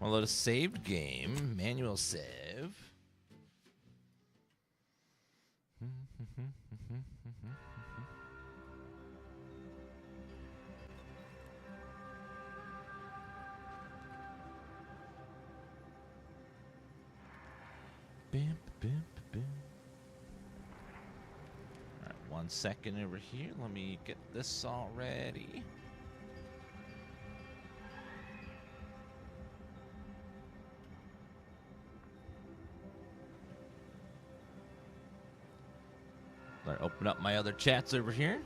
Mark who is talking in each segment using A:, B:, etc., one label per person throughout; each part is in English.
A: We'll load a saved game. Manual save. Alright, 1 second over here. Let me get this all ready. Let me open up my other chats over here.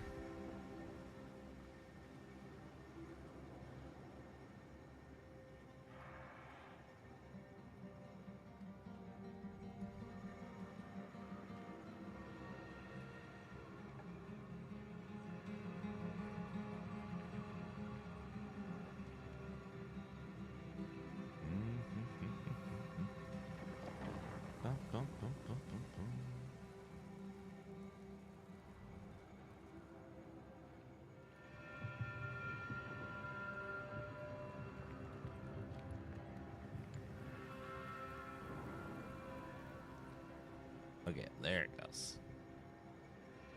A: Okay, there it goes.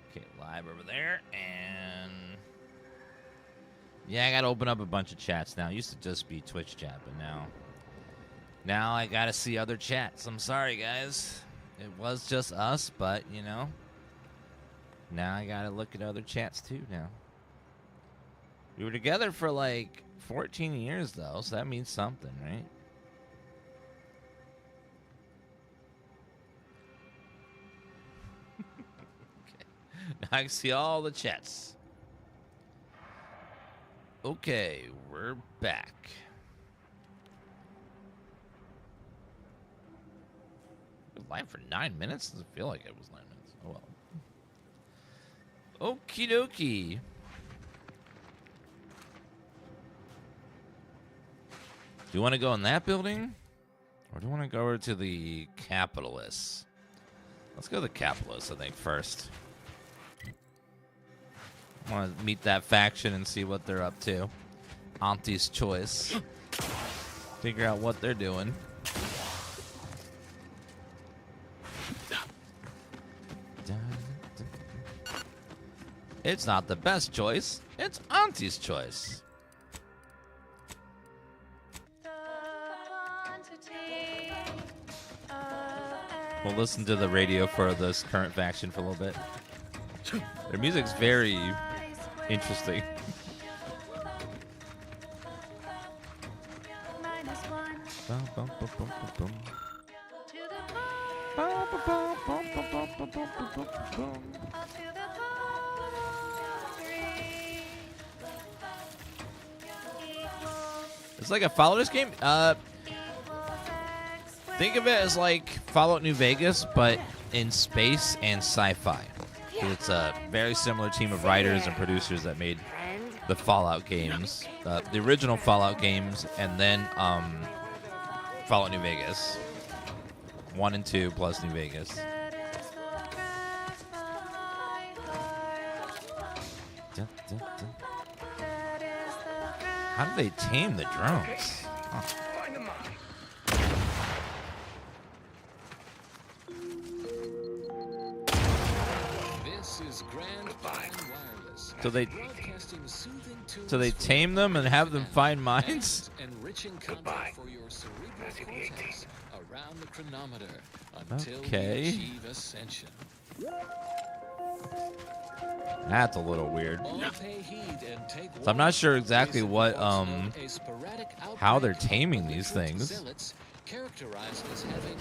A: Okay, live over there, and yeah, I gotta open up a bunch of chats now. It used to just be Twitch chat, but now I gotta see other chats. I'm sorry, guys. It was just us, but you know, now I gotta look at other chats too. Now we were together for like 14 years, though, so that means something, right? I can see all the chats. Okay, we're back. It was live for 9 minutes? Doesn't feel like it was 9 minutes. Oh well. Okie dokie. Do you want to go in that building? Or do you want to go over to the capitalists? Let's go to the capitalists, I think, first. I want to meet that faction and see what they're up to. Auntie's choice. Figure out what they're doing. It's not the best choice. It's Auntie's choice. We'll listen to the radio for this current faction for a little bit. Their music's very interesting. It's like a Fallout this game. Think of it as like Fallout New Vegas, but in space and sci-fi. It's a very similar team of writers and producers that made the Fallout games, the original Fallout games, and then Fallout New Vegas, 1 and 2 plus New Vegas. How do they tame the drones? Huh. So they tame them and have them find mines?
B: Goodbye.
A: Okay. That's a little weird. So I'm not sure exactly what how they're taming these things.
C: Characterized as having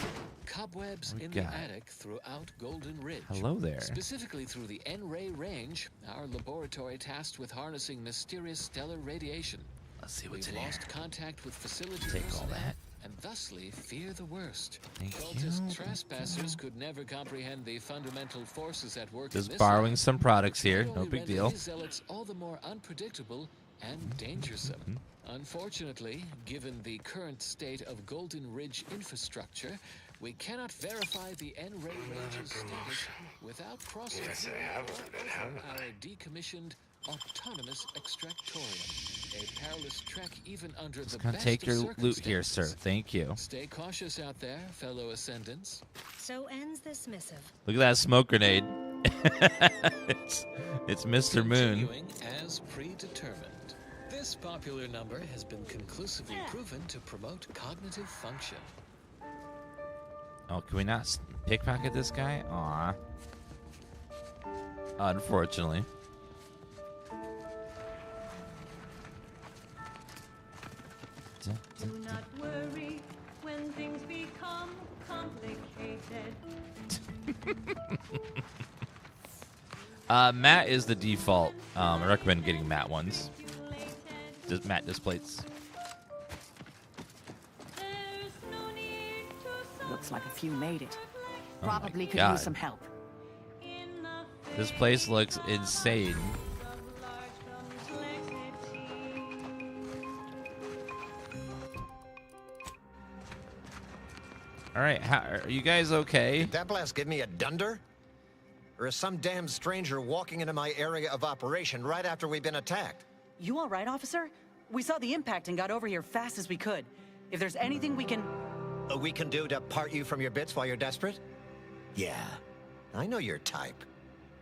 C: cobwebs in the attic throughout Golden Ridge.
A: Hello there.
C: Specifically through the N-ray range, our laboratory tasked with harnessing mysterious stellar radiation.
A: Let's see what's in
C: We've
A: here.
C: lost contact with facility
A: Take all
C: personnel
A: that.
C: and thusly fear the worst.
A: Thank
C: Cultist
A: you.
C: trespassers could never comprehend the fundamental forces at work.
A: Just
C: in this
A: borrowing
C: land,
A: some products
C: which
A: here.
C: not
A: No
C: only
A: big
C: render
A: deal.
C: these zealots all the more unpredictable and dangersome. Unfortunately, given the current state of Golden Ridge infrastructure, we cannot verify the N-ray range's status without crossing our decommissioned autonomous extractorium. A perilous trek even under the
A: Gonna
C: best
A: take
C: of
A: your loot here, sir.
C: circumstances.
A: Thank you.
C: Stay cautious out there, fellow ascendants.
B: So ends this missive.
A: Look at that smoke grenade. it's Mr. Moon.
C: Continuing as predetermined. This popular number has been conclusively proven to promote cognitive function.
A: Oh, can we not pickpocket this guy? Aw. Unfortunately.
D: Do not worry when things become complicated.
A: Matte is the default. I recommend getting matte ones. Just matte displays.
D: There's no need to
E: Looks like a few made it.
A: Oh my
E: Probably could
A: God.
E: use some help.
D: in the
A: This place looks insane.
D: face of large complexity.
A: All right, are you guys okay?
F: Did that blast give me a dunder? Or is some damn stranger walking into my area of operation right after we've been attacked?
E: You all right, officer? We saw the impact and got over here fast as we could. If there's anything we can...
F: We can do to part you from your bits while you're desperate? Yeah, I know your type.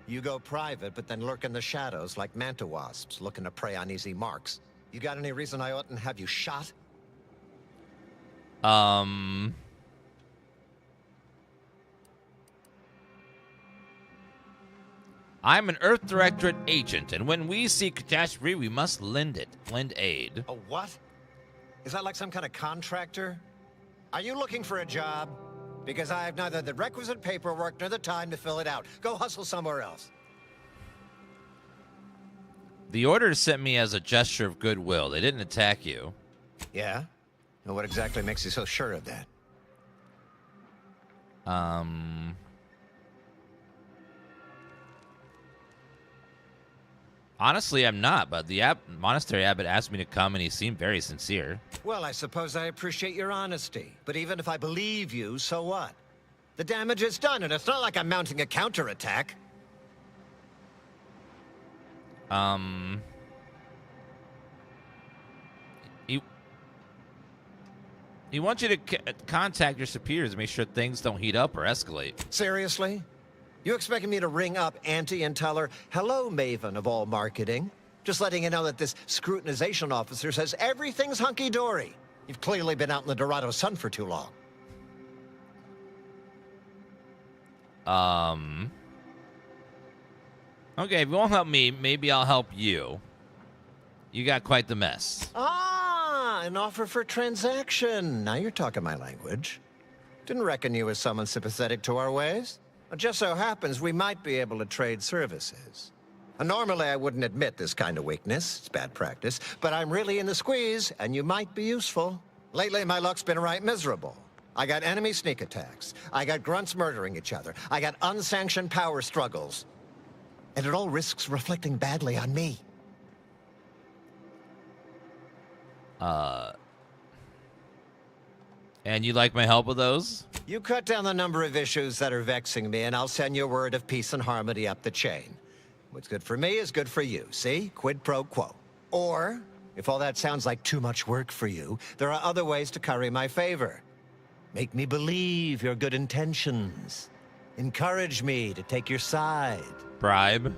F: You go private, but then lurk in the shadows like manta wasps looking to prey on easy marks. You got any reason I oughtn't have you shot?
A: I'm an Earth Directorate agent, and when we see catastrophe, we must lend aid.
F: A what? Is that like some kind of contractor? Are you looking for a job? Because I have neither the requisite paperwork nor the time to fill it out. Go hustle somewhere else.
A: The order sent me as a gesture of goodwill. They didn't attack you.
F: Yeah? And what exactly makes you so sure of that?
A: Honestly, I'm not, but the monastery abbot asked me to come, and he seemed very sincere.
F: Well, I suppose I appreciate your honesty. But even if I believe you, so what? The damage is done, and it's not like I'm mounting a counterattack.
A: He wants you to contact your superiors and make sure things don't heat up or escalate.
F: Seriously? You expecting me to ring up Auntie and tell her, hello, Maven of all marketing? Just letting you know that this scrutinization officer says everything's hunky-dory. You've clearly been out in the Dorado sun for too long.
A: Okay, if you won't help me, maybe I'll help you. You got quite the mess.
F: Ah, an offer for transaction. Now you're talking my language. Didn't reckon you was someone sympathetic to our ways. It just so happens we might be able to trade services. Normally, I wouldn't admit this kind of weakness. It's bad practice. But I'm really in the squeeze, and you might be useful. Lately, my luck's been right miserable. I got enemy sneak attacks. I got grunts murdering each other. I got unsanctioned power struggles. And it all risks reflecting badly on me.
A: And you like my help with those?
F: You cut down the number of issues that are vexing me, and I'll send you a word of peace and harmony up the chain. What's good for me is good for you, see? Quid pro quo. Or, if all that sounds like too much work for you, there are other ways to curry my favor. Make me believe your good intentions. Encourage me to take your side.
A: Bribe.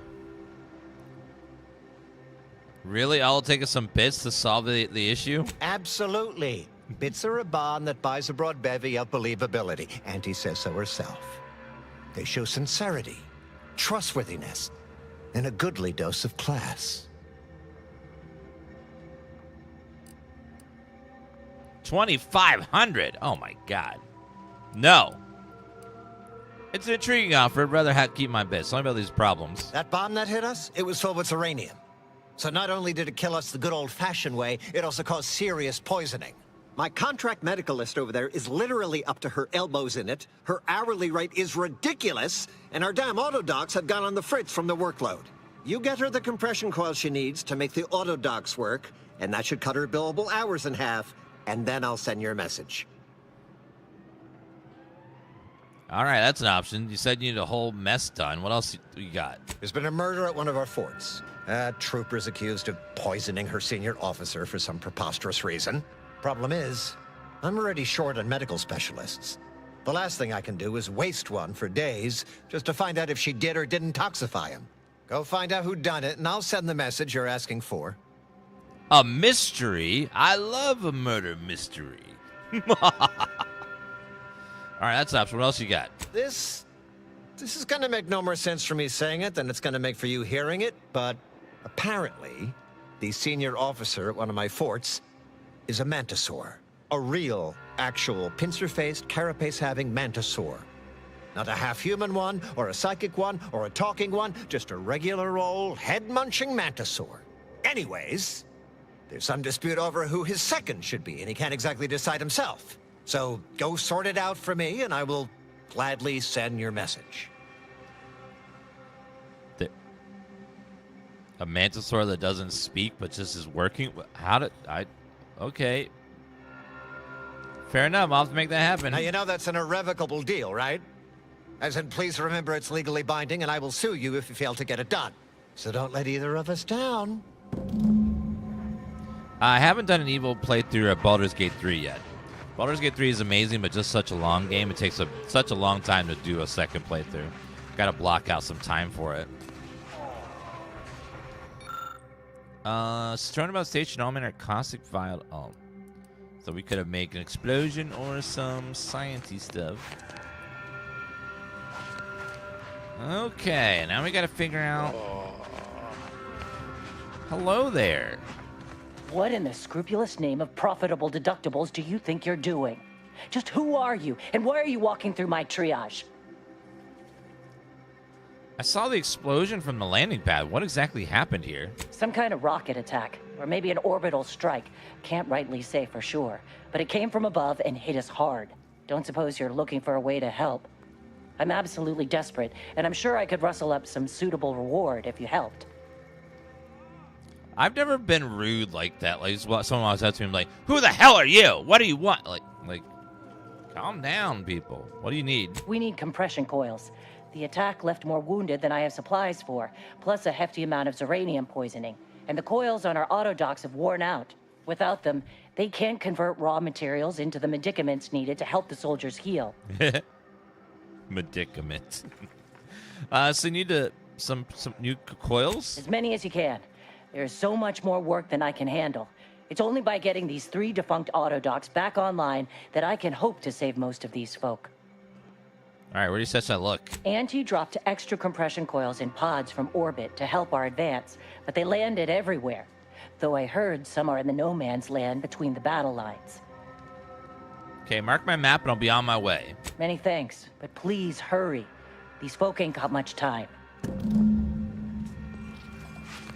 A: Really? I'll take some bits to solve the issue?
F: Absolutely. Bits are a bond that buys a broad bevy of believability. Auntie says so herself. They show sincerity, trustworthiness, and a goodly dose of class.
A: 2,500. Oh my God. No. It's an intriguing offer. I'd rather keep my bits. Tell me about these problems.
F: That bomb that hit us, it was filled with uranium. So not only did it kill us the good old-fashioned way, it also caused serious poisoning. My contract medicalist over there is literally up to her elbows in it. Her hourly rate is ridiculous, and our damn auto docs have gone on the fritz from the workload. You get her the compression coil she needs to make the auto docs work, and that should cut her billable hours in half, and then I'll send your message.
A: All right, that's an option. You said you need a whole mess done. What else you got?
F: There's been a murder at one of our forts. Troopers accused of poisoning her senior officer for some preposterous reason. Problem is, I'm already short on medical specialists. The last thing I can do is waste one for days just to find out if she did or didn't toxify him. Go find out who done it, and I'll send the message you're asking for.
A: A mystery? I love a murder mystery. All right, that's an option. What else you got?
F: This is gonna make no more sense for me saying it than it's gonna make for you hearing it, but apparently, the senior officer at one of my forts is a mantisaur. A real, actual, pincer-faced, carapace-having mantisaur. Not a half-human one, or a psychic one, or a talking one, just a regular old head-munching mantisaur. Anyways, there's some dispute over who his second should be, and he can't exactly decide himself. So go sort it out for me, and I will gladly send your message.
A: A mantisaur that doesn't speak but just is working? How did I... Okay. Fair enough. I'll have to make that happen.
F: Now, you know that's an irrevocable deal, right? As in, please remember it's legally binding, and I will sue you if you fail to get it done. So don't let either of us down.
A: I haven't done an evil playthrough at Baldur's Gate 3 yet. Baldur's Gate 3 is amazing, but just such a long game. It takes such a long time to do a second playthrough. Got to block out some time for it. About station element or caustic vial. Oh. So we could have made an explosion or some science-y stuff. Okay, now we got to figure out... Hello there.
G: What in the scrupulous name of profitable deductibles do you think you're doing? Just who are you, and why are you walking through my triage?
A: I saw the explosion from the landing pad. What exactly happened here?
G: Some kind of rocket attack, or maybe an orbital strike. Can't rightly say for sure, but it came from above and hit us hard. Don't suppose you're looking for a way to help? I'm absolutely desperate, and I'm sure I could rustle up some suitable reward if you helped.
A: I've never been rude like that. Like someone was out to me like, "Who the hell are you? What do you want?" Like, calm down, people. What do you need?
G: We need compression coils. The attack left more wounded than I have supplies for, plus a hefty amount of zeranium poisoning. And the coils on our auto docks have worn out. Without them, they can't convert raw materials into the medicaments needed to help the soldiers heal.
A: Medicaments. So you need some new coils?
G: As many as you can. There's so much more work than I can handle. It's only by getting these 3 defunct auto docks back online that I can hope to save most of these folk.
A: All right, where do you set that look?
G: Auntie dropped extra compression coils in pods from orbit to help our advance, but they landed everywhere. Though I heard some are in the no man's land between the battle lines.
A: Okay, mark my map and I'll be on my way.
G: Many thanks, but please hurry. These folk ain't got much time.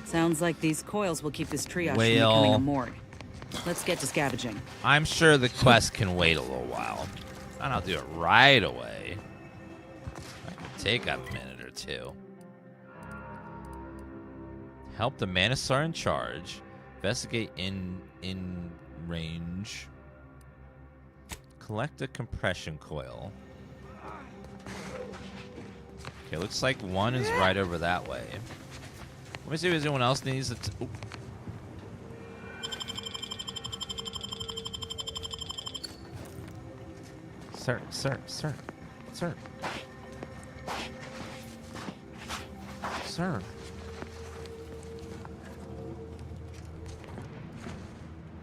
E: Sounds like these coils will keep this triage from
A: Well,
E: becoming a morgue. Let's get to scavenging.
A: I'm sure the quest can wait a little while. I'll do it right away. I can take a minute or two. Help the mantisaur in charge. Investigate in range. Collect a compression coil. Okay, looks like one is right over that way. Let me see if anyone else needs it. Sir.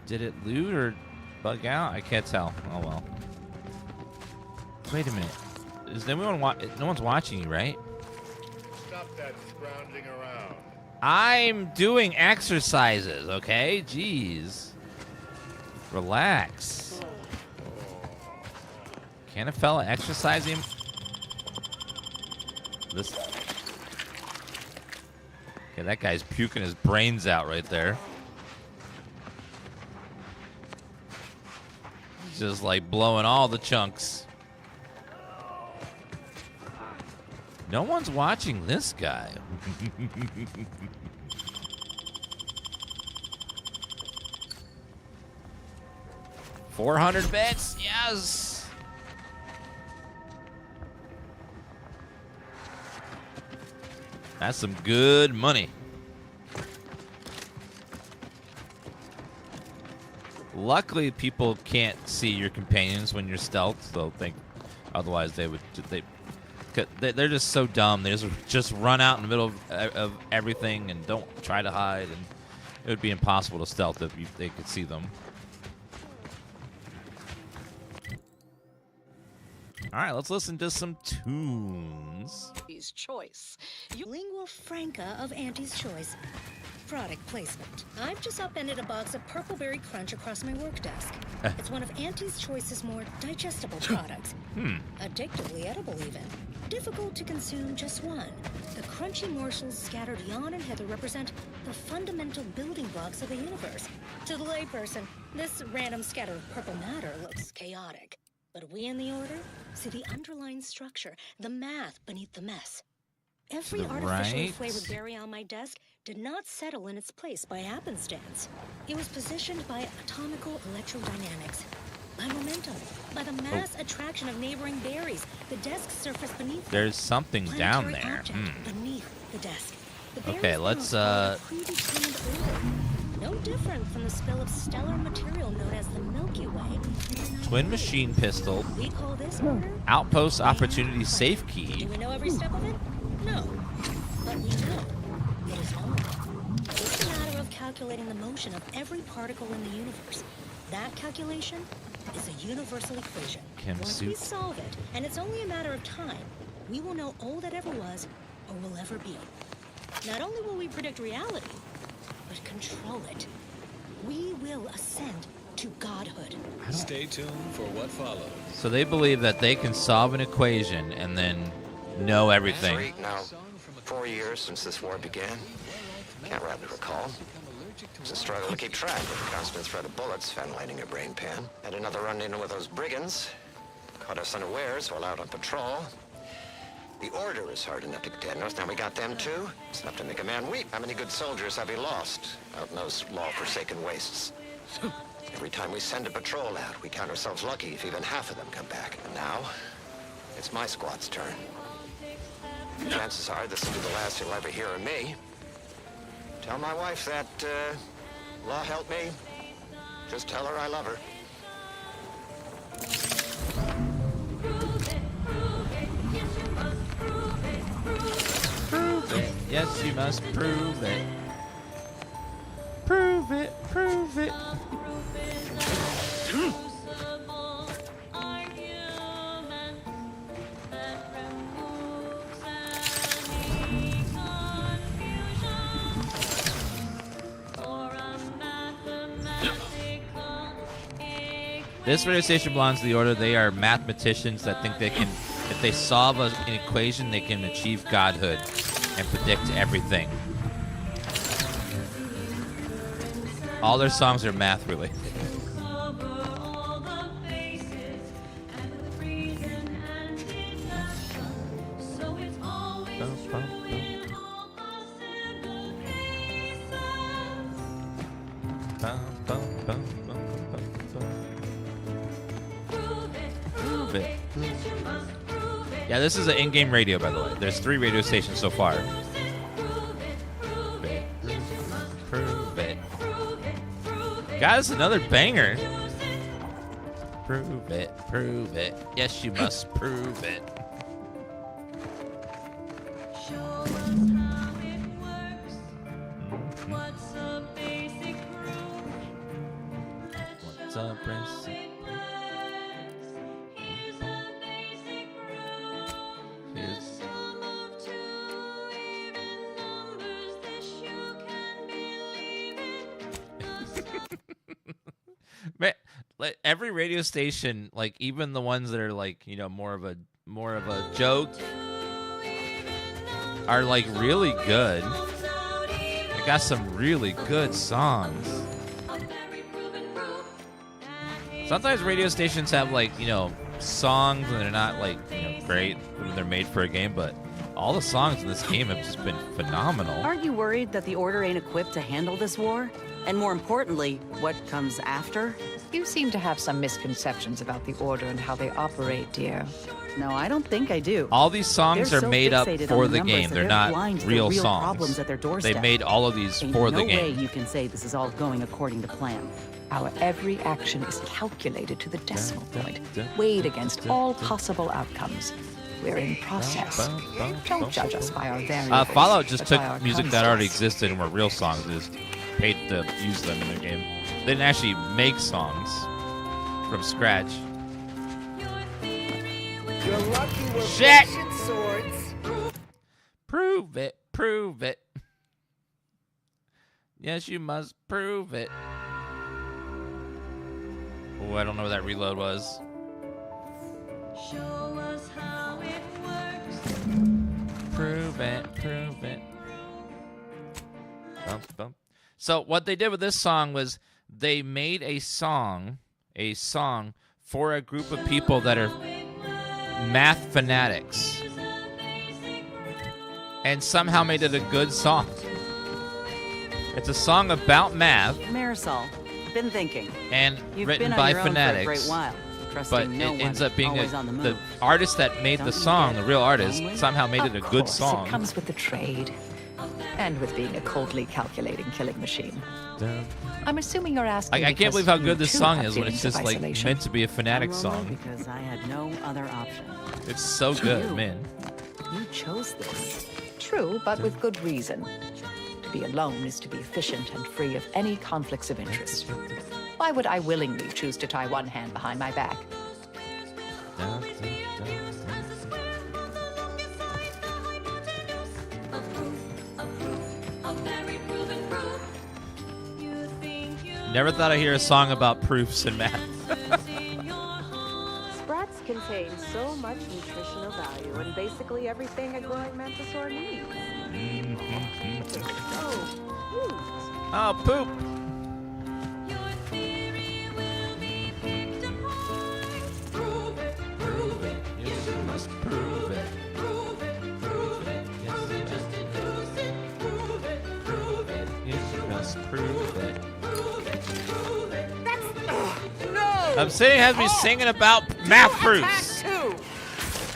A: Did it loot or bug out? I can't tell. Oh well. Wait a minute. Is anyone no one's watching you, right?
H: Stop that scrounging around.
A: I'm doing exercises, okay? Jeez. Relax. Can a fella exercise him? This. Okay, that guy's puking his brains out right there. He's just like blowing all the chunks. No one's watching this guy. $400 bits, yes. That's some good money. Luckily, people can't see your companions when you're stealth. They'll think, otherwise they're just so dumb. They just run out in the middle of everything and don't try to hide. And it would be impossible to stealth if they could see them. All right, let's listen to some tunes.
B: Auntie's Choice. Lingua franca of Auntie's Choice. Product placement. I've just upended a box of Purpleberry Crunch across my work desk. It's one of Auntie's Choice's more digestible products. Addictively edible even. Difficult to consume just one. The crunchy morsels scattered yon and hither represent the fundamental building blocks of the universe. To the layperson, this random scatter of purple matter looks chaotic. But we in the Order see the underlying structure, the math beneath the mess. Every artificially flavored berry on my desk did not settle in its place by happenstance. It was positioned by atomical electrodynamics, by momentum, by the mass attraction of neighboring berries, the desk surface beneath them.
A: There's something down there.
B: Beneath the desk. The
A: Okay, let's
B: predetermined order. No different from the spill of stellar material known as the Milky Way.
A: Twin machine pistol.
B: We call this order
A: Outpost opportunity safe key.
B: Do we know every step of it? No. But we know it is normal. It's a matter of calculating the motion of every particle in the universe. That calculation is a universal equation. Once we solve it, and it's only a matter of time, we will know all that ever was or will ever be. Not only will we predict reality, but control it. We will ascend to godhood.
C: Stay tuned for what follows.
A: So they believe that they can solve an equation and then know everything.
F: Now, 4 years since this war began. Can't rightly recall. It's a struggle to keep track with the constant threat of bullets ventilating your brain pan. Had another run-in with those brigands. Caught us unawares while out on patrol. The Order is hard enough to contend with. Now we got them too. It's enough to make a man weep. How many good soldiers have we lost out in those law-forsaken wastes? Every time we send a patrol out, we count ourselves lucky if even half of them come back. And now, it's my squad's turn. Chances are this will be the last you'll ever hear of me. Tell my wife that, law help me. Just tell her I love her.
A: Prove it. Yes, you must prove it. Prove it. Prove it. This radio station belongs to the Order. They are mathematicians that think they can, if they solve an equation, they can achieve godhood and predict everything. All their songs are math related. Yeah, this is an in-game radio, by the way. There's 3 radio stations so far. Prove it. Guys, another banger. Prove it. Prove it. Yes, you must prove it.
D: Show us how it works. What's a basic rule? Let's
A: What's
D: show
A: up,
D: how
A: Prince?
D: it works. Here's a basic rule. The sum of 2 even numbers. This you can believe in. The sum
A: Man, like, every radio station, like even the ones that are like, you know, more of a joke, are like really good. They got some really good songs. Sometimes radio stations have like, you know, songs and they're not like, you know, great when they're made for a game, but all the songs in this game have just been phenomenal.
E: Aren't you worried that the Order ain't equipped to handle this war? And more importantly, what comes after?
I: You seem to have some misconceptions about the Order and how they operate, dear.
E: No, I don't think I do.
A: All these songs
E: They're
A: are
E: so
A: made up
E: fixated
A: for
E: on
A: the
E: numbers
A: game.
E: that
A: They're
E: they're blind
A: not
E: to the
A: real
E: problems
A: songs.
E: at their
A: They
E: doorstep.
A: made all of these
E: Ain't
A: for the
E: no way
A: game.
E: you can say this is all going according to plan.
I: Our every action is calculated to the decimal point, weighed against all possible outcomes. We're in process. Don't judge us by our variables.
A: Fallout just
I: but
A: took
I: by our
A: music that already
I: constructs.
A: existed and were real songs. They just paid to use them in their game. They didn't actually make songs from scratch.
J: You're lucky we're
A: Shit!
J: pushing swords.
A: Prove it. Prove it. Yes, you must prove it. Oh, I don't know where that reload was.
D: Show us how it works.
A: Prove it. Prove it. Bump, bump. So what they did with this song was they made a song for a group of people that are math fanatics, and somehow made it a good song. It's a song about math
E: Marisol, been thinking.
A: and
E: You've
A: written
E: been
A: by
E: on your own for a
A: fanatics,
E: great while, trusting
A: but
E: no
A: it ends
E: one,
A: up being
E: always on the
A: the
E: move.
A: artist that made
E: Don't
A: the
E: you
A: song,
E: get
A: the real artist,
E: lonely?
A: somehow made it a
I: Of
A: good
I: course,
A: song.
I: It comes with the trade. And with being a coldly calculating killing machine. I'm assuming you're asking.
A: I can't
I: because
A: believe how
I: you
A: good this
I: too
A: song
I: have
A: is when it's
I: feelings of
A: just like
I: isolation.
A: meant to be a fanatic
E: I'm lonely
A: song.
E: because I had no other option.
A: It's so good,
E: You.
A: man.
E: You chose this.
I: True, but with good reason. To be alone is to be efficient and free of any conflicts of interest. Why would I willingly choose to tie one hand behind my back?
A: Never thought I'd hear a song about proofs and math.
K: Sprats contain so much nutritional value and basically everything a growing mantisaur needs.
A: Oh, poop. Prove it. Yes, you must prove it. Prove it. Prove it. Yes, you must prove it.
J: No!
A: Obsidian has me singing about math proofs.
J: Attack 2!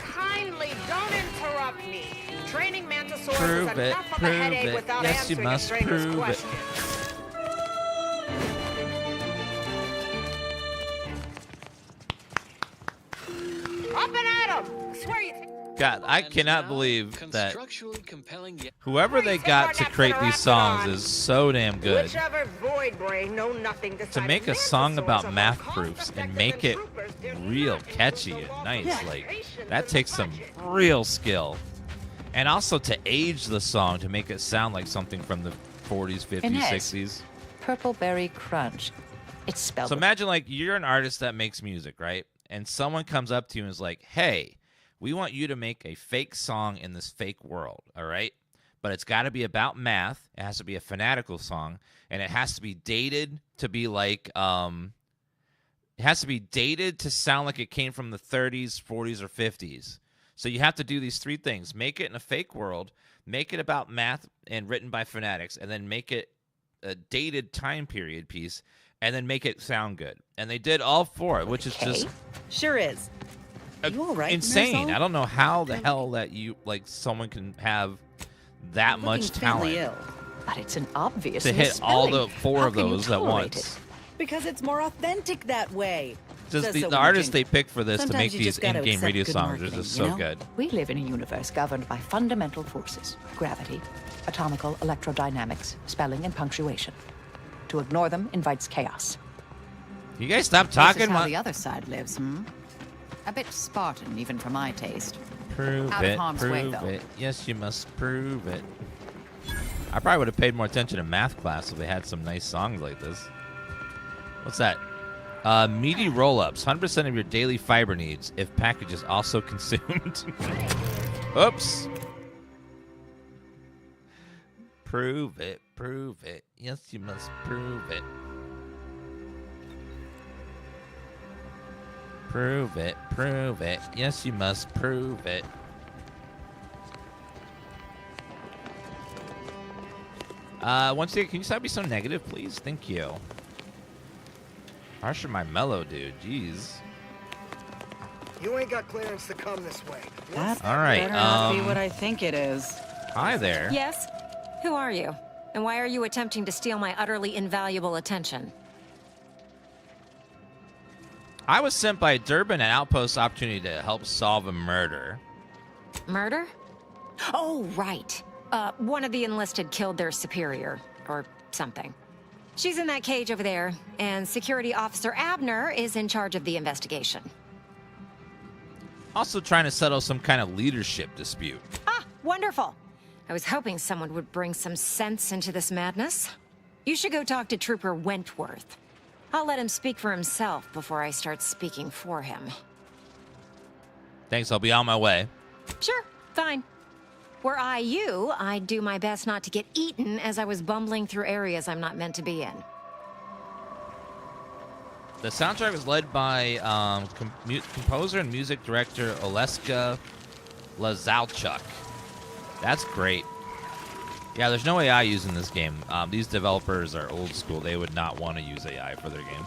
J: Kindly don't interrupt me. Training mantisaurs
A: Prove
J: is
A: it,
J: enough of a
A: prove
J: headache
A: it.
J: without
A: Yes, you
J: answering
A: must
J: a stranger's
A: prove it.
J: questions. Up and at 'em! I swear you think...
A: God, I
C: And
A: cannot
C: now,
A: believe that
C: constructually compelling yet
A: whoever they got to create these songs is so damn good.
J: Whichever void brain know nothing
A: To make a song about math proofs and make it real catchy and nice, like that takes some real skill. And also to age the song to make it sound like something from the 40s, 50s,
I: Inez.
A: 60s.
I: Purpleberry Crunch. It's spelled.
A: So imagine like you're an artist that makes music, right? And someone comes up to you and is like, "Hey, we want you to make a fake song in this fake world, all right? But it's got to be about math. It has to be a fanatical song, and it has to be dated to be like it has to be dated to sound like it came from the 30s, 40s, or 50s. So you have to do these three things: make it in a fake world, make it about math and written by fanatics, and then make it a dated time period piece, and then make it sound good." And they did all four, which is just
E: Sure is. You all right,
A: insane.
E: Marisol?
A: I don't know how the hell that you like someone can have that
E: Looking
A: much
E: faintly
A: talent
E: ill.
I: But it's an obvious
A: to hit all the
I: misspelling.
A: four
I: How
A: of
I: can you
A: those at
I: tolerate
A: once.
E: Because it's more authentic that way.
A: Just
E: Says
A: the
E: so in
A: artists
E: jingle.
A: they picked for this to
E: Sometimes
A: make
E: you
A: these
E: just gotta
A: in-game
E: accept
A: radio
E: good
A: songs are
E: marketing,
A: just
E: you
A: so
E: know?
A: good.
I: We live in a universe governed by fundamental forces: gravity, atomical electrodynamics, spelling, and punctuation. To ignore them invites chaos.
A: You guys stop
E: This
A: talking.
E: is how
A: What?
E: the other side lives, A bit Spartan, even for my taste.
A: Prove
E: Out of
A: it.
E: harm's way,
A: Prove
E: though.
A: it. Yes, you must prove it. I probably would have paid more attention in math class if they had some nice songs like this. What's that? Meaty roll-ups. 100% of your daily fiber needs if packages also consumed. Oops. Prove it. Prove it. Yes, you must prove it. Prove it. Prove it. Yes, you must prove it. Once again, can you stop being so negative, please? Thank you. Harsher my mellow, dude. Jeez.
L: You ain't got clearance to come this way.
E: That
A: All right,
E: better not be what I think it is.
A: Hi there.
M: Yes? Who are you? And why are you attempting to steal my utterly invaluable attention?
A: I was sent by Durbin an outpost opportunity to help solve a murder.
M: Murder? Oh, right. One of the enlisted killed their superior, or something. She's in that cage over there, and Security Officer Abner is in charge of the investigation.
A: Also trying to settle some kind of leadership dispute.
M: Ah, wonderful. I was hoping someone would bring some sense into this madness. You should go talk to Trooper Wentworth. I'll let him speak for himself before I start speaking for him.
A: Thanks, I'll be on my way.
M: Sure, fine. Were I you, I'd do my best not to get eaten as I was bumbling through areas I'm not meant to be in.
A: The soundtrack was led by composer and music director Oleska Lazalchuk. That's great. Yeah, there's no AI using this game. These developers are old school. They would not want to use AI for their game.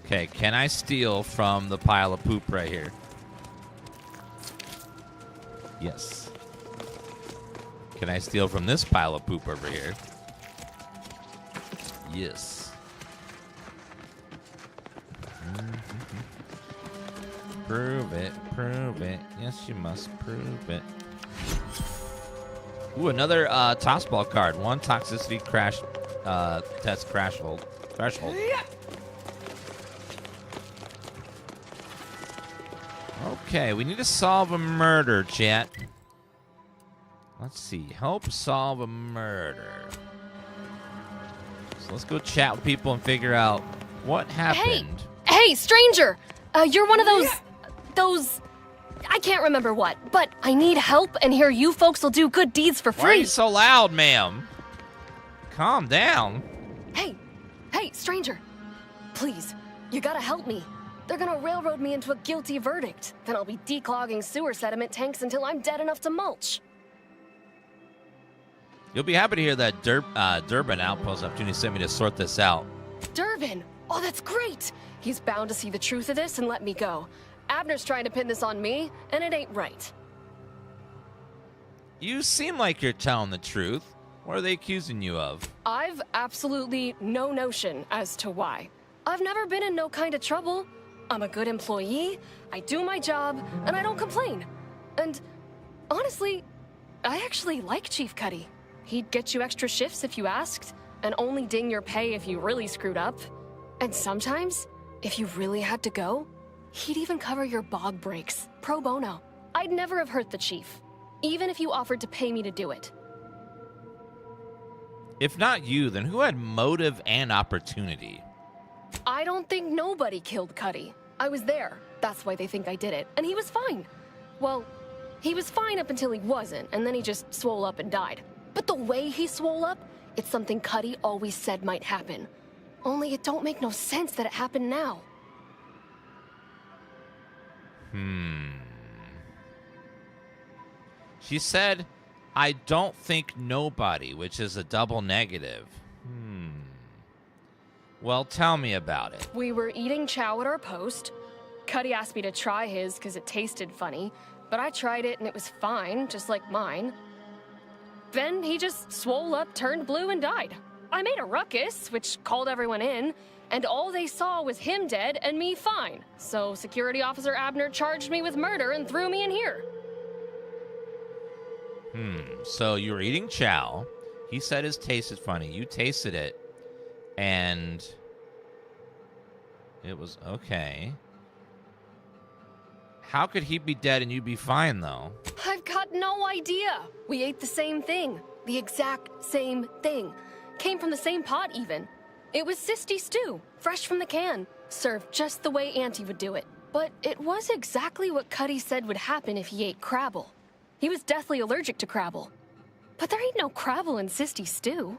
A: Okay, can I steal from the pile of poop right here? Yes. Can I steal from this pile of poop over here? Yes. Prove it, prove it. Yes, you must prove it. Ooh, another tossball card. One toxicity crash test threshold. Okay, we need to solve a murder, chat. Let's see. Help solve a murder. So let's go chat with people and figure out what happened.
N: Hey, stranger! You're one of those... I can't remember what, but I need help, and here you folks will do good deeds for free.
A: Why are you so loud, ma'am? Calm down.
N: Hey, stranger. Please, you gotta help me. They're gonna railroad me into a guilty verdict. Then I'll be declogging sewer sediment tanks until I'm dead enough to mulch.
A: You'll be happy to hear that Durbin Outpost opportunity sent me to sort this out.
N: Durbin! Oh, that's great! He's bound to see the truth of this and let me go. Abner's trying to pin this on me, and it ain't right.
A: You seem like you're telling the truth. What are they accusing you of?
N: I've absolutely no notion as to why. I've never been in no kind of trouble. I'm a good employee, I do my job, and I don't complain. And honestly, I actually like Chief Cuddy. He'd get you extra shifts if you asked, and only ding your pay if you really screwed up. And sometimes, if you really had to go, he'd even cover your bog breaks, pro bono. I'd never have hurt the chief, even if you offered to pay me to do it.
A: If not you, then who had motive and opportunity?
N: I don't think nobody killed Cuddy. I was there. That's why they think I did it. And he was fine. Well, he was fine up until he wasn't, and then he just swole up and died. But the way he swole up, it's something Cuddy always said might happen. Only it don't make no sense that it happened now.
A: She said, I don't think nobody, which is a double negative. Well, tell me about it.
N: We were eating chow at our post. Cuddy asked me to try his because it tasted funny, but I tried it and it was fine, just like mine. Then he just swole up, turned blue, and died. I made a ruckus, which called everyone in, and all they saw was him dead and me fine. So Security Officer Abner charged me with murder and threw me in here.
A: So you were eating chow. He said his tasted funny. You tasted it. And it was okay. How could he be dead and you be fine, though?
N: I've got no idea. We ate the same thing. The exact same thing. Came from the same pot, even. It was sisty stew, fresh from the can. Served just the way Auntie would do it. But it was exactly what Cuddy said would happen if he ate crabble. He was deathly allergic to crabble. But there ain't no crabble in sisty stew.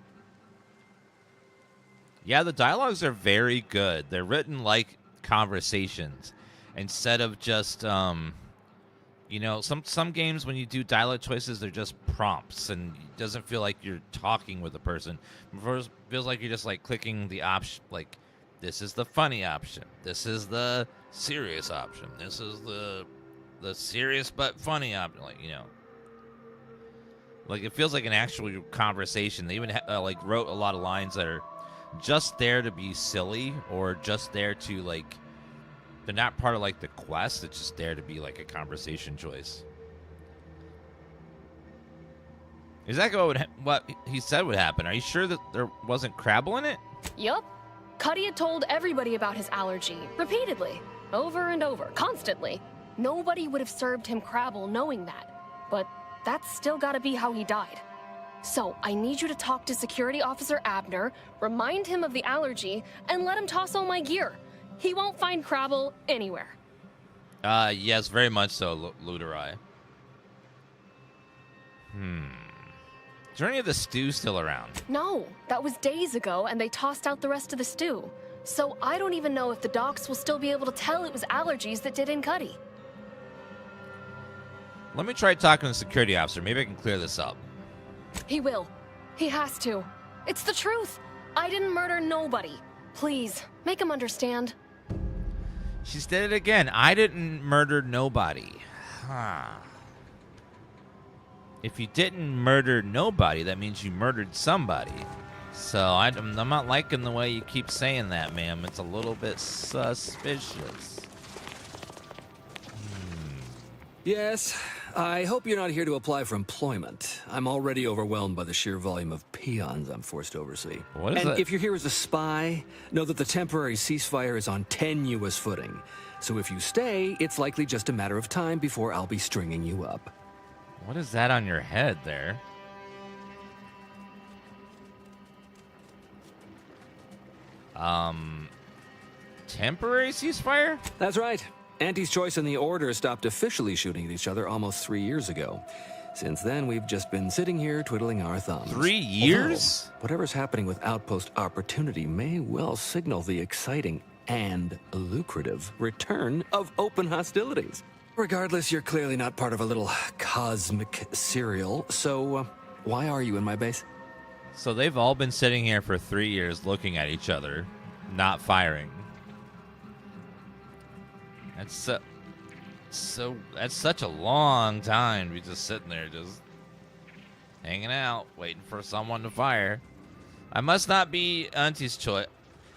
A: Yeah, the dialogues are very good. They're written like conversations instead of just You know, some games when you do dialogue choices, they're just prompts, and it doesn't feel like you're talking with a person. It feels like you're just like clicking the option, like this is the funny option, this is the serious option, this is the serious but funny option. Like, you know, like it feels like an actual conversation. They even like wrote a lot of lines that are just there to be silly or just there to like. They're not part of, like, the quest. It's just there to be, like, a conversation choice. Is that what he said would happen? Are you sure that there wasn't Crabble in it?
N: Yup. Cuddy had told everybody about his allergy, repeatedly, over and over, constantly. Nobody would have served him Crabble knowing that. But that's still gotta be how he died. So, I need you to talk to Security Officer Abner, remind him of the allergy, and let him toss all my gear. He won't find Crabble anywhere.
A: Yes, very much so, Luterai. Is there any of the stew still around?
N: No, that was days ago, and they tossed out the rest of the stew. So I don't even know if the docs will still be able to tell it was allergies that did in Cuddy.
A: Let me try talking to the security officer. Maybe I can clear this up.
N: He will. He has to. It's the truth. I didn't murder nobody. Please, make him understand.
A: She did it again. I didn't murder nobody. Huh. If you didn't murder nobody, that means you murdered somebody. So I'm not liking the way you keep saying that, ma'am. It's a little bit suspicious.
O: Yes, I hope you're not here to apply for employment. I'm already overwhelmed by the sheer volume of peons I'm forced to oversee.
A: What is that?
O: And if you're here as a spy, know that the temporary ceasefire is on tenuous footing. So if you stay, it's likely just a matter of time before I'll be stringing you up.
A: What is that on your head there? Temporary ceasefire?
O: That's right. Auntie's Choice and the Order stopped officially shooting at each other almost 3 years ago. Since then, we've just been sitting here twiddling our thumbs.
A: 3 years?
O: Although, whatever's happening with Outpost Opportunity may well signal the exciting and lucrative return of open hostilities. Regardless, you're clearly not part of a little cosmic serial, so why are you in my base?
A: So they've all been sitting here for 3 years looking at each other, not firing. That's that's such a long time to be just sitting there, just hanging out, waiting for someone to fire. I must not be Auntie's choice.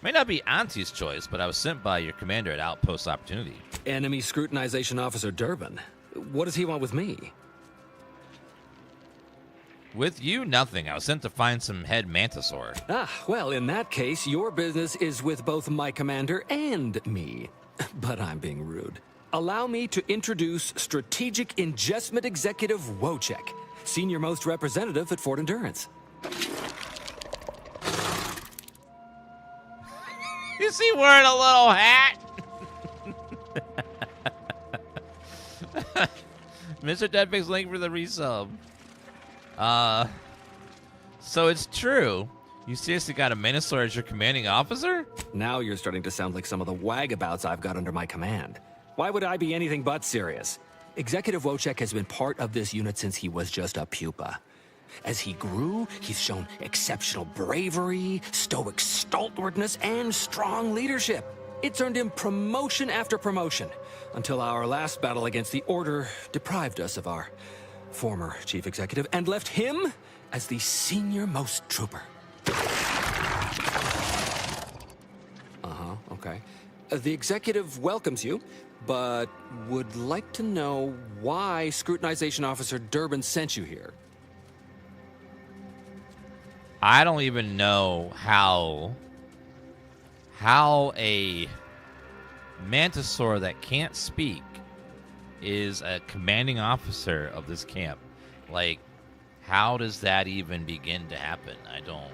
A: May not be Auntie's choice, but I was sent by your commander at Outpost Opportunity.
O: Enemy Scrutinization Officer Durbin. What does he want with me?
A: With you, nothing. I was sent to find some head mantisaur.
O: Ah, well, in that case, your business is with both my commander and me. But I'm being rude. Allow me to introduce Strategic Ingestment Executive Wojciech, Senior Most Representative at Fort Endurance.
A: Is he wearing a little hat? Mr. Deadfix, link for the resub. So it's true. You seriously got a Minosaur as your commanding officer?
O: Now you're starting to sound like some of the wagabouts I've got under my command. Why would I be anything but serious? Executive Wojciech has been part of this unit since he was just a pupa. As he grew, he's shown exceptional bravery, stoic stalwartness, and strong leadership. It's earned him promotion after promotion, until our last battle against the Order deprived us of our former chief executive and left him as the senior-most trooper. Okay. The executive welcomes you, but would like to know why Scrutinization Officer Durbin sent you here.
A: I don't even know how a mantisaur that can't speak is a commanding officer of this camp. Like, how does that even begin to happen? I don't.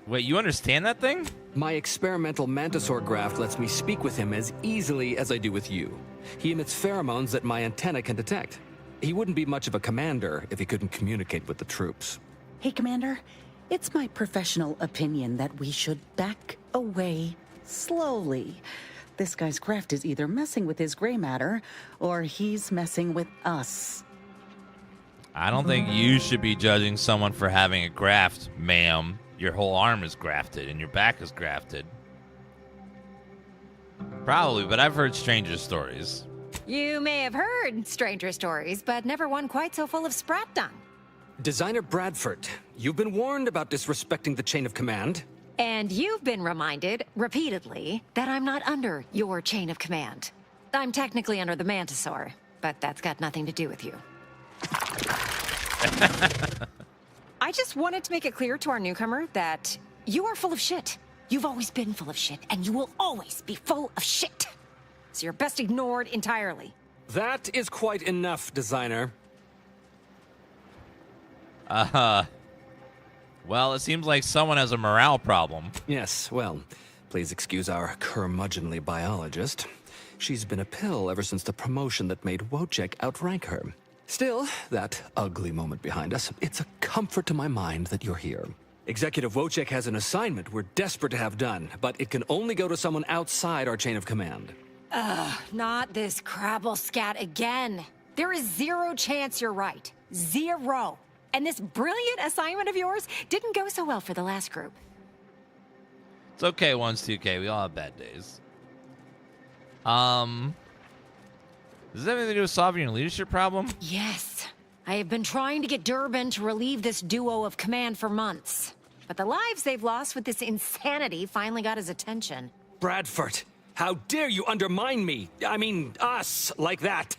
A: Wait, you understand that thing?
O: My experimental mantisaur graft lets me speak with him as easily as I do with you. He emits pheromones that my antenna can detect. He wouldn't be much of a commander if he couldn't communicate with the troops.
I: Hey, Commander, it's my professional opinion that we should back away slowly.
E: This guy's craft is either messing with his gray matter, or he's messing with us.
A: I don't think you should be judging someone for having a graft, ma'am. Your whole arm is grafted and your back is grafted. Probably, but I've heard stranger stories.
M: You may have heard stranger stories, but never one quite so full of sprat dung.
O: Designer Bradford, you've been warned about disrespecting the chain of command.
M: And you've been reminded, repeatedly, that I'm not under your chain of command. I'm technically under the mantisaur, but that's got nothing to do with you. I just wanted to make it clear to our newcomer that you are full of shit. You've always been full of shit, and you will always be full of shit. So you're best ignored entirely.
O: That is quite enough, designer.
A: Well, it seems like someone has a morale problem.
O: Yes, well, please excuse our curmudgeonly biologist. She's been a pill ever since the promotion that made Wojciech outrank her. Still, that ugly moment behind us, it's a comfort to my mind that you're here. Executive Wojciech has an assignment we're desperate to have done, but it can only go to someone outside our chain of command.
M: Ugh, not this crabble scat again. There is zero chance you're right. Zero. And this brilliant assignment of yours didn't go so well for the last group.
A: It's okay, 1's2K. We all have bad days. Does that have anything to do with solving your leadership problem?
M: Yes. I have been trying to get Durbin to relieve this duo of command for months. But the lives they've lost with this insanity finally got his attention.
O: Bradford, how dare you undermine me? I mean, us, like that.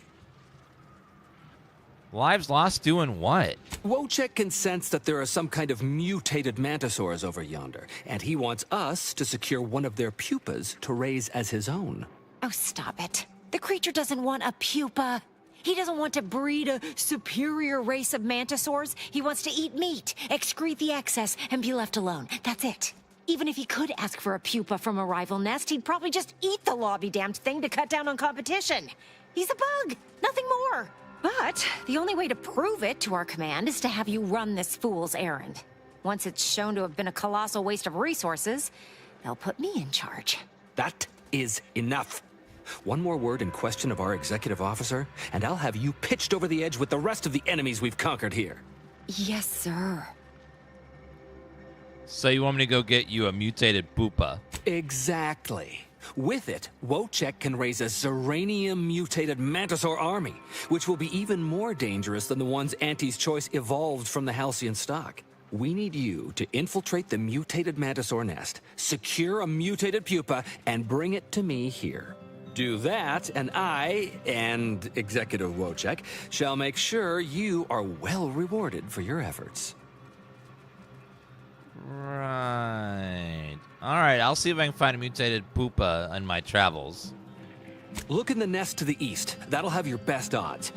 A: Lives lost doing what?
O: Wojciech can sense that there are some kind of mutated mantisaurs over yonder, and he wants us to secure one of their pupas to raise as his own.
M: Oh, stop it. The creature doesn't want a pupa. He doesn't want to breed a superior race of mantisaurs. He wants to eat meat, excrete the excess, and be left alone. That's it. Even if he could ask for a pupa from a rival nest, he'd probably just eat the law-be-damned thing to cut down on competition. He's a bug, nothing more. But the only way to prove it to our command is to have you run this fool's errand. Once it's shown to have been a colossal waste of resources, they'll put me in charge.
O: That is enough. One more word in question of our executive officer, and I'll have you pitched over the edge with the rest of the enemies we've conquered here.
M: Yes, sir.
A: So you want me to go get you a mutated pupa?
O: Exactly. With it, Wojciech can raise a Zeranium-mutated mantisaur army, which will be even more dangerous than the ones Auntie's Choice evolved from the Halcyon stock. We need you to infiltrate the mutated mantisaur nest, secure a mutated pupa, and bring it to me here. Do that, and I, and Executive Wojciech, shall make sure you are well rewarded for your efforts.
A: Right. All right, I'll see if I can find a mutated pupa on my travels.
O: Look in the nest to the east. That'll have your best odds.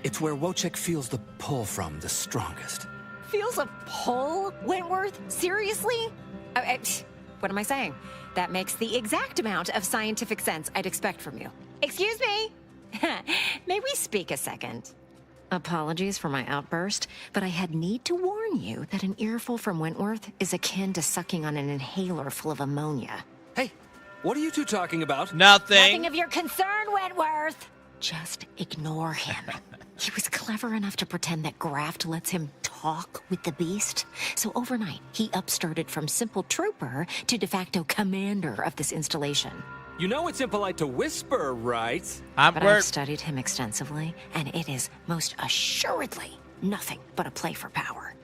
O: It's where Wojciech feels the pull from the strongest.
M: Feels a pull, Wentworth? Seriously? What am I saying? That makes the exact amount of scientific sense I'd expect from you. Excuse me? May we speak a second? Apologies for my outburst, but I had need to warn you that an earful from Wentworth is akin to sucking on an inhaler full of ammonia.
O: Hey, what are you two talking about?
A: Nothing.
M: Nothing of your concern, Wentworth. Just ignore him. He was clever enough to pretend that graft lets him talk with the beast. So overnight, he upstarted from simple trooper to de facto commander of this installation.
O: You know it's impolite to whisper, right?
M: But I've studied him extensively, and it is most assuredly nothing but a play for power.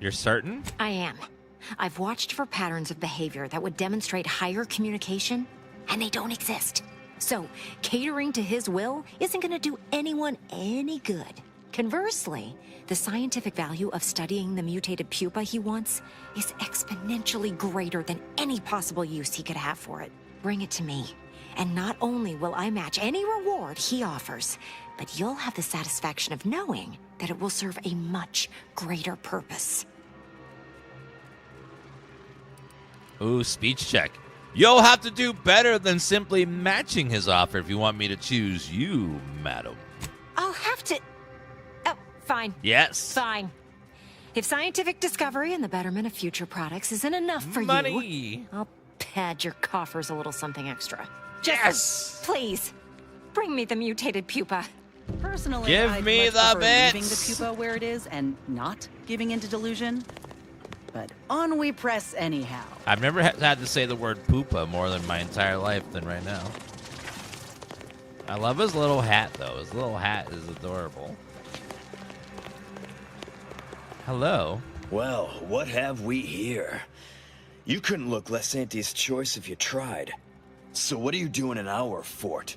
A: You're certain?
M: I am. I've watched for patterns of behavior that would demonstrate higher communication, and they don't exist. So, catering to his will isn't going to do anyone any good. Conversely, the scientific value of studying the mutated pupa he wants is exponentially greater than any possible use he could have for it. Bring it to me, and not only will I match any reward he offers, but you'll have the satisfaction of knowing that it will serve a much greater purpose.
A: Ooh, speech check. You'll have to do better than simply matching his offer if you want me to choose you, madam.
M: I'll have to... Oh, fine.
A: Yes.
M: Fine. If scientific discovery and the betterment of future products isn't enough for you, I'll pad your coffers a little something extra.
A: Yes!
M: Please, bring me the mutated pupa.
E: Personally,
A: Give
E: I'd
A: me
E: much
A: the
E: prefer
A: bits.
E: leaving the pupa where it is and not giving into delusion. But on we press anyhow.
A: I've never had to say the word pupa more than my entire life than right now. I love his little hat, though. His little hat is adorable. Hello.
P: Well, what have we here? You couldn't look less Auntie's choice if you tried. So what are you doing in our fort?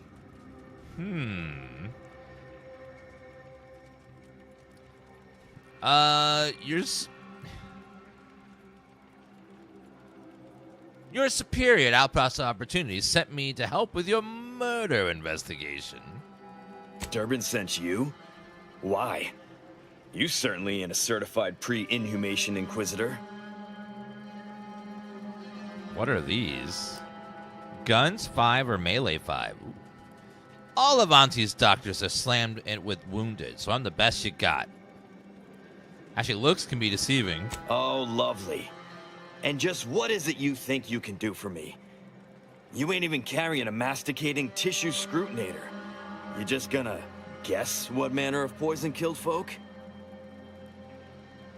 A: Your superior at Outpost Opportunities sent me to help with your murder investigation.
P: Durbin sent you? Why? You certainly ain't a certified pre-inhumation inquisitor.
A: What are these? Guns 5 or melee 5? Ooh. All of Auntie's doctors are slammed with wounded, so I'm the best you got. Actually, looks can be deceiving.
P: Oh, lovely. And just what is it you think you can do for me? You ain't even carrying a masticating tissue scrutinator. You just gonna guess what manner of poison killed folk?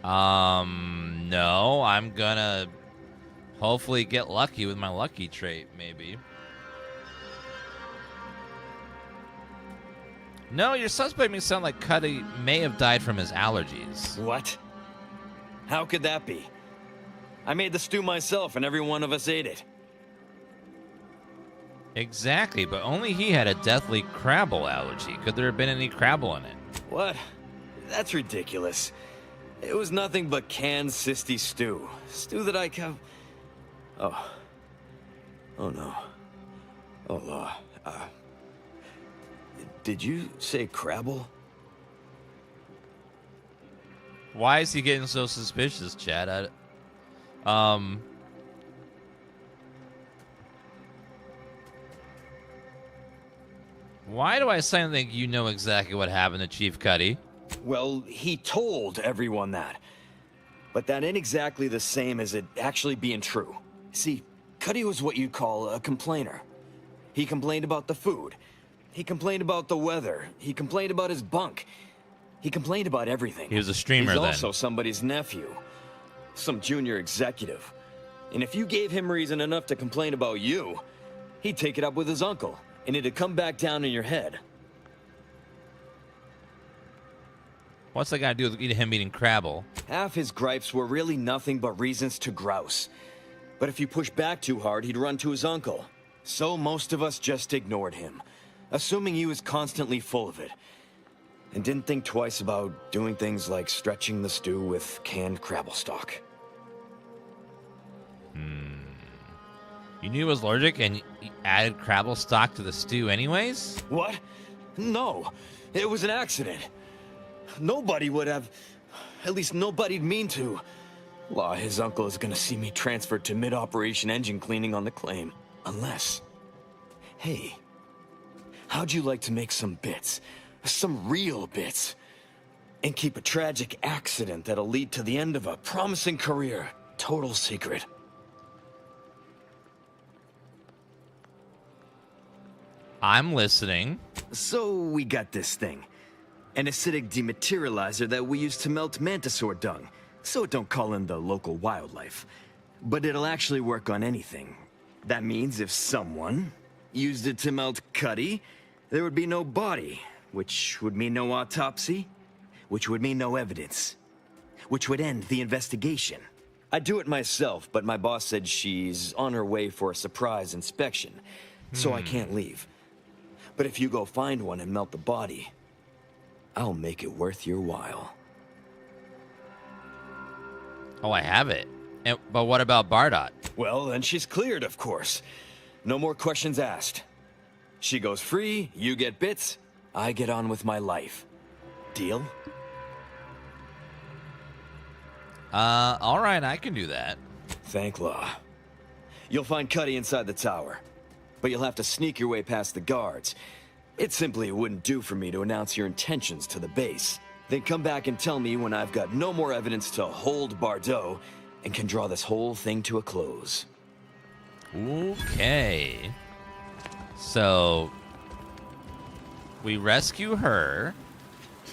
A: No, I'm gonna hopefully get lucky with my lucky trait, maybe. No, your suspect makes it sound like Cuddy may have died from his allergies.
P: What? How could that be? I made the stew myself and every one of us ate it.
A: Exactly, but only he had a deathly Crabble allergy. Could there have been any Crabble in it?
P: What? That's ridiculous. It was nothing but canned cysty stew. Stew that I have... Oh. Oh no. Oh, Law. Did you say Crabble?
A: Why is he getting so suspicious, Chad? Why do I suddenly think you know exactly what happened to Chief Cuddy?
P: Well, he told everyone that. But that ain't exactly the same as it actually being true. See, Cuddy was what you'd call a complainer. He complained about the food. He complained about the weather. He complained about his bunk. He complained about everything.
A: He was a streamer
P: He's
A: then.
P: also somebody's nephew. Some junior executive. And if you gave him reason enough to complain about you, he'd take it up with his uncle, and it'd come back down in your head.
A: What's that got to do with him eating Crabble?
P: Half his gripes were really nothing but reasons to grouse. But if you push back too hard, he'd run to his uncle. So most of us just ignored him, assuming he was constantly full of it. And didn't think twice about doing things like stretching the stew with canned Crabble stock.
A: You knew he was allergic and you added Crabble stock to the stew anyways?
P: What? No, it was an accident. Nobody would have... At least nobody'd mean to. Law, his uncle is gonna see me transferred to mid-operation engine cleaning on the claim. Unless... Hey, how'd you like to make some bits? Some real bits? And keep a tragic accident that'll lead to the end of a promising career. Total secret.
A: I'm listening.
P: So we got this thing. An acidic dematerializer that we use to melt mantisaur dung, so it don't call in the local wildlife. But it'll actually work on anything. That means if someone used it to melt Cuddy, there would be no body, which would mean no autopsy, which would mean no evidence, which would end the investigation. I'd do it myself, but my boss said she's on her way for a surprise inspection, so I can't leave. But if you go find one and melt the body, I'll make it worth your while.
A: Oh, I have it. But what about Bardot?
P: Well, then she's cleared, of course. No more questions asked. She goes free, you get bits, I get on with my life. Deal?
A: All right, I can do that.
P: Thank Law. You'll find Cuddy inside the tower, but you'll have to sneak your way past the guards. It simply wouldn't do for me to announce your intentions to the base. Then come back and tell me when I've got no more evidence to hold Bardot and can draw this whole thing to a close.
A: Okay. So we rescue her,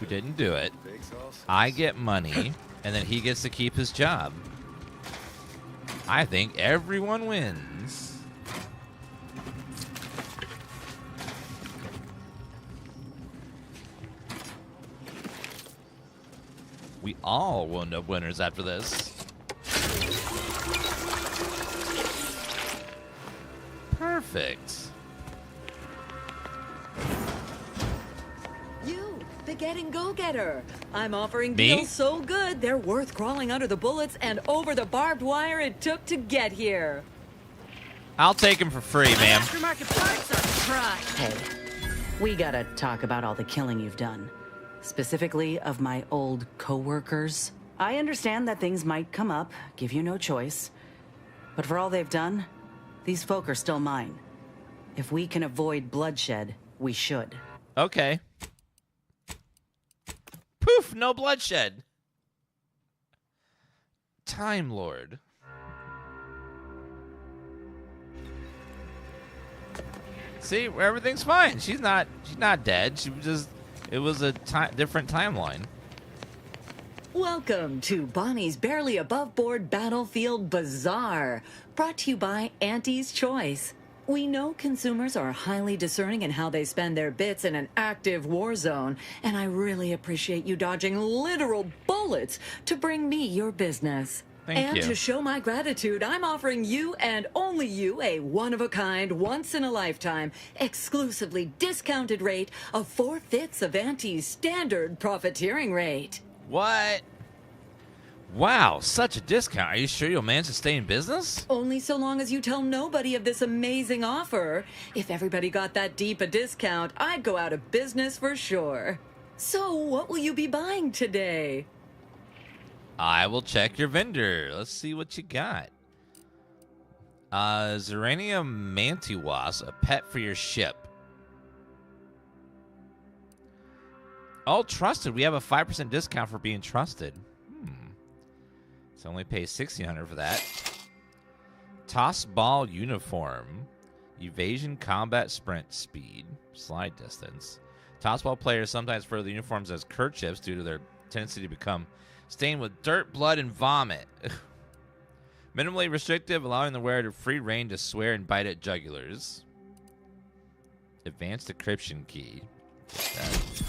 A: who didn't do it. I get money, and then he gets to keep his job. I think everyone wins. We all will end up winners after this. Perfect.
I: You, the getting go-getter. I'm offering
A: Me?
I: deals so good, they're worth crawling under the bullets and over the barbed wire it took to get here.
A: I'll take him for free, ma'am.
E: Aftermarket parts are prime. Hey, we gotta talk about all the killing you've done. Specifically of my old co-workers. I understand that things might come up, give you no choice. But for all they've done, these folk are still mine. If we can avoid bloodshed, we should.
A: Okay. Poof, no bloodshed. Time Lord. See, everything's fine. She's not dead. She was just, it was a different timeline.
I: Welcome to Bonnie's Barely Above Board Battlefield Bazaar, brought to you by Auntie's Choice. We know consumers are highly discerning in how they spend their bits in an active war zone, and I really appreciate you dodging literal bullets to bring me your business.
A: Thank you.
I: To show my gratitude, I'm offering you and only you a one-of-a-kind, once-in-a-lifetime, exclusively discounted rate of 4/5 of Auntie's standard profiteering rate.
A: What? Wow, such a discount. Are you sure you'll manage to stay in business?
I: Only so long as you tell nobody of this amazing offer. If everybody got that deep a discount, I'd go out of business for sure. So, what will you be buying today?
A: I will check your vendor. Let's see what you got. Zeranium mantiwas, a pet for your ship. Oh, trusted. We have a 5% discount for being trusted. So only pay $1,600 for that. Toss ball uniform. Evasion combat sprint speed. Slide distance. Toss ball players sometimes refer to the uniforms as kerchiefs due to their tendency to become stained with dirt, blood, and vomit. Minimally restrictive, allowing the wearer to free reign to swear and bite at jugulars. Advanced decryption key. Get that.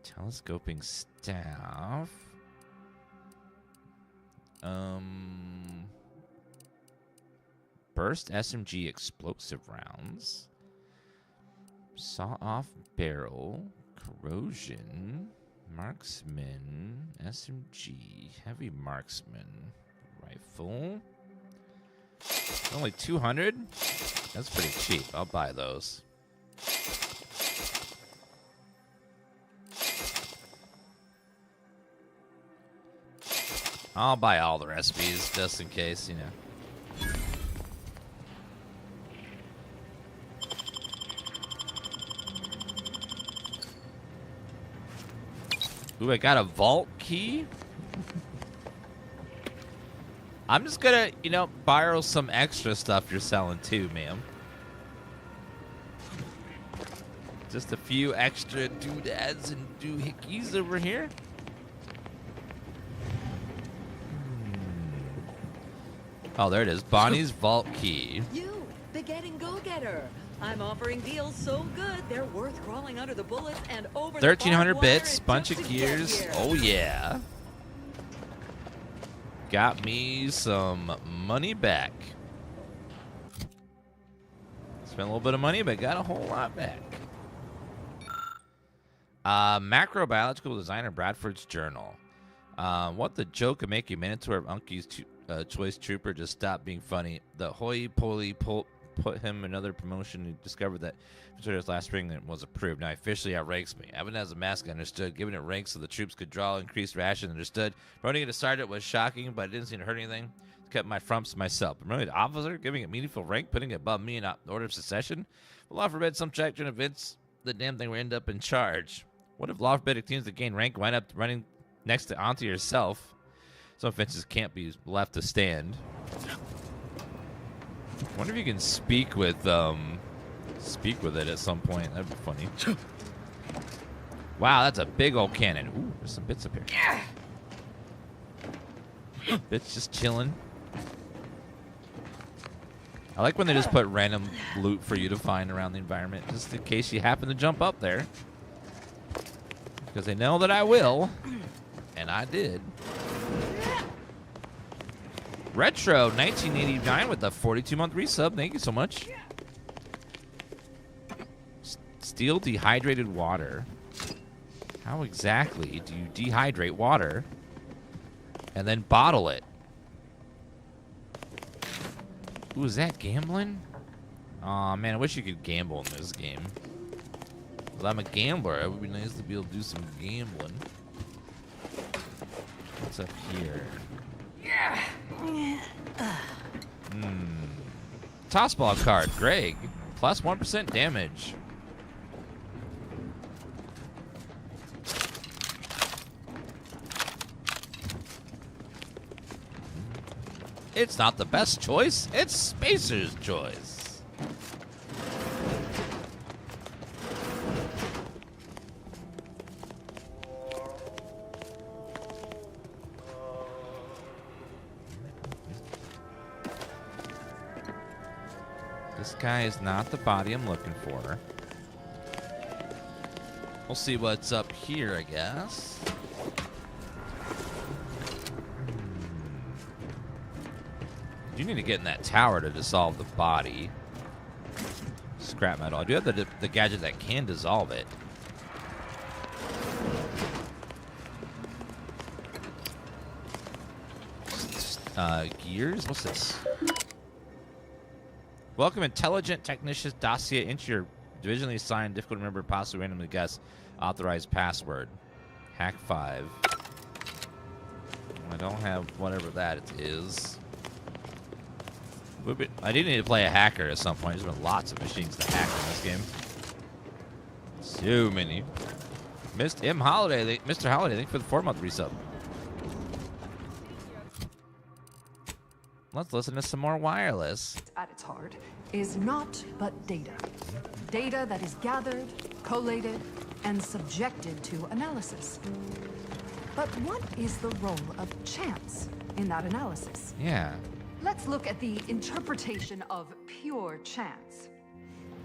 A: Telescoping staff. Burst SMG explosive rounds. Saw-off barrel. Corrosion. Marksman. SMG. Heavy marksman. Rifle. Only 200? That's pretty cheap. I'll buy those. I'll buy all the recipes just in case, you know. Ooh, I got a vault key. I'm just gonna, you know, borrow some extra stuff you're selling too, ma'am. Just a few extra doodads and doohickeys over here. Oh, there it is. Bonnie's vault key.
I: You, the getting go-getter. I'm offering deals so good, they're worth crawling under the bullets and over
A: 1,300
I: the
A: bits, bunch of gears. Oh, yeah. Got me some money back. Spent a little bit of money, but got a whole lot back. Macrobiological designer Bradford's journal. What the joke of making Minotaur of Uncie's choice trooper just stopped being funny. The holy-poly put him another promotion. He discovered that last spring that was approved. Now officially outranks me. Having it as a mask, understood. Giving it ranks so the troops could draw increased ration, understood. Promoting it to sergeant was shocking, but it didn't seem to hurt anything. Kept my frumps to myself. Promoting the officer, giving it meaningful rank, putting it above me in order of succession. The law forbids some track to events. The damn thing will end up in charge. What if logarithmic teams that gain rank wind up running next to onto yourself? Some fences can't be left to stand. I wonder if you can speak with it at some point. That'd be funny. Wow, that's a big old cannon. Ooh, there's some bits up here. Bits just chilling. I like when they just put random loot for you to find around the environment, just in case you happen to jump up there. Because they know that I will. And I did. Retro 1989 with the 42-month resub. Thank you so much. Steal dehydrated water. How exactly do you dehydrate water and then bottle it? Ooh, is that gambling? Aw, man, I wish you could gamble in this game. Well, I'm a gambler. It would be nice to be able to do some gambling. What's up here? Tossball card, Greg. Plus 1% damage. It's not the best choice. It's Spacer's choice. This guy is not the body I'm looking for. We'll see what's up here, I guess. You need to get in that tower to dissolve the body. Scrap metal. I do have the gadget that can dissolve it. Gears? What's this? Welcome intelligent technician dossier into your divisionally assigned, difficult to remember, possibly randomly guess, authorized password. Hack 5. I don't have whatever that is. I do need to play a hacker at some point. There's been lots of machines to hack in this game. So many. Mr. Holiday, thank you for the 4-month resub. Let's listen to some more wireless.
Q: At its heart is not but data. Data that is gathered, collated, and subjected to analysis. But what is the role of chance in that analysis?
A: Yeah.
Q: Let's look at the interpretation of pure chance.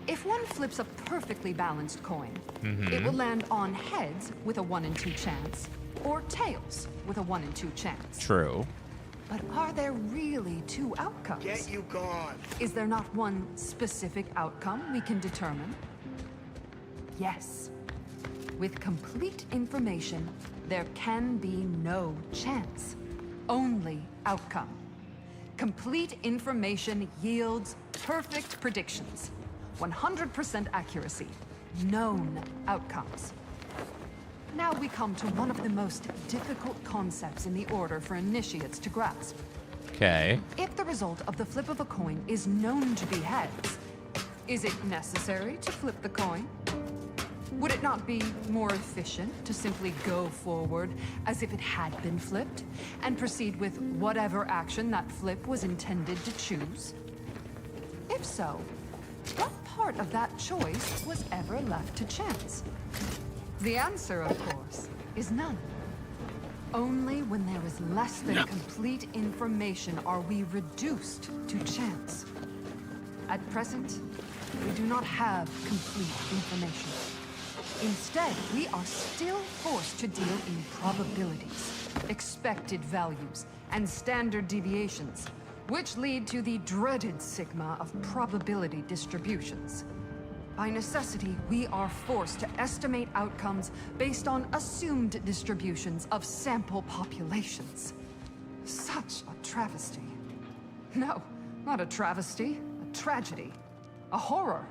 Q: If one flips a perfectly balanced coin, it will land on heads with a 1 in 2 chance, or tails with a 1 in 2 chance.
A: True.
Q: But are there really 2 outcomes?
L: Get you gone.
Q: Is there not one specific outcome we can determine? Yes. With complete information, there can be no chance, only outcome. Complete information yields perfect predictions, 100% accuracy, known outcomes. Now we come to one of the most difficult concepts in the order for initiates to grasp.
A: Okay.
Q: If the result of the flip of a coin is known to be heads, is it necessary to flip the coin? Would it not be more efficient to simply go forward as if it had been flipped and proceed with whatever action that flip was intended to choose? If so, what part of that choice was ever left to chance? The answer, of course, is none. Only when there is less than complete information are we reduced to chance. At present, we do not have complete information. Instead, we are still forced to deal in probabilities, expected values, and standard deviations, which lead to the dreaded sigma of probability distributions. By necessity, we are forced to estimate outcomes based on assumed distributions of sample populations. Such a travesty. No, not a travesty, a tragedy. A horror.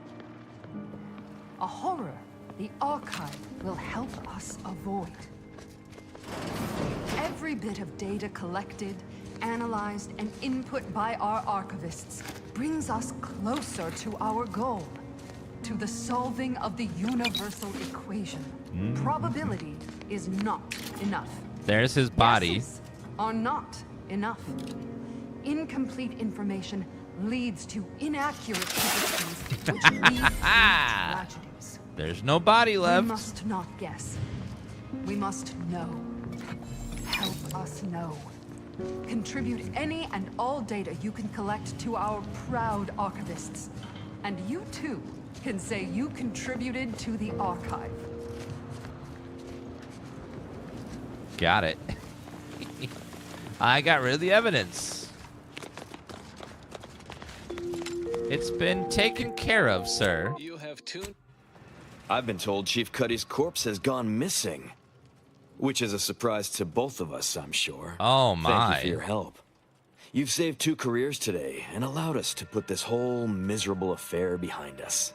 Q: A horror the archive will help us avoid. Every bit of data collected, analyzed, and input by our archivists brings us closer to our goal. to the solving of the universal equation. Probability is not enough.
A: There's his body.
Q: Guesses are not enough. Incomplete information leads to inaccurate predictions, which leads to tragedies.
A: There's no body left.
Q: We must not guess. We must know. Help us know. Contribute any and all data you can collect to our proud archivists. And you too can say you contributed to the archive.
A: Got it. I got rid of the evidence. It's been taken care of, sir.
C: You have two.
P: I've been told Chief Cuddy's corpse has gone missing. Which is a surprise to both of us, I'm sure.
A: Oh, my.
P: Thank you for your help. You've saved 2 careers today and allowed us to put this whole miserable affair behind us.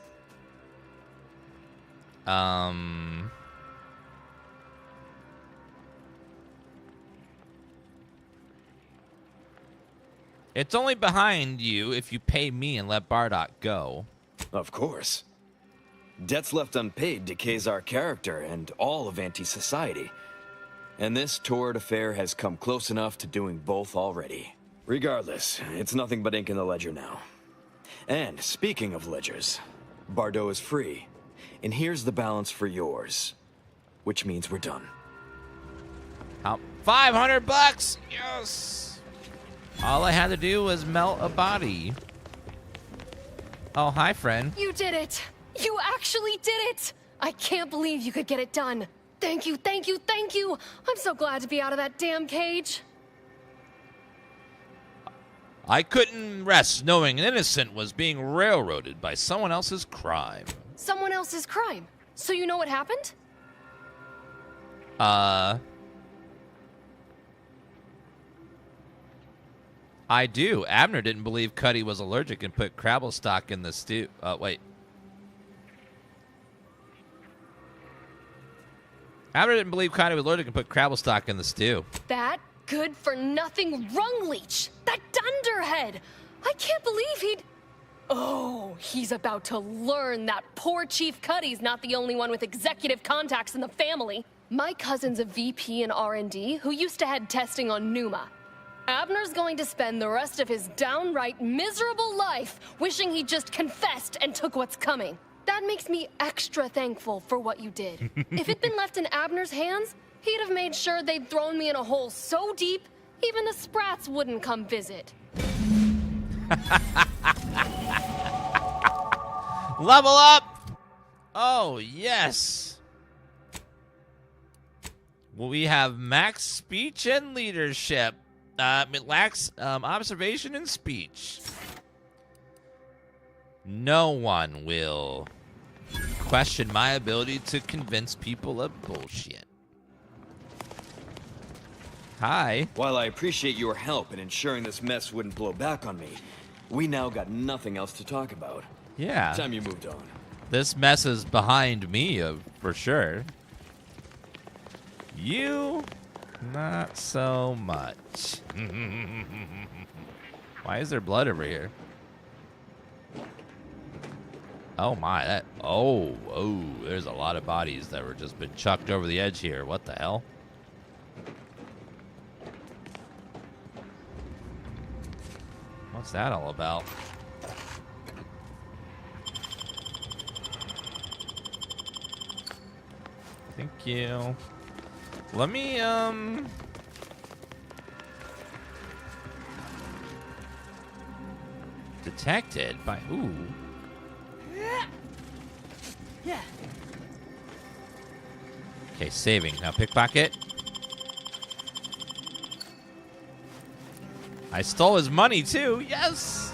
A: It's only behind you if you pay me and let Bardock go.
P: Of course. Debts left unpaid decays our character and all of anti-society. And this torrid affair has come close enough to doing both already. Regardless, it's nothing but ink in the ledger now. And speaking of ledgers, Bardot is free. And here's the balance for yours. Which means we're done.
A: How? $500? Yes! All I had to do was melt a body. Oh, hi, friend.
N: You did it! You actually did it! I can't believe you could get it done. Thank you, thank you, thank you! I'm so glad to be out of that damn cage.
A: I couldn't rest knowing an innocent was being railroaded by someone else's crime.
N: Someone else's crime? So you know what happened?
A: I do. Abner didn't believe Cuddy was allergic and put crabble stock in the stew. Wait. Abner didn't believe Cuddy was allergic and put crabble stock in the stew.
N: That good-for-nothing rung leech! That dunderhead! I can't believe he'd... Oh, he's about to learn that poor Chief Cuddy's not the only one with executive contacts in the family. My cousin's a VP in R&D who used to head testing on Numa. Abner's going to spend the rest of his downright miserable life wishing he just confessed and took what's coming. That makes me extra thankful for what you did. If it'd been left in Abner's hands, he'd have made sure they'd thrown me in a hole so deep, even the sprats wouldn't come visit.
A: Level up! Oh, yes. Well, we have max speech and leadership. It lacks observation and speech. No one will question my ability to convince people of bullshit. Hi.
P: While I appreciate your help in ensuring this mess wouldn't blow back on me, we now got nothing else to talk about.
A: Yeah.
P: Time you moved on.
A: This mess is behind me, for sure. You, not so much. Why is there blood over here? Oh my, oh, there's a lot of bodies that were just been chucked over the edge here. What the hell? What's that all about? Thank you. Let me, detected by, ooh.
N: Yeah.
A: Okay, saving. Now pickpocket. I stole his money too. Yes.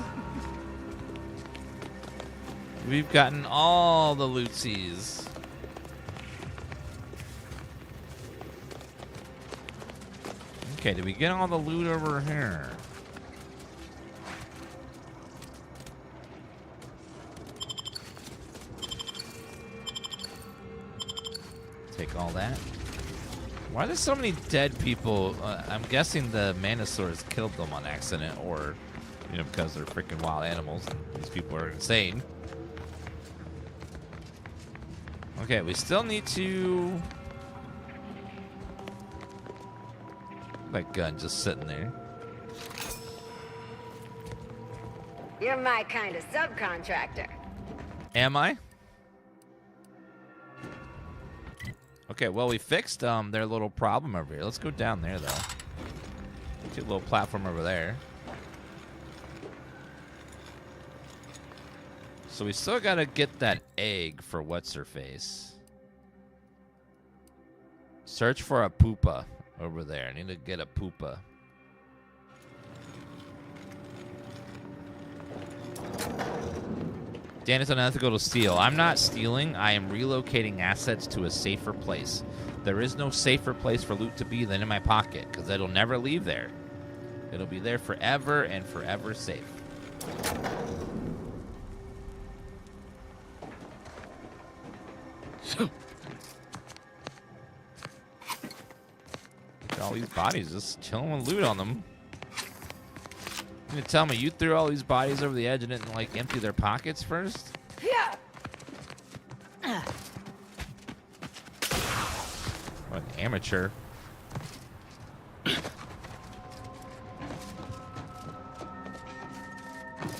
A: We've gotten all the lootsies. Okay, did we get all the loot over here? Take all that. Why are there so many dead people? I'm guessing the mantisaurs killed them on accident, or, you know, because they're freaking wild animals and these people are insane. Okay, we still need to... That gun just sitting there.
R: You're my kind of subcontractor.
A: Am I? Okay, well, we fixed their little problem over here. Let's go down there, though. Get a little platform over there. So we still got to get that egg for what's-her-face. Search for a pupa over there. I need to get a pupa. Dan, it's unethical to steal. I'm not stealing. I am relocating assets to a safer place. There is no safer place for loot to be than in my pocket, because it'll never leave there. It'll be there forever and forever safe. Look at all these bodies just chilling with loot on them. You gonna tell me you threw all these bodies over the edge and didn't, like, empty their pockets first?
R: Yeah.
A: What an amateur.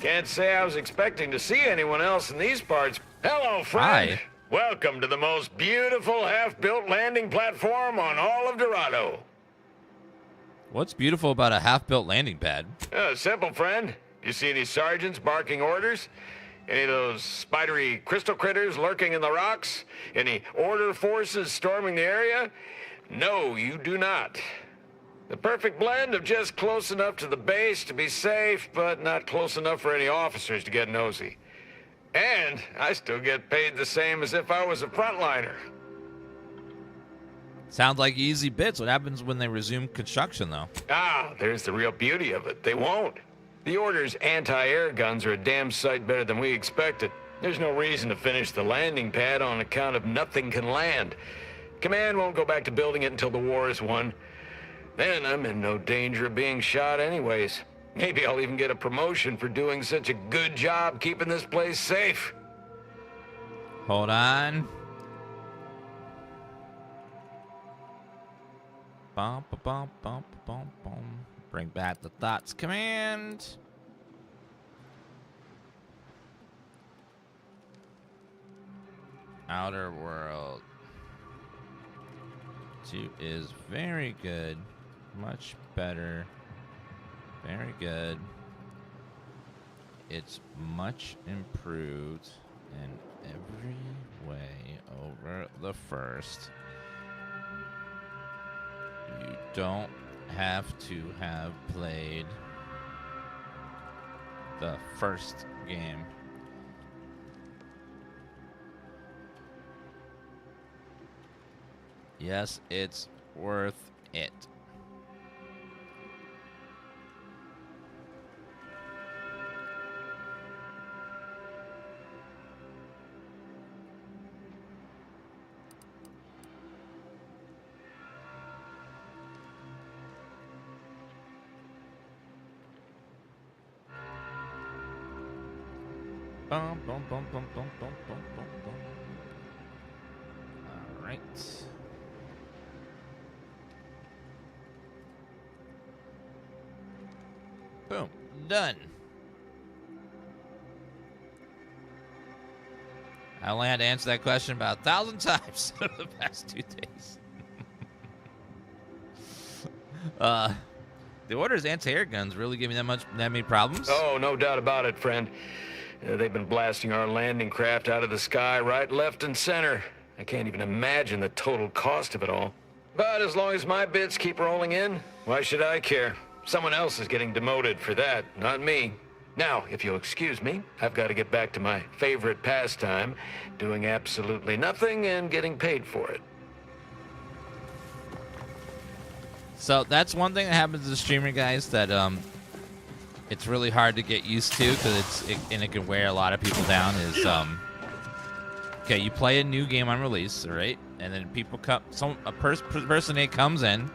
S: Can't say I was expecting to see anyone else in these parts. Hello, friend.
A: Hi.
S: Welcome to the most beautiful half-built landing platform on all of Dorado.
A: What's beautiful about a half-built landing pad?
S: Simple, friend. You see any sergeants barking orders? Any of those spidery crystal critters lurking in the rocks? Any order forces storming the area? No, you do not. The perfect blend of just close enough to the base to be safe, but not close enough for any officers to get nosy. And I still get paid the same as if I was a frontliner.
A: Sounds like easy bits. What happens when they resume construction, though?
S: Ah, there's the real beauty of it. They won't. The Order's anti-air guns are a damn sight better than we expected. There's no reason to finish the landing pad on account of nothing can land. Command won't go back to building it until the war is won. Then I'm in no danger of being shot anyways. Maybe I'll even get a promotion for doing such a good job keeping this place safe.
A: Hold on. Bum, bum, bum, bum, bum. Bring back the thoughts command. Outer World 2 is very good. Much better. Very good. It's much improved in every way over the first. You don't have to have played the first game. Yes, it's worth it. Bum, bum, bum, bum, bum, bum, bum, bum, bum. All right. Boom. Done. I only had to answer that question about 1,000 times over the past 2 days. The Order's anti-air guns really give me that many problems?
S: Oh, no doubt about it, friend. They've been blasting our landing craft out of the sky right, left, and center. I can't even imagine the total cost of it all. But as long as my bits keep rolling in, why should I care? Someone else is getting demoted for that, not me. Now, if you'll excuse me, I've got to get back to my favorite pastime, doing absolutely nothing and getting paid for it.
A: So that's one thing that happens to streamer guys that it's really hard to get used to because it can wear a lot of people down. Is okay, you play a new game on release, right? And then people come, person A comes in,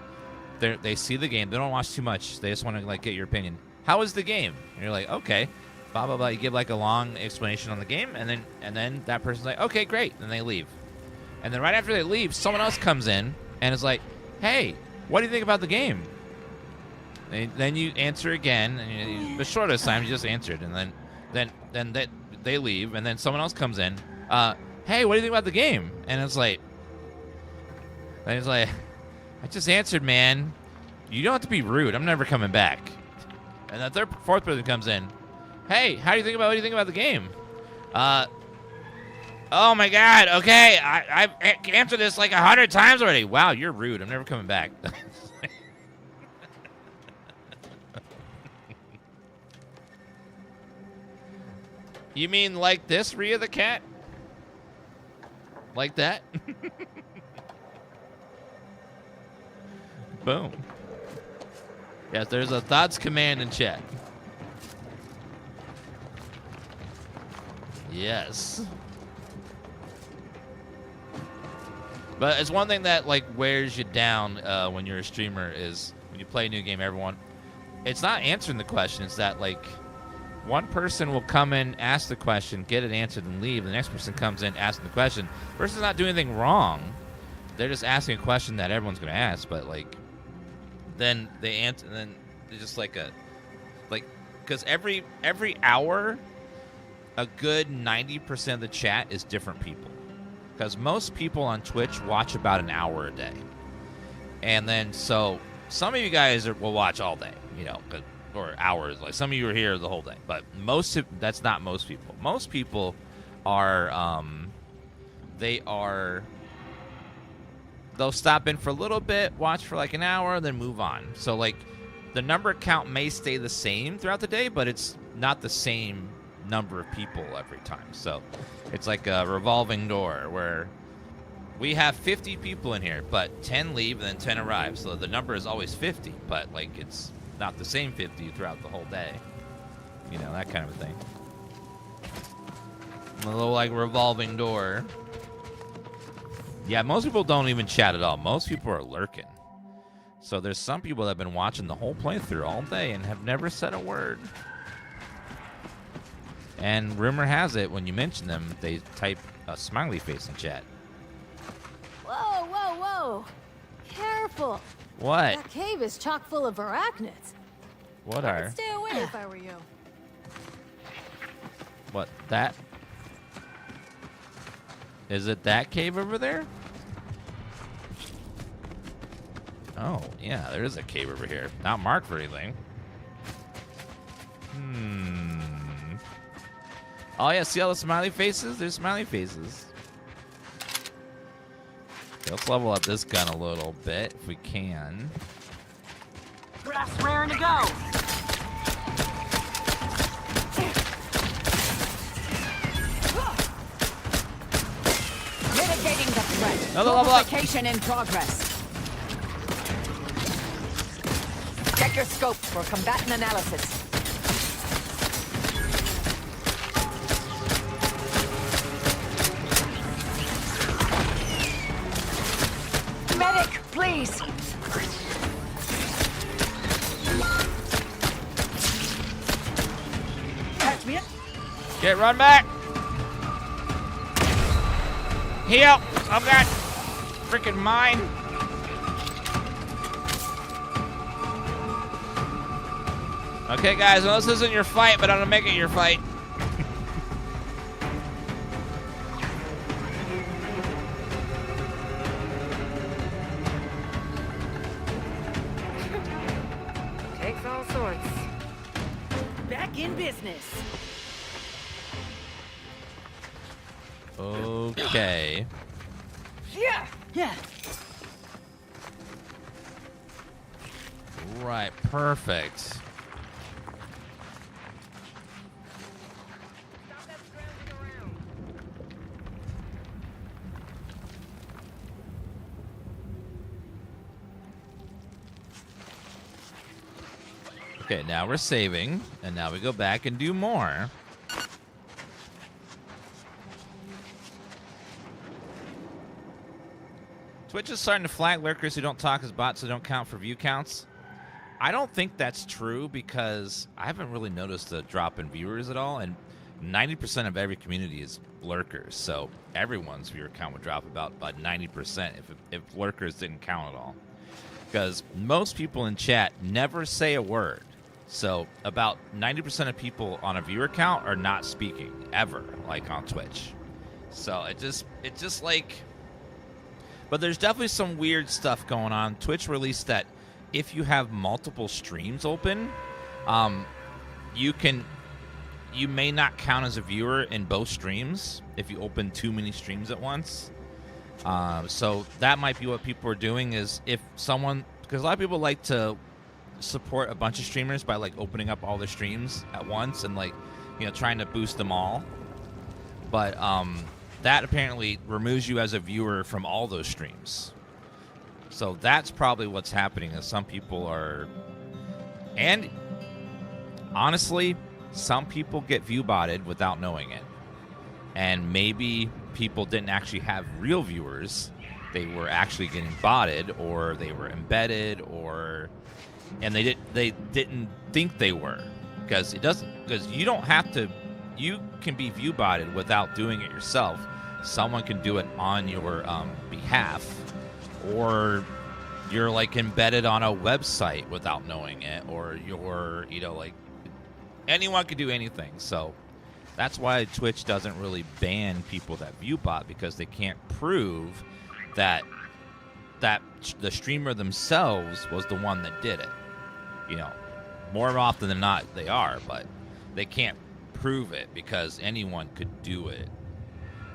A: they see the game, they don't watch too much, they just want to like get your opinion. How is the game? And you're like, okay, blah blah blah. You give like a long explanation on the game, and then that person's like, okay, great, and they leave. And then right after they leave, someone else comes in and is like, hey, what do you think about the game? And then you answer again, and the shortest time you just answered, and then they leave, and then someone else comes in. Hey, what do you think about the game? And it's like, I just answered, man. You don't have to be rude. I'm never coming back. And the fourth person comes in. Hey, what do you think about the game? Oh my God. Okay, I've answered this like 100 times already. Wow, you're rude. I'm never coming back. You mean like this, Rhea the cat? Like that? Boom. Yes, there's a thoughts command in chat. Yes. But it's one thing that like wears you down when you're a streamer is when you play a new game, everyone. It's not answering the question. It's that like one person will come in, ask the question, get it answered, and leave. The next person comes in, asking the question. The person's not doing anything wrong. They're just asking a question that everyone's going to ask. But like, then they answer, and then they're just like because every hour, a good 90% of the chat is different people. Because most people on Twitch watch about an hour a day, and then so some of you guys will watch all day, you know. Or hours, like some of you are here the whole day, but that's not most people. Most people are they'll stop in for a little bit, watch for like an hour, then move on. So like the number count may stay the same throughout the day, but it's not the same number of people every time. So it's like a revolving door where we have 50 people in here, but 10 leave and then 10 arrive. So the number is always 50, but like it's not the same 50 throughout the whole day. You know, that kind of a thing. A little like revolving door. Yeah, most people don't even chat at all. Most people are lurking. So there's some people that have been watching the whole playthrough all day and have never said a word. And rumor has it, when you mention them, they type a smiley face in chat.
T: Whoa, whoa, whoa. Careful.
A: What?
T: That cave is chock full of arachnids.
A: What
T: I
A: are?
T: would stay away if I were you.
A: What, that? Is it that cave over there? Oh, yeah, there is a cave over here. Not marked for anything. Oh, yeah, see all the smiley faces? There's smiley faces. Okay, let's level up this gun a little bit, if we can.
J: Brass raring to go.
I: Mitigating the threat.
A: Another level up.
I: Modification in progress. Check your scope for combatant analysis. Medic, please. Catch me up.
A: Get run back. Heal. I've got freaking mine. Okay, guys, well, this isn't your fight, but I'm gonna make it your fight.
T: Takes all sorts.
I: Back in business.
A: Okay.
I: Yeah. Yeah.
A: Right, perfect. Okay, now we're saving, and now we go back and do more. Twitch is starting to flag lurkers who don't talk as bots, so don't count for view counts. I don't think that's true because I haven't really noticed a drop in viewers at all, and 90% of every community is lurkers, so everyone's viewer count would drop about 90% if lurkers didn't count at all. Because most people in chat never say a word. So about 90% of people on a viewer count are not speaking ever, like on Twitch. So it just like, but there's definitely some weird stuff going on. Twitch released that if you have multiple streams open, you may not count as a viewer in both streams if you open too many streams at once. So that might be what people are doing, is if someone, because a lot of people like to support a bunch of streamers by like opening up all their streams at once and like, you know, trying to boost them all. But that apparently removes you as a viewer from all those streams. So that's probably what's happening, is some people are, and honestly, some people get view botted without knowing it. And maybe people didn't actually have real viewers. They were actually getting botted, or they were embedded, and they didn't think they were. Because you don't have to, you can be view botted without doing it yourself. Someone can do it on your behalf, or you're like embedded on a website without knowing it, or you're, you know, like, anyone can do anything. So that's why Twitch doesn't really ban people that view bot, because they can't prove that the streamer themselves was the one that did it. You know, more often than not they are, but they can't prove it because anyone could do it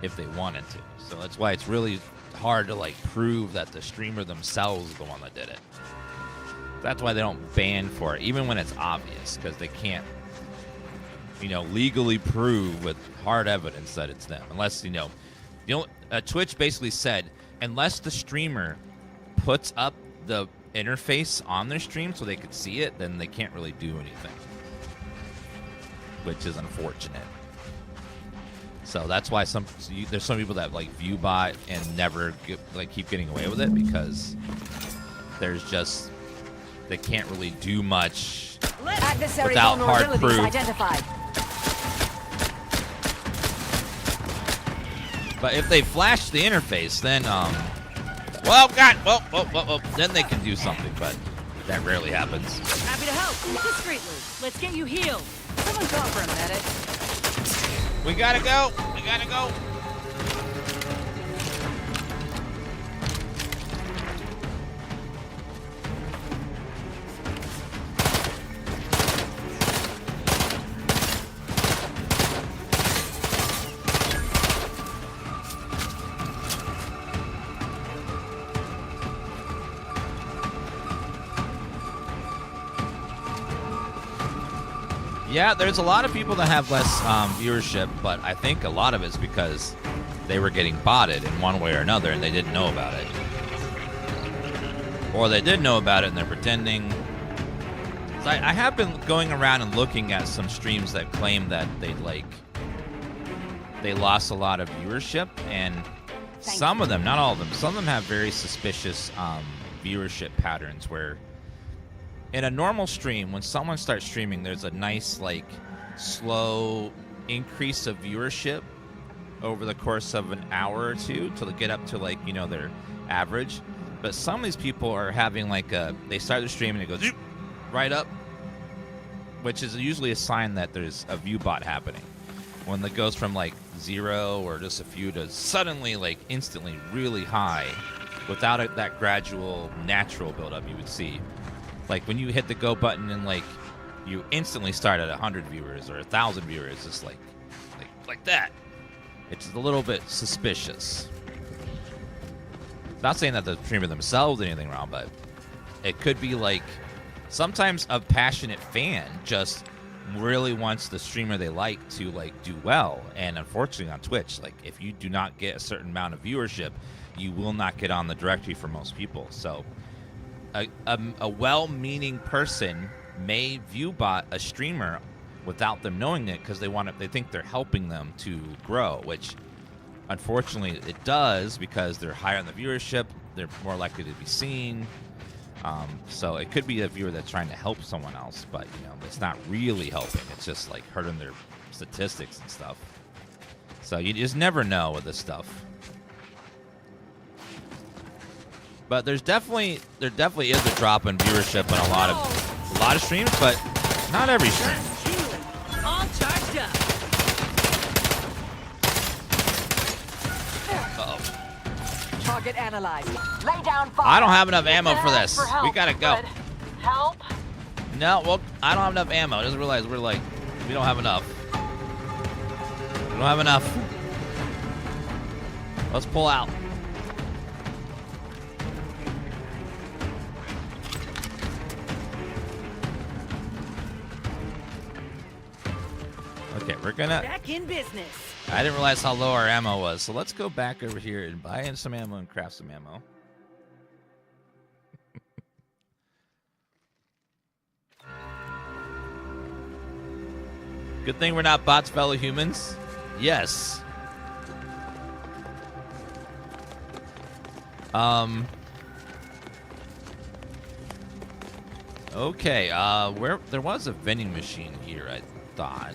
A: if they wanted to. So that's why it's really hard to like prove that the streamer themselves is the one that did it. That's why they don't ban for it, even when it's obvious, because they can't, you know, legally prove with hard evidence that it's them. Unless, you know, Twitch basically said, unless the streamer puts up the interface on their stream so they could see it, then they can't really do anything, which is unfortunate. So that's why there's some people that like view bot and never keep getting away with it, because there's just, they can't really do much without hard proof.
E: Identified.
A: But if they flash the interface, then well, God, well, then they can do something. But that rarely happens.
E: Happy to help. Discreetly. Let's get you healed. Someone call for a medic.
A: We gotta go. We gotta go. Yeah, there's a lot of people that have less viewership, but I think a lot of it's because they were getting botted in one way or another and they didn't know about it. Or they did know about it and they're pretending. So I have been going around and looking at some streams that claim that they lost a lot of viewership, and some of them, not all of them, some of them have very suspicious viewership patterns where in a normal stream, when someone starts streaming, there's a nice, like, slow increase of viewership over the course of an hour or two to get up to, like, you know, their average. But some of these people are having, like, they start the stream and it goes right up, which is usually a sign that there's a view bot happening. When it goes from, like, 0 or just a few to suddenly, like, instantly really high without that gradual, natural buildup you would see. Like when you hit the go button and like you instantly start at 100 viewers or 1,000 viewers, it's like that. It's a little bit suspicious. Not saying that the streamer themselves did anything wrong, but it could be like sometimes a passionate fan just really wants the streamer they like to like do well. And unfortunately on Twitch, like if you do not get a certain amount of viewership, you will not get on the directory for most people. So a well-meaning person may view bot a streamer without them knowing it because they think they're helping them to grow, which unfortunately it does because they're higher on the viewership, they're more likely to be seen. So it could be a viewer that's trying to help someone else, but you know it's not really helping. It's just like hurting statistics and stuff. So you just never know with this stuff. But there definitely is a drop in viewership on a lot of streams, but not every stream.
I: All charged up.
A: Uh-oh.
I: Target analyzed. Lay down fire.
A: I don't have enough ammo for this. We gotta go.
I: Help?
A: No, well, I don't have enough ammo. I just realized we don't have enough. We don't have enough. Let's pull out. Okay, we're gonna...
I: Back in business.
A: I didn't realize how low our ammo was, so let's go back over here and buy in some ammo and craft some ammo. Good thing we're not bots, fellow humans. Yes. Okay, where there was a vending machine here, I thought.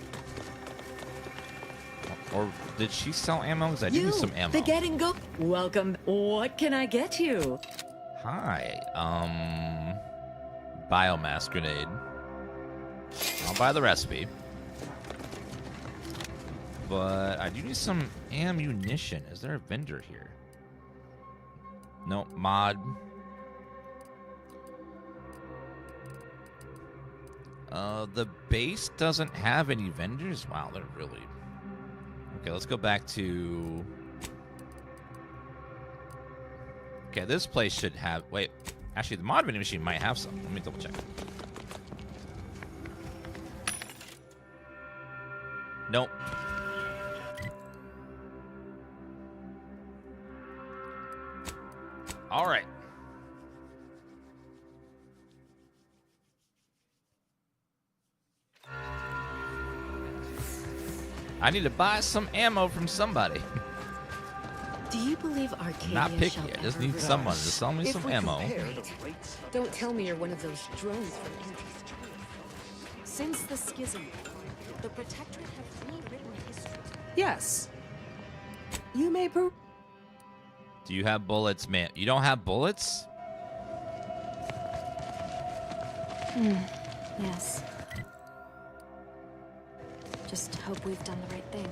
A: Or did she sell ammo? Because I do need some ammo.
I: The get and go. Welcome. What can I get you?
A: Hi. Biomass grenade. I'll buy the recipe. But I do need some ammunition. Is there a vendor here? No, mod. The base doesn't have any vendors? Wow, they're really... Okay, let's go back to... Okay, this place should have... Wait, actually, the mod vending machine might have some. Let me double check. Nope. All right. I need to buy some ammo from somebody.
U: Do you believe Arcadia
A: I'm not picky.
U: shall
A: I just
U: ever
A: need someone to
U: rise?
A: sell me some ammo.
U: Don't tell me you're one of those drones from Anti's Choice.
B: Since the schism, the Protectorate have rewritten history.
U: Yes. You may
A: Do you have bullets, man? You don't have bullets?
B: Yes. Just hope we've done the right thing.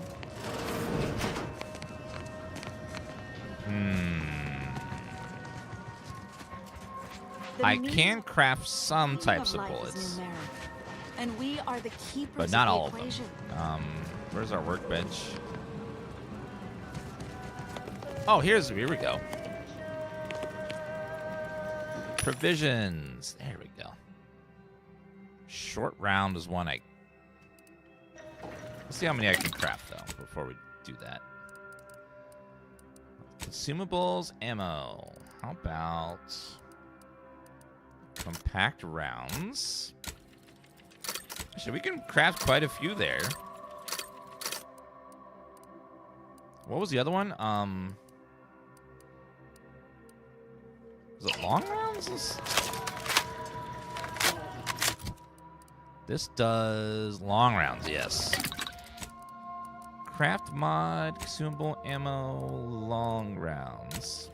A: I can craft some types of bullets,
B: And we are the keepers
A: but not
B: of the
A: all of them.
B: equation.
A: Where's our workbench? Oh, here we go. Provisions. There we go. Short round is one let's see how many I can craft, though, before we do that. Consumables, ammo. How about compact rounds? Actually, we can craft quite a few there. What was the other one? Is it long rounds? This does long rounds, yes. Craft mod, consumable ammo, long rounds.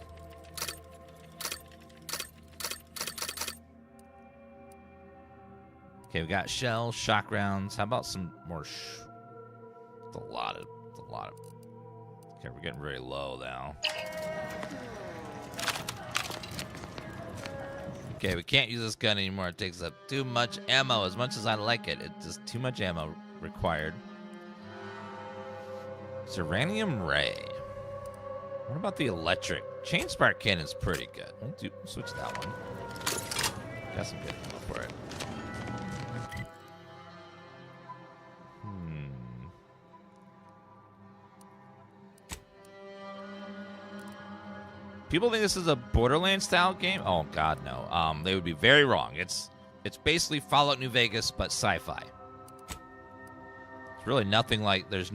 A: Okay, we got shells, shock rounds. How about some more? It's a lot of. Okay, we're getting very low now. Okay, we can't use this gun anymore. It takes up too much ammo. As much as I like it, it's just too much ammo required. Ceranium ray. What about the electric? Chain spark cannon's pretty good. We'll switch that one. Got some good ammo for it. People think this is a Borderlands style game. Oh God, no. They would be very wrong. It's basically Fallout New Vegas, but sci-fi. It's really nothing like. There's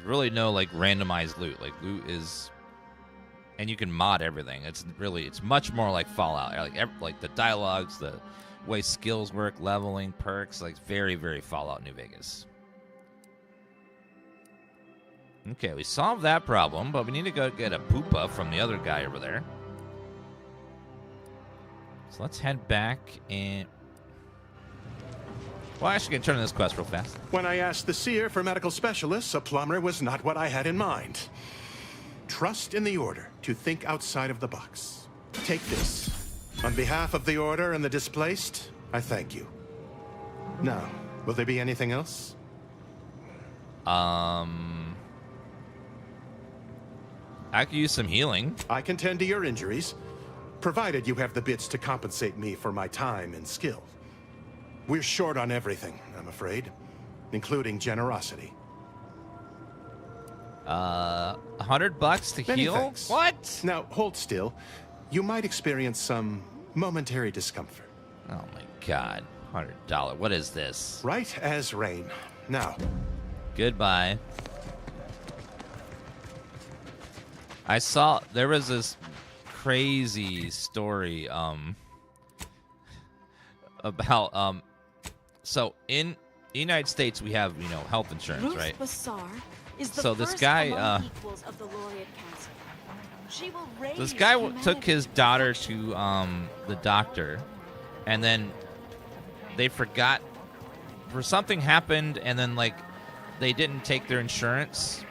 A: really no like randomized loot. Like loot is, and you can mod everything. It's much more like Fallout. Like the dialogues, the way skills work, leveling, perks. Like very, very Fallout New Vegas. Okay, we solved that problem, but we need to go get a pupa from the other guy over there. So let's head back and... Well, actually, going to turn on this quest real fast.
G: When I asked the seer for medical specialists, a plumber was not what I had in mind. Trust in the Order to think outside of the box. Take this. On behalf of the Order and the displaced, I thank you. Now, will there be anything else?
A: I could use some healing.
G: I can tend to your injuries, provided you have the bits to compensate me for my time and skill. We're short on everything, I'm afraid, including generosity.
A: $100 to
G: Many
A: heal?
G: thanks.
A: What?
G: Now, hold still. You might experience some momentary discomfort.
A: Oh my god. $100. What is this?
G: Right as rain. Now.
A: Goodbye. I saw there was this crazy story about so in the United States we have, you know, health insurance,
V: Ruth
A: right?
V: Bassar is the
A: So this
V: first
A: guy
V: among equals of the Laureate Council. She will raise
A: this guy took
V: humanity.
A: his daughter to the doctor, and then they forgot, or something happened, and then like they didn't take their insurance.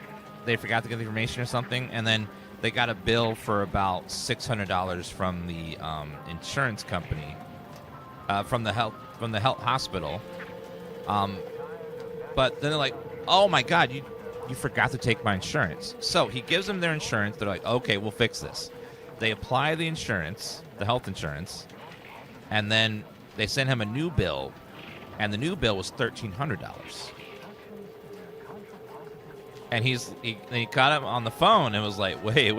A: They forgot to get the information or something, and then they got a bill for about $600 from the insurance company, from the health hospital. But then they're like, "Oh my God, you forgot to take my insurance." So he gives them their insurance. They're like, "Okay, we'll fix this." They apply the insurance, the health insurance, and then they send him a new bill, and the new bill was $1,300. And he got him on the phone and was like, wait,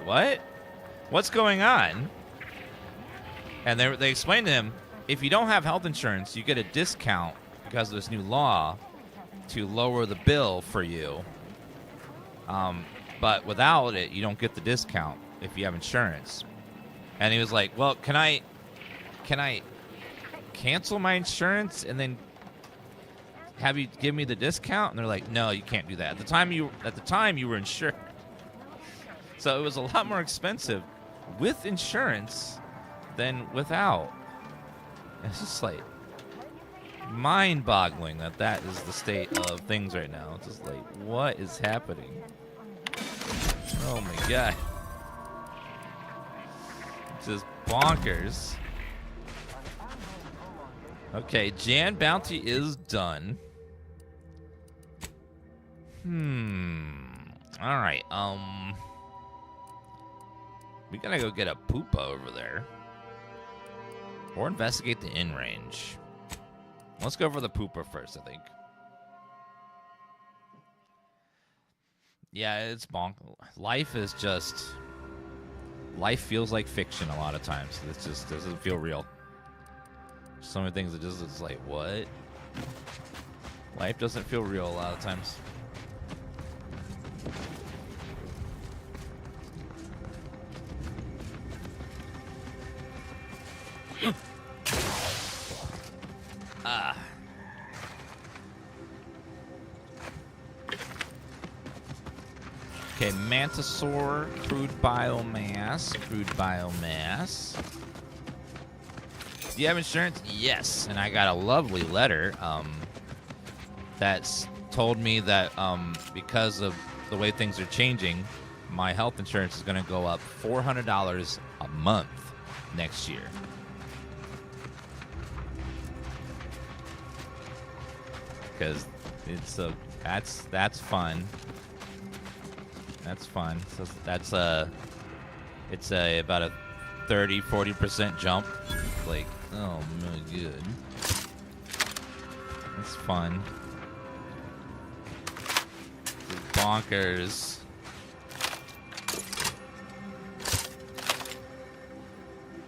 A: what? What's going on? And they explained to him, if you don't have health insurance, you get a discount because of this new law to lower the bill for you. But without it, you don't get the discount if you have insurance. And he was like, well, can I cancel my insurance and then have you give me the discount? And they're like, no, you can't do that. At the time you were insured. So it was a lot more expensive with insurance than without. It's just like mind-boggling that is the state of things right now. It's just like, what is happening? Oh my god. It's just bonkers. Okay, Jan bounty is done. Alright, we gotta go get a pupa over there. Or investigate the in-range. Let's go for the pooper first, I think. Yeah, it's bonk. Life is just... Life feels like fiction a lot of times. It just doesn't feel real. So many things that just it's like, what? Life doesn't feel real a lot of times. Okay, mantisaur, crude biomass. Do you have insurance? Yes, and I got a lovely letter that's told me that because of the way things are changing, my health insurance is going to go up $400 a month next year. Because it's that's fun. That's fun. So that's it's about a 30-40% jump. Like, oh my god, that's fun. Bonkers.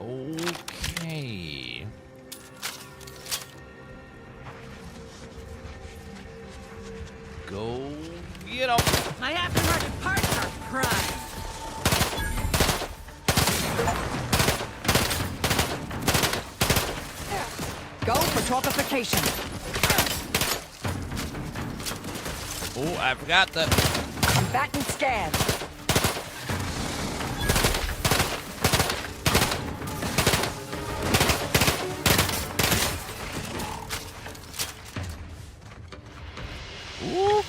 A: Okay. Go get him.
V: My aftermarket parts are prime.
E: Go for torpification.
A: Oh, I forgot that.
I: Combatant scan.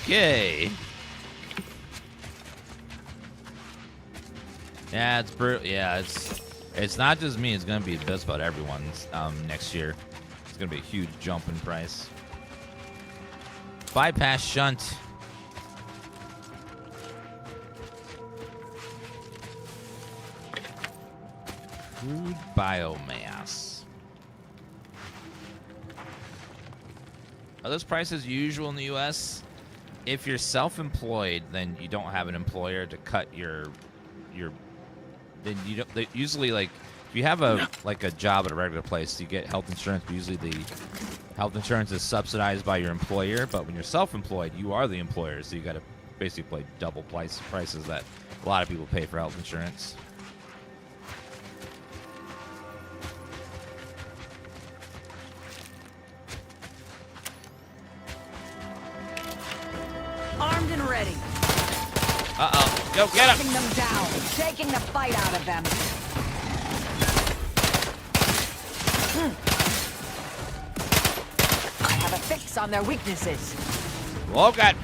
A: Okay. Yeah, it's brutal. Yeah, it's not just me. It's gonna be just about everyone's next year. It's gonna be a huge jump in price. Bypass shunt. Food biomass. Are those prices usual in the U.S.? If you're self-employed, then you don't have an employer to cut your then you don't. They usually, like, if you have a job at a regular place, you get health insurance. But usually, the health insurance is subsidized by your employer. But when you're self-employed, you are the employer, so you got to basically pay double prices that a lot of people pay for health insurance.
I: Armed and ready.
A: Uh-oh. Go get him.
I: Taking them down. Taking the fight out of them. I have a fix on their weaknesses.
A: Oh, God.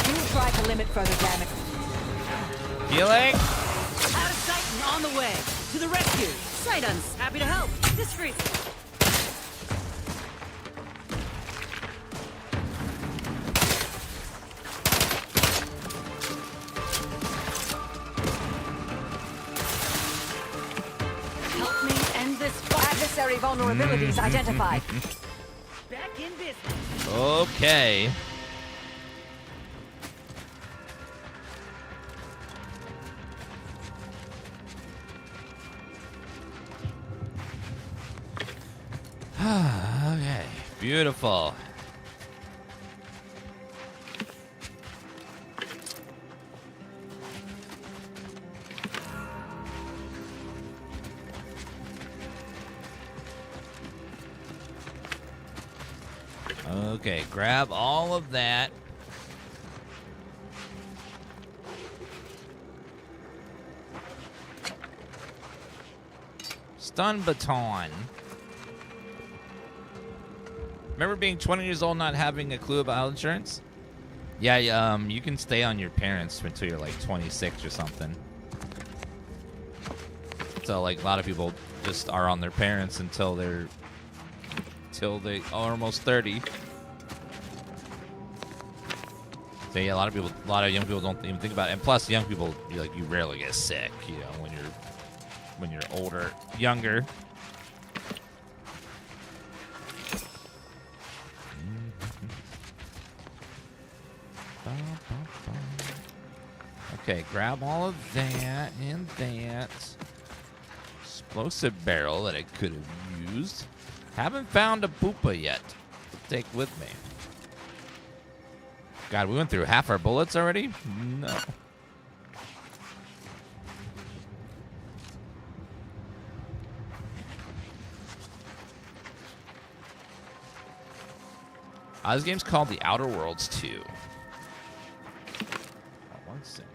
I: You try to limit further damage.
A: Healing.
I: Out of sight and on the way. To the rescue. Sidon's happy to help. Discreetly. Adversary vulnerabilities identified. Back in business.
A: Okay. Okay. Beautiful. Okay, grab all of that. Stun baton. Remember being 20 years old not having a clue about health insurance? Yeah, you can stay on your parents until you're like 26 or something. So like a lot of people just are on their parents until they are almost 30. So yeah, a lot of young people don't even think about it. And plus, young people, you rarely get sick, you know, when you're older, younger. Okay, grab all of that and that. Explosive barrel that I could have used. Haven't found a pupa yet to take with me. God, we went through half our bullets already? No. This game's called The Outer Worlds 2. One second.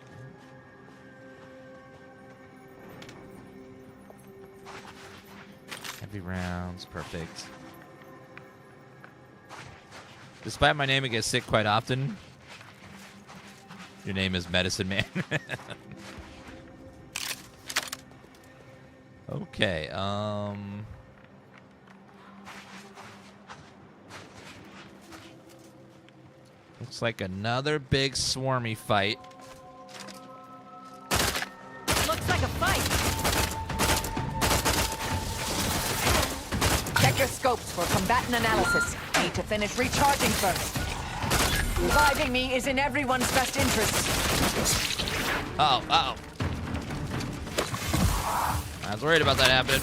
A: Heavy rounds, perfect. Despite my name, I get sick quite often. Your name is Medicine Man. Okay, looks like another big swarmy fight.
I: Looks like a fight. Check your scopes for combatant analysis. Need to finish recharging first. Reviving me is in everyone's best interest.
A: Uh-oh. I was worried about that happening.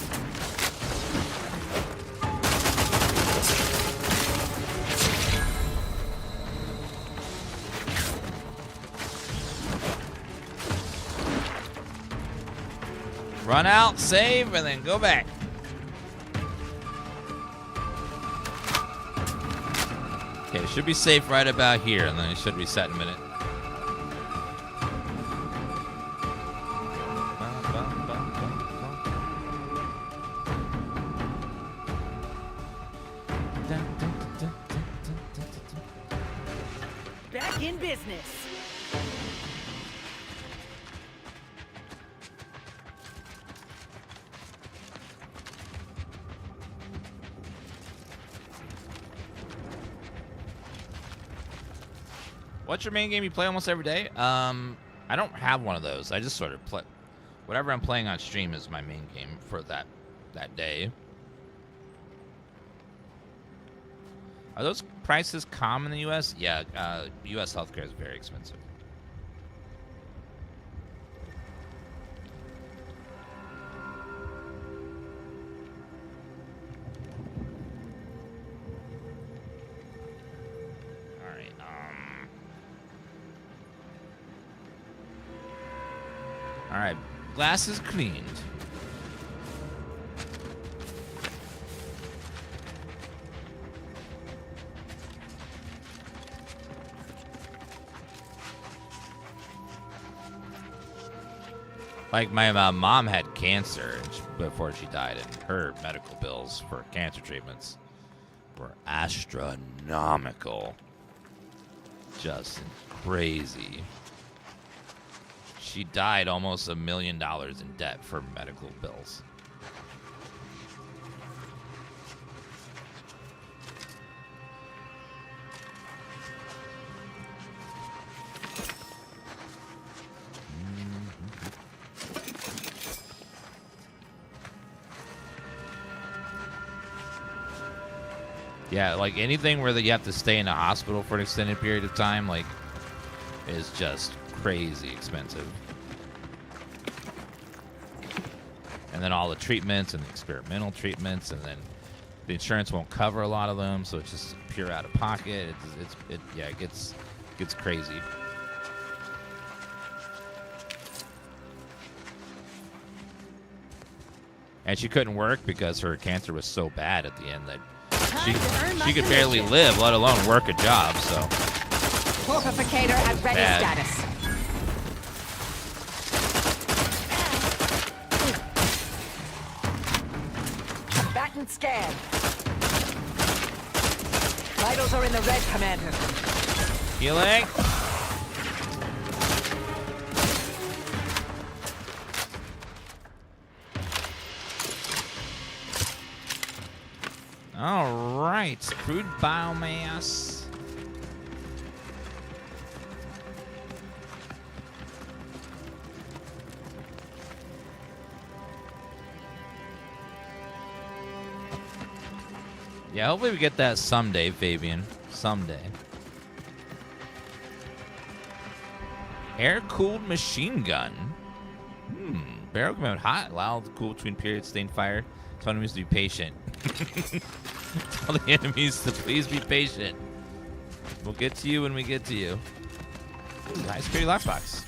A: Run out, save, and then go back. Okay, it should be safe right about here, and then it should reset in a minute.
E: Back in business.
A: What's your main game you play almost every day? I don't have one of those. I just sort of play whatever I'm playing on stream is my main game for that day. Are those prices common in the U.S.? Yeah, U.S. healthcare is very expensive. All right, glass is cleaned. Like my mom had cancer before she died, and her medical bills for cancer treatments were astronomical. Just crazy. She died almost $1 million in debt for medical bills. Yeah, like anything where you have to stay in a hospital for an extended period of time, like, is just crazy expensive. And then all the treatments and the experimental treatments, and then the insurance won't cover a lot of them, so it's just pure out of pocket. It gets crazy. And she couldn't work because her cancer was so bad at the end that she could barely live, let alone work a job. So
M: Torpificator at ready status.
E: Combatant scan. Vitals are in the red, Commander.
A: Healing. All right, crude biomass. Yeah, hopefully we get that someday, Fabian. Someday. Air-cooled machine gun. Barrel come out hot. Allow the cool between periods, staying fire. Tell enemies to be patient. Tell the enemies to please be patient. We'll get to you when we get to you. Ooh, nice, pretty lockbox.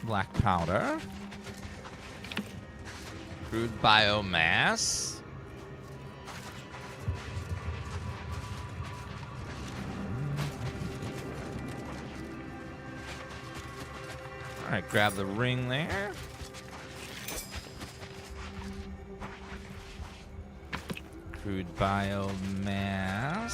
A: Black powder. Crude biomass. All right, grab the ring there. Crude biomass.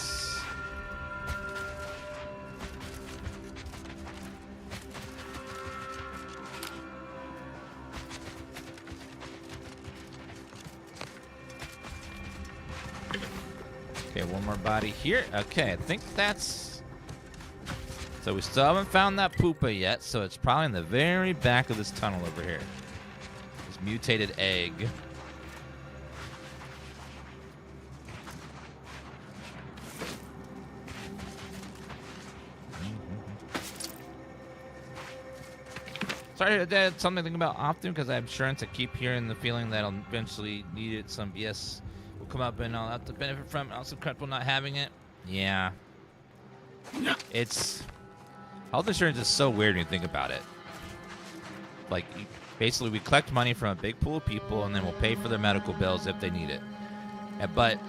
A: Okay, one more body here. Okay, I think that's... So we still haven't found that pupa yet, so it's probably in the very back of this tunnel over here. This mutated egg. Sorry, Dad, something to think about often because I have insurance. I keep hearing the feeling that I'll eventually need it. Some BS will come up and I'll have to benefit from it. Also comfortable not having it. Yeah. It's... Health insurance is so weird when you think about it. Like, basically we collect money from a big pool of people and then we'll pay for their medical bills if they need it. But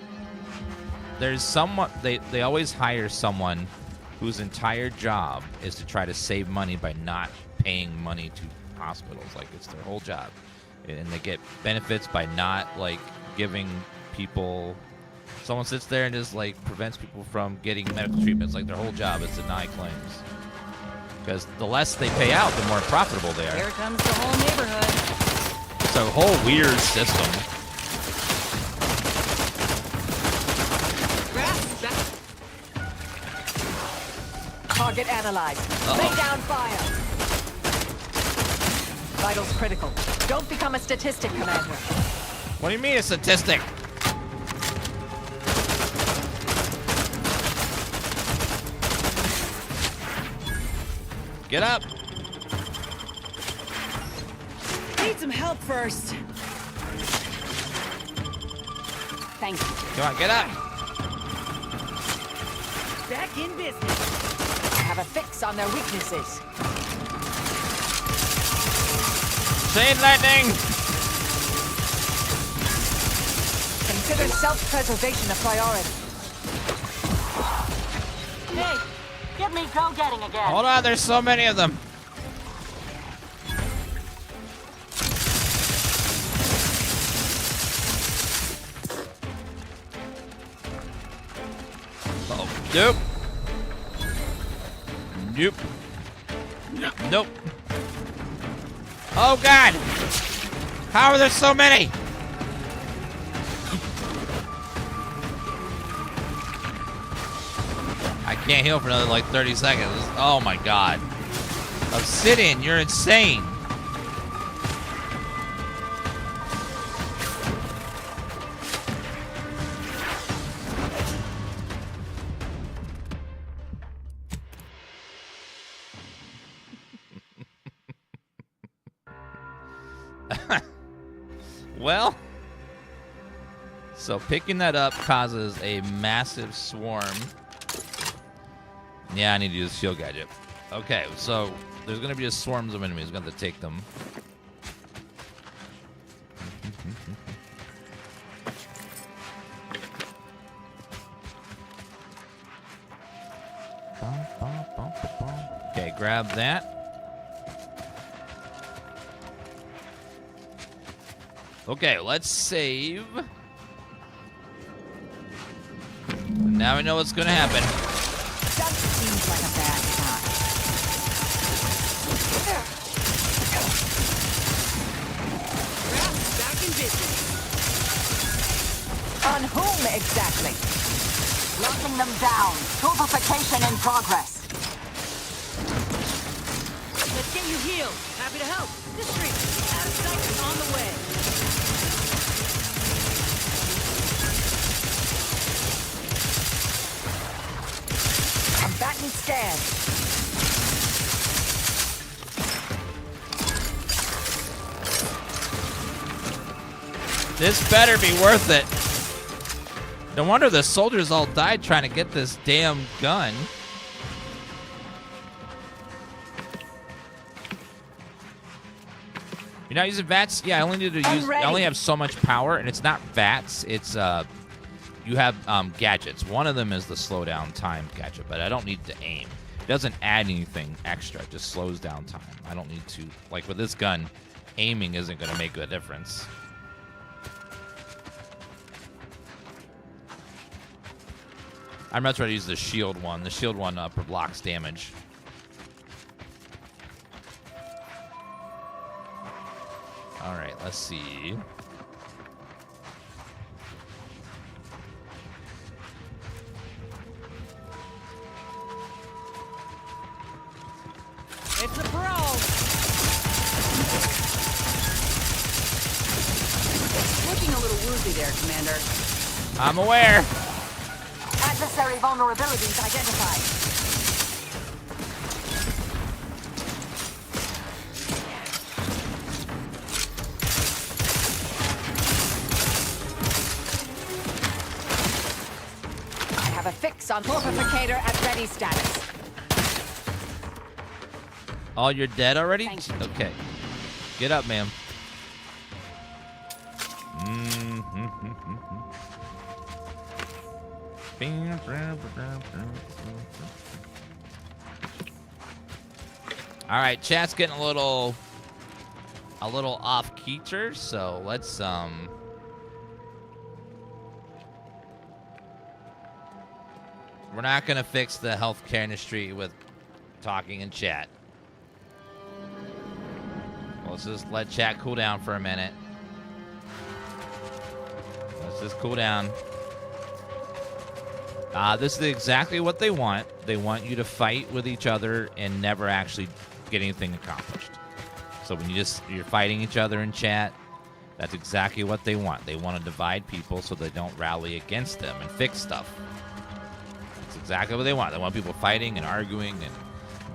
A: there's someone they always hire someone whose entire job is to try to save money by not paying money to hospitals. Like, it's their whole job, and they get benefits by not like giving people. Someone sits there and just like prevents people from getting medical treatments. Like, their whole job is to deny claims, because the less they pay out, the more profitable they are.
E: Here comes the whole neighborhood.
A: It's a whole weird system.
I: Target analyzed. Lay down fire. Vitals critical. Don't become a statistic, Commander.
A: What do you mean a statistic? Get up.
E: Need some help first. Thank you.
A: Come on, get up.
E: Back in business.
I: I have a fix on their weaknesses.
A: Chain lightning.
I: Consider self-preservation a priority.
J: Hey, get me go-getting again.
A: Hold on, there's so many of them. Oh, nope. Nope. Nope. Oh, God. How are there so many? I can't heal for another, like, 30 seconds. Oh, my God. Obsidian, you're insane. Well, so picking that up causes a massive swarm. Yeah, I need to use shield gadget. Okay, so there's going to be a swarms of enemies. I'm going to have to take them. Okay, grab that. Okay, let's save. Now we know what's going to happen.
I: That seems like a bad time.
E: Back in business.
I: On whom exactly?
J: Locking them down. Purification in progress.
E: Let's get you healed. Happy to help. District. Out of sight and on the way.
I: Combatant scanned.
A: This better be worth it. No wonder the soldiers all died trying to get this damn gun. You're not using VATS? Yeah, I only need to use. I only have so much power, and it's not VATS. It's you have gadgets. One of them is the slow down time gadget, but I don't need to aim. It doesn't add anything extra. It just slows down time. I don't need to, like with this gun, aiming isn't going to make a difference. I'd much rather use the shield one. The shield one blocks damage. All right, let's see.
E: It's a brawl. Looking a little woozy there, Commander.
A: I'm aware.
J: Adversary vulnerabilities identified.
I: I have a fix on Purificator at ready status.
A: Oh, you're dead already? Okay. Get up, ma'am. All right, chat's getting a little off keeter, so let's we're not gonna fix the healthcare industry with talking in chat. Let's just let chat cool down for a minute. Let's just cool down. This is exactly what they want. They want you to fight with each other and never actually get anything accomplished. So when you're fighting each other in chat, that's exactly what they want. They want to divide people so they don't rally against them and fix stuff. That's exactly what they want. They want people fighting and arguing and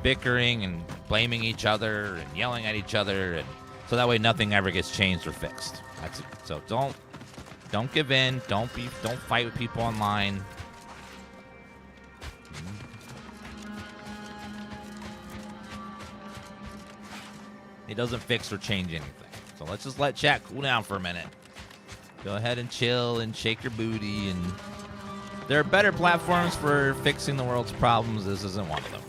A: bickering and blaming each other and yelling at each other, and so that way nothing ever gets changed or fixed. That's it. So don't give in. Don't fight with people online. It doesn't fix or change anything. So let's just let chat cool down for a minute. Go ahead and chill and shake your booty. And there are better platforms for fixing the world's problems. This isn't one of them.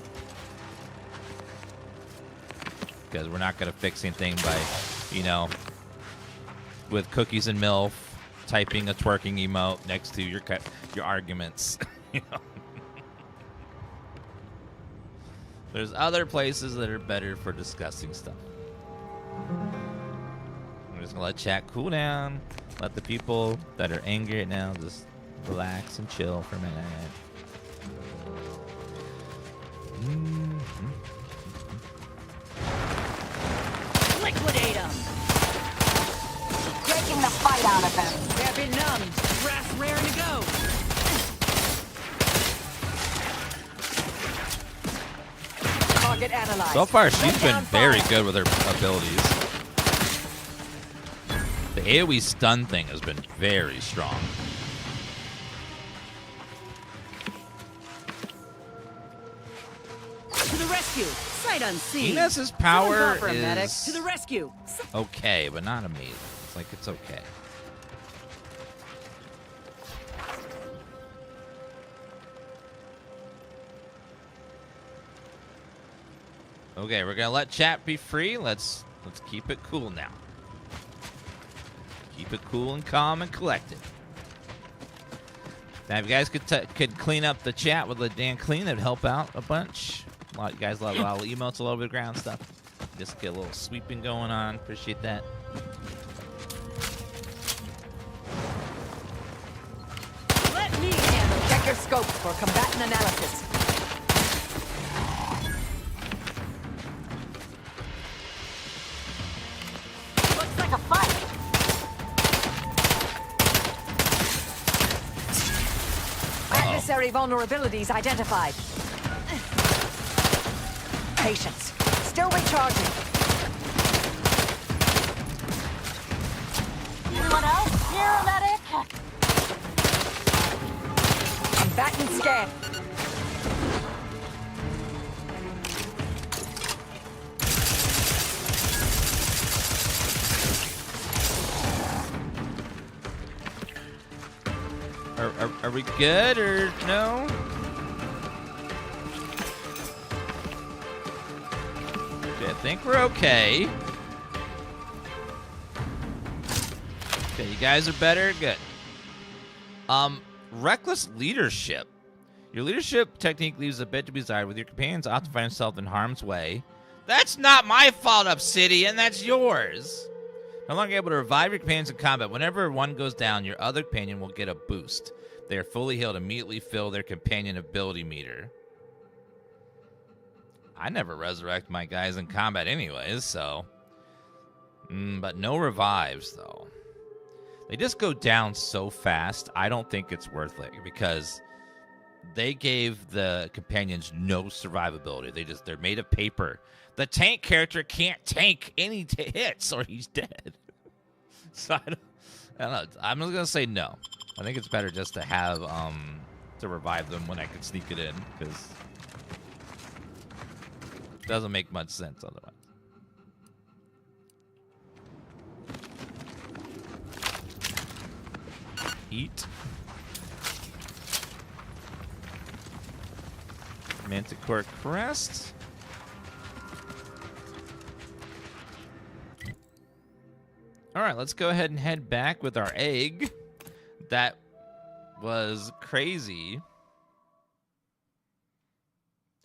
A: Because we're not going to fix anything by, with cookies and MILF, typing a twerking emote next to your arguments. There's other places that are better for discussing stuff. I'm just going to let chat cool down. Let the people that are angry right now just relax and chill for a minute.
E: Liquidate them!
D: Taking the fight out of them.
E: They're benumbed. Brass raring to go. Target analyzed.
A: So far, she's been very good with her abilities. The AoE stun thing has been very strong.
E: To the rescue. Sight unseen.
A: Newness's power
E: For a medic.
A: is
E: To the rescue.
A: okay, but not amazing. It's like it's okay. Okay, we're gonna let chat be free. Let's keep it cool now. Keep it cool and calm and collected. Now, if you guys could clean up the chat with Dan Clean, that'd help out a bunch. A lot of you guys love a lot of emotes all over the ground stuff. Just get a little sweeping going on. Appreciate that.
E: Let me handle. Check your scope for combatant analysis.
D: Looks like a fight.
E: Adversary vulnerabilities identified. Patience. Still recharging.
D: Anyone else? Here, medic.
E: Combatant scan.
A: Are we good or no? Okay, I think we're okay. Okay, you guys are better? Good. Reckless leadership. Your leadership technique leaves a bit to be desired. With your companions often find themselves in harm's way. That's not my fault, Obsidian. That's yours. No longer able to revive your companions in combat. Whenever one goes down, your other companion will get a boost. They are fully healed. Immediately fill their companion ability meter. I never resurrect my guys in combat anyways, so. But no revives, though. They just go down so fast, I don't think it's worth it, because they gave the companions no survivability. They're made of paper. The tank character can't tank any hits or he's dead. So I don't know. I'm just gonna say no. I think it's better just to have to revive them when I can sneak it in, because it doesn't make much sense otherwise. Eat. Manticore crest. All right, let's go ahead and head back with our egg. That was crazy.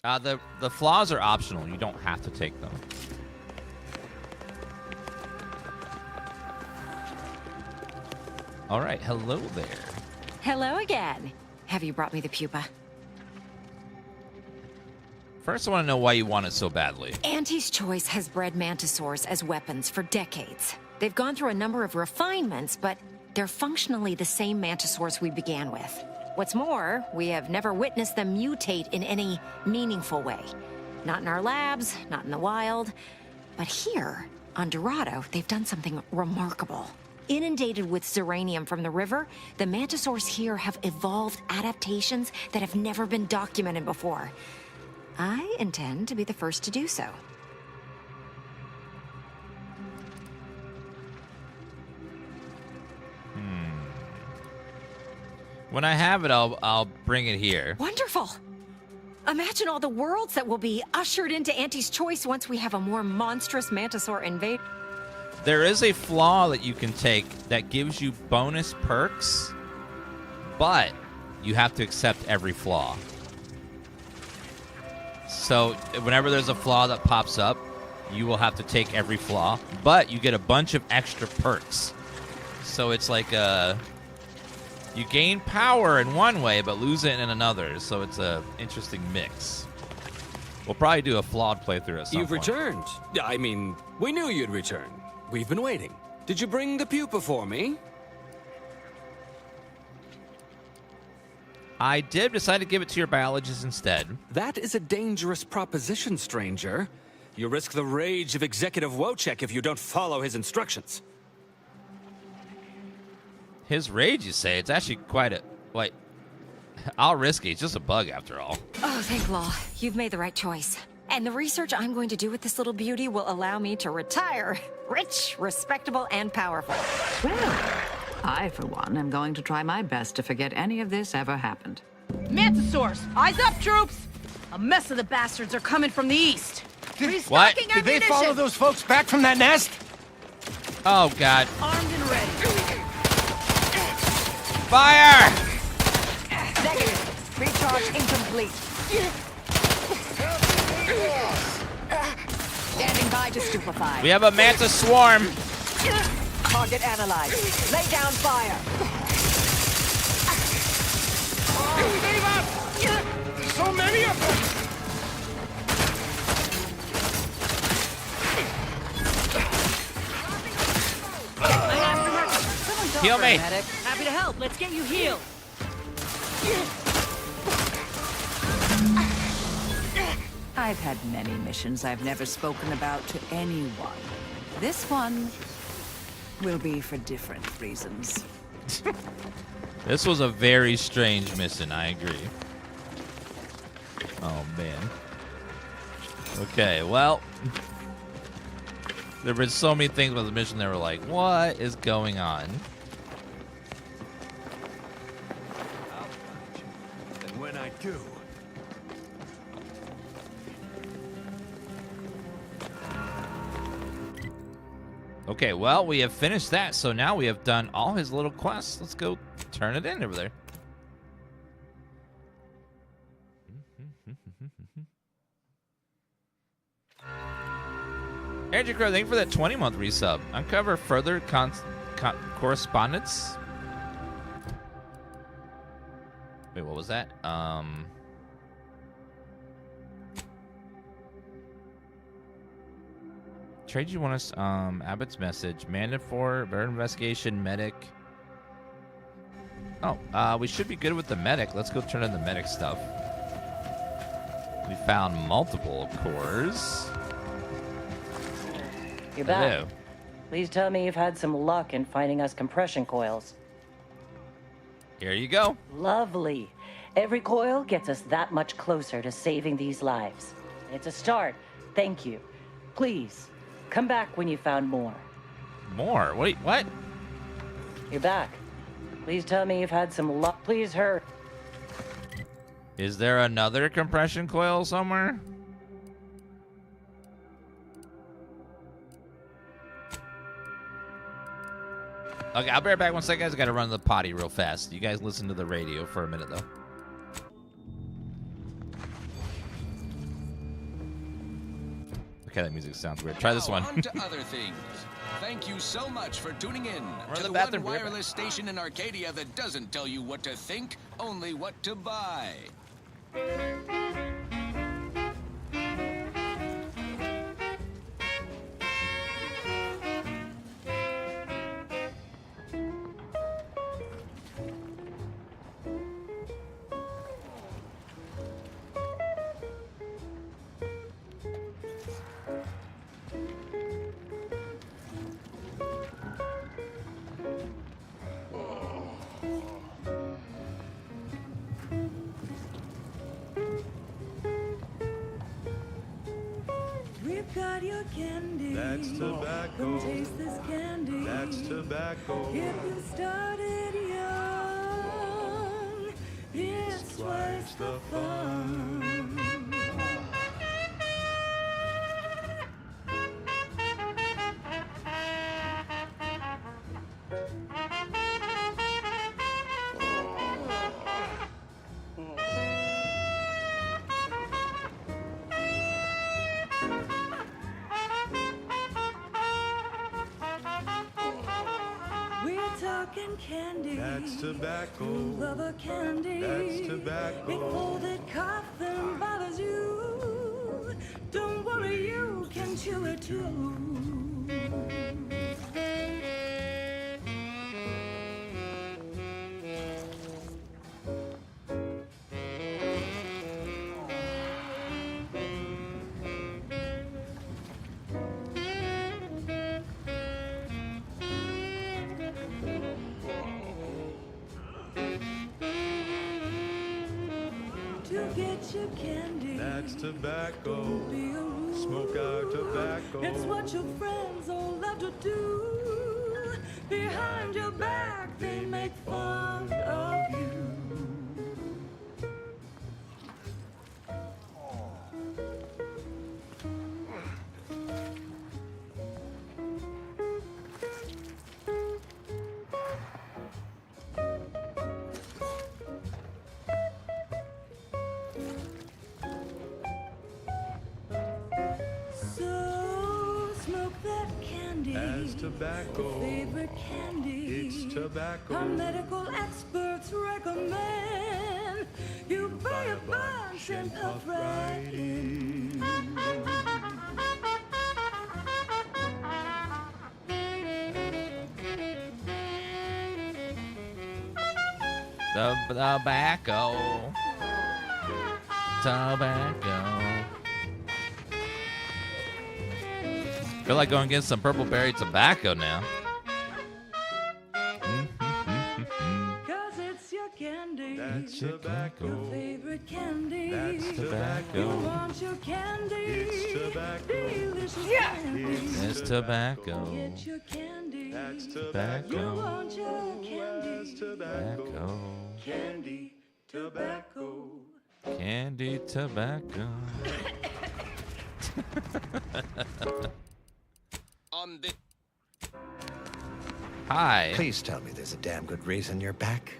A: The flaws are optional. You don't have to take them. All right, hello there.
M: Hello again. Have you brought me the pupa?
A: First, I want to know why you want it so badly.
M: Auntie's Choice has bred mantisaurs as weapons for decades. They've gone through a number of refinements, but they're functionally the same mantisaurs we began with. What's more, we have never witnessed them mutate in any meaningful way. Not in our labs, not in the wild. But here, on Dorado, they've done something remarkable. Inundated with zeranium from the river, the mantisaurs here have evolved adaptations that have never been documented before. I intend to be the first to do so.
A: When I have it, I'll bring it here.
M: Wonderful! Imagine all the worlds that will be ushered into Auntie's Choice once we have a more monstrous mantisaur invade.
A: There is a flaw that you can take that gives you bonus perks, but you have to accept every flaw. So whenever there's a flaw that pops up, you will have to take every flaw, but you get a bunch of extra perks. So it's like you gain power in one way, but lose it in another. So it's a interesting mix. We'll probably do a flawed playthrough at some point.
O: You've returned. I mean, we knew you'd return. We've been waiting. Did you bring the pupa for me?
A: I did decide to give it to your biologist instead.
O: That is a dangerous proposition, stranger. You risk the rage of Executive Wojciech if you don't follow his instructions.
A: His rage, you say? It's actually quite a... Wait. I'll risk it. It's just a bug, after all.
M: Oh, thank law. You've made the right choice. And the research I'm going to do with this little beauty will allow me to retire rich, respectable, and powerful.
E: Well, I, for one, am going to try my best to forget any of this ever happened.
J: Mantisaurs, eyes up, troops! A mess of the bastards are coming from the east.
A: What?
L: Did they follow those folks back from that nest?
A: Oh, God.
J: Armed and ready.
A: Fire!
D: Negative. Recharge incomplete. Standing by to stupefy.
A: We have a manta swarm.
D: Target analyzed. Lay down fire.
L: There's so many of them!
A: Heal me.
J: Happy to help. Let's get you healed.
E: I've had many missions I've never spoken about to anyone. This one will be for different reasons.
A: This was a very strange mission, I agree. Oh, man. Okay, well... There were so many things about the mission that were like, what is going on?
P: And when I do...
A: Okay, well, we have finished that, so now we have done all his little quests. Let's go turn it in over there. Andrew Crow, thank you for that 20-month resub. Uncover further correspondence. Wait, what was that? Trade you want us, Abbott's message. Mantisaur, bird investigation, medic. Oh, we should be good with the medic. Let's go turn in the medic stuff. We found multiple cores.
E: You're back.
A: Hello.
E: Please tell me you've had some luck in finding us compression coils.
A: Here you go.
E: Lovely. Every coil gets us that much closer to saving these lives. It's a start. Thank you. Please, come back when you found more.
A: More? Wait, what?
E: You're back. Please tell me you've had some luck. Please hurry.
A: Is there another compression coil somewhere? Okay, I'll be right back. One second, guys. I gotta run to the potty real fast. You guys listen to the radio for a minute, though. Okay, that music sounds weird. Try this one.
F: On to other things. Thank you so much for tuning in to
A: the
F: the
A: bathroom,
F: one
A: beer
F: wireless station in Arcadia that doesn't tell you what to think, only what to buy.
H: We've got your candy.
W: That's tobacco.
H: Come taste this candy.
W: That's tobacco.
H: If you started young, it's twice the fun. Candy.
W: That's tobacco.
H: You love a candy.
W: That's tobacco.
H: Before that cough then bothers you, don't worry, you can chew it too. Your candy.
W: That's tobacco. Smoke our tobacco.
H: It's what your friends all love to do. Behind your back, they make fun of you.
W: That's tobacco.
H: Favorite candy.
W: It's tobacco.
H: Our medical experts recommend you buy a bunch and puff right in.
A: The tobacco. Tobacco. Feel like going get some purple berry tobacco now.
H: Cause it's your candy.
W: That's tobacco.
H: Your favorite candy.
W: That's tobacco.
H: You want your candy.
W: It's tobacco.
H: Delicious candy.
A: It's tobacco.
H: Get your candy.
W: That's tobacco.
H: You want your candy.
W: That's tobacco.
H: Candy, tobacco.
A: Candy tobacco.
F: On the
A: Hi.
X: Please tell me there's a damn good reason you're back.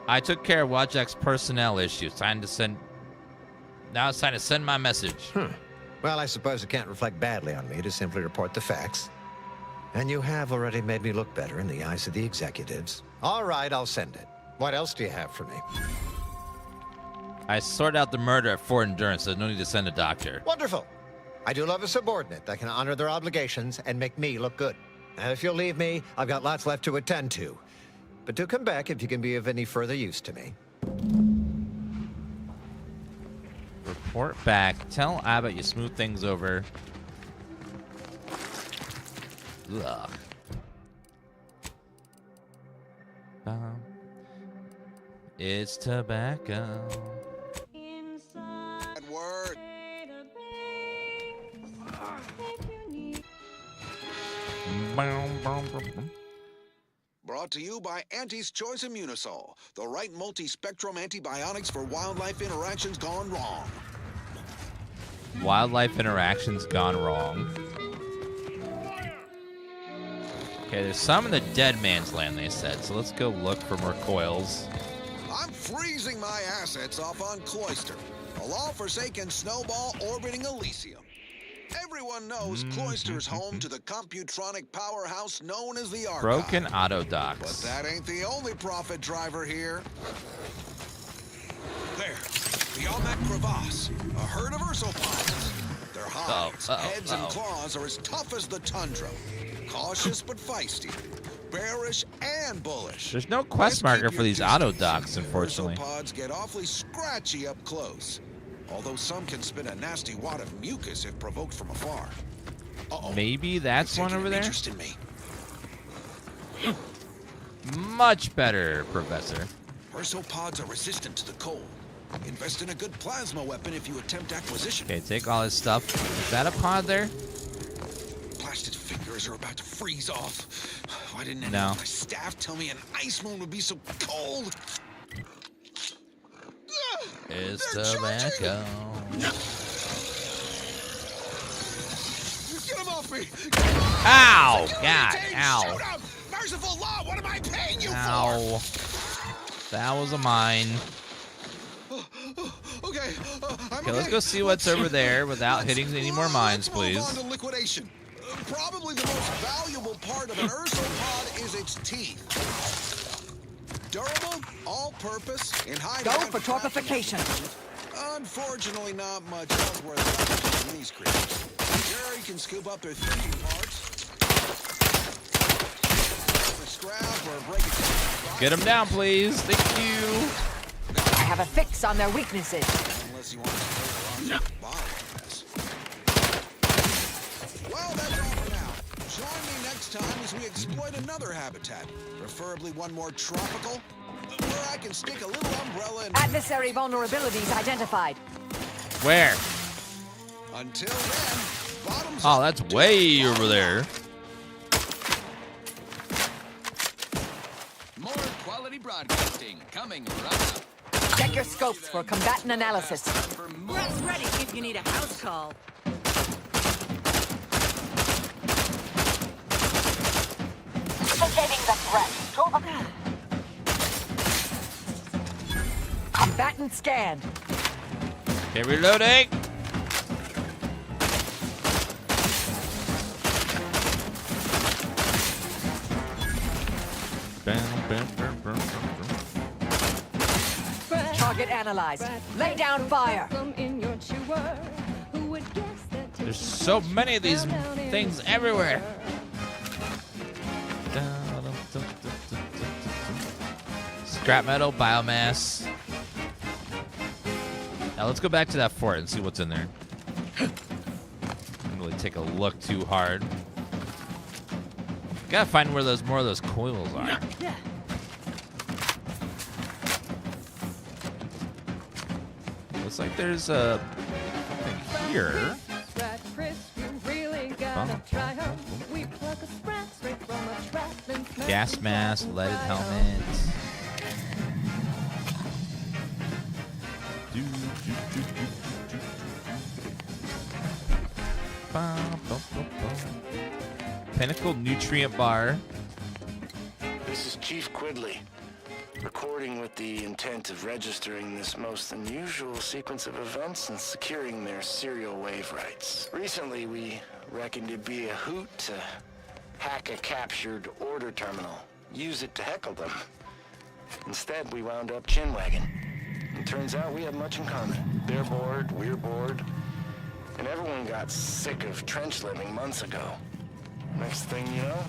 A: I took care of WatchX's personnel issues. Now it's time to send my message.
X: Well, I suppose it can't reflect badly on me to simply report the facts. And you have already made me look better in the eyes of the executives. All right, I'll send it. What else do you have for me?
A: I sorted out the murder at Fort Endurance, so no need to send a doctor.
X: Wonderful. I do love a subordinate that can honor their obligations and make me look good. And if you'll leave me, I've got lots left to attend to. But do come back if you can be of any further use to me.
A: Report back. Tell Abbott you smooth things over. Ugh. It's tobacco.
F: Bad word.
C: brought to you by Auntie's Choice Immunosol, the right multi-spectrum antibiotics for wildlife interactions gone wrong.
A: Wildlife interactions gone wrong. Okay, there's some in the dead man's land, they said, so let's go look for more coils.
C: I'm freezing my assets off on Cloister, a law-forsaken snowball orbiting Elysium. Everyone knows Cloister's home to the computronic powerhouse known as the Archive.
A: Broken auto
C: But
A: docks.
C: that ain't the only profit driver here. There, beyond that crevasse, a herd of ursopods. Their hides, heads, and claws are as tough as the tundra. Cautious but feisty. Bearish and bullish.
A: There's no quest marker for these auto docks, unfortunately.
C: Ursopods get awfully scratchy up close. Although some can spit a nasty wad of mucus if provoked from afar.
A: Maybe that's one over there?
C: Interest in me.
A: Much better, Professor.
C: Ursopods are resistant to the cold. Invest in a good plasma weapon if you attempt acquisition.
A: Okay, take all this stuff. Is that a pod there?
C: Blasted fingers are about to freeze off. Why didn't any
A: No.
C: of my staff tell me an ice moon would be so cold?
A: It's tobacco.
C: Get him off me!
A: Ow! God, ow.
C: Shoot him! Merciful law, what am I paying you
A: Ow. That was a mine.
C: for? Okay,
A: Okay, let's go see what's over there without hitting any more mines, please.
C: Move on to liquidation. Probably the most valuable part of an ursopod is its teeth. Durable, all-purpose, in high
D: Go
C: demand
D: for torpification.
C: Unfortunately, not much else worth left in these creatures. Sure, you can scoop up their thinking parts. Scrap or break it.
A: Get them down, please. Thank you.
D: I have a fix on their weaknesses.
C: Unless you want to biomass. Well, that's all for now. Join me next time as we exploit another habitat, preferably one more tropical, where I can stick a little umbrella in.
D: Adversary vulnerabilities identified.
A: Where?
C: Until then, bottoms
A: Oh, that's way over there.
F: More quality broadcasting coming right up.
D: Check your scopes for combatant analysis.
E: Press ready if you need a house call.
D: Indicating the threat. Combatant scanned.
A: Okay, reloading.
D: Target analyzed. Lay down fire.
A: There's so many of these things everywhere. Scrap metal, biomass. Now let's go back to that fort and see what's in there. Don't really take a look too hard. Gotta find where those more of those coils are. Looks like there's a thing here. Gas mask, leaded helmet. Pinnacle nutrient bar.
K: This is Chief Quidley, recording with the intent of registering this most unusual sequence of events and securing their serial wave rights. Recently, we reckoned it'd be a hoot to hack a captured order terminal, use it to heckle them. Instead, we wound up chinwagging. And turns out we have much in common. They're bored, we're bored, and everyone got sick of trench living months ago. Next thing you know,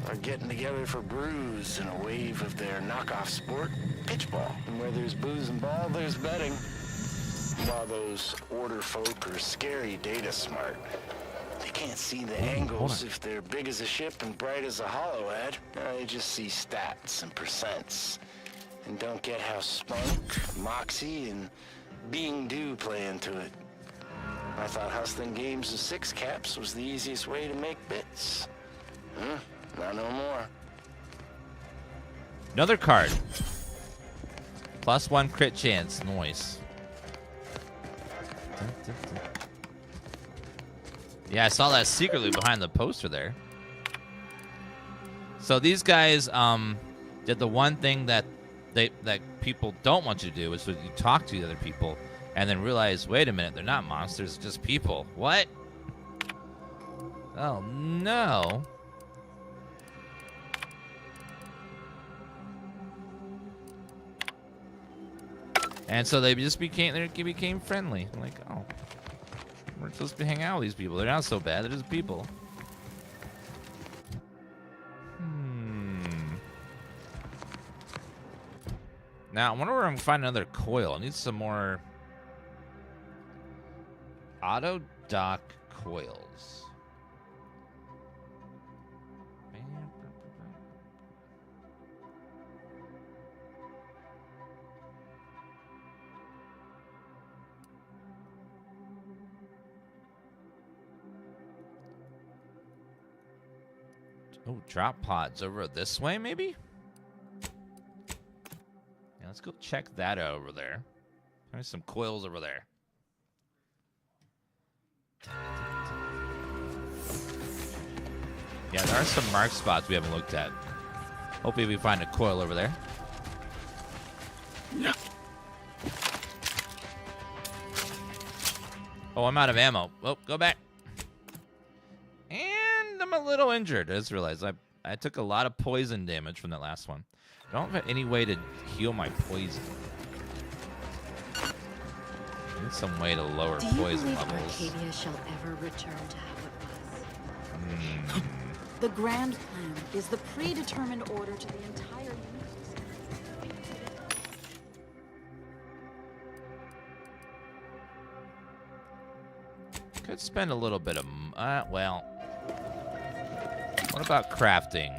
K: are getting together for brews in a wave of their knockoff sport, pitchball. And where there's booze and ball, there's betting. While those order folk are scary data smart, they can't see the angles if they're big as a ship and bright as a hollow ad. They just see stats and percents and don't get how spunk, moxie, and being due play into it. I thought hustling games with six caps was the easiest way to make bits. Not no more.
A: Another card. +1 crit chance. Nice. Yeah, I saw that secretly behind the poster there. So these guys did the one thing that people don't want you to do, is you talk to the other people and then realize, wait a minute, they're not monsters, just people. What? Oh no. And so they became friendly. I'm like, oh, we're supposed to hang out with these people. They're not so bad. They're just people. Now, I wonder where I'm finding another coil. I need some more auto dock coils. Oh, drop pods over this way, maybe? Yeah, let's go check that out over there. There's some coils over there. Yeah, there are some mark spots we haven't looked at. Hopefully we find a coil over there. Yeah. Oh, I'm out of ammo. Oh, go back. And I'm a little injured. I just realized I took a lot of poison damage from that last one. I don't have any way to heal my poison. I need some way to lower poison levels.
N: Arcadia shall ever return to how it was? The grand plan is the predetermined order to the entire universe.
A: Could spend a little bit of well. What about crafting?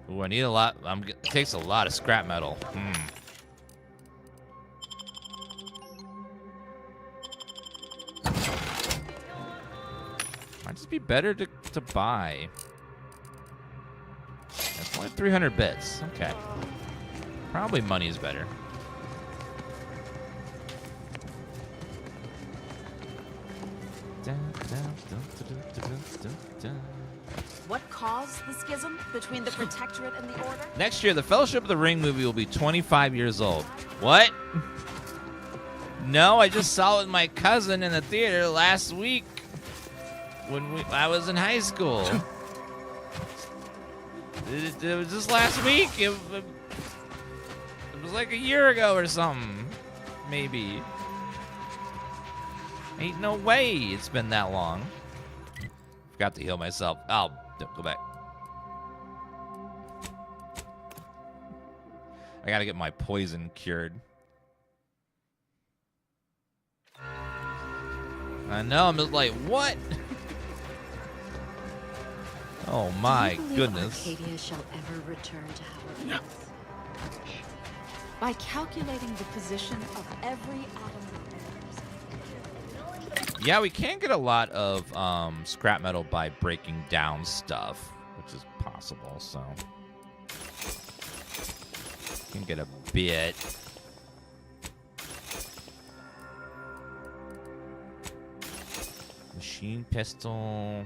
A: Ooh, I need a lot. It takes a lot of scrap metal. Might just be better to buy. That's only 300 bits. Okay. Probably money is better.
N: What caused the schism between the Protectorate and the Order?
A: Next year, the Fellowship of the Ring movie will be 25 years old. What? No, I just saw it with my cousin in the theater last week when I was in high school. It was just last week. It was like a year ago or something. Maybe. Ain't no way it's been that long. Forgot to heal myself. Oh, go back. I gotta get my poison cured. I know, I'm just like, what? Oh my goodness.
N: Arcadia shall ever return to how it was. By calculating the position of every atom that enters.
A: Yeah, we can get a lot of scrap metal by breaking down stuff, which is possible, so. Can get a bit. Machine pistol.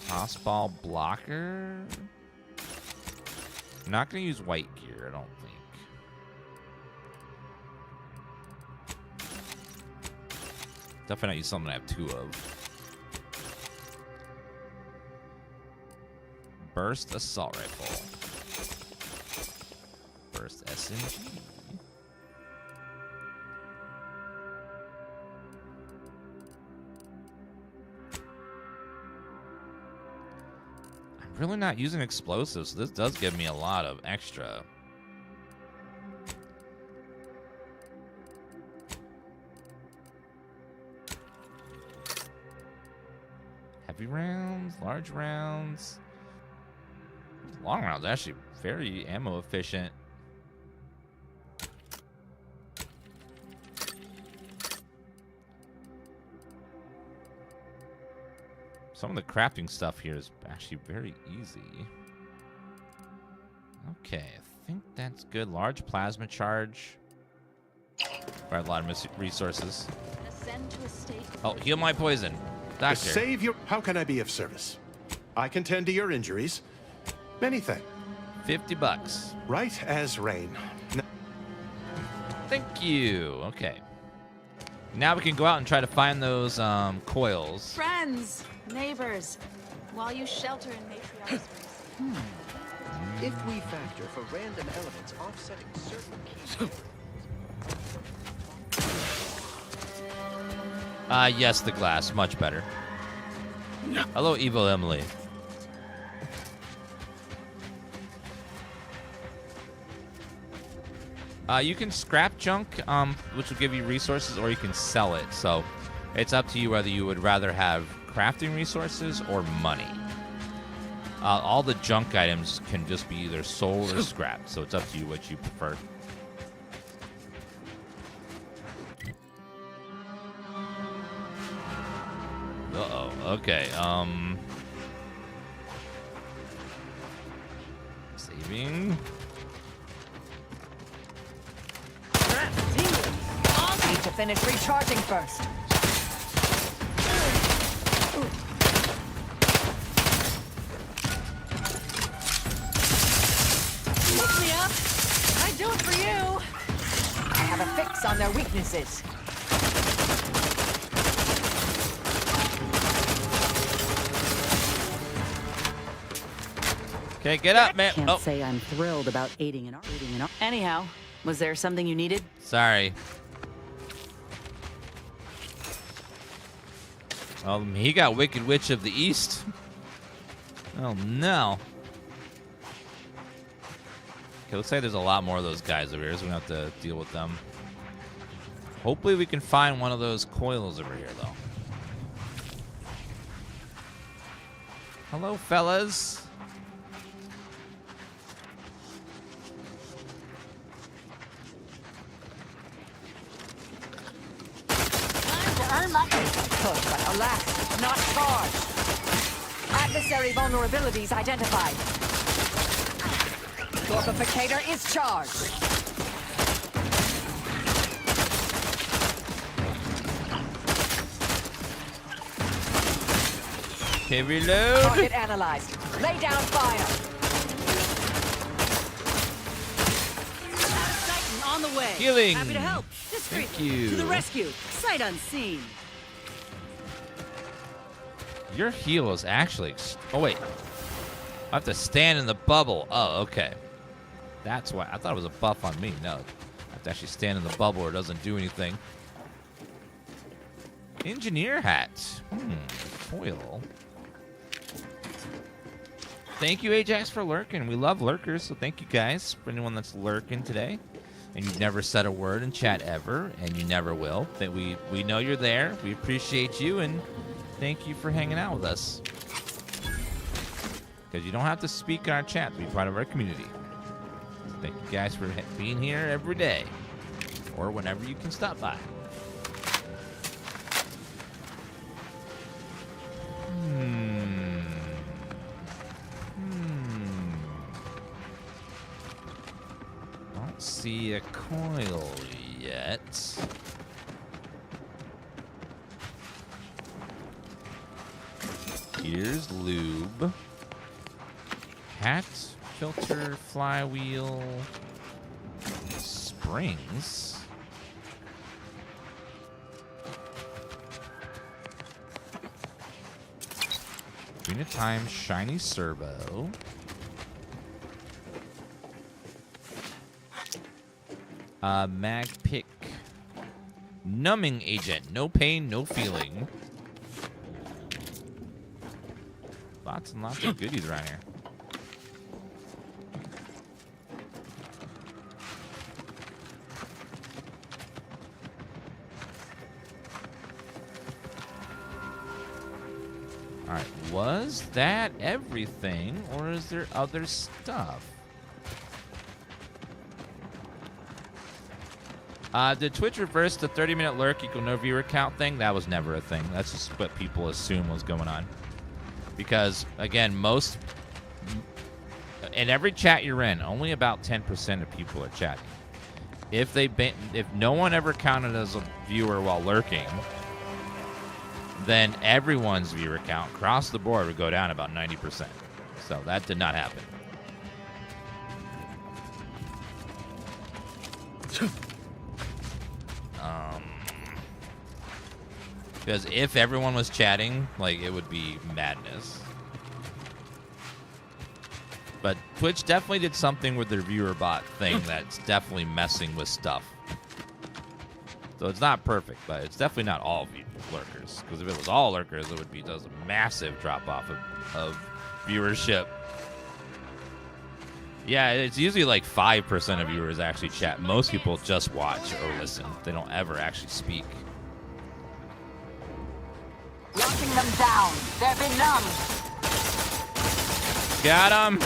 A: Tossball blocker. I'm not going to use white gear, I don't think. Definitely not use something I have two of. Burst assault rifle. Burst SMG. I'm really not using explosives, so this does give me a lot of extra. Heavy rounds, large rounds. Long rounds actually very ammo efficient. Some of the crafting stuff here is actually very easy. Okay, I think that's good. Large plasma charge. Required a lot of resources.
N: Ascend to a state.
A: Oh, heal my poison. Doctor.
G: To save your... How can I be of service? I can tend to your injuries. Many thanks.
A: $50.
G: Right as rain.
A: Thank you. Okay. Now we can go out and try to find those coils.
N: Friends, neighbors, while you shelter in matriarch space.
Q: If we factor for random elements offsetting certain keys.
A: Yes, the glass. Much better. Hello, evil Emily. You can scrap junk, which will give you resources, or you can sell it. So it's up to you whether you would rather have crafting resources or money. All the junk items can just be either sold or scrapped, so it's up to you what you prefer. Uh-oh. Okay, saving.
D: I'll need to finish recharging first. Pick me up. I do it for you. I have a fix on their weaknesses.
A: Okay, get up, man.
E: Can't say I'm thrilled about aiding and abetting. Anyhow, was there something you needed?
A: Sorry. He got Wicked Witch of the East. Oh, no. Okay, looks like there's a lot more of those guys over here, so we have to deal with them. Hopefully we can find one of those coils over here, though. Hello, fellas.
D: Push, but alas, not charged. Adversary vulnerabilities identified. Torpificator is charged.
A: Okay, reload.
D: Target analyzed. Lay down fire.
E: Titan on the way.
A: Healing.
E: Happy to help. Discreetly.
A: Thank you.
E: To the rescue. Sight unseen.
A: Your heal is actually... Oh, wait. I have to stand in the bubble. Oh, okay. That's why. I thought it was a buff on me. No. I have to actually stand in the bubble or it doesn't do anything. Engineer hat. Foil. Thank you, Ajax, for lurking. We love lurkers, so thank you guys for anyone that's lurking today. And you've never said a word in chat ever, and you never will. That we know you're there. We appreciate you, and thank you for hanging out with us. Because you don't have to speak in our chat to be part of our community. So thank you guys for being here every day, or whenever you can stop by. Don't see a coil yet. Here's lube. Hat, filter, flywheel, springs. Unit time, shiny servo. Mag pick. Numbing agent. No pain, no feeling. Lots and lots of goodies around here. Alright, was that everything, or is there other stuff? Did Twitch reverse the 30-minute lurk equal no viewer count thing? That was never a thing. That's just what people assume was going on. Because, again, in every chat you're in, only about 10% of people are chatting. If no one ever counted as a viewer while lurking, then everyone's viewer count across the board would go down about 90%. So that did not happen. Because if everyone was chatting, like, it would be madness. But Twitch definitely did something with their viewer bot thing that's definitely messing with stuff. So it's not perfect, but it's definitely not all lurkers. Because if it was all lurkers, it would be just a massive drop-off of viewership. Yeah, it's usually like 5% of viewers actually chat. Most people just watch or listen. They don't ever actually speak.
D: Locking them down. They're benumbed.
A: Got him.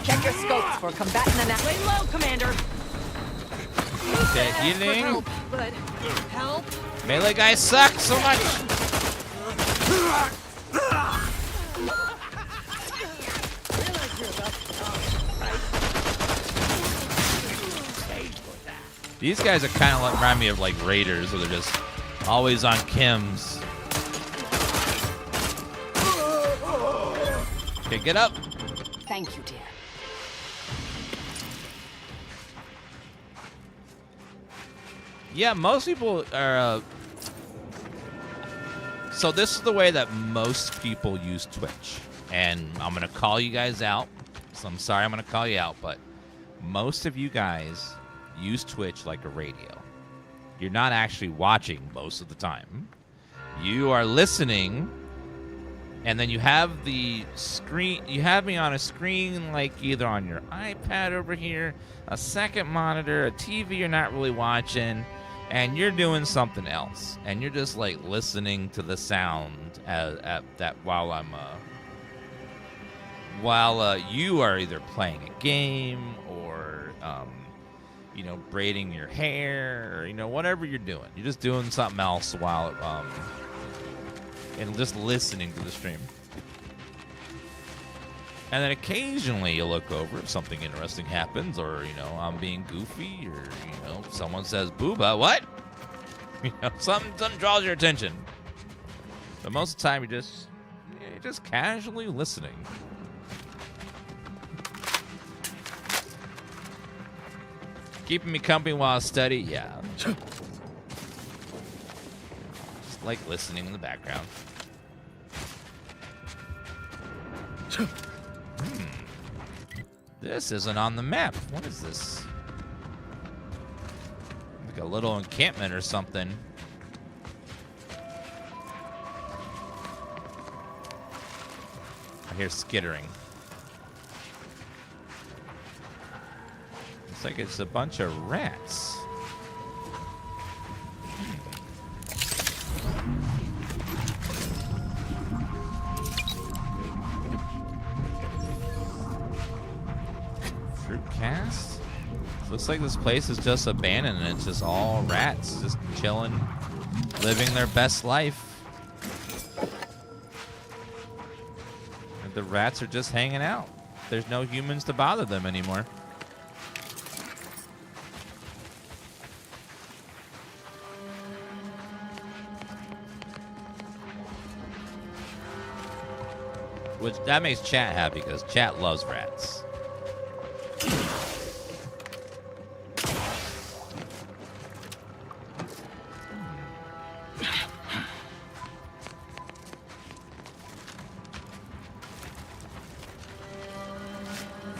D: Check your scopes for combatant analysis.
J: Lay low, Commander.
A: Okay, healing.
J: Help, but help.
A: Melee guys suck so much. These guys are kind of like, remind me of like raiders, where they're just always on chems. Okay, get up.
D: Thank you, dear.
A: Yeah, most people are. So this is the way that most people use Twitch, and I'm gonna call you guys out. So I'm sorry, I'm gonna call you out, but most of you guys use Twitch like a radio. You're not actually watching most of the time. You are listening, and then you have the screen. You have me on a screen, like either on your iPad over here, a second monitor, a TV you're not really watching, and you're doing something else, and you're just like listening to the sound at that while I'm you are either playing a game or braiding your hair, or whatever you're doing. You're just doing something else while and just listening to the stream. And then occasionally you look over if something interesting happens, or I'm being goofy, or someone says "booba," what? Something draws your attention. But most of the time you're just casually listening. Keeping me company while I study, yeah. Just like listening in the background. This isn't on the map. What is this? Like a little encampment or something. I hear skittering. Looks like it's a bunch of rats. Fruit cast? Looks like this place is just abandoned and it's just all rats just chilling, living their best life. And the rats are just hanging out. There's no humans to bother them anymore. Which, that makes chat happy, because chat loves rats.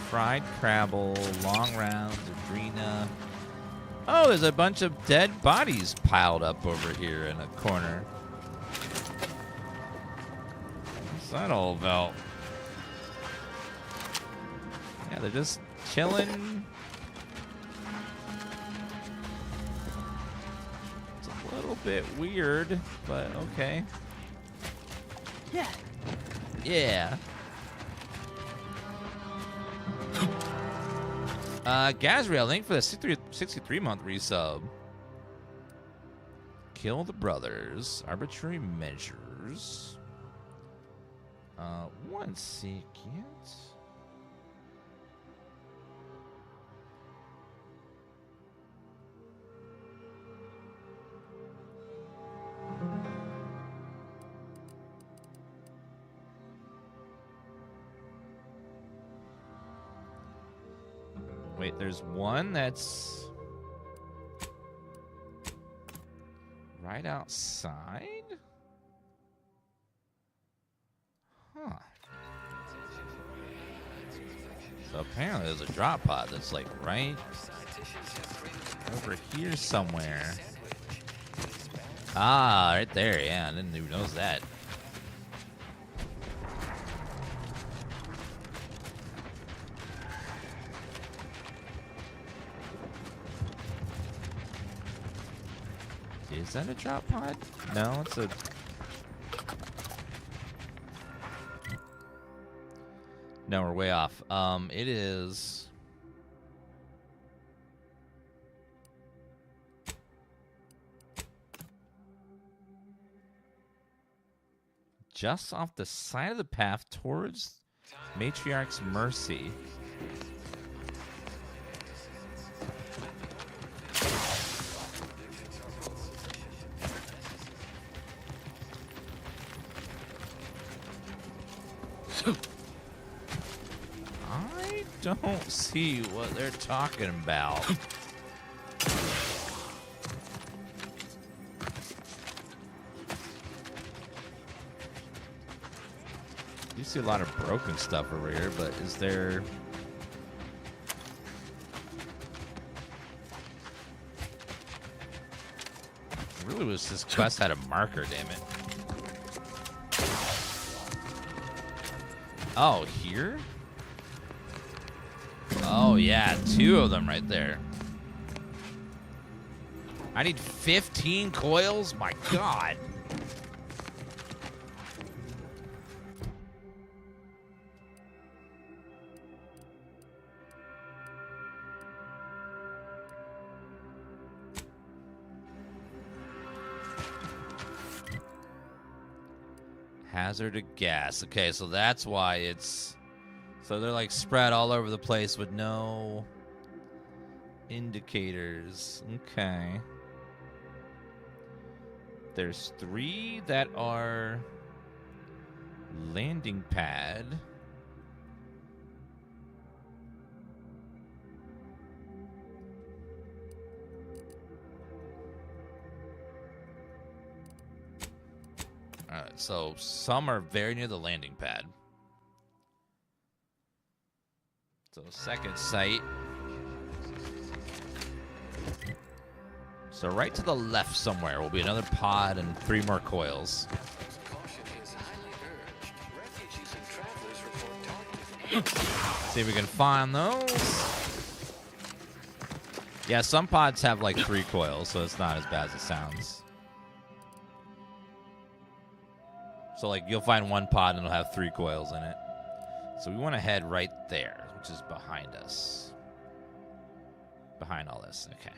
A: Fried crabble, long rounds, adrena. Oh, there's a bunch of dead bodies piled up over here in a corner. What's that all about? Yeah, they're just chilling. It's a little bit weird, but okay.
J: Yeah.
A: Yeah. Gazriel, thank you for the 63-month resub. Kill the brothers. Arbitrary measures. 1 second. Wait, there's one that's right outside? Huh. So apparently there's a drop pod that's like right over here somewhere. Ah, right there. Yeah, I didn't even notice that. Is that a drop pod? No, it's a... No, we're way off. It is... just off the side of the path towards Matriarch's Mercy. I don't see what they're talking about. You see a lot of broken stuff over here, but is there... It really was this quest had a marker, damn it. Oh, here? Oh, yeah, 2 of them right there. I need 15 coils? My God. Hazard of gas. Okay, so that's why it's... So they're like spread all over the place with no indicators. Okay. There's 3 that are landing pad. Alright, so some are very near the landing pad. So second site. So right to the left somewhere will be another pod and 3 more coils. See if we can find those. Yeah, some pods have like 3 coils, so it's not as bad as it sounds. So like you'll find one pod and it'll have 3 coils in it. So we want to head right there, which is behind us. Behind all this, okay.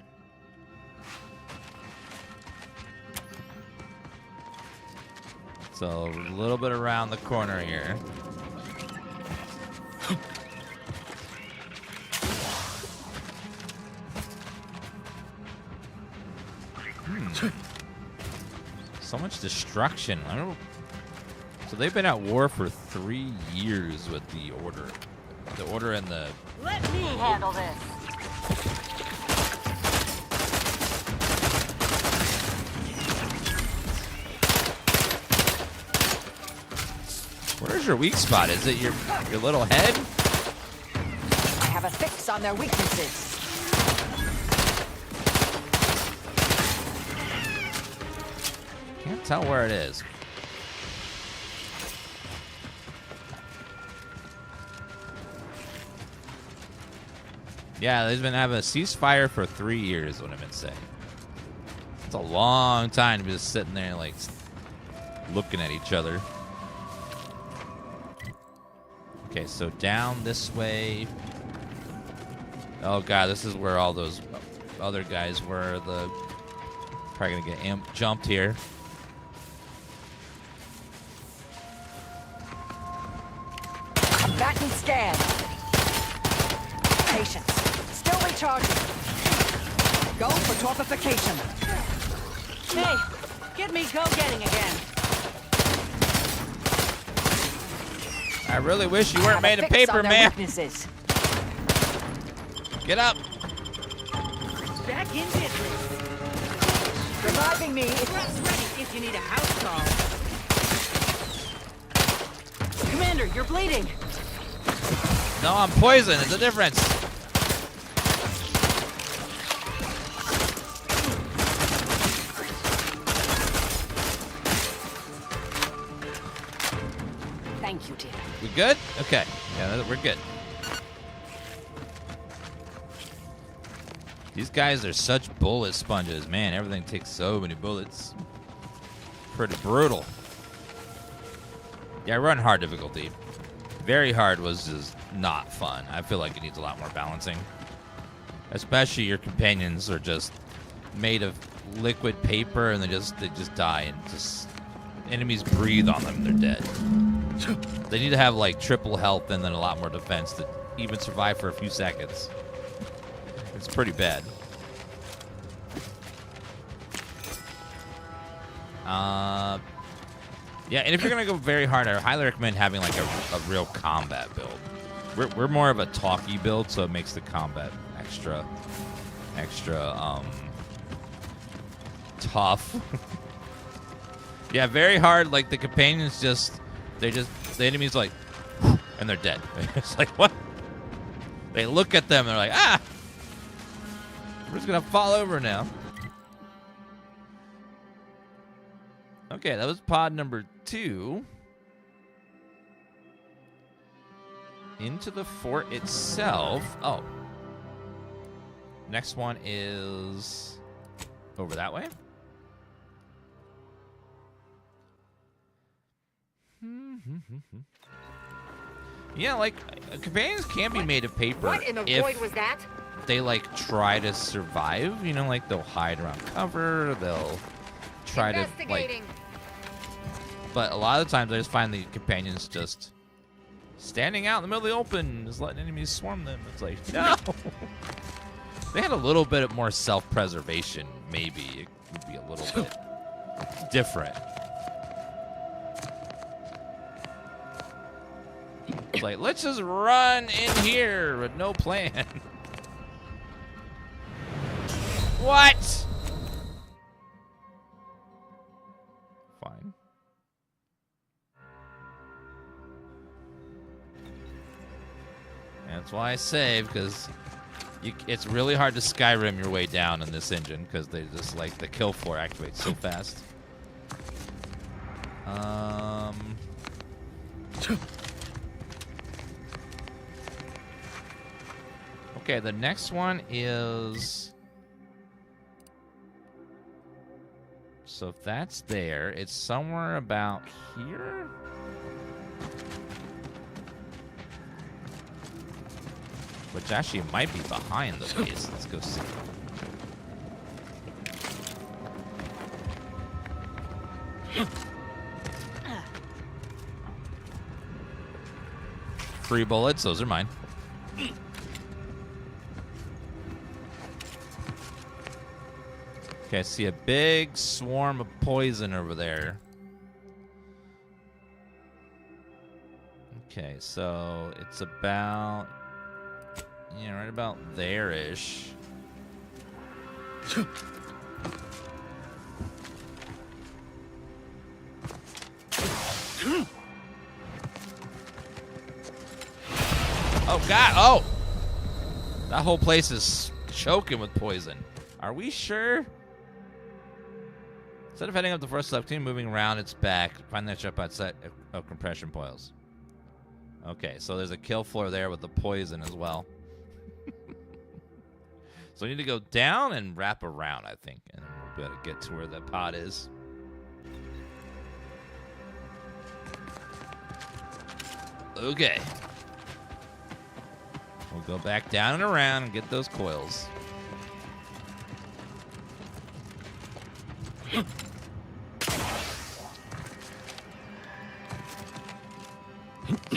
A: So a little bit around the corner here. So much destruction. I don't know. So they've been at war for 3 years with the Order. The Order and the...
D: Let me handle this.
A: Where's your weak spot? Is it your little head?
D: I have a fix on their weaknesses.
A: Can't tell where it is. Yeah, they've been having a ceasefire for 3 years, what I've been saying. It's a long time to be just sitting there, like, looking at each other. Okay, so down this way. Oh god, this is where all those other guys were. Probably gonna get jumped here.
D: Back and scan. Patience. Still recharging. Go for torpification. Hey, get me go-getting again.
A: I really wish you weren't made of paper, man.
D: Weaknesses.
A: Get up.
D: Back in business. Reviving me. Press ready if you need a house call. Commander, you're bleeding.
A: No, I'm poisoned. It's a difference.
D: Thank you, dear.
A: We good? Okay. Yeah, we're good. These guys are such bullet sponges. Man, everything takes so many bullets. Pretty brutal. Yeah, I run hard difficulty. Very hard was just not fun. I feel like it needs a lot more balancing. Especially your companions are just made of liquid paper and they just die and just enemies breathe on them, they're dead. They need to have like triple health and then a lot more defense to even survive for a few seconds. It's pretty bad. Yeah, and if you're gonna go very hard, I highly recommend having like a real combat build. We're more of a talky build, so it makes the combat extra tough. Yeah, very hard. Like the companions the enemy's like, and they're dead. It's like what? They look at them, and they're like, ah, we're just gonna fall over now. Okay, that was pod number 2. Into the fort itself. Oh. Next one is over that way. Yeah, like companions can be made of paper.
J: What in the void was that?
A: They like try to survive. You know, like they'll hide around cover. They'll try to like. But a lot of the times, I just find the companions just standing out in the middle of the open, just letting enemies swarm them. It's like, no. They had a little bit more self-preservation. Maybe it would be a little bit different. It's like, let's just run in here with no plan. What? Fine. That's why I save, because it's really hard to Skyrim your way down in this engine, because they just like the kill floor activates so fast. Okay, the next one is... So if that's there, it's somewhere about here? Which actually might be behind the base. Let's go see. Free bullets, those are mine. Okay, I see a big swarm of poison over there. Okay, so it's about... Yeah, right about there-ish. Oh, God! Oh! That whole place is choking with poison. Are we sure? Instead of heading up the first step, team moving around its back, find that ship outside of compression coils. Okay, so there's a kill floor there with the poison as well. So we need to go down and wrap around, I think, and then we'll be able to get to where the pod is. Okay. We'll go back down and around and get those coils.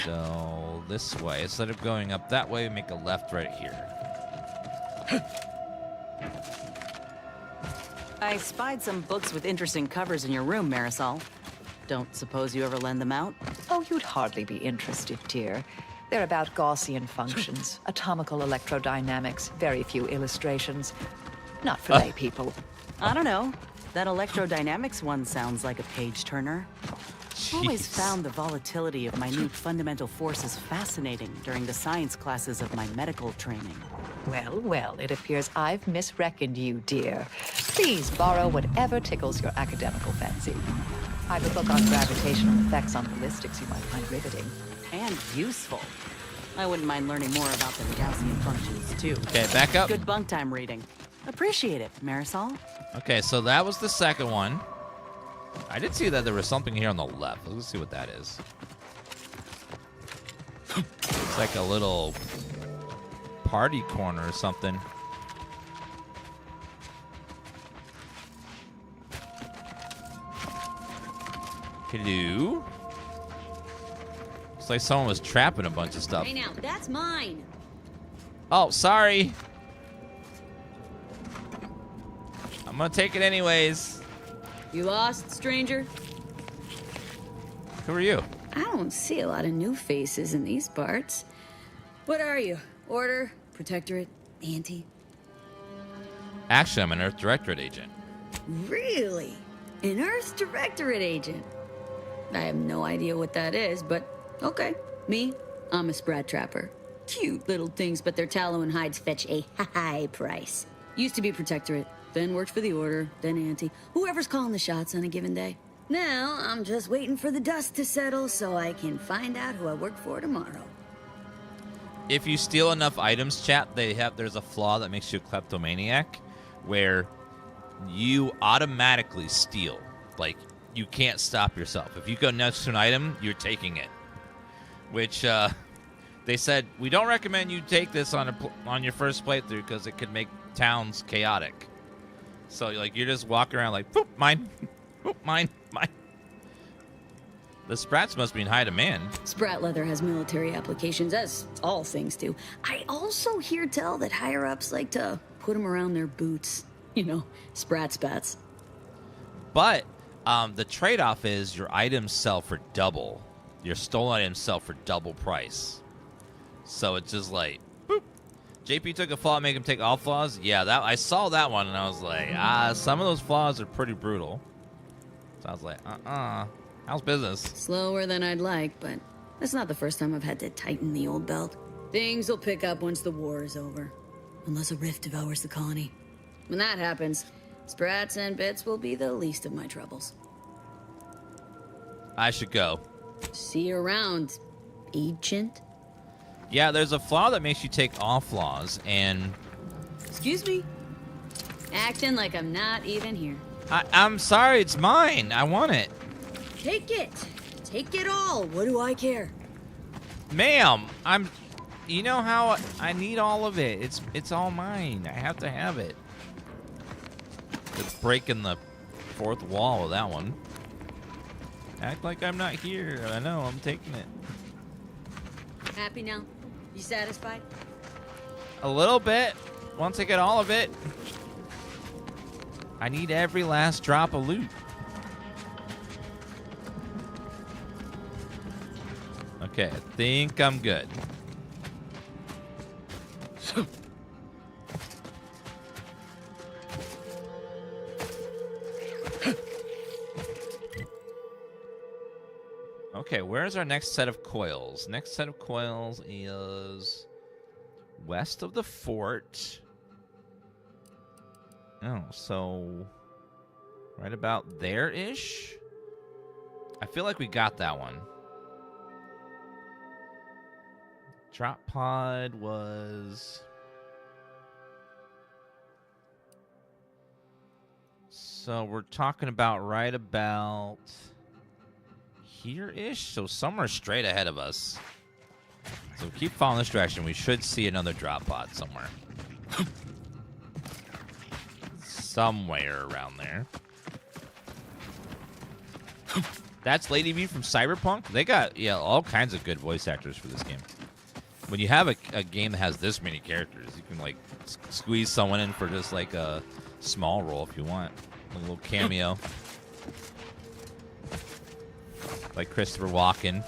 A: So this way, instead of going up that way, make a left right here.
E: I spied some books with interesting covers in your room, Marisol. Don't suppose you ever lend them out?
R: Oh, you'd hardly be interested, dear. They're about Gaussian functions, atomical electrodynamics, very few illustrations. Not for lay people.
E: I don't know. That electrodynamics one sounds like a page-turner. I've always found the volatility of minute fundamental forces fascinating during the science classes of my medical training.
R: Well, well, it appears I've misreckoned you, dear. Please borrow whatever tickles your academical fancy. I've a book on gravitational effects on ballistics you might find riveting.
E: And useful. I wouldn't mind learning more about the Gaussian functions, too.
A: Okay, back up.
E: Good bunk time reading. Appreciate it, Marisol.
A: Okay, so that was the second one. I did see that there was something here on the left. Let's see what that is. It's like a little party corner or something. Hello? Looks like someone was trapping a bunch of stuff.
S: Hey now, that's mine.
A: Oh, sorry. I'm gonna take it anyways.
S: You lost, stranger?
A: Who are you?
S: I don't see a lot of new faces in these parts. What are you? Order? Protectorate? Anti?
A: Actually, I'm an Earth Directorate agent.
S: Really? An Earth Directorate agent? I have no idea what that is, but okay. Me? I'm a Sprat Trapper. Cute little things, but their tallow and hides fetch a high price. Used to be Protectorate, then worked for the Order, then Anti. Whoever's calling the shots on a given day. Now, I'm just waiting for the dust to settle so I can find out who I work for tomorrow.
A: If you steal enough items, chat, there's a flaw that makes you a kleptomaniac, where you automatically steal. Like, you can't stop yourself. If you go next to an item, you're taking it. Which, they said, we don't recommend you take this on your first playthrough because it could make towns chaotic. So, like, you're just walking around like, poop, mine, poop, mine, mine. The Sprats must be in high demand.
S: Sprat leather has military applications, as all things do. I also hear tell that higher-ups like to put them around their boots. You know, Sprat spats.
A: But the trade-off is your items sell for double. Your stolen items sell for double price. So it's just like, boop. JP took a flaw, make him take all flaws. Yeah, that I saw that one, and I was like, some of those flaws are pretty brutal. So I was like, how's business?
S: Slower than I'd like, but that's not the first time I've had to tighten the old belt. Things will pick up once the war is over. Unless a rift devours the colony. When that happens, Sprats and bits will be the least of my troubles.
A: I should go.
S: See you around, agent.
A: Yeah, there's a flaw that makes you take all flaws, and...
S: Excuse me? Acting like I'm not even here.
A: I'm sorry, it's mine. I want it.
S: Take it. Take it all. What do I care?
A: Ma'am, you know how I need all of it. It's all mine. I have to have it. It's breaking the fourth wall with that one. Act like I'm not here. I know, I'm taking it.
S: Happy now? You satisfied?
A: A little bit. Once I get all of it. I need every last drop of loot. Okay, I think I'm good. Okay, where's our next set of coils? Next set of coils is west of the fort. Oh, so right about there-ish? I feel like we got that one. Drop pod was... So we're talking about right about here-ish? So somewhere straight ahead of us. So keep following this direction. We should see another drop pod somewhere. Somewhere around there. That's Lady B from Cyberpunk. They got all kinds of good voice actors for this game. When you have a game that has this many characters, you can like squeeze someone in for just like a small role if you want, a little cameo, like Christopher Walken.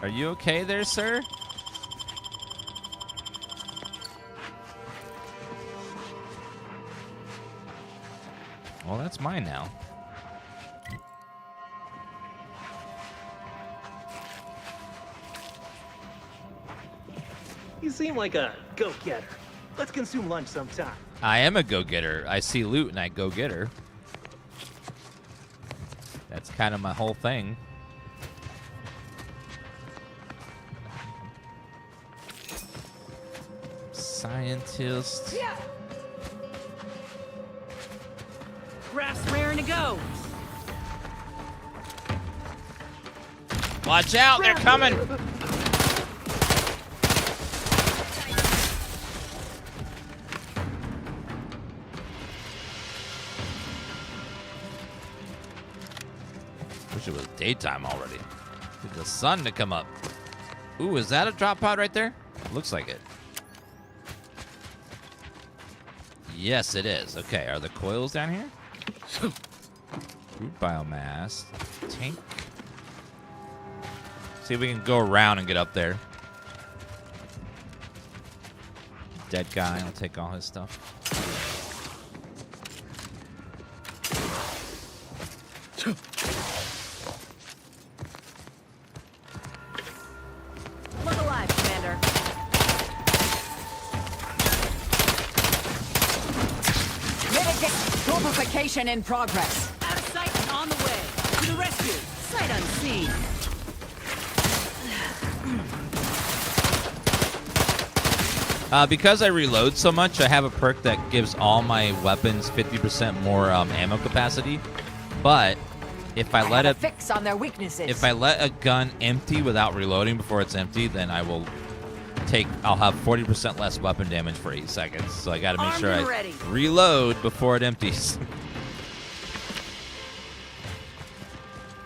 A: Are you okay there, sir? Well, that's mine now.
B: You seem like a go-getter. Let's consume lunch sometime.
A: I am a go-getter. I see loot and I go get her. That's kind of my whole thing. Scientist.
D: Yeah. Grass raring to go.
A: Watch out, they're coming. Wish it was daytime already. Need the sun to come up. Ooh, is that a drop pod right there? Looks like it. Yes, it is. Okay, are the coils down here? Root biomass. Tank. See if we can go around and get up there. Dead guy. I'll take all his stuff.
D: Look alive, Commander. Purification in progress. Out of sight and on the way. To the rescue. Sight unseen.
A: Because I reload so much, I have a perk that gives all my weapons 50% more ammo capacity. But if I let it
D: fix on their weaknesses.
A: If I let a gun empty without reloading before it's empty, then I'll have 40% less weapon damage for 8 seconds. So I got to make sure I reload before it empties.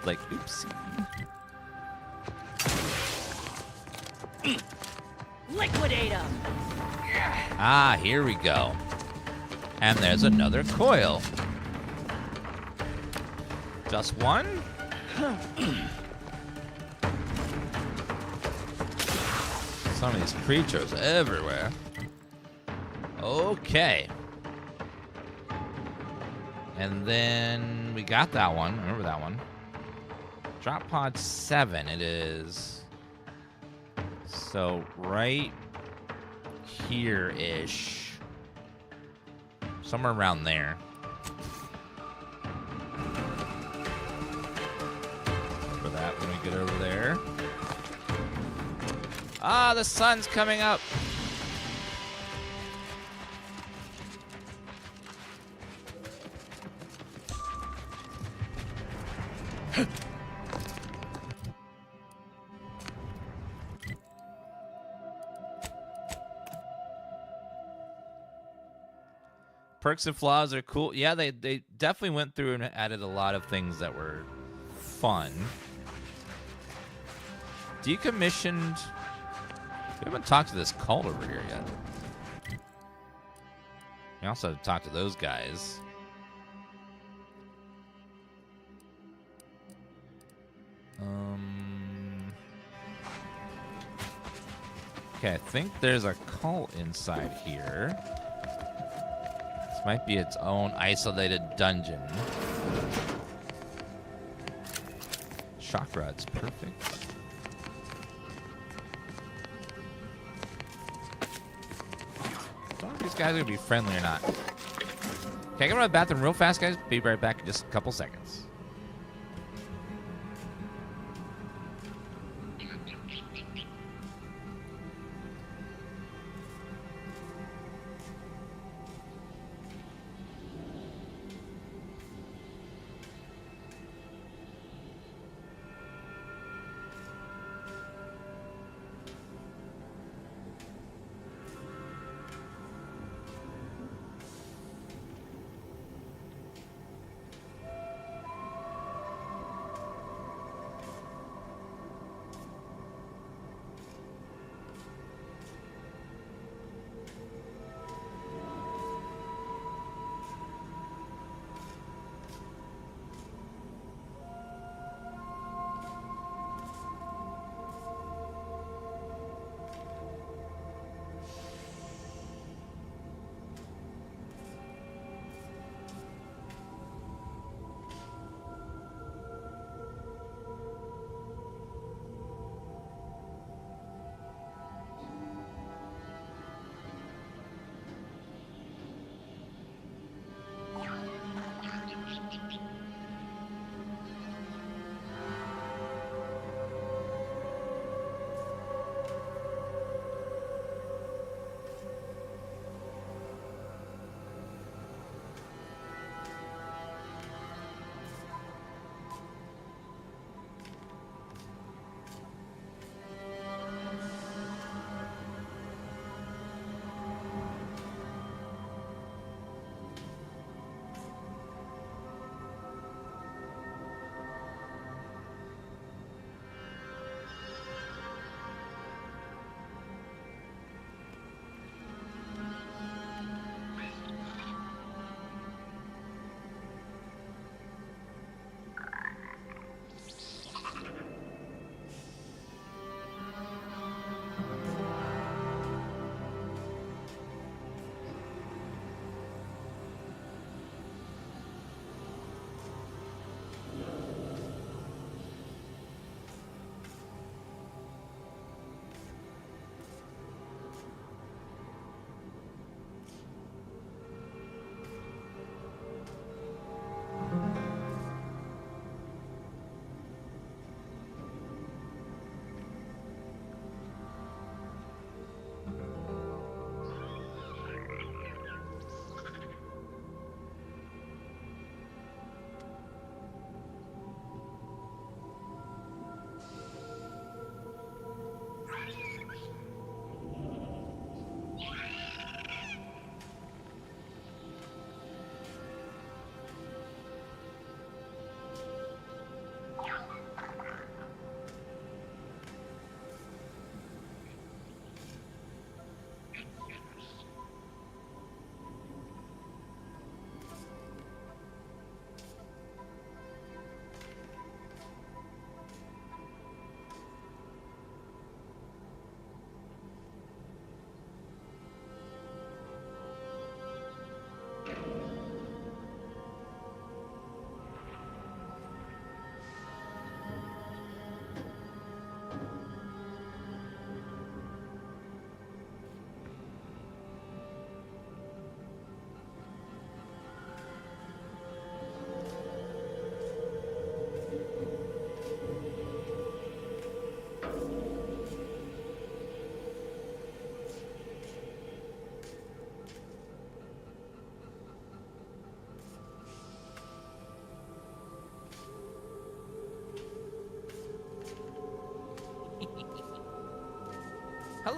A: Like, oops.
D: Liquidate them.
A: Ah, here we go. And there's another coil. Just one? Some of these creatures everywhere. Okay. And then we got that one. Remember that one. Drop pod 7 it is. So right here-ish. Somewhere around there. For that when we get over there. Ah, the sun's coming up. Perks and flaws are cool. Yeah, they definitely went through and added a lot of things that were fun. Decommissioned. We haven't talked to this cult over here yet. We also have to talk to those guys. Okay, I think there's a cult inside here. This might be its own isolated dungeon. Shock rod's perfect. I don't know if these guys are gonna be friendly or not. Okay, I gotta run to the bathroom real fast, guys. Be right back in just a couple seconds.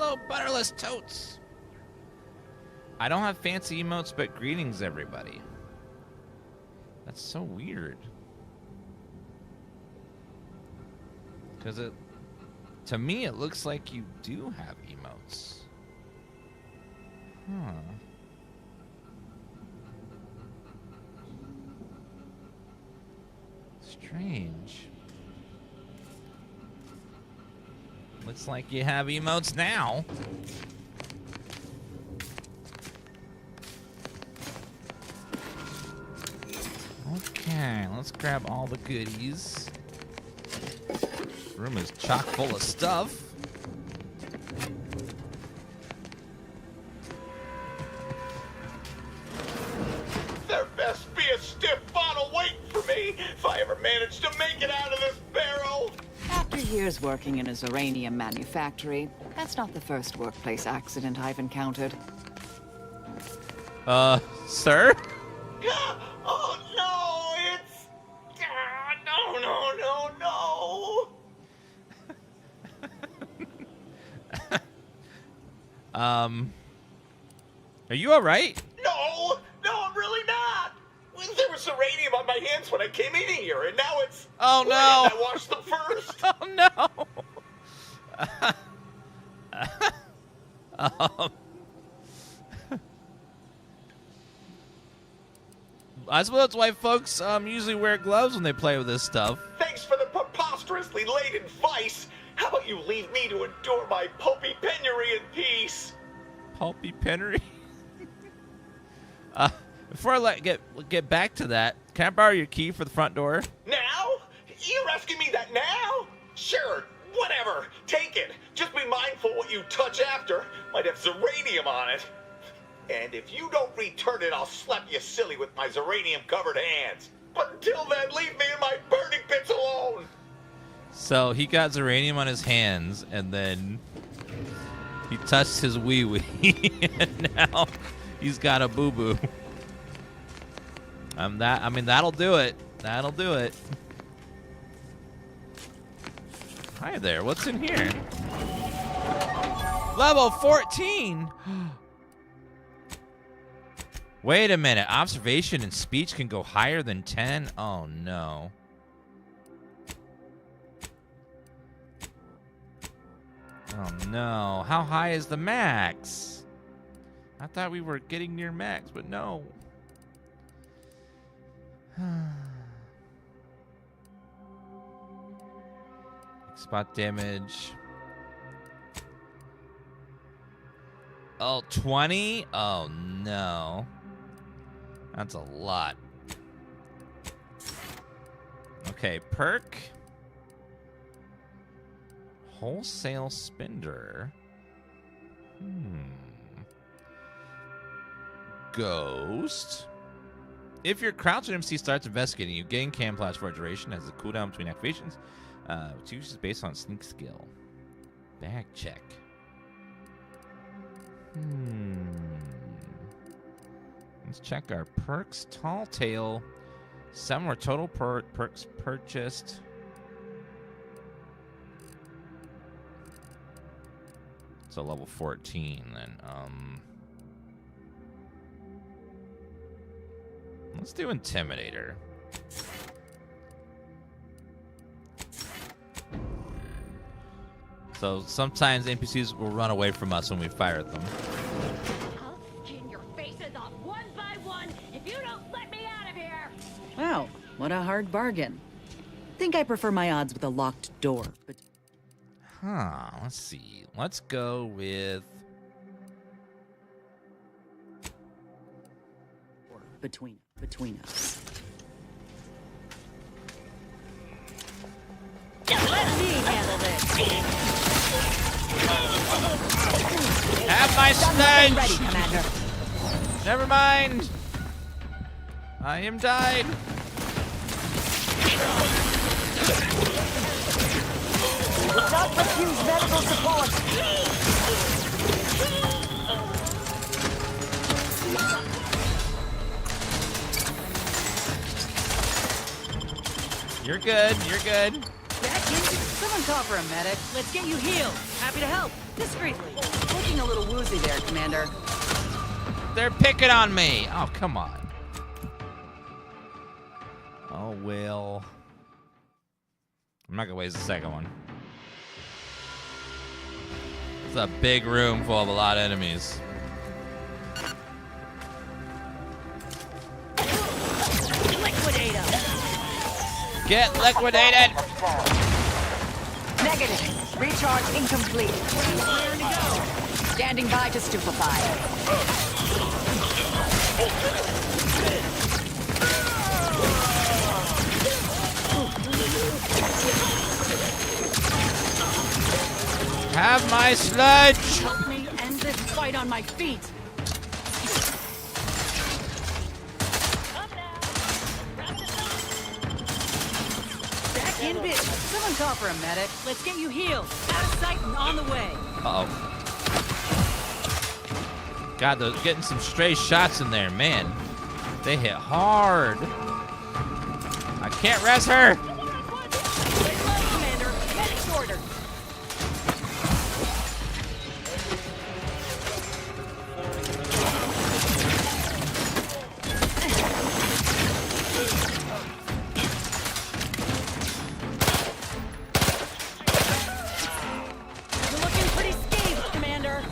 A: Hello, butterless totes. I don't have fancy emotes, but greetings, everybody. That's so weird. Because to me, it looks like you do have emotes. Huh. Strange. Looks like you have emotes now. Okay, let's grab all the goodies. This room is chock full of stuff.
I: There best be a stiff bottle waiting for me if I ever manage to make it out of this barrel.
R: After years working in a Zeranium manufactory, that's not the first workplace accident I've encountered.
A: Sir?
I: Oh no, it's... no.
A: Are you alright?
I: No, I'm really not. There was uranium on my hands when I came in here, and now it's...
A: Oh no!
I: I washed them first.
A: Oh no! I suppose that's why folks usually wear gloves when they play with this stuff.
I: Thanks for the preposterously late advice. How about you leave me to endure my pulpy penury in peace?
A: Pulpy penury? Before I get back to that, can I borrow your key for the front door?
I: Now? You're asking me that now? Sure, whatever. Take it. Just be mindful what you touch after. Might have Zeranium on it. And if you don't return it, I'll slap you silly with my Zeranium-covered hands. But until then, leave me in my burning pits alone.
A: So he got Zeranium on his hands, and then he touched his wee-wee, and now he's got a boo-boo. I mean, that'll do it. That'll do it. Hi there. What's in here? Level 14. Wait a minute. Observation and speech can go higher than 10? Oh, no. Oh, no. How high is the max? I thought we were getting near max, but no. Spot damage. Oh, 20? Oh, no. That's a lot. Okay, perk. Wholesale spender. Ghost. If your crouched MC starts investigating, you gain camouflage for a duration as a cooldown between activations, which usually is based on sneak skill. Bag check. Let's check our perks. Tall Tale. 7 more total perks purchased. So level 14 then. Let's do Intimidator. So sometimes NPCs will run away from us when we fire at them.
H: I'll skin your faces off one by one if you don't let me out of here.
E: Wow, what a hard bargain. Think I prefer my odds with a locked door, but...
A: Huh, let's see. Let's go with...
E: Between us.
H: Let me handle this.
A: Have my stench!
H: Ready, Commander.
A: Never mind. I am died.
H: Let's not refuse medical support.
A: You're good. You're good.
D: Someone call for a medic. Let's get you healed. Happy to help.
E: Discreetly. Looking a little woozy there, Commander.
A: They're picking on me. Oh, come on. Oh, well. I'm not gonna waste the second one. It's a big room full of a lot of enemies.
D: Liquidate him.
A: Get liquidated!
R: Negative. Recharge incomplete. Standing by to stupefy.
A: Have my sludge!
E: Help me end this fight on my feet. Back in business. Someone call for a medic. Let's get you healed. Out of sight and on the way.
A: Uh-oh. God, they're getting some stray shots in there, man. They hit hard. I can't res her.
D: Commander, medic's ordered. You're looking pretty scathed, Commander.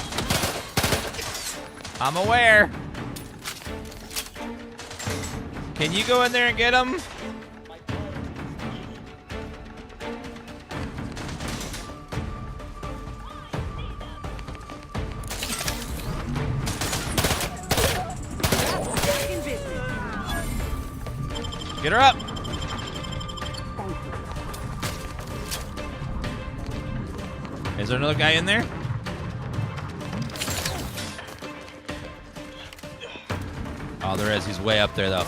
A: I'm aware. Can you go in there and get him? Get her up. Is there another guy in there? Oh, there is. He's way up there, though.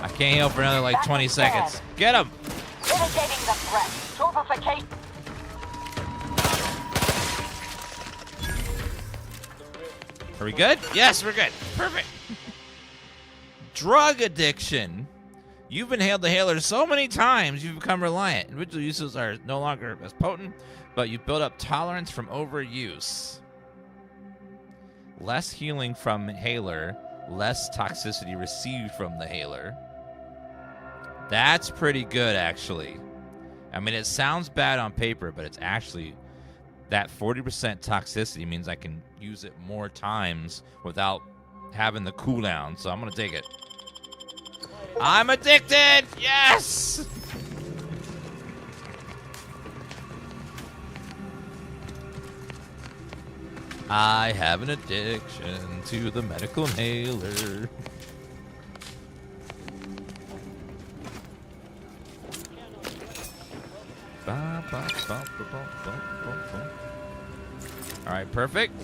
A: I can't heal for another, like, 20 seconds. Get him!
J: Mitigating the threat. Stultification.
A: Are we good? Yes, we're good. Perfect. Drug addiction. You've inhaled the Hailer so many times, you've become reliant. Individual uses are no longer as potent, but you've built up tolerance from overuse. Less healing from Hailer, less toxicity received from the Hailer. That's pretty good, actually. I mean, it sounds bad on paper, but it's actually... That 40% toxicity means I can use it more times without having the cooldown, so I'm going to take it. I'm addicted! Yes! I have an addiction to the medical inhaler. All right, perfect.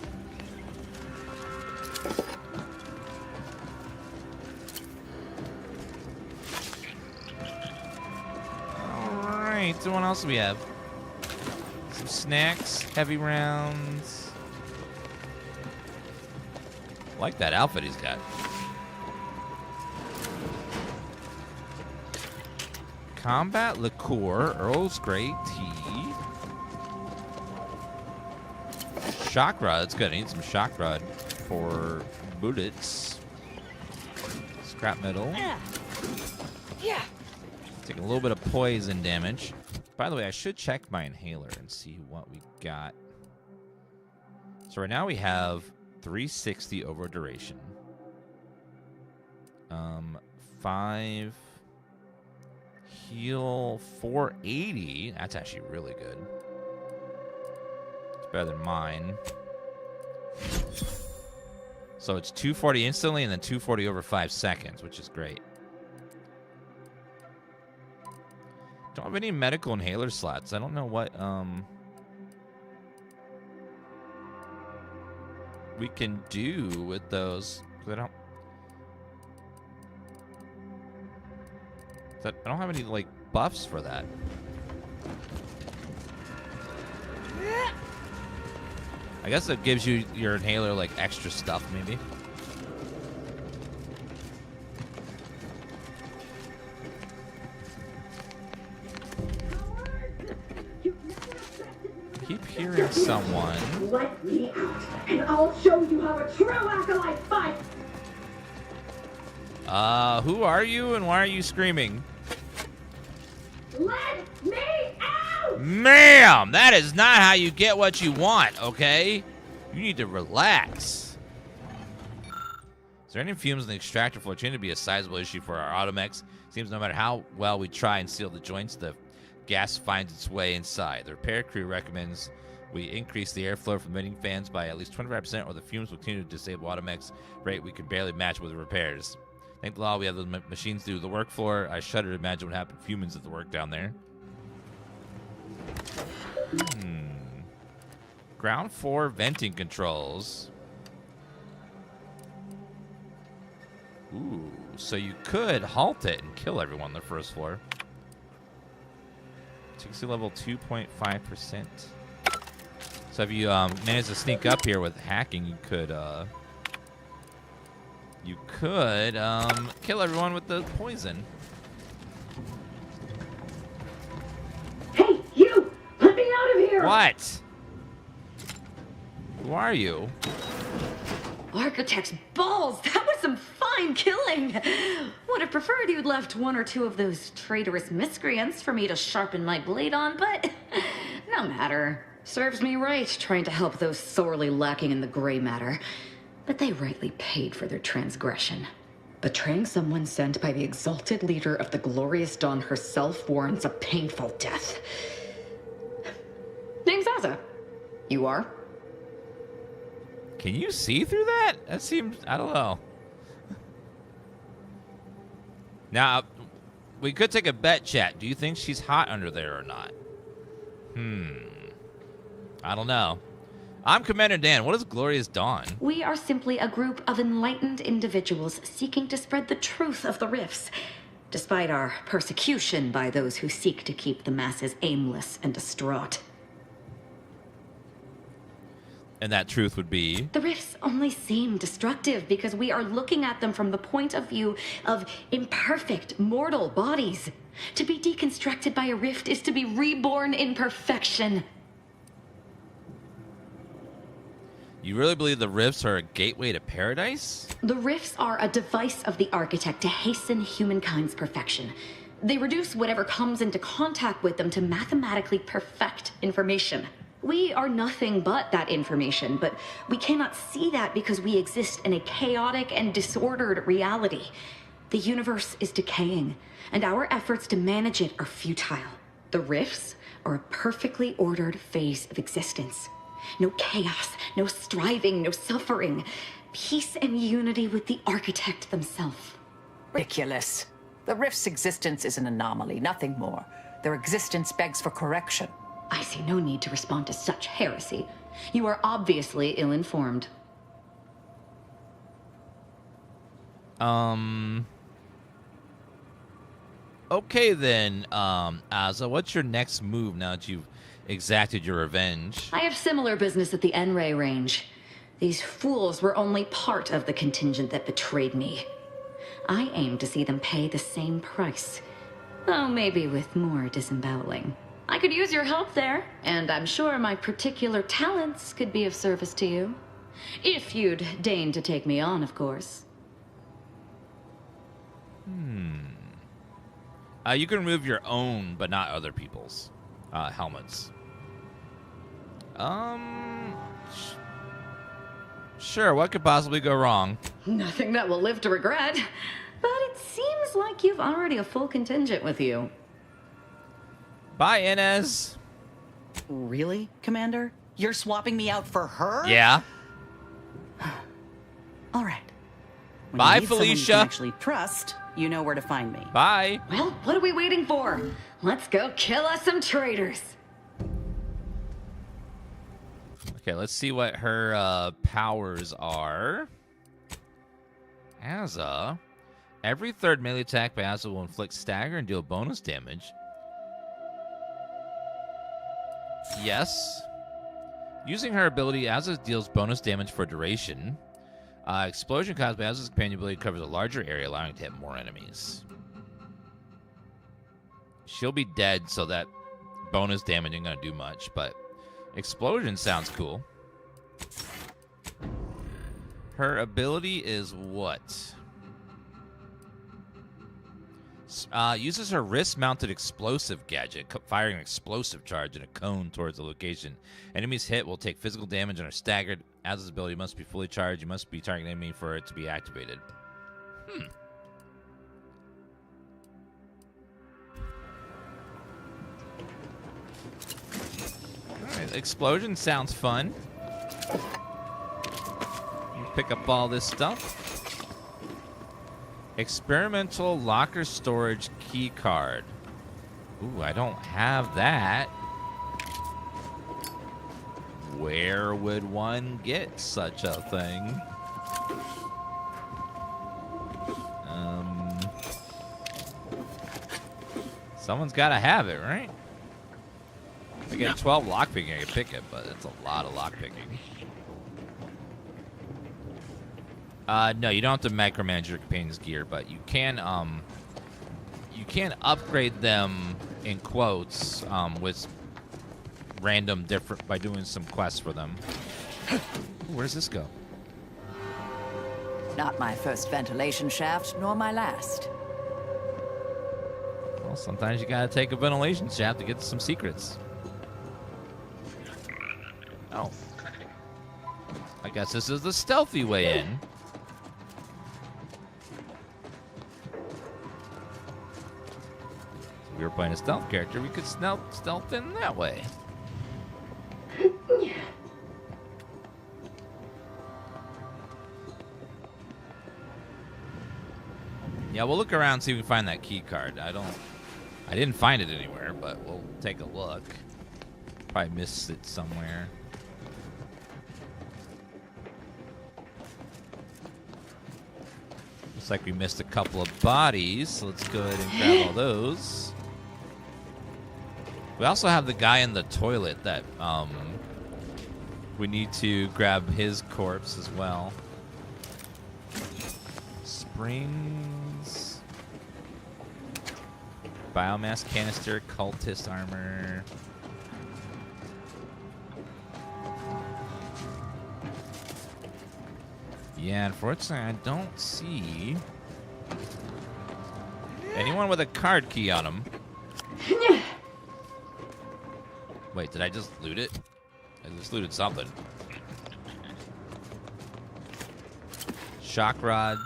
A: All right, so what else do we have? Some snacks, heavy rounds. I like that outfit he's got. Combat liqueur, Earl's Grey tea. Shock rod, that's good. I need some shock rod for bullets. Scrap metal.
D: Yeah.
A: Taking a little bit of poison damage. By the way, I should check my inhaler and see what we got. So right now we have 360 over duration. 5 heal 480. That's actually really good. It's better than mine. So it's 240 instantly and then 240 over 5 seconds, which is great. Don't have any medical inhaler slots. I don't know what we can do with those. I don't have any like buffs for that. I guess it gives you your inhaler like extra stuff maybe. Keep hearing someone.
H: Let me out, and I'll show you how a true acolyte fights!
A: Who are you and why are you screaming?
H: Let me out!
A: Ma'am, that is not how you get what you want, okay? You need to relax. Is there any fumes in the extractor floor? Trying to be a sizable issue for our automechs. Seems no matter how well we try and seal the joints, the gas finds its way inside. The repair crew recommends we increase the airflow from the venting fans by at least 25%, or the fumes will continue to disable automechs rate we can barely match with the repairs. Thank the law we have the machines do the work for. I shudder to imagine what happened to humans at the work down there. Ground floor venting controls. Ooh, so you could halt it and kill everyone on the first floor. TC level 2.5%. So if you manage to sneak up here with hacking, you could kill everyone with the poison.
H: Hey, you! Let me out of here!
A: What? Who are you?
N: Architect's balls! That was some fine killing! Would have preferred you'd left one or two of those traitorous miscreants for me to sharpen my blade on, but no matter. Serves me right trying to help those sorely lacking in the gray matter. But they rightly paid for their transgression. Betraying someone sent by the exalted leader of the glorious dawn herself warrants a painful death. Name's Azza. You are?
A: Can you see through that? That seems, I don't know. Now, we could take a bet, chat. Do you think she's hot under there or not? I don't know. I'm Commander Dan. What is Glorious Dawn?
N: We are simply a group of enlightened individuals seeking to spread the truth of the rifts, despite our persecution by those who seek to keep the masses aimless and distraught.
A: And that truth would be?
N: The rifts only seem destructive because we are looking at them from the point of view of imperfect, mortal bodies. To be deconstructed by a rift is to be reborn in perfection.
A: You really believe the rifts are a gateway to paradise?
N: The rifts are a device of the architect to hasten humankind's perfection. They reduce whatever comes into contact with them to mathematically perfect information. We are nothing but that information, but we cannot see that because we exist in a chaotic and disordered reality. The universe is decaying, and our efforts to manage it are futile. The rifts are a perfectly ordered phase of existence. No chaos, no striving, no suffering. Peace and unity with the architect themselves.
R: Ridiculous. The rift's existence is an anomaly, nothing more. Their existence begs for correction.
N: I see no need to respond to such heresy. You are obviously ill-informed.
A: Okay then, Azza, what's your next move now that you've exacted your revenge?
N: I have similar business at the N-Ray range. These fools were only part of the contingent that betrayed me. I aim to see them pay the same price, though maybe with more disemboweling. I could use your help there, and I'm sure my particular talents could be of service to you. If you'd deign to take me on, of course.
A: You can remove your own, but not other people's helmets. Sure, what could possibly go wrong?
N: Nothing that will live to regret. But it seems like you've already a full contingent with you.
A: Bye, Inez.
E: Really, Commander? You're swapping me out for her?
A: Yeah.
E: All right. When
A: Bye,
E: you need someone you
A: Felicia.
E: can actually trust, you know where to find me.
A: Bye.
N: Well, what are we waiting for? Let's go kill us some traitors.
A: Okay, let's see what her powers are. Azza. Every third melee attack by Azza will inflict stagger and deal bonus damage. Yes. Using her ability, Azza deals bonus damage for duration. Explosion caused by Azza's companion ability covers a larger area, allowing it to hit more enemies. She'll be dead, so that bonus damage ain't gonna do much, but Explosion sounds cool. Her ability is what? Uses her wrist-mounted explosive gadget, firing an explosive charge in a cone towards the location. Enemies hit will take physical damage and are staggered. As this ability must be fully charged, you must be targeting enemy for it to be activated. Alright, explosion sounds fun. You pick up all this stuff. Experimental locker storage key card. Ooh, I don't have that. Where would one get such a thing? Someone's got to have it, right? If I get 12 lockpicking, I can pick it, but it's a lot of lockpicking. No, you don't have to micromanage your companion's gear, but you can upgrade them in quotes with random different by doing some quests for them. Where does this go?
R: Not my first ventilation shaft, nor my last.
A: Well, sometimes you gotta take a ventilation shaft to get some secrets. Oh. I guess this is the stealthy way in. If we were playing a stealth character, we could stealth in that way. Yeah, we'll look around and see if we can find that key card. I didn't find it anywhere, but we'll take a look. Probably missed it somewhere. Looks like we missed a couple of bodies, so let's go ahead and grab all those. We also have the guy in the toilet that we need to grab his corpse as well. Springs. Biomass canister, cultist armor. Yeah, unfortunately, I don't see anyone with a card key on him. Wait, did I just loot it? I just looted something. Shock rod.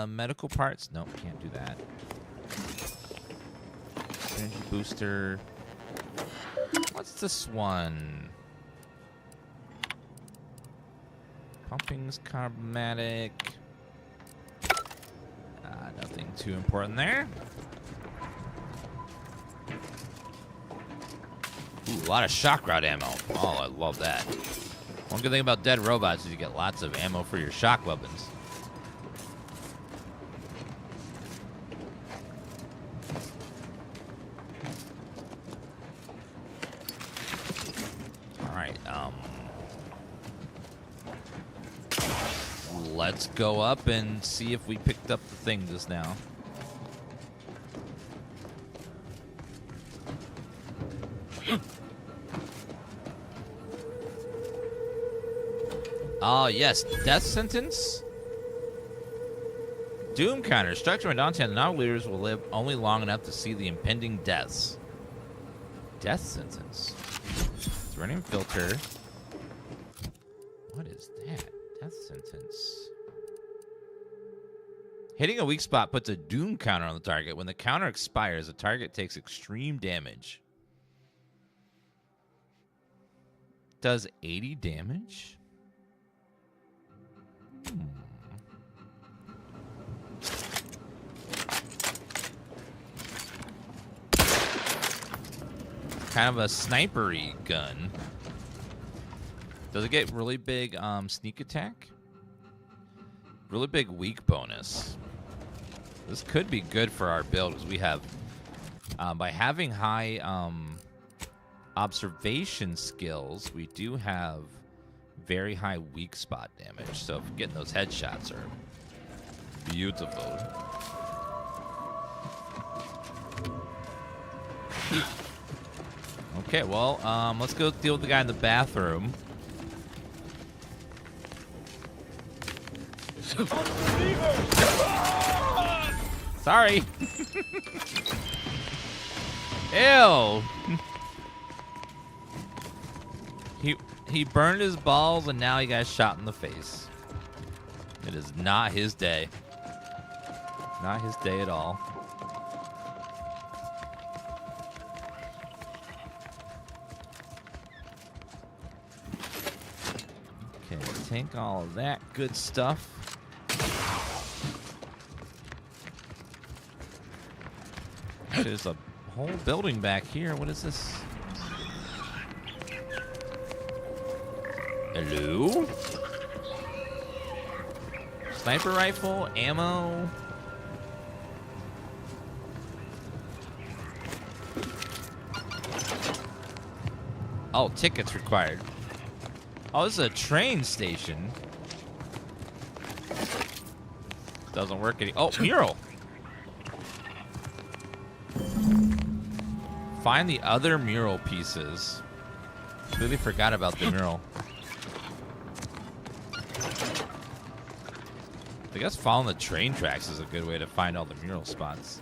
A: Medical parts. Nope, can't do that. Energy booster. What's this one? Pumping's carbomatic. Nothing too important there. Ooh, a lot of shock rod ammo. Oh, I love that. One good thing about dead robots is you get lots of ammo for your shock weapons. Alright, let's go up and see if we picked up the thing just now. Oh, yes. Death sentence? Doom counter. Structure and Dante and the novel leaders will live only long enough to see the impending deaths. Death sentence. Running filter. What is that? Death sentence. Hitting a weak spot puts a doom counter on the target. When the counter expires, the target takes extreme damage. Does 80 damage? Kind of a snipery gun. Does it get really big sneak attack? Really big weak bonus. This could be good for our build because we have, by having high observation skills, we do have very high weak spot damage. So getting those headshots are beautiful. Okay, well, let's go deal with the guy in the bathroom. Sorry. Ew. He burned his balls and now he got shot in the face. It is not his day. Not his day at all. Okay, take all of that good stuff. There's a whole building back here. What is this? Hello? Sniper rifle, ammo. Oh, tickets required. Oh, this is a train station. Doesn't work any. Oh, mural. Find the other mural pieces. Completely forgot about the mural. I guess following the train tracks is a good way to find all the mural spots.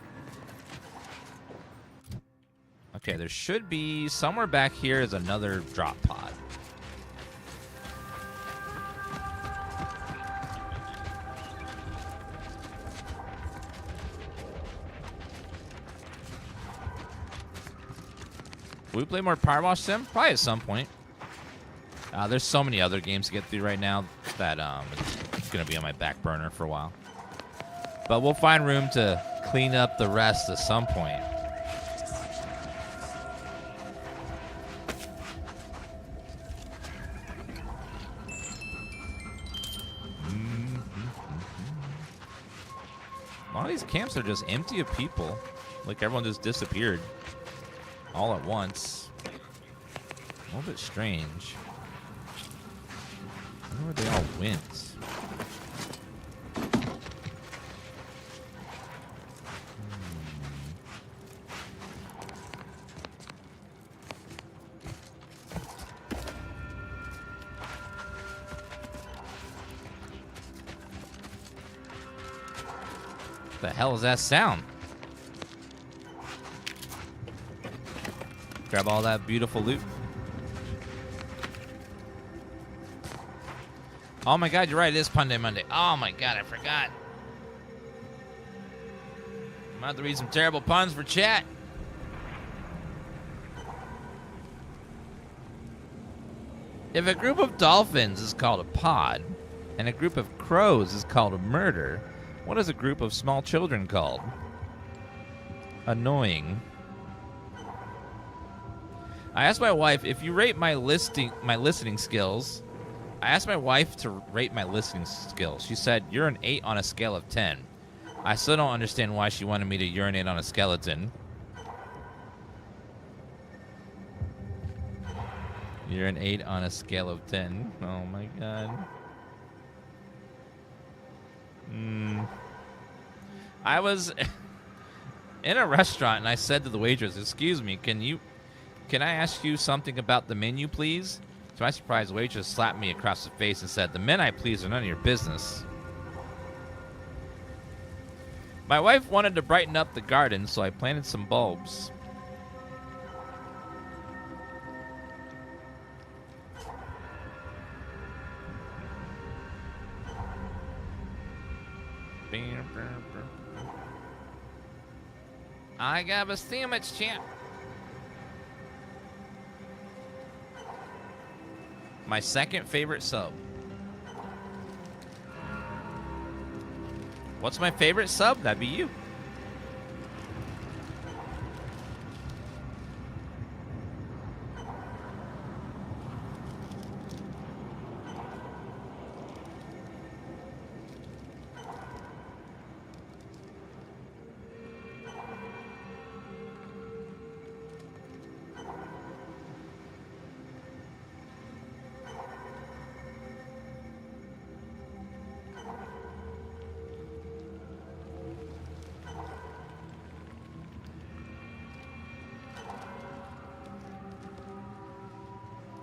A: Okay, there should be somewhere back here is another drop pod. Will we play more Power Wash Sim? Probably at some point. There's so many other games to get through right now that it's going to be on my back burner for a while. But we'll find room to clean up the rest at some point. A lot of these camps are just empty of people. Like everyone just disappeared all at once. A little bit strange. I wonder where they all went. What the hell is that sound? Grab all that beautiful loot. Oh my god, you're right, it is Pun Day Monday. Oh my god, I forgot. I'm about to read some terrible puns for chat. If a group of dolphins is called a pod, and a group of crows is called a murder, what is a group of small children called? Annoying. I asked my wife if you rate my listening skills. I asked my wife to rate my listening skills. She said, you're an 8 on a scale of 10. I still don't understand why she wanted me to urinate on a skeleton. You're an 8 on a scale of 10. Oh my god. I was in a restaurant and I said to the waitress, excuse me, can I ask you something about the menu, please? To my surprise, the waitress slapped me across the face and said, the men I please are none of your business. My wife wanted to brighten up the garden, so I planted some bulbs. I got a sandwich, champ. My second favorite sub. What's my favorite sub? That'd be you.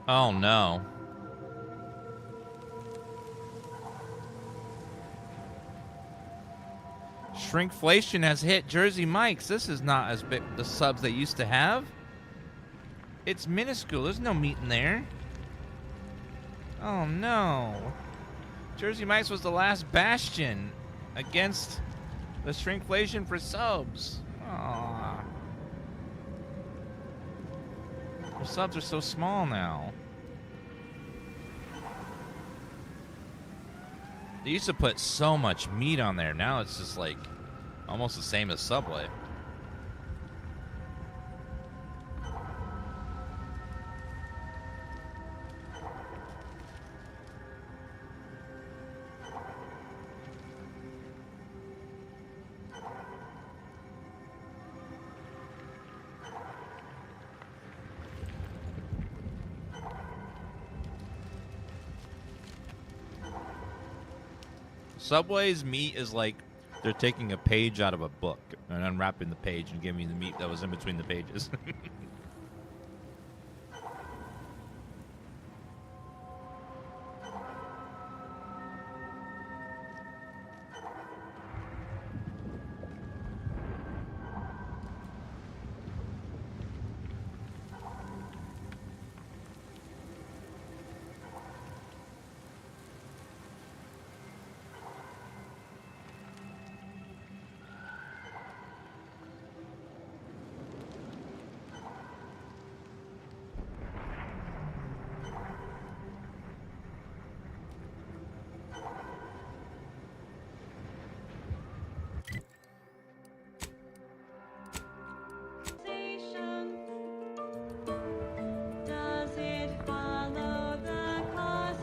A: Oh no. Shrinkflation has hit Jersey Mike's. This is not as big the subs they used to have. It's minuscule. There's no meat in there. Oh no. Jersey Mike's was the last bastion against the shrinkflation for subs. Aww. The subs are so small now. They used to put so much meat on there. Now it's just like almost the same as Subway. Subway's meat is like they're taking a page out of a book and unwrapping the page and giving me the meat that was in between the pages.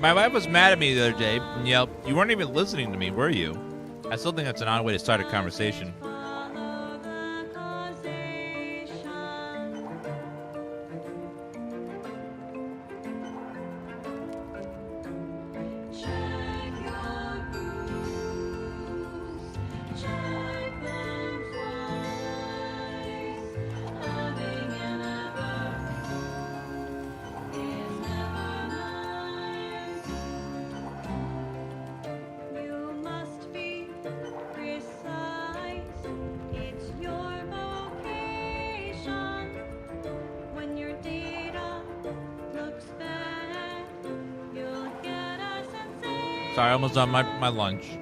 A: My wife was mad at me the other day. Yep, you weren't even listening to me, were you? I still think that's an odd way to start a conversation. Sorry, I almost done my lunch.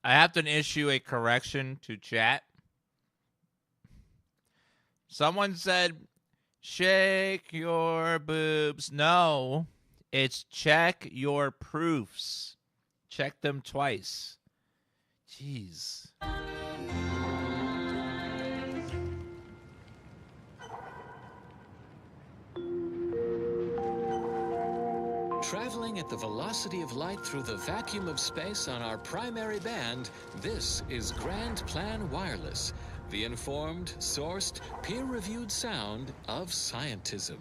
A: I have to issue a correction to chat. Someone said, shake your boobs. No, it's check your proofs. Check them twice. Jeez.
O: Traveling at the velocity of light through the vacuum of space on our primary band, this is Grand Plan Wireless, the informed, sourced, peer-reviewed sound of scientism.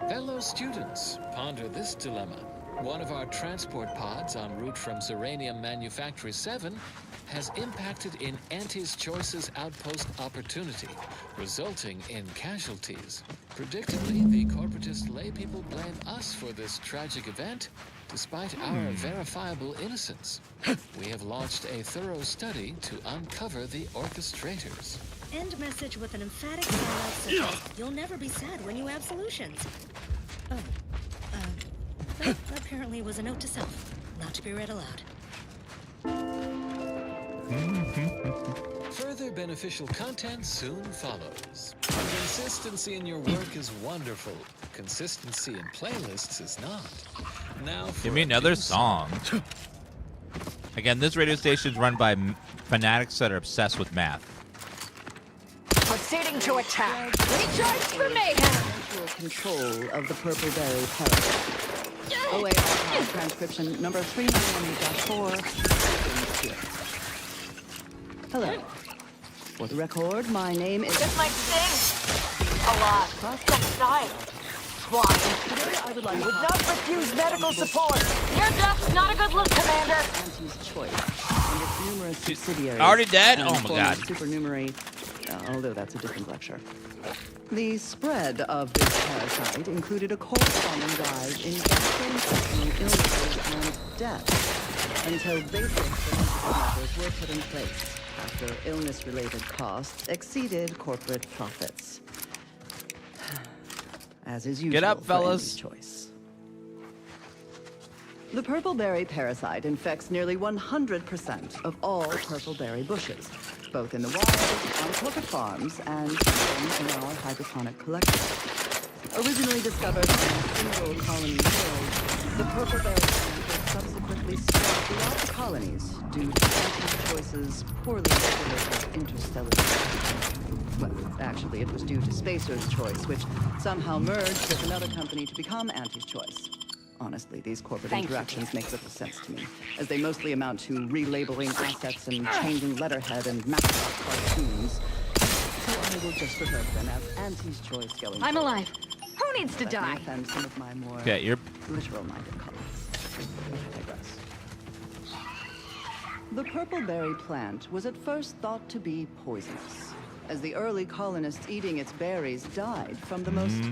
O: Fellow students, ponder this dilemma. One of our transport pods en route from Zeranium Manufactory 7 has impacted in Auntie's Choice's outpost opportunity, resulting in casualties. Predictably, the corporatist laypeople blame us for this tragic event, despite our verifiable innocence. We have launched a thorough study to uncover the orchestrators.
T: End message with an emphatic silence such as, "You'll never be sad when you have solutions." Oh, that apparently was a note to self, not to be read aloud.
O: Further beneficial content soon follows. Consistency in your work is wonderful. Consistency in playlists is not. Now for
A: Give me another song. Again, this radio station is run by fanatics that are obsessed with math.
D: Proceeding to attack. Recharge for mayhem.
E: Control of the purple berry parasite. OA archive transcription number 391-4. Hello. For the record, my name is...
D: This might sting. A lot. Step aside. Why?
E: I would like
D: not refuse medical support. Your death's not a good look, Commander.
E: Auntie's Choice and its numerous subsidiaries.
A: Already dead?
E: and
A: Oh my god.
E: Supernumerary, although that's a different lecture. The spread of this parasite included a corresponding rise in gastrointestinal illnesses and death until basic preventative measures were put in place after illness-related costs exceeded corporate profits. As is usual.
A: Get up,
E: for
A: fellas.
E: Auntie's Choice. The purple-berry parasite infects nearly 100% of all purple-berry bushes, both in the wild, on corporate farms, and in our hydroponic collection. Originally discovered in a single colony field, the purple-berry plant was subsequently spread throughout the colonies due to Auntie's Choice's poorly regulated interstellar traffic. Well, actually, it was due to Spacer's Choice, which somehow merged with another company to become Auntie's Choice. Honestly, these corporate interactions make little sense to me, as they mostly amount to relabeling assets and changing letterhead and mascot cartoons. So I will just refer to them as Auntie's Choice going
T: I'm
E: forward.
T: alive. Who needs to
E: That
T: die?
E: may offend some of my more
A: Okay, you're...
E: literal-minded colleagues. I digress. The purple-berry plant was at first thought to be poisonous, as the early colonists eating its berries died from the most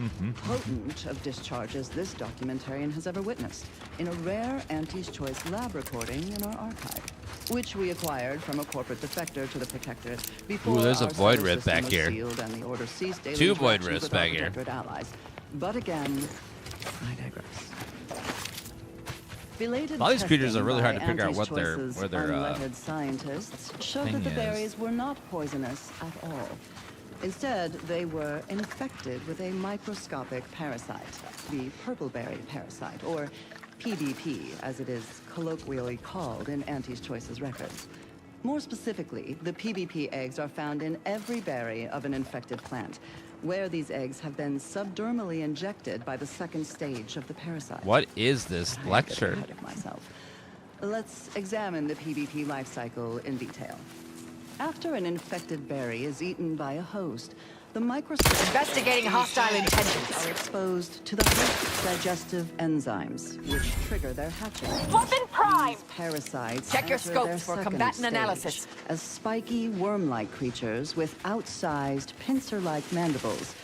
E: potent of discharges this documentarian has ever witnessed, in a rare Auntie's Choice lab recording in our archive, which we acquired from a corporate defector to the Protectorate before
A: there's a
E: our
A: void
E: solar
A: rift back
E: system was
A: here.
E: sealed and the Order ceased daily
A: Two void
E: interactions
A: rifts
E: with our
A: back here.
E: Protectorate allies. But again, I digress. Belated
A: All these creatures
E: testing
A: are really hard
E: by
A: to figure out
E: Auntie's
A: what their
E: Choice's
A: where their
E: unlettered scientists showed
A: thing
E: that the
A: is.
E: berries were not poisonous at all. Instead, they were infected with a microscopic parasite, the purple-berry parasite, or PBP, as it is colloquially called in Auntie's Choice's records. More specifically, the PBP eggs are found in every berry of an infected plant, where these eggs have been subdermally injected by the second stage of the parasite.
A: What is this
E: I
A: lecture?
E: get ahead of myself. Let's examine the PBP life cycle in detail. After an infected berry is eaten by a host, the microscopic
D: Investigating hostile intentions.
E: are exposed to the host's digestive enzymes, which trigger their hatching.
D: Weapon prime!
E: These parasites
D: Check your
E: enter
D: scopes
E: their
D: for
E: second
D: combatant
E: stage
D: analysis.
E: as spiky worm-like creatures with outsized pincer-like mandibles,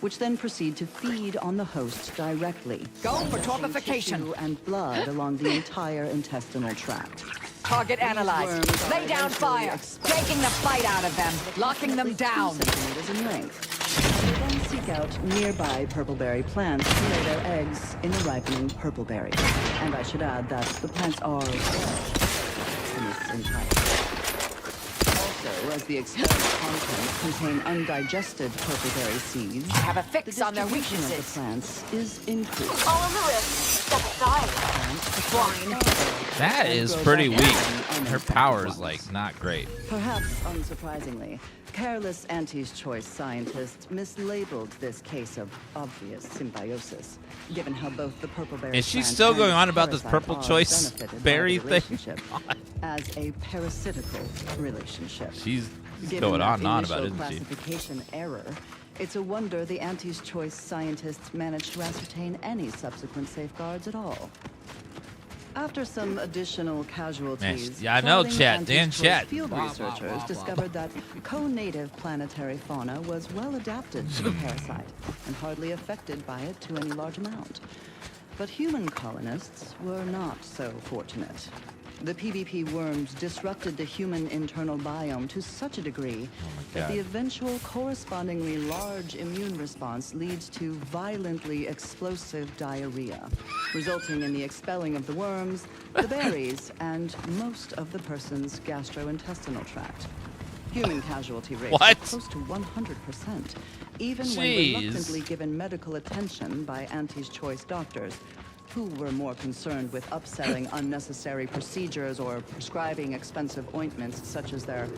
E: which then proceed to feed on the host directly.
D: Go for
E: injecting
D: torpification.
E: tissue and blood along the entire intestinal tract.
D: Target
E: These
D: analyzed.
E: worms are
D: Lay down
E: eventually
D: fire.
E: exposed
D: Taking the fight out of them. Locking them down.
E: 2 centimeters in length. They then seek out nearby purple-berry plants to lay their eggs in the ripening purple berry. And I should add that the plants are in its entirety. Also, as the expelled contents contain undigested purpleberry seeds,
R: Have a fix
E: the
R: on their
E: distribution of the
R: weaknesses.
E: plants is increased.
J: All on the wrist. Step aside. Swine.
A: That is pretty weak. Her power is like not great.
E: Perhaps unsurprisingly, careless Auntie's Choice scientists mislabeled this case of obvious symbiosis, given how both the purpleberry
A: Is she
E: plant
A: still
E: and
A: going on
E: its
A: about this
E: parasite
A: purple
E: are
A: choice
E: benefited by
A: berry
E: the
A: thing?
E: relationship as a parasitical relationship.
A: She's
E: Given
A: going
E: that
A: on and on about it,
E: initial
A: isn't she?
E: classification error, it's a wonder the Auntie's Choice scientists managed to ascertain any subsequent safeguards at all. After some additional casualties,
A: yeah, I know,
E: Darling
A: chat.
E: Auntie's
A: Dan
E: Choice
A: chat.
E: field
A: Blah, blah,
E: researchers
A: blah, blah.
E: discovered that co-native planetary fauna was well adapted to the parasite and hardly affected by it to any large amount. But human colonists were not so fortunate. The PvP worms disrupted the human internal biome to such a degree that the eventual correspondingly large immune response leads to violently explosive diarrhea, resulting in the expelling of the worms, the berries, and most of the person's gastrointestinal tract. Human casualty rates are close to 100%, even when reluctantly given medical attention by Auntie's Choice doctors, who were more concerned with upselling unnecessary procedures or prescribing expensive ointments such as their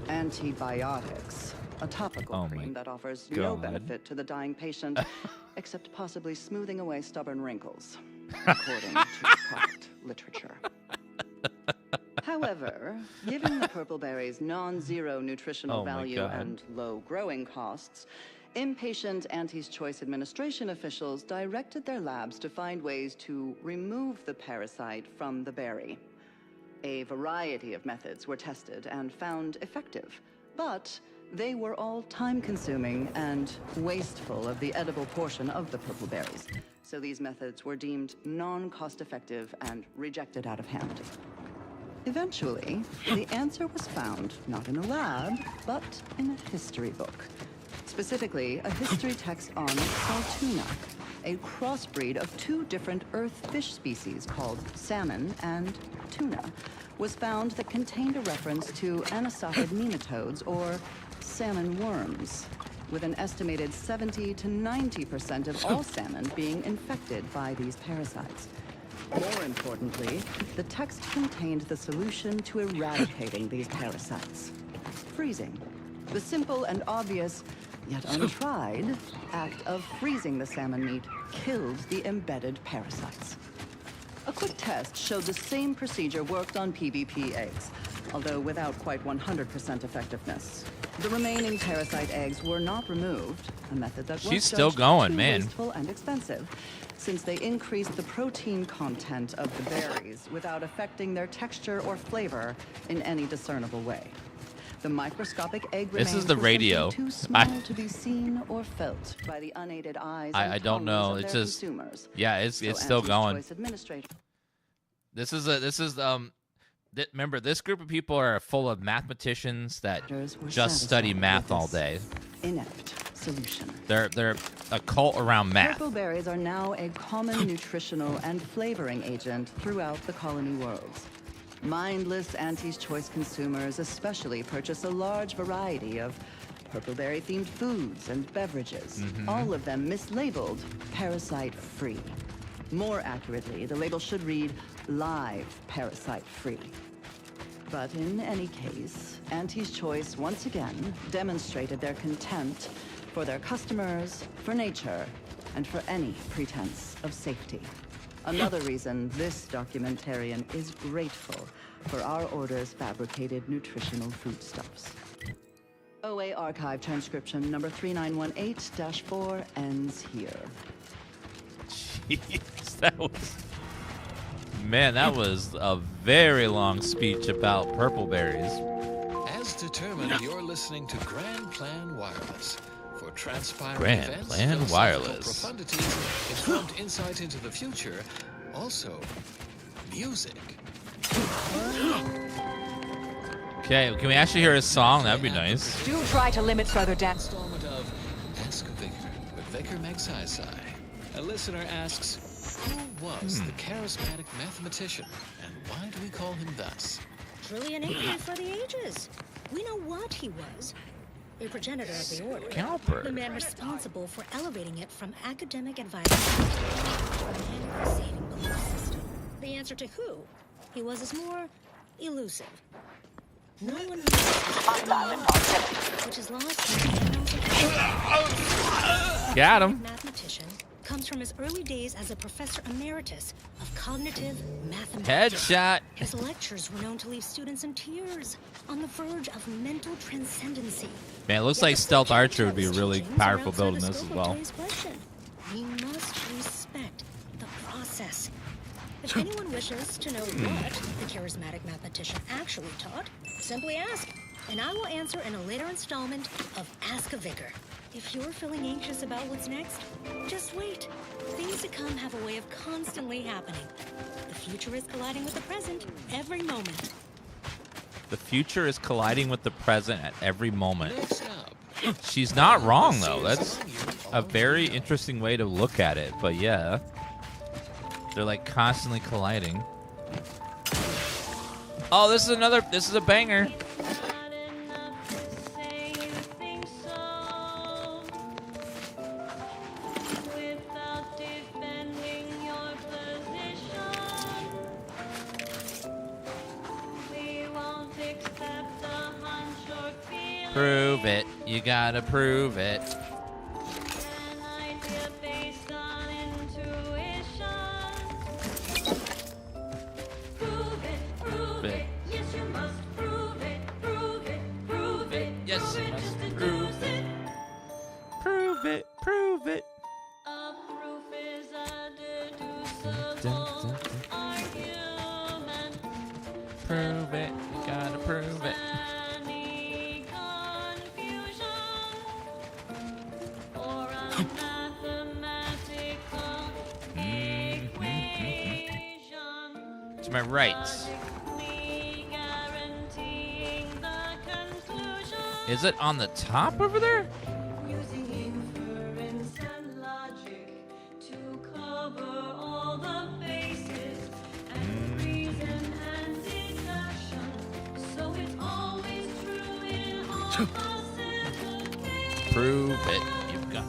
E: antibiotics, a topical cream that offers no benefit to the dying patient except possibly smoothing away stubborn wrinkles, according to product literature. However, given the purpleberry's non-zero nutritional value and low growing costs, impatient Auntie's Choice administration officials directed their labs to find ways to remove the parasite from the berry. A variety of methods were tested and found effective, but they were all time-consuming and wasteful of the edible portion of the purpleberries, so these methods were deemed non-cost-effective and rejected out of hand. Eventually, the answer was found not in a lab, but in a history book. Specifically, a history text on Saltuna, a crossbreed of two different earth fish species called salmon and tuna, was found that contained a reference to anisotid nematodes, or salmon worms, with an estimated 70 to 90% of all salmon being infected by these parasites. More importantly, the text contained the solution to eradicating these parasites: freezing. The simple and obvious, yet untried, act of freezing the salmon meat killed the embedded parasites. A quick test showed the same procedure worked on PvP eggs, although without quite 100% effectiveness. The remaining parasite eggs were not removed, a method that was
A: She's still
E: judged
A: going,
E: too
A: man.
E: wasteful and expensive, since they increased the protein content of the berries without affecting their texture or flavor in any discernible way. The microscopic egg
A: This is
E: remains
A: the
E: were
A: radio.
E: simply too small to be seen or felt by the unaided eyes and
A: I don't know.
E: tongues of
A: It's
E: their
A: just
E: consumers.
A: it's
E: So
A: still
E: Auntie's
A: going.
E: Choice administrator-
A: Remember, this group of people are full of mathematicians that
E: were
A: just study
E: satisfied
A: math
E: with
A: all
E: this
A: day.
E: Inept solution.
A: They're a cult around math.
E: Purple berries are now a common nutritional and flavoring agent throughout the colony worlds. Mindless Auntie's Choice consumers especially purchase a large variety of purpleberry-themed foods and beverages, all of them mislabeled parasite-free. More accurately, the label should read live parasite-free. But in any case, Auntie's Choice once again demonstrated their contempt for their customers, for nature, and for any pretense of safety. Another reason this documentarian is grateful for our order's fabricated nutritional foodstuffs. OA Archive transcription number 3918-4 ends here.
A: Jeez, that was... Man, that was a very long speech about purple berries.
O: As determined, you're listening to Grand Plan Wireless. For transpiring
A: Grand
O: events,
A: Plan
O: philosophical
A: Wireless.
O: profundities, informed insight into the future, also music.
A: Okay, can we actually hear his song? That'd be nice.
R: Do try to limit further dance.
O: Installment of Ask Vicar with Vicar Megsai. A listener asks, who was the charismatic mathematician, and why do we call him thus?
T: Truly an enigma for the ages. We know what he was. A progenitor of the order.
A: Scalper.
T: The man responsible for elevating it from academic advisor to saving belief system. The answer to who he was is more elusive. No one knows, which is lost in the
A: Got him.
T: mathematician comes from his early days as a professor emeritus of cognitive mathematics.
A: Headshot.
T: His lectures were known to leave students in tears, on the verge of mental transcendency.
A: Man, it looks like Stealth Archer would be a really powerful build in this as well.
T: We must respect the process. If anyone wishes to know what the charismatic mathematician actually taught, simply ask, and I will answer in a later installment of Ask a Vicar. If you're feeling anxious about what's next, just wait. Things to come have a way of constantly happening. The future is colliding with the present every moment.
A: The future is colliding with the present at every moment. She's not wrong, though. That's a very interesting way to look at it. But yeah, they're like constantly colliding. Oh, this is a banger. Prove it. You gotta prove it. Prove it. Yes, you must prove it. Prove it. Prove it. Yes, you must prove it. Prove it. Prove it. A proof is a deducible argument. Prove it. You gotta prove it. To my right. Is it on the top over there? Prove it. You've got.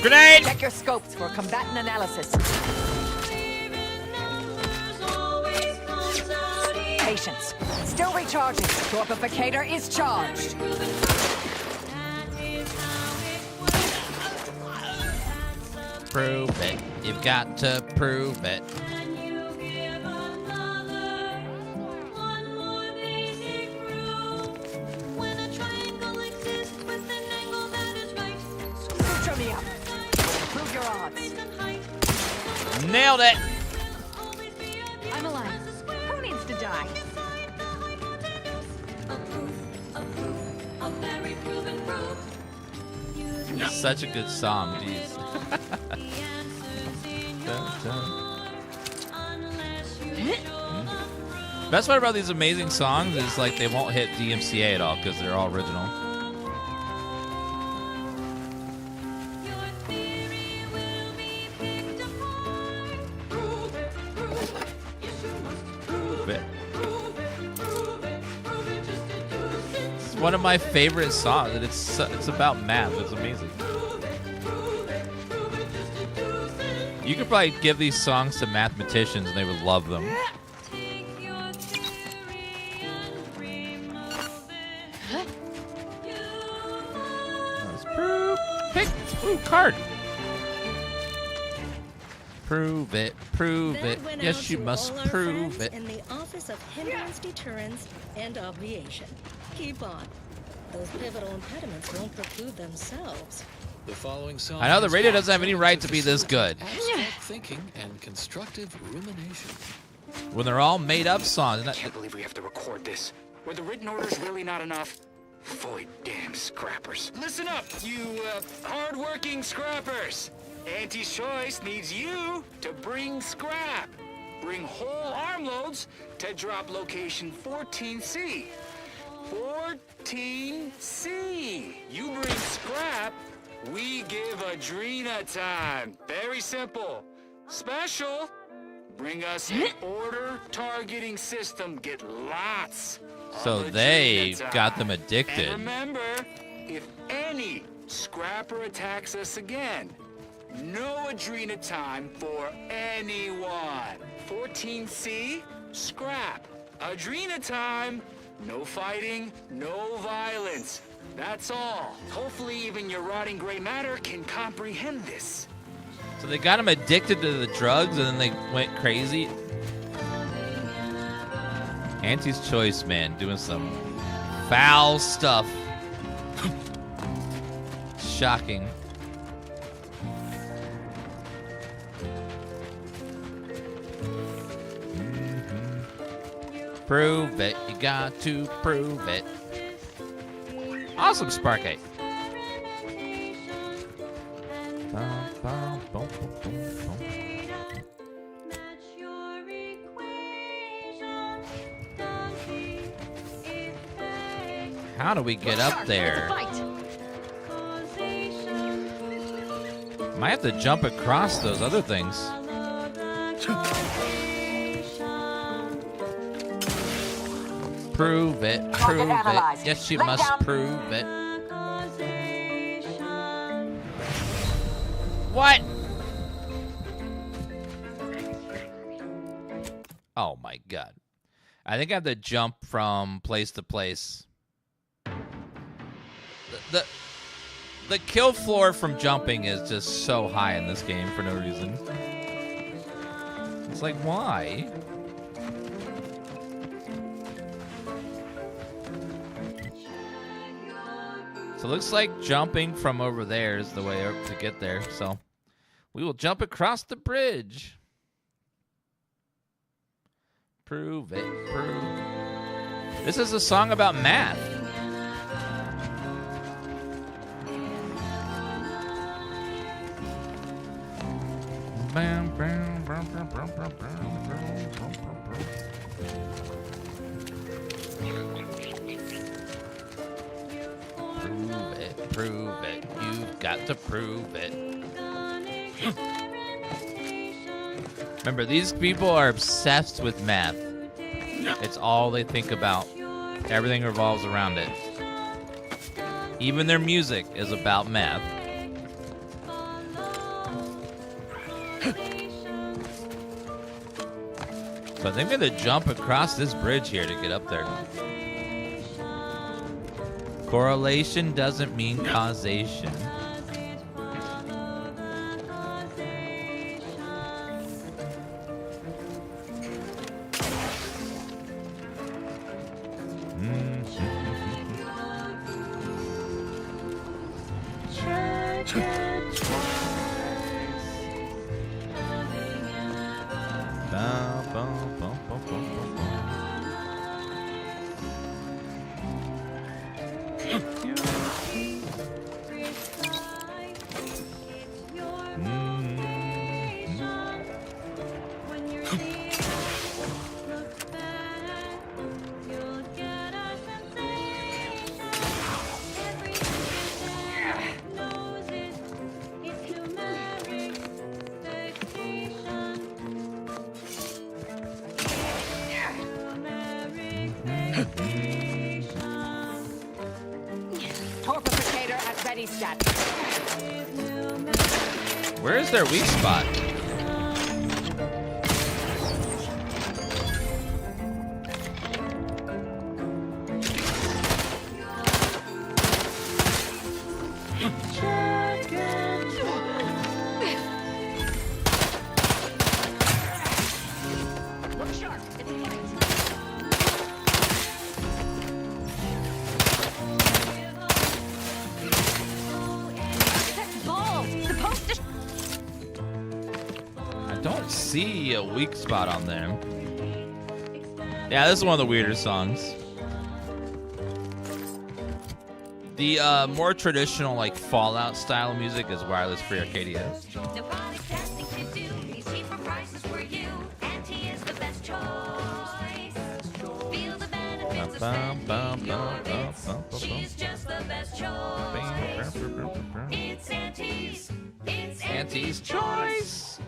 R: Grenade! Check your scopes for combatant analysis. Patience. Still recharging. Torpificator is charged.
A: Prove it. You've got to prove it. Nailed it!
R: I'm alive. Who needs to die?
A: Such a good song, jeez. Best part about these amazing songs is like they won't hit DMCA at all because they're all original. It's one of my favorite songs, and it's about math. It's amazing. You could probably give these songs to mathematicians, and they would love them. Ooh, card. Prove it, prove it. Yes, you must prove it.
T: In the Office of Hindrance, Deterrence, and Obviation. Keep on. those pivotal impediments won't preclude themselves.
O: The following song
A: I know the radio doesn't have any right to be this good.
O: abstract thinking and constructive rumination.
A: When they're all made up songs.
L: I can't believe we have to record this. Were the written orders really not enough? Fully damn scrappers. Listen up, you hard-working scrappers. Auntie's Choice needs you to bring scrap. Bring whole armloads to drop location 14C. 14C. You bring scrap, we give Adrena time. Very simple. Special. Bring us an order targeting system. Get lots.
A: So they got them addicted.
L: And remember, if any scrapper attacks us again, no Adrena time for anyone. 14C, scrap. Adrena time, no fighting, no violence. That's all. Hopefully even your rotting gray matter can comprehend this.
A: So they got them addicted to the drugs and then they went crazy. Auntie's Choice, man, doing some foul stuff. Shocking. Prove it. You got to prove it. Awesome, Sparkate. How do we get up there? Might have to jump across those other things. Prove it, prove it. Yes, you must prove it. What? Oh my god. I think I have to jump from place to place. The kill floor from jumping is just so high in this game for no reason. It's like, why? So it looks like jumping from over there is the way up to get there. So we will jump across the bridge. Prove it, prove it. This is a song about math. Prove it, prove it. You've got to prove it. Remember, these people are obsessed with math. It's all they think about. Everything revolves around it. Even their music is about math. So I think we have to jump across this bridge here to get up there. Correlation doesn't mean causation. Where is their weak spot? see a weak spot on there. Yeah, this is one of the weirder songs. The more traditional, like Fallout style music is Wireless Free Arcadia.
D: She's just the best choice. It's Auntie's. It's Auntie's choice.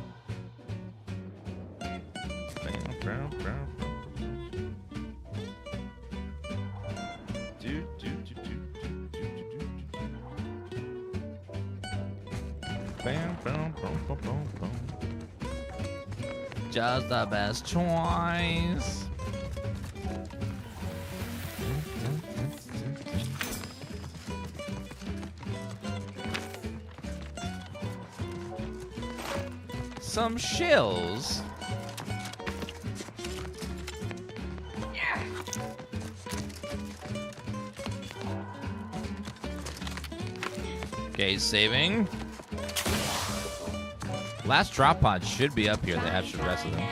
A: Just the best choice. Some shills. Okay, saving. Last drop pod should be up here. They have the rest of them.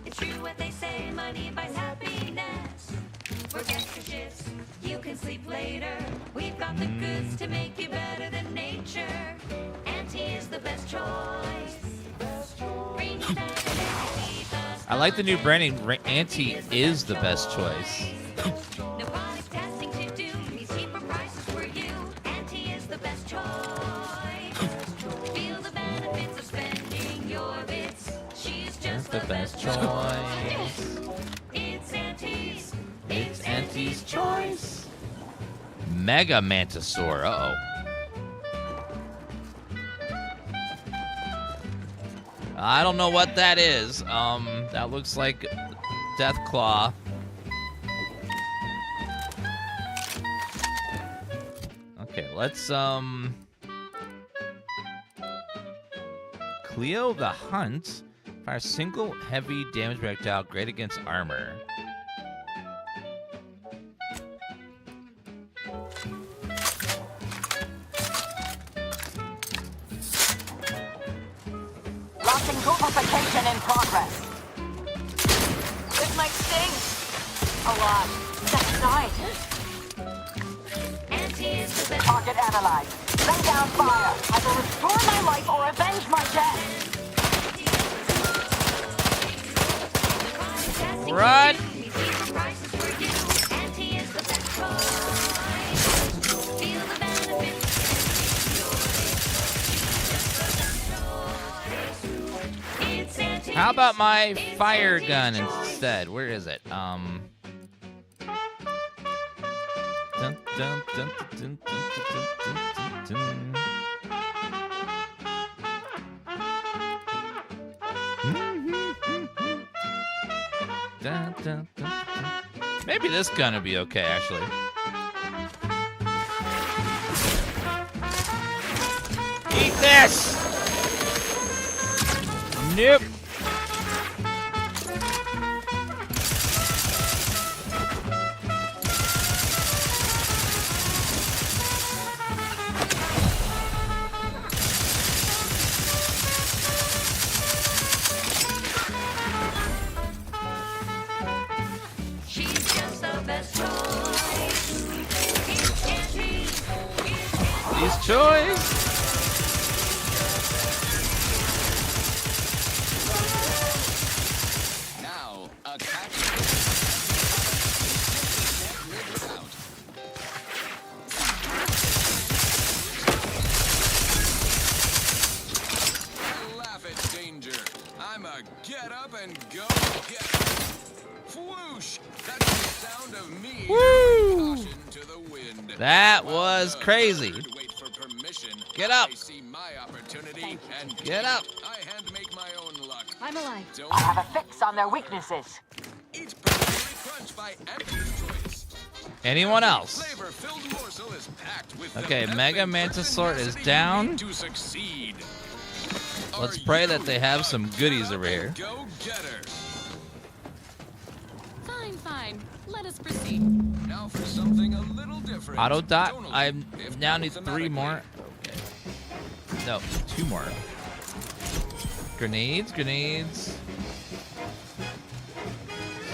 D: It's true what they say, money buys happiness. Forget your shifts, you can sleep later. We've got the goods to make you better than nature. Auntie is the best choice.
A: I like the new branding. Auntie is the best choice.
D: No product testing to do. These cheaper prices for you. Auntie is the best choice. Feel the benefits of spending your bits. She's just the best choice. It's Auntie's.
A: It's Auntie's choice. Mega mantisaur. Uh-oh. I don't know what that is. That looks like Death Claw. Okay, let's Cleo the Hunt. Fire single heavy damage projectile, great against armor.
D: Launching confrontation in progress. This might sting. A lot. Step aside. Target analyzed. Lay down fire. Either restore my life or avenge my death.
A: Run! How about my fire gun instead? Where is it? Dun, dun, dun, dun, dun, dun, dun, dun, dun, dun, dun. Maybe this gun would be okay, actually. Eat this! Nope. These choice.
F: Now, attack. Laugh at danger. I'm a get up and go get Whoosh! That's the sound of me.
A: Woo!
F: Caution to the wind.
A: That was crazy. Get up.
F: I see my opportunity and
A: Get up.
F: I hand make my own luck.
D: I'm alive.
F: Don't
D: I have a fix on their weaknesses.
F: Each perfectly crunched by Auntie's choice.
A: Anyone else?
F: Flavor-filled morsel is packed with
A: Okay,
F: the
A: Mega Mantisaur is down.
F: to succeed.
A: Let's pray that they have some goodies over here.
F: Go getter.
M: Fine, fine. Let us proceed.
F: Now for something a little different.
A: Auto dot. I now need 3 more. Okay. No, 2 more. Grenades, grenades.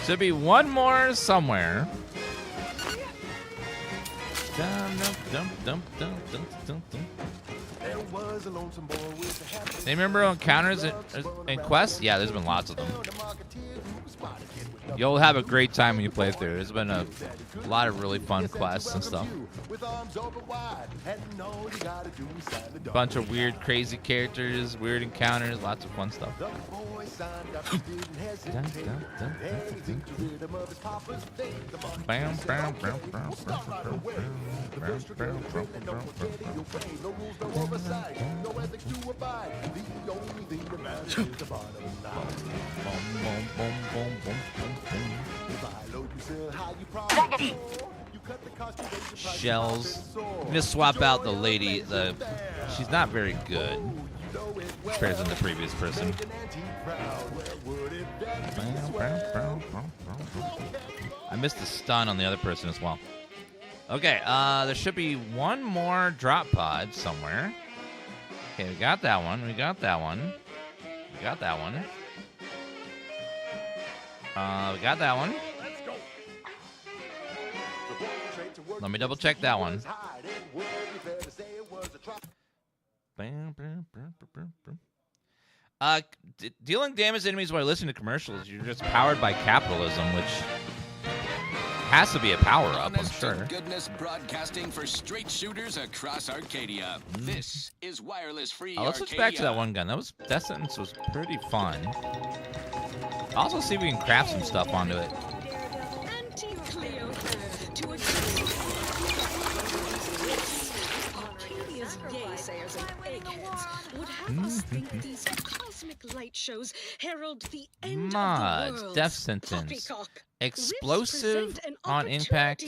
A: Should be one more somewhere. They remember encounters and quests? Yeah, there's been lots of them. You'll have a great time when you play through. There's been a lot of really fun quests and stuff. Bunch of weird, crazy characters, weird encounters, lots of fun stuff. Shells. I'm gonna swap out the lady. She's not very good compared to the previous person. I missed the stun on the other person as well. Okay, there should be one more drop pod somewhere. Okay, we got that one. We got that one. We got that one. We got that one. Let me double check that one. Dealing damage to enemies while listening to commercials. You're just powered by capitalism, which has to be a power-up, I'm sure.
F: Goodness broadcasting for straight shooters across Arcadia. This is wireless free.
A: Let's switch back to that one gun. That sentence was pretty fun. Also, see if we can craft some stuff onto it.
T: Arcadia's gaysayers and eggheads would have us think these cosmic light shows herald the end of the world.
A: Death sentence. Explosive on impact.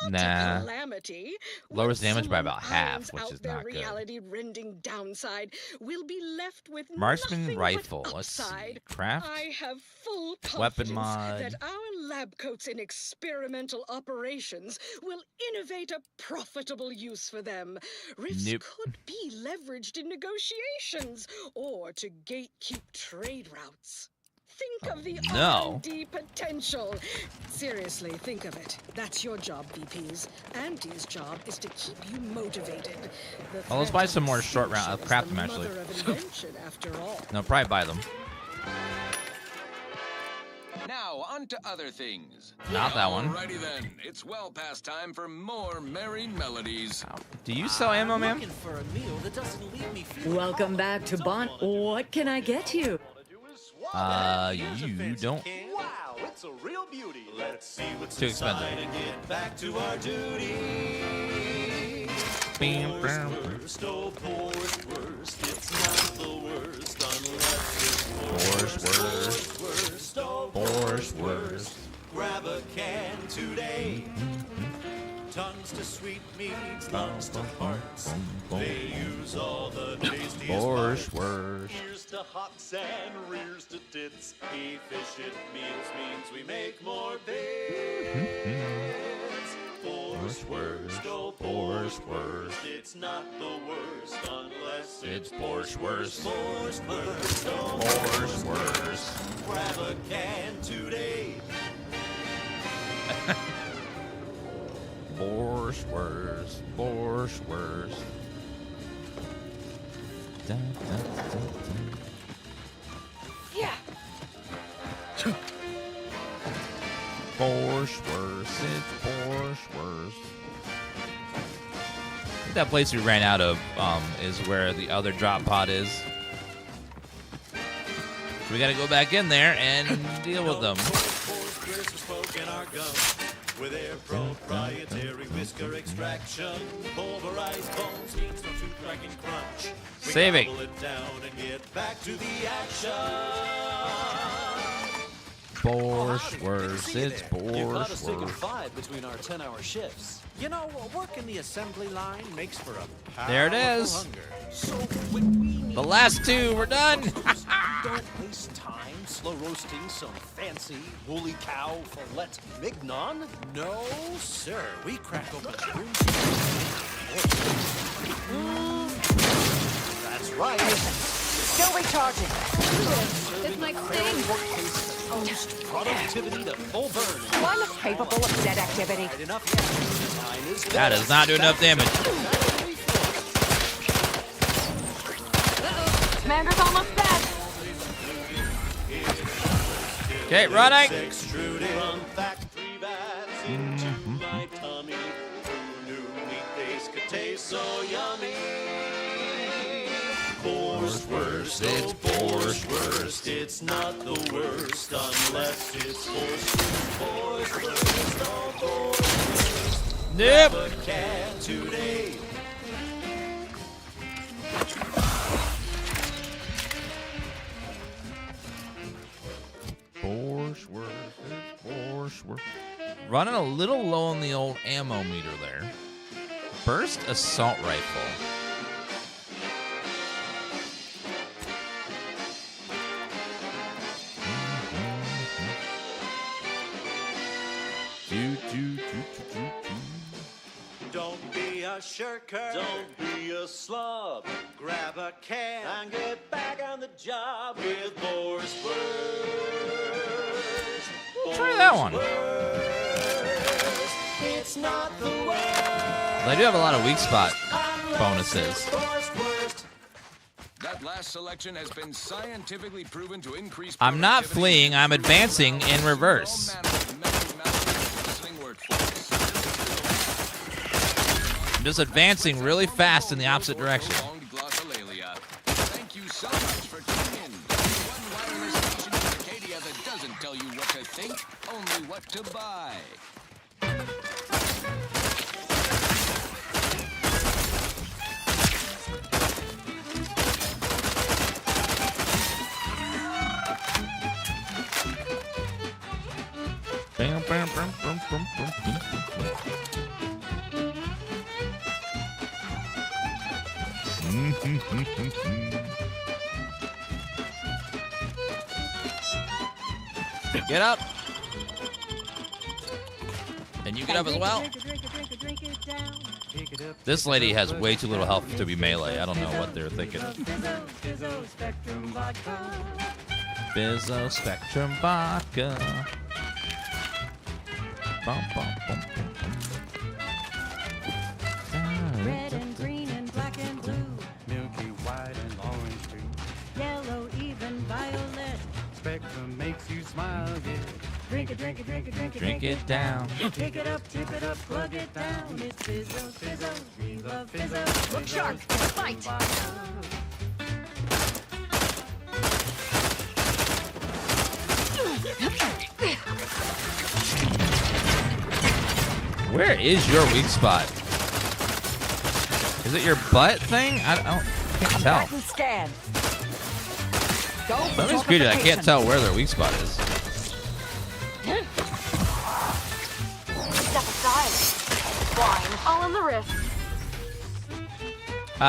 T: Nah. Calamity.
A: Lowers damage by about half, which is not good.
T: Reality-rending downside will be left with
A: Marksman rifle. Let's see. Craft.
T: I have full
A: weapon
T: confidence
A: mod.
T: that our lab coats in experimental operations will innovate a profitable use for them. Rifts could be leveraged in negotiations or to gatekeep trade routes. Think of the R&D potential. Seriously, think of it. That's your job, VPs. Andy's job is to keep you motivated.
A: Well, let's buy some more short round. I'll craft them actually.
T: After all.
A: No, probably buy them.
F: Now, on to other things.
A: Not that one.
F: Alrighty then. It's well past time for more merry melodies.
A: Do you sell ammo, ma'am?
S: Welcome back to Bond. What can I get you?
A: You don't.
B: Wow, it's a real beauty. Let's see what's
A: Too expensive.
B: and get back to our duty. Worst, oh, worst, it's not the worst unless it's worst. Grab a can today. Tongues to sweetmeats, lungs to hearts. They use all the tastiest parts. Ears to hops and rears to tits. Efficient meals means we make more bits. Worst, oh, worst. It's not the worst unless it's worst. Grab a can today.
A: Worst.
T: Yeah.
A: It's I think that place we ran out of is where the other drop pod is. So we gotta go back in there and deal with them.
B: With their proprietary whisker extraction, pulverized bones means no tooth cracking crunch.
A: Saving.
B: It down and get back to the action.
A: It's
P: You caught us taking 5 between our 10-hour shifts. You know, work in the assembly line makes for a powerful
A: There it is.
P: hunger. So when we need
A: The last two, we're done.
P: don't waste time slow roasting some fancy woolly cow fillet mignon. No, sir. We crack open spoons. That's right.
J: Still recharging.
M: This might sting.
P: Boost productivity to full burn.
J: One capable of dead activity.
P: Right enough yet. Time is
A: That does not do enough damage.
J: Commander's almost dead.
A: Okay, running.
B: Extruded from factory vats into my tummy. Who knew meat paste could taste so yummy? Forced worst, it's forced worst. It's not the worst unless it's forced. Forced worst, oh forced worst.
A: Yep.
B: Grab a can today.
A: Running a little low on the old ammo meter there. Burst assault rifle.
B: Don't be a shirker. Don't be a slob. Grab a can and get back on the job with forced worst.
A: Try that one.
B: It's not the worst.
A: They do have a lot of weak spot bonuses.
L: That last selection has been scientifically proven to increase.
A: I'm not fleeing, I'm advancing in reverse. I'm just advancing really fast in the opposite direction.
L: Thank you so much for tuning in. One wireless station in Arcadia that doesn't tell you what to think, only what to buy.
A: Bam, bam, bam, bam, bam, bam, bam. Get up. And you get up as well. This lady has way too little health to be melee. I don't know what they're thinking. Bizzo Spectrum Vodka. Bum, bum, bum, bum, bum.
H: Red and green and black and blue. Milky white and orange too. Yellow, even violet. Spectrum makes you smile, yeah. Drink it, drink it, drink it, drink it,
A: Drink it down.
H: Pick it up, tip it up, plug it down. It's Fizzo, Fizzo, we love Fizzo.
J: Look sharp, fight.
A: Where is your weak spot? Is it your butt thing? I can't tell.
J: Back and scan. Go for
A: Somebody's greedy. I can't tell where their weak spot is.
J: Step aside. Wine. All in the wrist.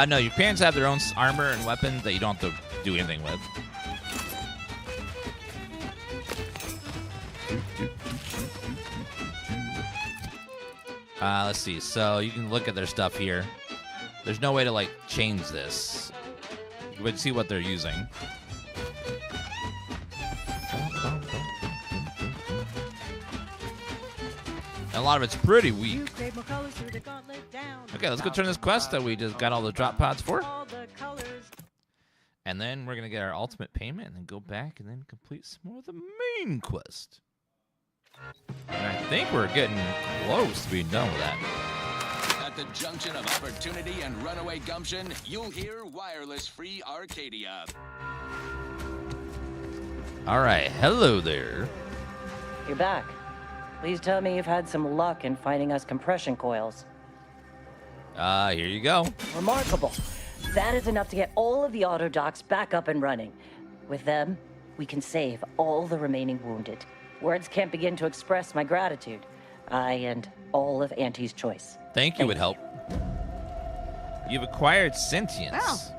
A: No, your pants have their own armor and weapons that you don't have to do anything with. Let's see. So you can look at their stuff here. There's no way to like change this. You would see what they're using. A lot of it's pretty weak. Okay, let's go turn this quest that we just got all the drop pods for. And then we're going to get our ultimate payment and then go back and then complete some more of the main quest. And I think we're getting close to being done with that.
L: At the junction of opportunity and runaway gumption, you'll hear wireless free Arcadia.
A: All right, hello there.
E: You're back. Please tell me you've had some luck in finding us compression coils.
A: Here you go.
E: Remarkable. That is enough to get all of the auto docks back up and running. With them, we can save all the remaining wounded. Words can't begin to express my gratitude. I and all of Auntie's choice.
A: Thank you would help. You've acquired sentience.
M: Well,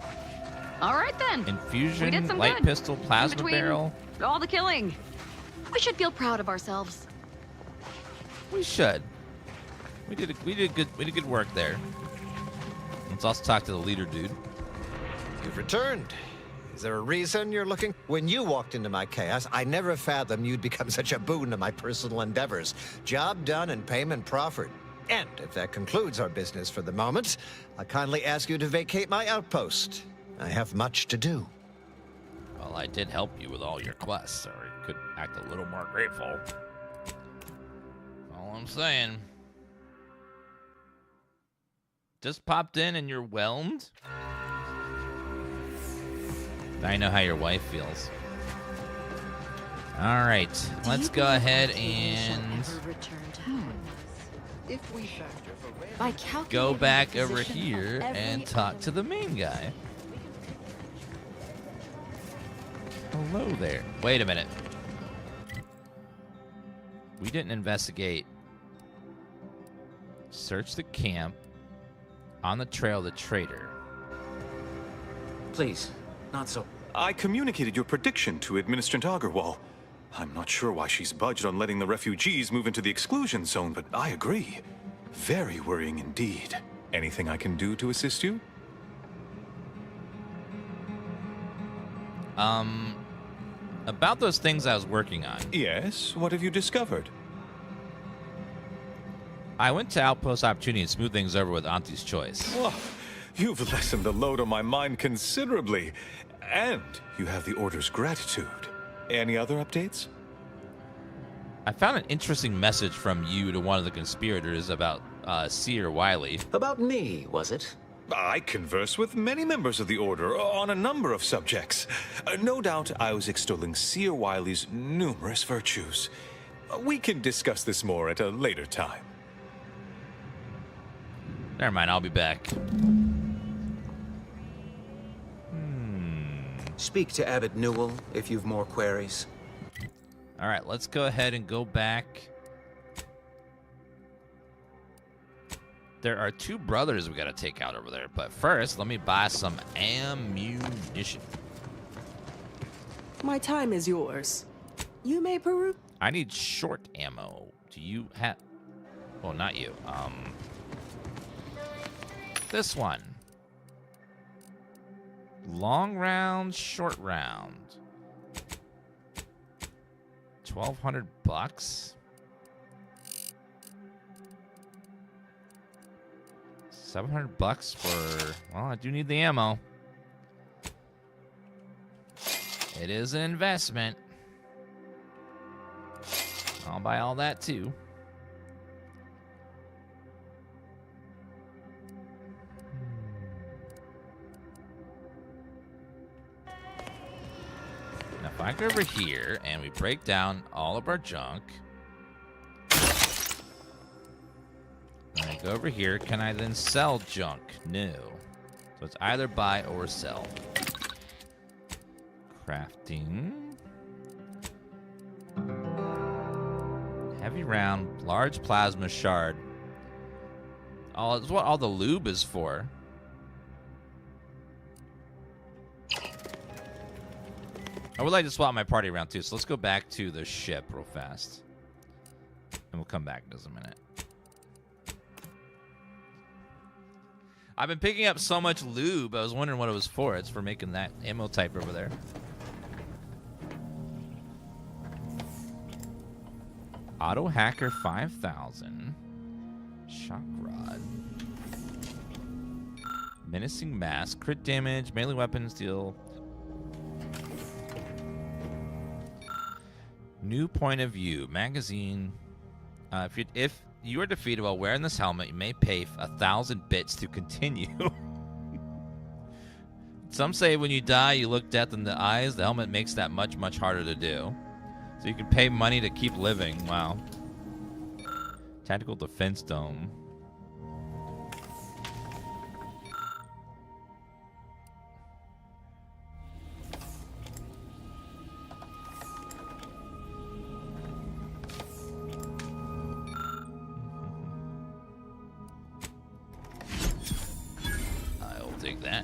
M: all right then.
A: Infusion,
M: We did some
A: light
M: good.
A: pistol, plasma
M: In between
A: barrel.
M: all the killing. We should feel proud of ourselves.
A: We should. We did good work there. Let's also talk to the leader dude.
P: You've returned.
U: Is there a reason you're looking? When you walked into my chaos, I never fathomed you'd become such a boon to my personal endeavors. Job done and payment proffered. And if that concludes our business for the moment, I kindly ask you to vacate my outpost. I have much to do.
A: Well, I did help you with all your quests, or you could act a little more grateful. All I'm saying. Just popped in and you're whelmed? I know how your wife feels. All right, let's go ahead and go back over here and talk to the main guy. Hello there. Wait a minute. We didn't investigate. Search the camp on the trail of the traitor.
V: Please, not so.
W: I communicated your prediction to Administrator Agarwal. I'm not sure why she's budged on letting the refugees move into the exclusion zone, but I agree. Very worrying indeed. Anything I can do to assist you?
A: About those things I was working on.
W: Yes, what have you discovered?
A: I went to Outpost Opportunity and smoothed things over with Auntie's Choice.
W: Oh, you've lessened the load on my mind considerably. And you have the Order's gratitude. Any other updates?
A: I found an interesting message from you to one of the conspirators about Seer Wiley.
V: About me, was it?
W: I converse with many members of the Order on a number of subjects. No doubt I was extolling Seer Wiley's numerous virtues. We can discuss this more at a later time.
A: Never mind, I'll be back.
V: Speak to Abbot Newell if you've more queries.
A: All right, let's go ahead and go back. There are two brothers we got to take out over there. But first, let me buy some ammunition.
X: My time is yours. You may peruse.
A: I need short ammo. Do you have... Well, not you. This one. Long round, short round. 1,200 bucks. 700 bucks for... Well, I do need the ammo. It is an investment. I'll buy all that too. Now, if I go over here and we break down all of our junk, and I go over here, can I then sell junk? No. So it's either buy or sell. Crafting. Heavy round, large plasma shard. Oh, it's what all the lube is for. I would like to swap my party around too, so let's go back to the ship real fast. And we'll come back in just a minute. I've been picking up so much lube, I was wondering what it was for. It's for making that ammo type over there. Auto Hacker 5000. Shock Rod. Menacing Mask. Crit damage. Melee weapons deal. New Point of View. Magazine. If you are defeated while wearing this helmet, you may pay 1,000 bits to continue. Some say when you die, you look death in the eyes. The helmet makes that much, much harder to do. So you can pay money to keep living. Wow. Tactical Defense Dome. I'll take that.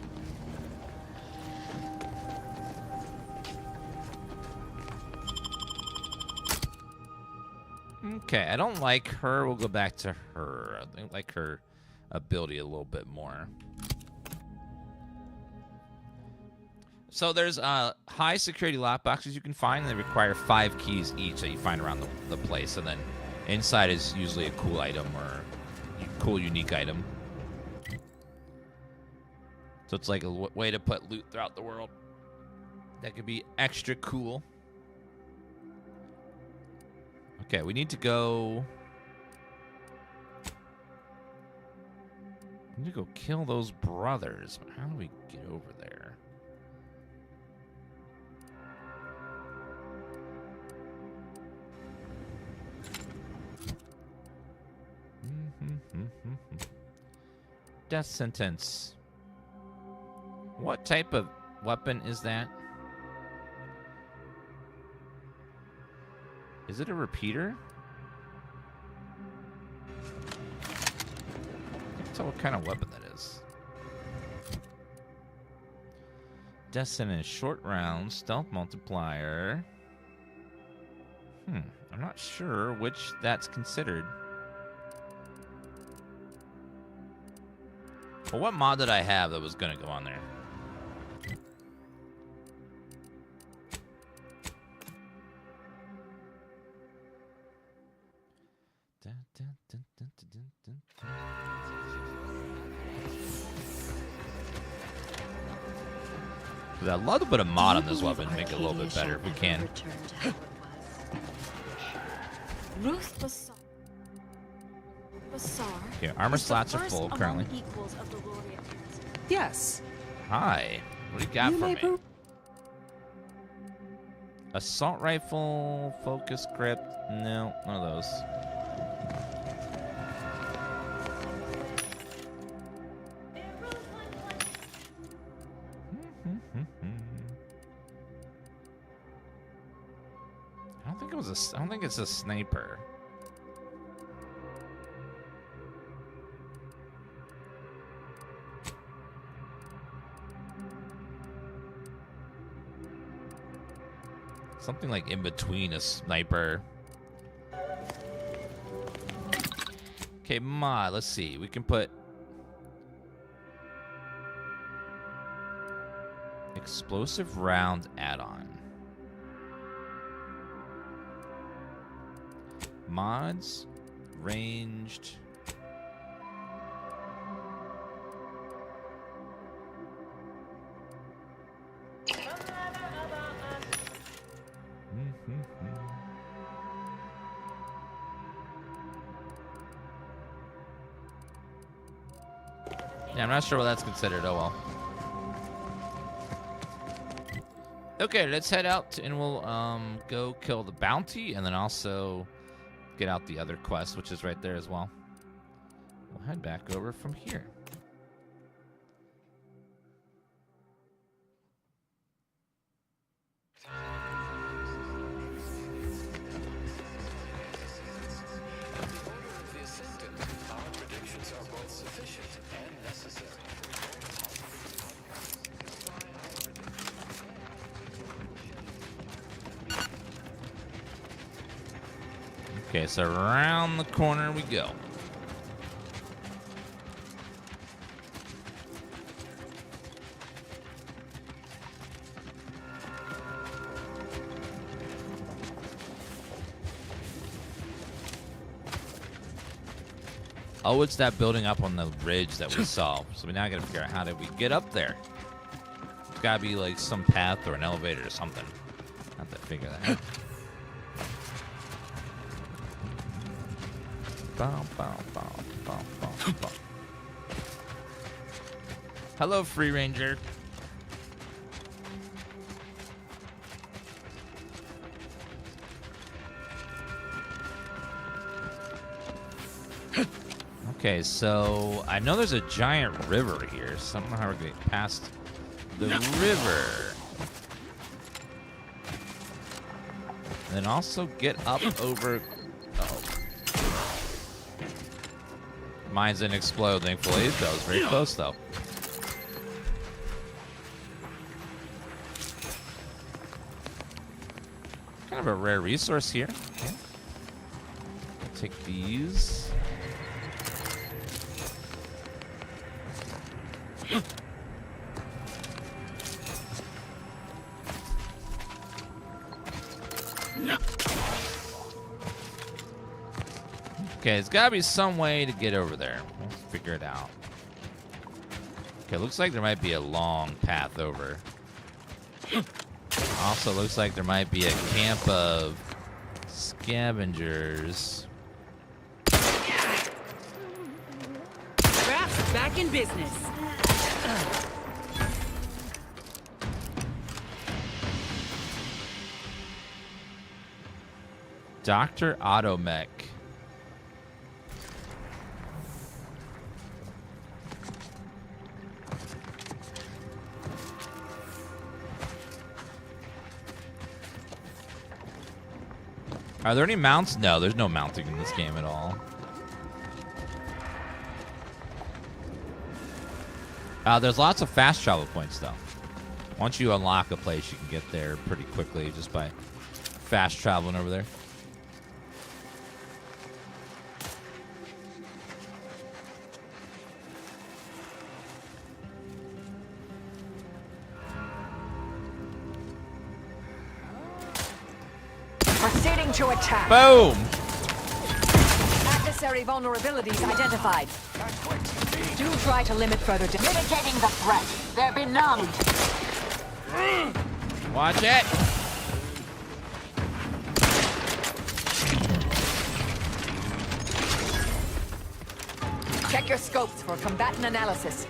A: Okay, I don't like her. We'll go back to her. I like her ability a little bit more. So there's high security lockboxes you can find, and they require 5 keys each that you find around the place. And then inside is usually a cool item or cool unique item. So it's like a way to put loot throughout the world that could be extra cool. Okay, we need to go... We need to go kill those brothers. But how do we get over there? Death sentence. What type of weapon is that? Is it a repeater? I can't tell what kind of weapon that is. Death sentence, short round, stealth multiplier. I'm not sure which that's considered. Well, what mod did I have that was going to go on there? I'd love to put a mod on this weapon to make it a little bit better if we can.
M: Ruth Bassar.
A: Okay, armor slots are full currently.
X: Yes.
A: Hi. What do you got for me? Assault rifle, focus grip. No, none of those. I don't think it's a sniper. Something like in between a sniper. Okay, mod, let's see. We can put explosive round add-on. Mods, ranged. Yeah, I'm not sure what that's considered. Oh well. Okay, let's head out and we'll go kill the bounty and then also get out the other quest, which is right there as well. We'll head back over from here. Okay, so around the corner we go. Oh, it's that building up on the ridge that we saw. So we now gotta figure out how did we get up there. It's gotta be like some path or an elevator or something. I have to figure that out. Hello, Free Ranger. Okay, so I know there's a giant river here, so I don't know how we're getting past the river. And then also get up over... Oh. Mines didn't explode, thankfully. That was very close, though. Kind of a rare resource here. Okay. I'll take these. Okay, there's gotta be some way to get over there. We'll figure it out. Okay, looks like there might be a long path over. Also looks like there might be a camp of scavengers.
E: Traps back in business.
A: Dr. Automech. Are there any mounts? No, there's no mounting in this game at all. There's lots of fast travel points, though. Once you unlock a place, you can get there pretty quickly just by fast traveling over there.
R: Proceeding to attack.
A: Boom!
R: Adversary vulnerabilities identified. Do try to limit further mitigating the threat. They're benumbed.
A: Watch it!
R: Check your scopes for combatant analysis.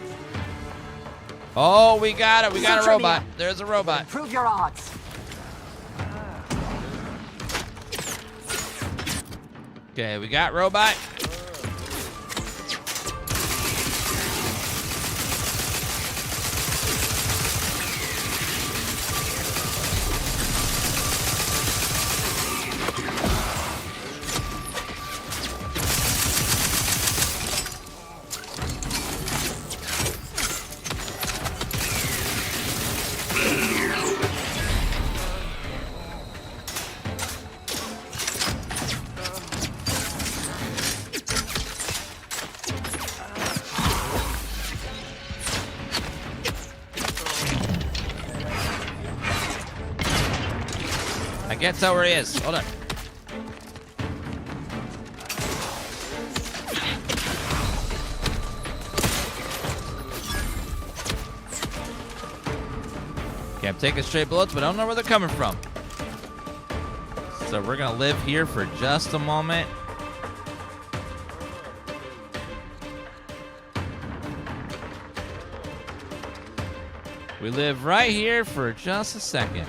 A: Oh, we got it. We got a
R: Centromere.
A: robot. There's a robot.
R: Improve your odds.
A: Okay, we got robot. I can't tell where he is. Hold on. Okay, I'm taking straight bullets, but I don't know where they're coming from. So we're gonna live here for just a moment. We live right here for just a second.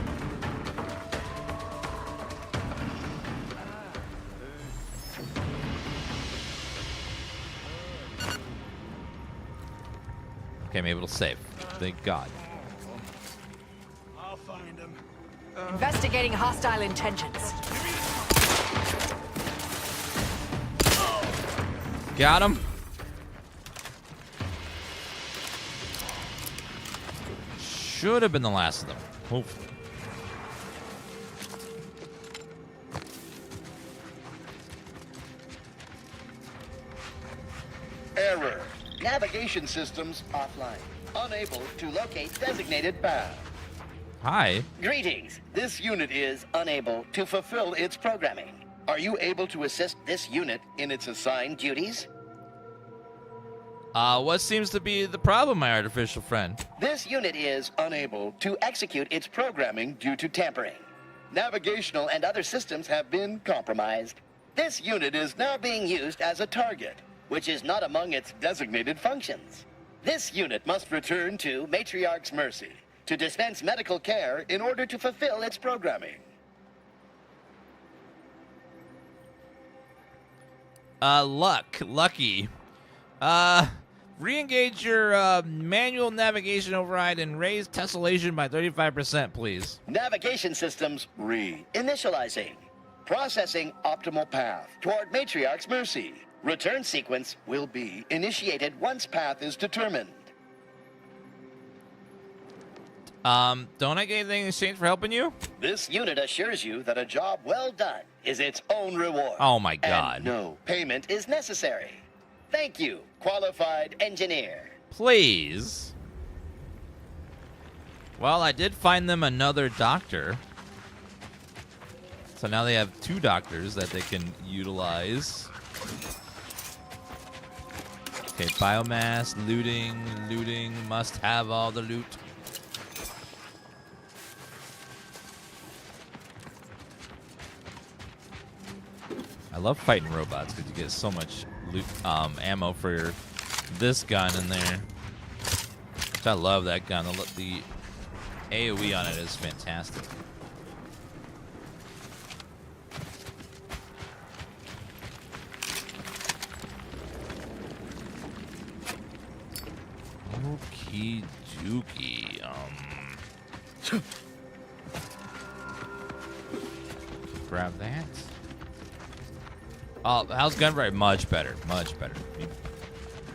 A: Okay, I'm able to save. Thank God.
H: I'll find him.
R: Investigating hostile intentions.
A: Got him. Should have been the last of them. Hopefully.
C: Error. Navigation systems offline. Unable to locate designated path.
A: Hi.
C: Greetings. This unit is unable to fulfill its programming. Are you able to assist this unit in its assigned duties?
A: What seems to be the problem, my artificial friend?
C: This unit is unable to execute its programming due to tampering. Navigational and other systems have been compromised. This unit is now being used as a target, which is not among its designated functions. This unit must return to Matriarch's mercy to dispense medical care in order to fulfill its programming.
A: Lucky. Re-engage your manual navigation override and raise tessellation by 35%, please.
C: Navigation systems re-initializing. Processing optimal path toward Matriarch's mercy. Return sequence will be initiated once path is determined.
A: Don't I get anything in exchange for helping you?
C: This unit assures you that a job well done is its own reward.
A: Oh my God.
C: And no payment is necessary. Thank you, qualified engineer.
A: Please. Well, I did find them another doctor. So now they have 2 doctors that they can utilize. Okay, biomass, looting, must have all the loot. I love fighting robots because you get so much loot, ammo for this gun in there. Which I love that gun. The AoE on it is fantastic. Okie dokie. Grab that. Oh, how's gunfight? Much better. Much better.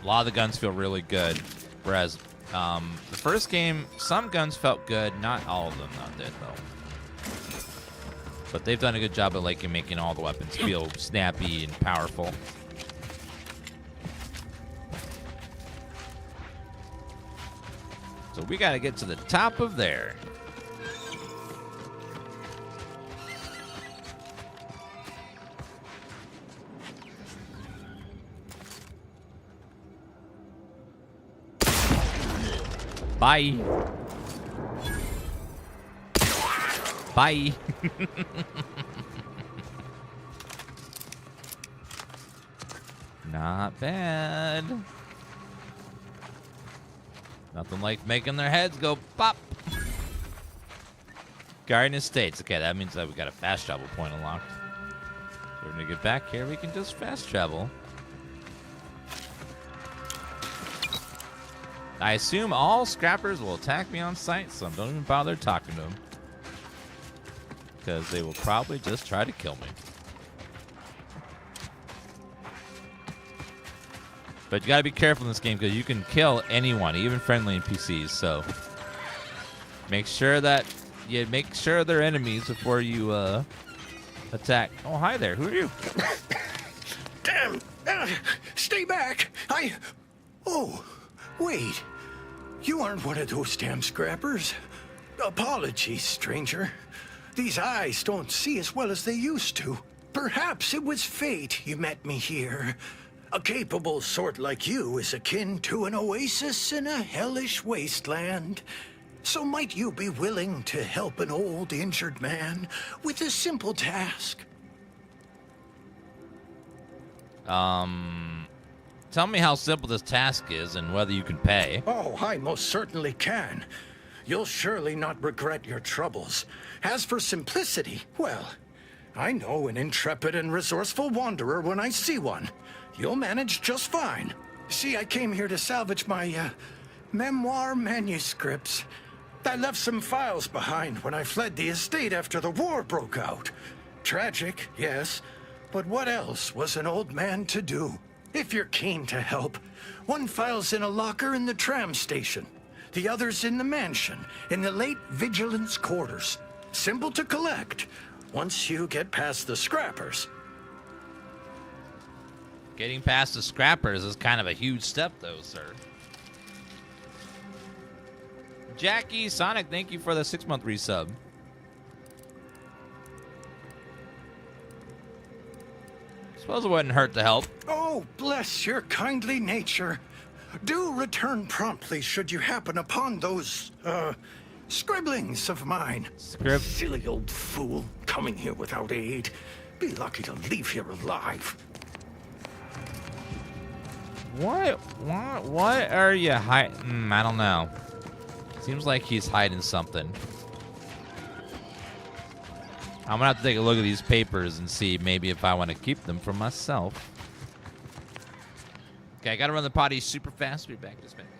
A: A lot of the guns feel really good. Whereas the first game, some guns felt good. Not all of them did, though. But they've done a good job of like making all the weapons feel snappy and powerful. So we got to get to the top of there. Bye. Bye. Not bad. Nothing like making their heads go pop. Garden Estates. Okay, that means that we got a fast travel point unlocked. So when we get back here, we can just fast travel. I assume all scrappers will attack me on sight, so don't even bother talking to them. Because they will probably just try to kill me. But you gotta be careful in this game because you can kill anyone, even friendly NPCs, so make sure that you make sure they're enemies before you attack. Oh, hi there. Who are you?
G: Damn! Stay back! Oh, wait. You aren't one of those damn scrappers. Apologies, stranger. These eyes don't see as well as they used to. Perhaps it was fate you met me here. A capable sort like you is akin to an oasis in a hellish wasteland. So might you be willing to help an old injured man with a simple task?
A: Tell me how simple this task is and whether you can pay.
G: Oh, I most certainly can. You'll surely not regret your troubles. As for simplicity, well, I know an intrepid and resourceful wanderer when I see one. You'll manage just fine. See, I came here to salvage my, memoir manuscripts. I left some files behind when I fled the estate after the war broke out. Tragic, yes, but what else was an old man to do? If you're keen to help, one file's in a locker in the tram station. The other's in the mansion, in the late vigilance quarters. Simple to collect, once you get past the scrappers.
A: Getting past the scrappers is kind of a huge step, though, sir. Jackie Sonic, thank you for the 6-month resub. Suppose it wouldn't hurt to help.
G: Oh, bless your kindly nature. Do return promptly should you happen upon those, scribblings of mine. Silly old fool, coming here without aid. Be lucky to leave here alive.
A: What are you hiding? I don't know. Seems like he's hiding something. I'm gonna have to take a look at these papers and see maybe if I want to keep them for myself. Okay, I gotta run the potty super fast. Be back in just a minute.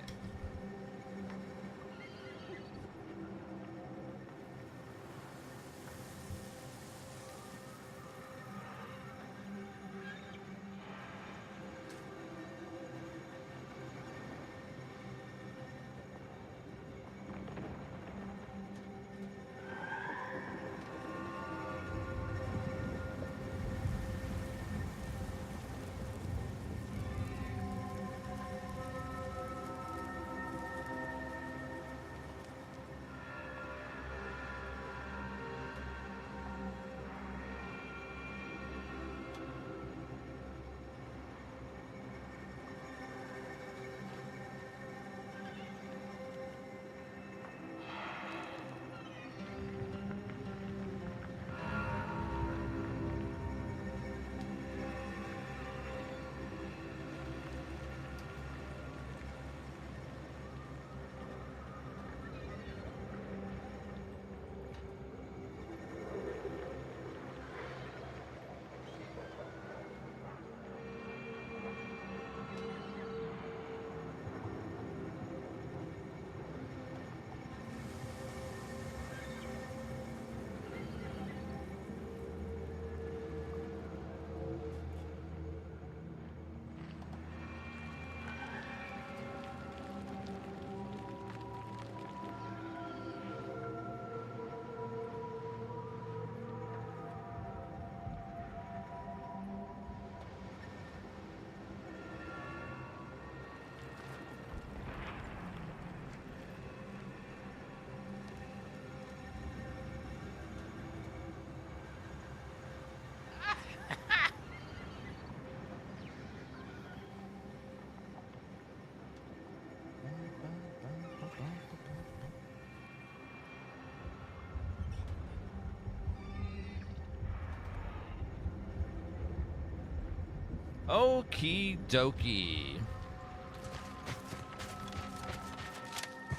A: Okie dokie.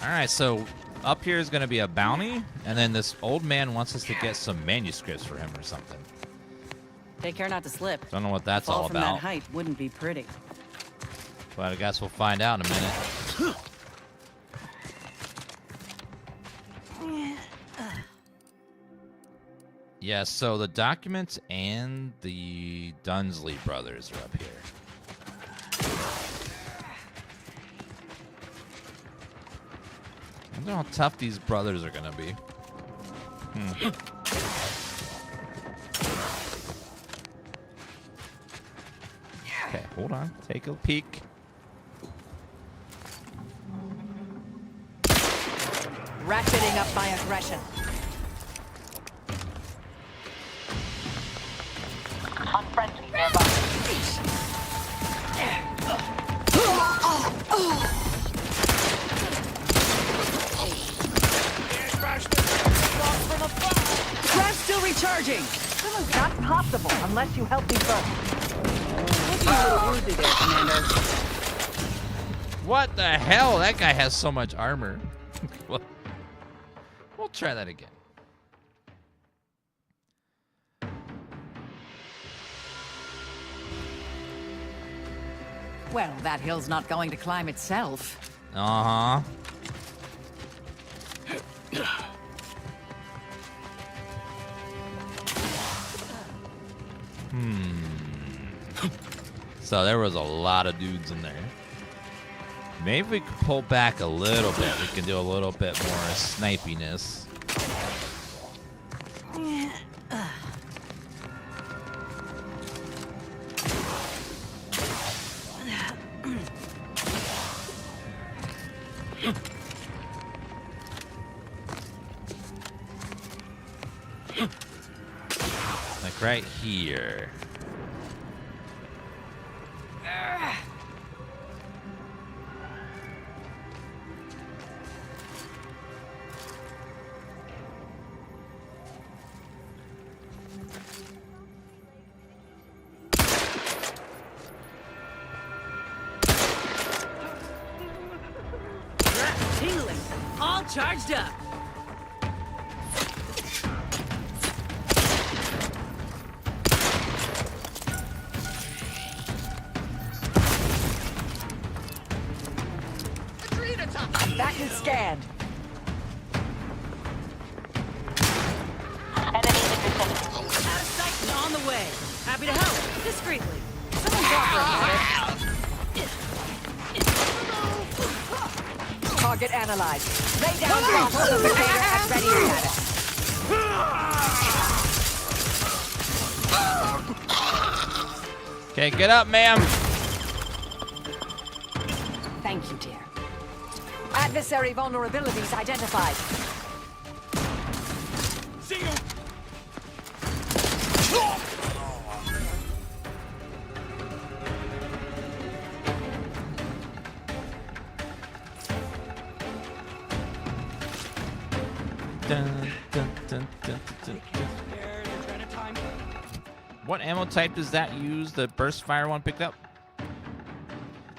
A: Alright, so up here is going to be a bounty, and then this old man wants us to get some manuscripts for him or something.
E: Take care not to slip.
A: Don't know what that's
E: Fall
A: all
E: from
A: about.
E: that height wouldn't be pretty.
A: But I guess we'll find out in a minute. Yeah, so the documents and the Dunsley brothers are up here. I don't know how tough these brothers are gonna be. Okay, hold on. Take a peek.
R: Ratcheting up my aggression.
I: Unfriendly nearby.
R: Grab's still recharging. Not possible unless you help me first.
E: Looking a little woozy there, Commander.
A: What the hell? That guy has so much armor. We'll try that again.
R: Well, that hill's not going to climb itself.
A: Uh-huh. So there was a lot of dudes in there. Maybe we could pull back a little bit. We can do a little bit more snipiness. Like right here.
E: Tingling. All charged up.
R: That is scanned.
I: Enemy in vicinity.
E: Out of sight and on the way. Happy to help. Discreetly. Someone call for a medic.
R: Target analyzed. Lay down blocks on the container at ready status.
A: Okay, get up, ma'am.
R: Thank you, dear. Adversary vulnerabilities identified.
B: See you.
A: Dun, dun, dun, dun, dun, dun. What ammo type does that use? The burst fire one picked up?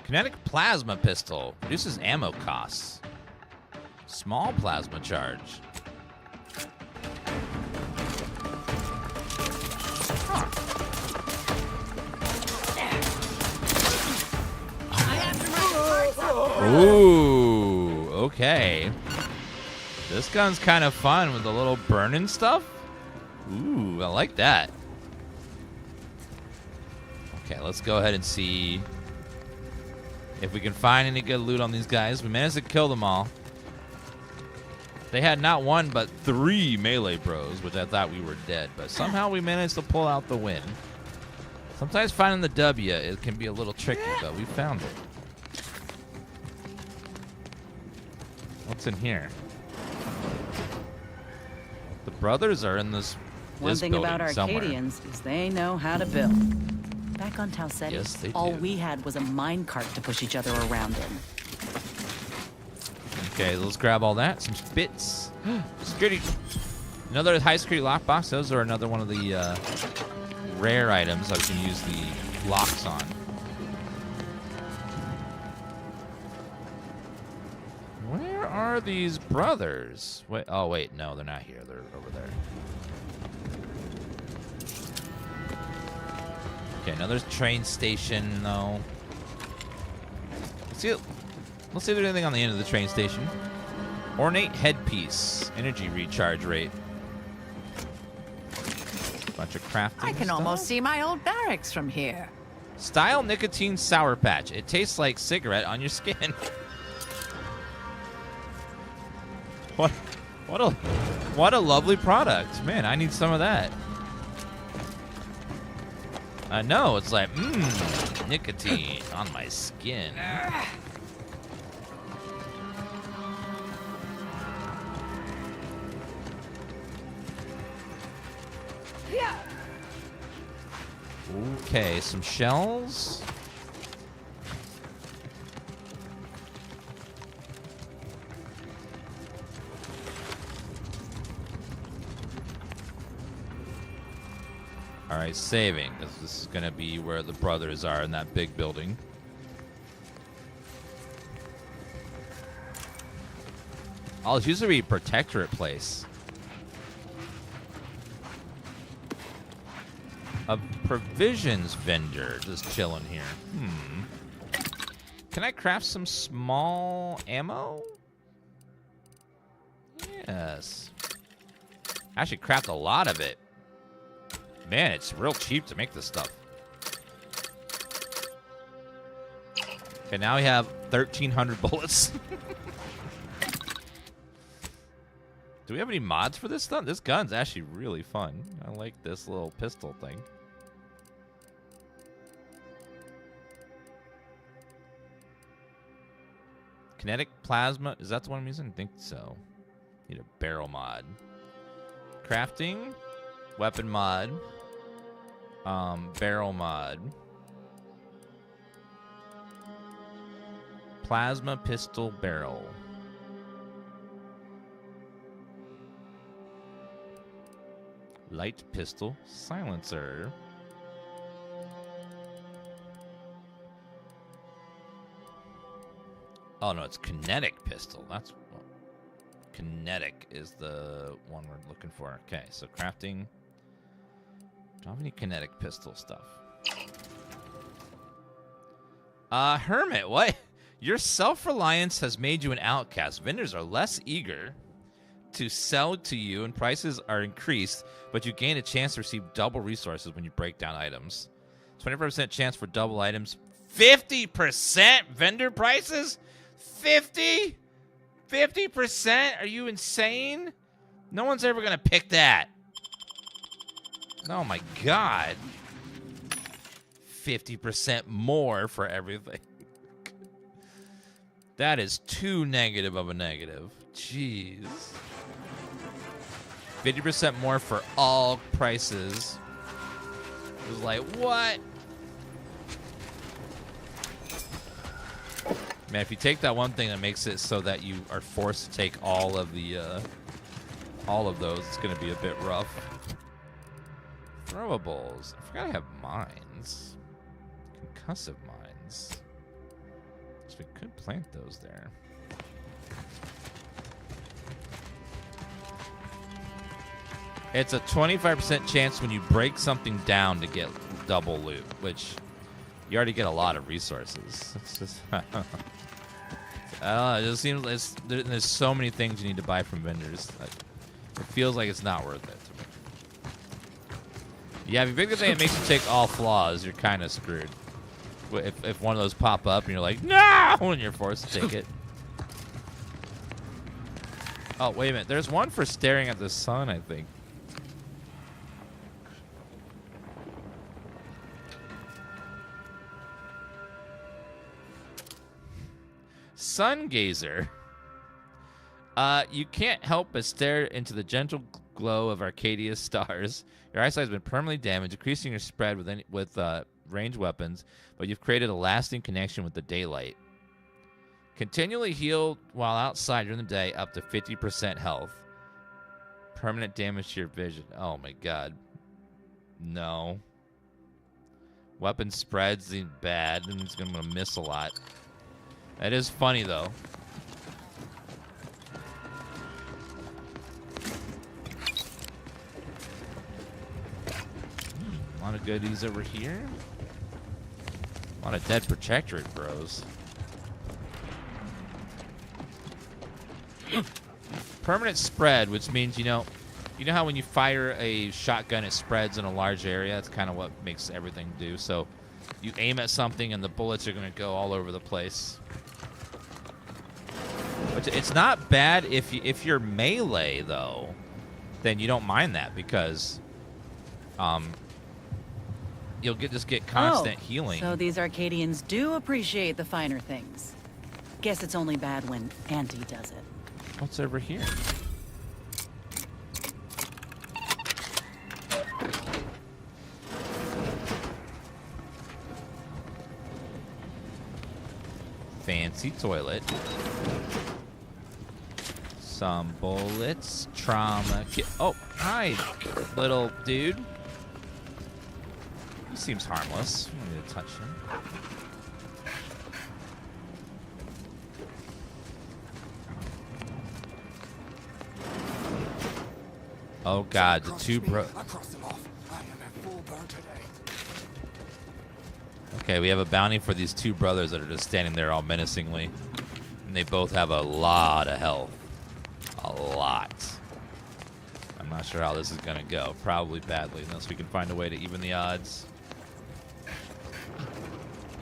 A: Kinetic plasma pistol. Reduces ammo costs. Small plasma charge. Ooh, okay. This gun's kind of fun with the little burning stuff. Ooh, I like that. Okay, let's go ahead and see if we can find any good loot on these guys. We managed to kill them all. They had not one, but 3 melee bros, which I thought we were dead. But somehow we managed to pull out the win. Sometimes finding the W, it can be a little tricky, but we found it. What's in here? The brothers are in this
E: One thing about
A: somewhere.
E: Arcadians is they know how to build. Back on Tau Ceti,
A: Yes, they
E: all
A: do.
E: we had was a minecart to push each other around in.
A: Okay, let's grab all that. Some bits. Security. Another high security lockbox. Those are another one of the rare items I can use the locks on. Where are these brothers? Wait, oh wait, no, they're not here. They're over there. Okay, another train station, though. Let's see if there's anything on the end of the train station. Ornate headpiece. Energy recharge rate. Bunch of crafting
R: I can
A: stuff.
R: almost see my old barracks from here.
A: Style nicotine sour patch. It tastes like cigarette on your skin. What a lovely product. Man, I need some of that. I know, it's like, nicotine on my skin. Okay, some shells. All right, saving, because this is going to be where the brothers are in that big building. Oh, it's usually a protectorate place. A provisions vendor just chilling here. Can I craft some small ammo? Yes. I should craft a lot of it. Man, it's real cheap to make this stuff. Okay, now we have 1,300 bullets. Do we have any mods for this stuff? This gun's actually really fun. I like this little pistol thing. Kinetic plasma. Is that the one I'm using? I think so. Need a barrel mod. Crafting. Weapon mod. Barrel mod. Plasma pistol barrel. Light pistol silencer. Oh no, it's kinetic pistol. That's kinetic is the one we're looking for. Okay, so crafting. Don't have any kinetic pistol stuff. Hermit, what? Your self-reliance has made you an outcast. Vendors are less eager to sell to you and prices are increased, but you gain a chance to receive double resources when you break down items. 25% chance for double items. 50% vendor prices? 50? 50%? Are you insane? No one's ever going to pick that. Oh my god. 50% more for everything. That is too negative of a negative. Jeez. 50% more for all prices. It was like, what? Man, if you take that one thing that makes it so that you are forced to take all of the, all of those, it's gonna be a bit rough. Throwables. I forgot I have mines. Concussive mines. So we could plant those there. It's a 25% chance when you break something down to get double loot, which you already get a lot of resources. It's just, I don't know, it just seems like there's so many things you need to buy from vendors. It feels like it's not worth it to me. Yeah, if you pick the thing that makes you take all flaws, you're kind of screwed. If one of those pop up and you're like, no, and you're forced to take it. Oh, wait a minute. There's one for staring at the sun, I think. Sun gazer. You can't help but stare into the gentle glow of Arcadia's stars. Your eyesight has been permanently damaged, decreasing your spread with ranged weapons, but you've created a lasting connection with the daylight. Continually heal while outside during the day, up to 50% health. Permanent damage to your vision. Oh my god. No. Weapon spreads seem bad, and it's gonna miss a lot. That is funny though. A lot of goodies over here. A lot of dead protectorate bros. Permanent spread, which means, you know how when you fire a shotgun, it spreads in a large area? That's kind of what makes everything do. So you aim at something and the bullets are going to go all over the place. But it's not bad if you're melee, though. Then you don't mind that because you'll just get constant healing.
E: So these Arcadians do appreciate the finer things. Guess it's only bad when Auntie does it.
A: What's over here? Fancy toilet. Some bullets. Trauma kit. Oh, hi, little dude. He seems harmless. I'm gonna touch him. Oh god, the two Okay, we have a bounty for these two brothers that are just standing there all menacingly. And they both have a lot of health. A lot. I'm not sure how this is gonna go. Probably badly, unless we can find a way to even the odds.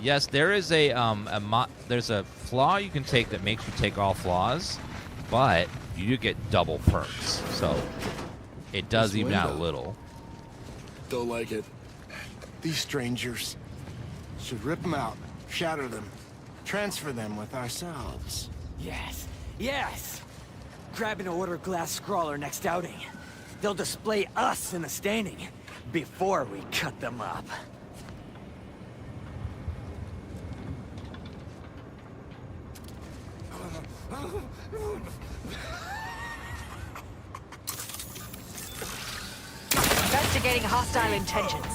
A: Yes, there is there's a flaw you can take that makes you take all flaws, but you do get double perks. So it does even out a little.
K: Don't like it. These strangers. Should rip them out, shatter them, transfer them with ourselves.
N: Yes, yes! Grab an order glass scrawler next outing. They'll display us in the standing before we cut them up.
R: Investigating hostile intentions.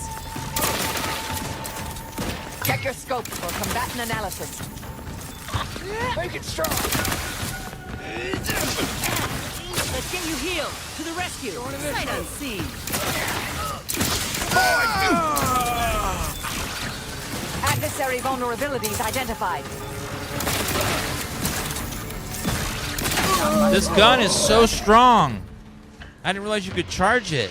R: Check your scope for combatant analysis.
K: Make it strong!
S: Let's get you healed. To the rescue. Sight unseen.
R: Adversary vulnerabilities identified.
A: This gun is so strong. I didn't realize you could charge it.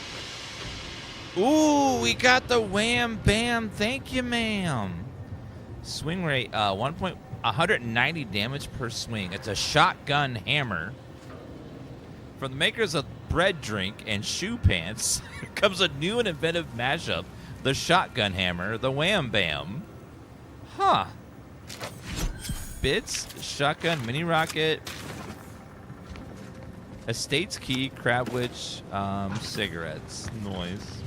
A: Ooh, we got the wham bam. Thank you, ma'am. Swing rate, 190 damage per swing. It's a shotgun hammer. From the makers of Bread Drink and Shoe Pants comes a new and inventive mashup. The shotgun hammer, the wham bam. Huh. Bits, shotgun, mini rocket, estates key, crab witch, cigarettes. Noise.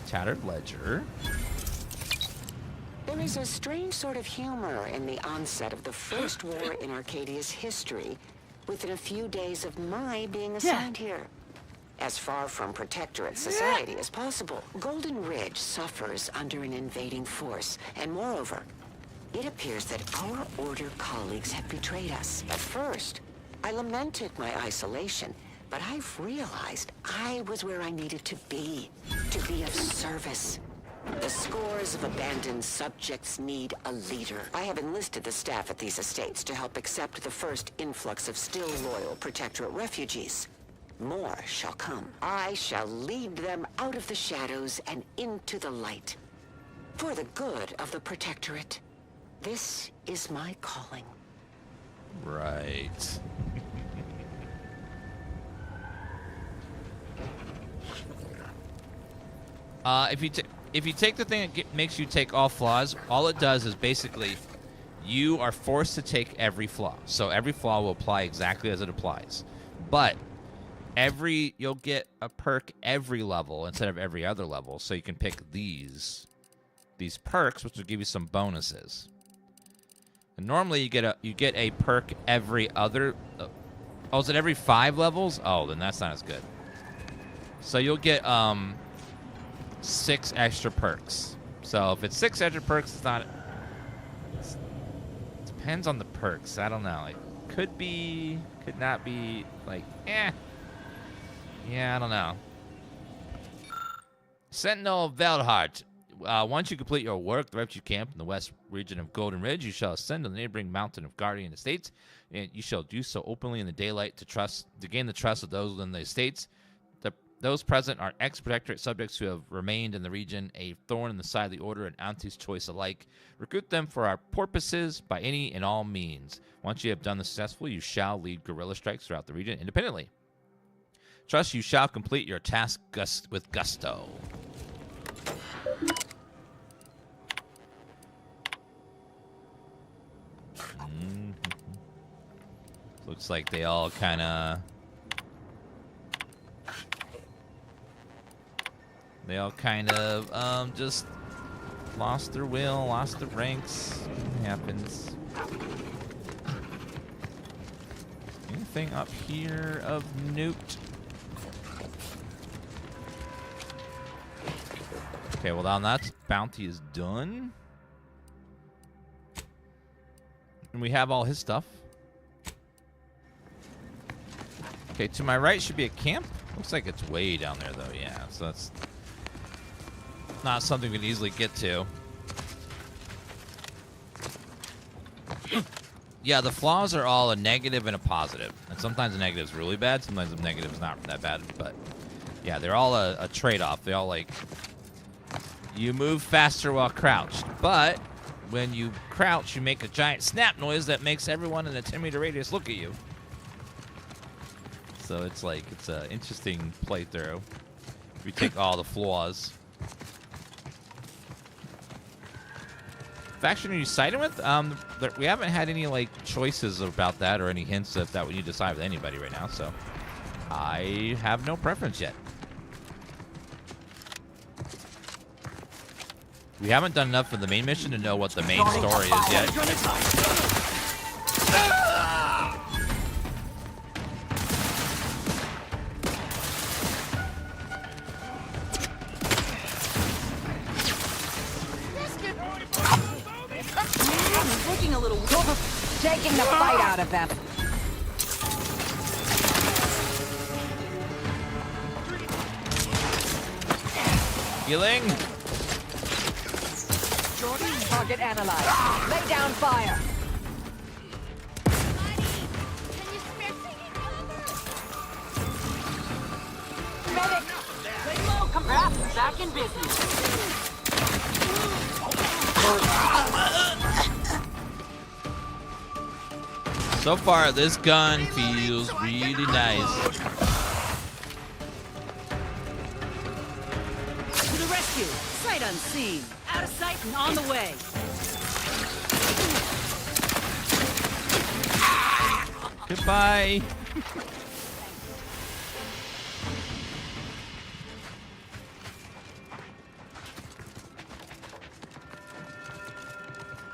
A: Tattered ledger.
O: There is a strange sort of humor in the onset of the first war in Arcadia's history, within a few days of my being assigned here. As far from protectorate society as possible, Golden Ridge suffers under an invading force, and moreover, it appears that our Order colleagues have betrayed us. At first, I lamented my isolation, but I've realized I was where I needed to be of service. The scores of abandoned subjects need a leader. I have enlisted the staff at these estates to help accept the first influx of still loyal Protectorate refugees. More shall come. I shall lead them out of the shadows and into the light. For the good of the Protectorate. This is my calling.
A: Right. If you take the thing that makes you take all flaws, all it does is basically you are forced to take every flaw. So every flaw will apply exactly as it applies. But you'll get a perk every level instead of every other level. So you can pick these perks, which will give you some bonuses. Normally you get a perk every other. Oh, is it every 5 levels? Oh, then that's not as good. So you'll get 6 extra perks. So if it's 6 extra perks, it's not. It depends on the perks. I don't know. It could be, could not be. Like, eh. Yeah, I don't know. Sentinel of Veldhart. Once you complete your work, the refugee camp in the west region of Golden Ridge, you shall ascend to the neighboring mountain of Guardian Estates, and you shall do so openly in the daylight to gain the trust of those within the estates. Those present are ex-protectorate subjects who have remained in the region, a thorn in the side of the order and Auntie's choice alike. Recruit them for our purposes by any and all means. Once you have done this successfully, you shall lead guerrilla strikes throughout the region independently. Trust you shall complete your task with gusto. Looks like they all kind of... just lost their will, lost their ranks. It happens. Anything up here of note? Okay, well, now that bounty is done. And we have all his stuff. Okay, to my right should be a camp. Looks like it's way down there, though. Yeah, so that's not something we can easily get to. Yeah, the flaws are all a negative and a positive. And sometimes the negative is really bad. Sometimes the negative is not that bad. But, yeah, they're all a trade-off. They all, like, you move faster while crouched. But when you crouch, you make a giant snap noise that makes everyone in a 10-meter radius look at you. So it's like, it's an interesting playthrough. If you take all the flaws. Faction are you siding with? We haven't had any like choices about that or any hints of that we need to side with anybody right now, so I have no preference yet. We haven't done enough for the main mission to know what the main story is yet.
S: Looking a little
R: taking the fight out of them.
A: Healing.
R: Target analyzed. Lay down fire. Medic. Lay low, come back in business.
A: So far, this gun feels really nice.
E: To the rescue! Sight unseen. Out of sight and on the way.
A: Goodbye.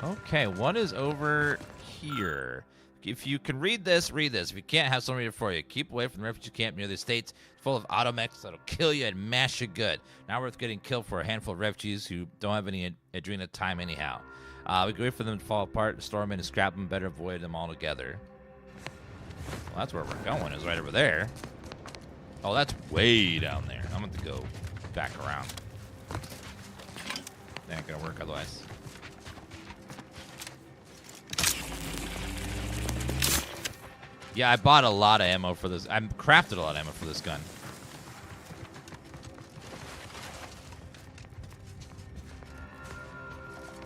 A: Okay, what is over here? If you can read this, read this. If you can't, have someone read it for you. Keep away from the refugee camp near the estates. It's full of automechs that'll kill you and mash you good. Not worth getting killed for a handful of refugees who don't have any adrenal time anyhow. We can wait for them to fall apart, storm in and scrap them. Better avoid them altogether. Well, that's where we're going, is right over there. Oh, that's way down there. I'm going to go back around. That ain't going to work otherwise. Yeah, I bought a lot of ammo for this. I crafted a lot of ammo for this gun.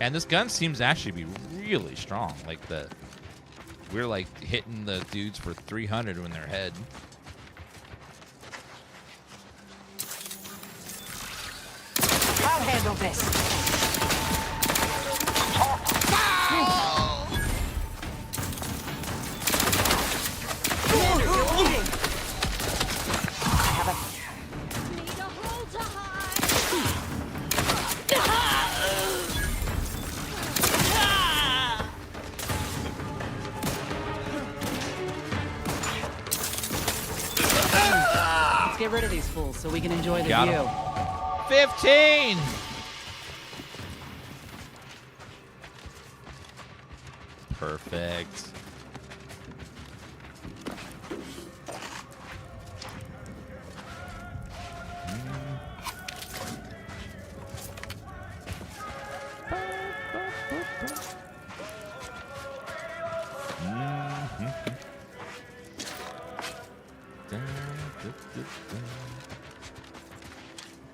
A: And this gun seems to actually be really strong. Like we're like hitting the dudes for 300 when they're head.
R: I'll handle this.
E: get rid of these fools so we can enjoy the
A: Got
E: view.
A: 15! Perfect.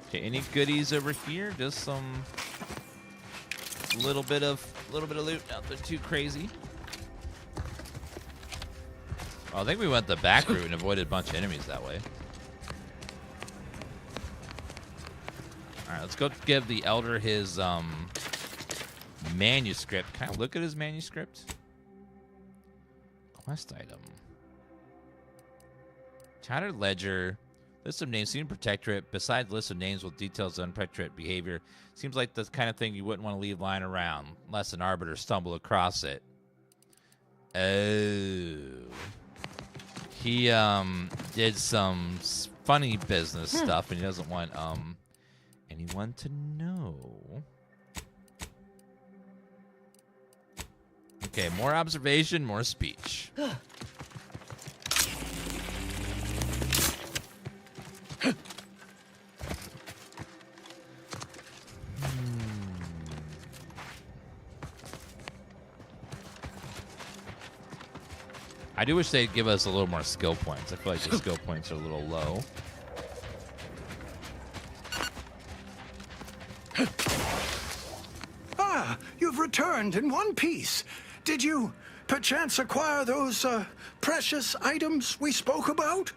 A: Okay, any goodies over here? Just some little bit of loot. Nothing too crazy. Oh, I think we went the back route and avoided a bunch of enemies that way. All right, let's go give the elder his manuscript. Can I look at his manuscript? Quest item. Tattered ledger. List of names seen in Protectorate. Besides list of names with details on Protectorate behavior. Seems like the kind of thing you wouldn't want to leave lying around unless an arbiter stumbled across it. Oh. He did some funny business stuff and he doesn't want anyone to know. Okay, more observation, more speech. I do wish they'd give us a little more skill points. I feel like the skill points are a little low.
G: Ah, you've returned in one piece. Did you perchance acquire those precious items we spoke about?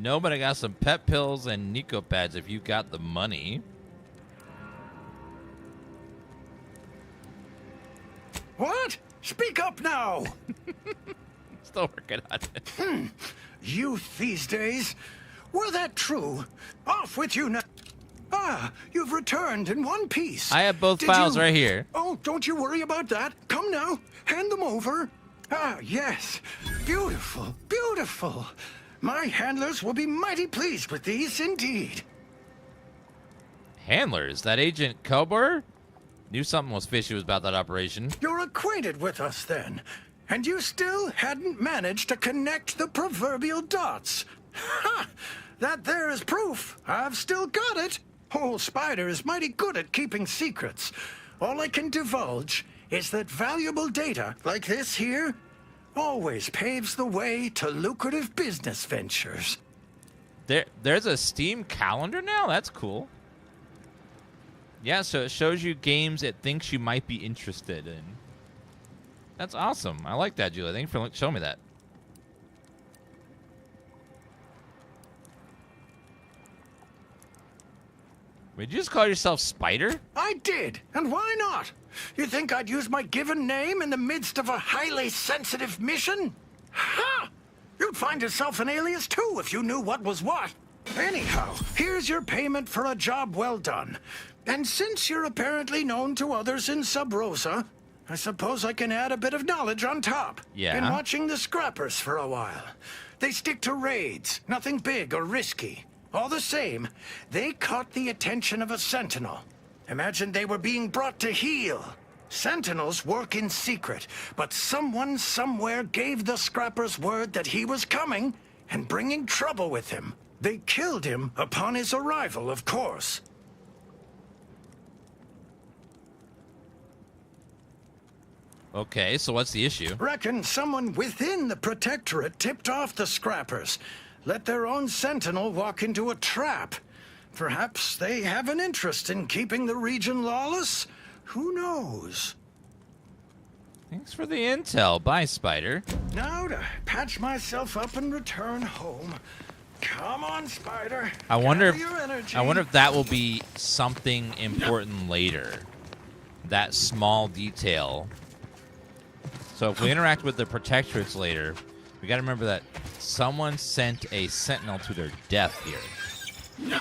A: No, but I got some pet pills and Nico pads if you got the money.
G: What? Speak up now!
A: Still working on it.
G: Youth these days. Were that true? Off with you now. Ah, you've returned in one piece.
A: I have both files right here.
G: Oh, don't you worry about that. Come now, hand them over. Ah, yes. Beautiful, beautiful. My handlers will be mighty pleased with these indeed.
A: Handlers? That Agent Cobor? Knew something was fishy about that operation.
G: You're acquainted with us then, and you still hadn't managed to connect the proverbial dots. Ha! That there is proof. I've still got it. Old Spider is mighty good at keeping secrets. All I can divulge is that valuable data like this here always paves the way to lucrative business ventures.
A: There's a Steam calendar now? That's cool. Yeah, so it shows you games it thinks you might be interested in. That's awesome. I like that, Julia. Thank you for showing me that. Did you just call yourself Spider?
G: I did, and why not? You think I'd use my given name in the midst of a highly sensitive mission? Ha! You'd find yourself an alias too if you knew what was what. Anyhow, here's your payment for a job well done. And since you're apparently known to others in Sub Rosa, I suppose I can add a bit of knowledge on top.
A: Yeah.
G: Been watching the scrappers for a while. They stick to raids, nothing big or risky. All the same, they caught the attention of a sentinel. Imagine they were being brought to heel. Sentinels work in secret, but someone somewhere gave the scrappers word that he was coming and bringing trouble with him. They killed him upon his arrival, of course.
A: Okay, so what's the issue?
G: Reckon someone within the Protectorate tipped off the scrappers. Let their own sentinel walk into a trap. Perhaps they have an interest in keeping the region lawless? Who knows?
A: Thanks for the intel. Bye, Spider.
G: Now to patch myself up and return home. Come on, Spider.
A: I wonder
G: Gather your energy.
A: if that will be something important later. That small detail. So if we interact with the Protectorates later, we got to remember that someone sent a sentinel to their death here.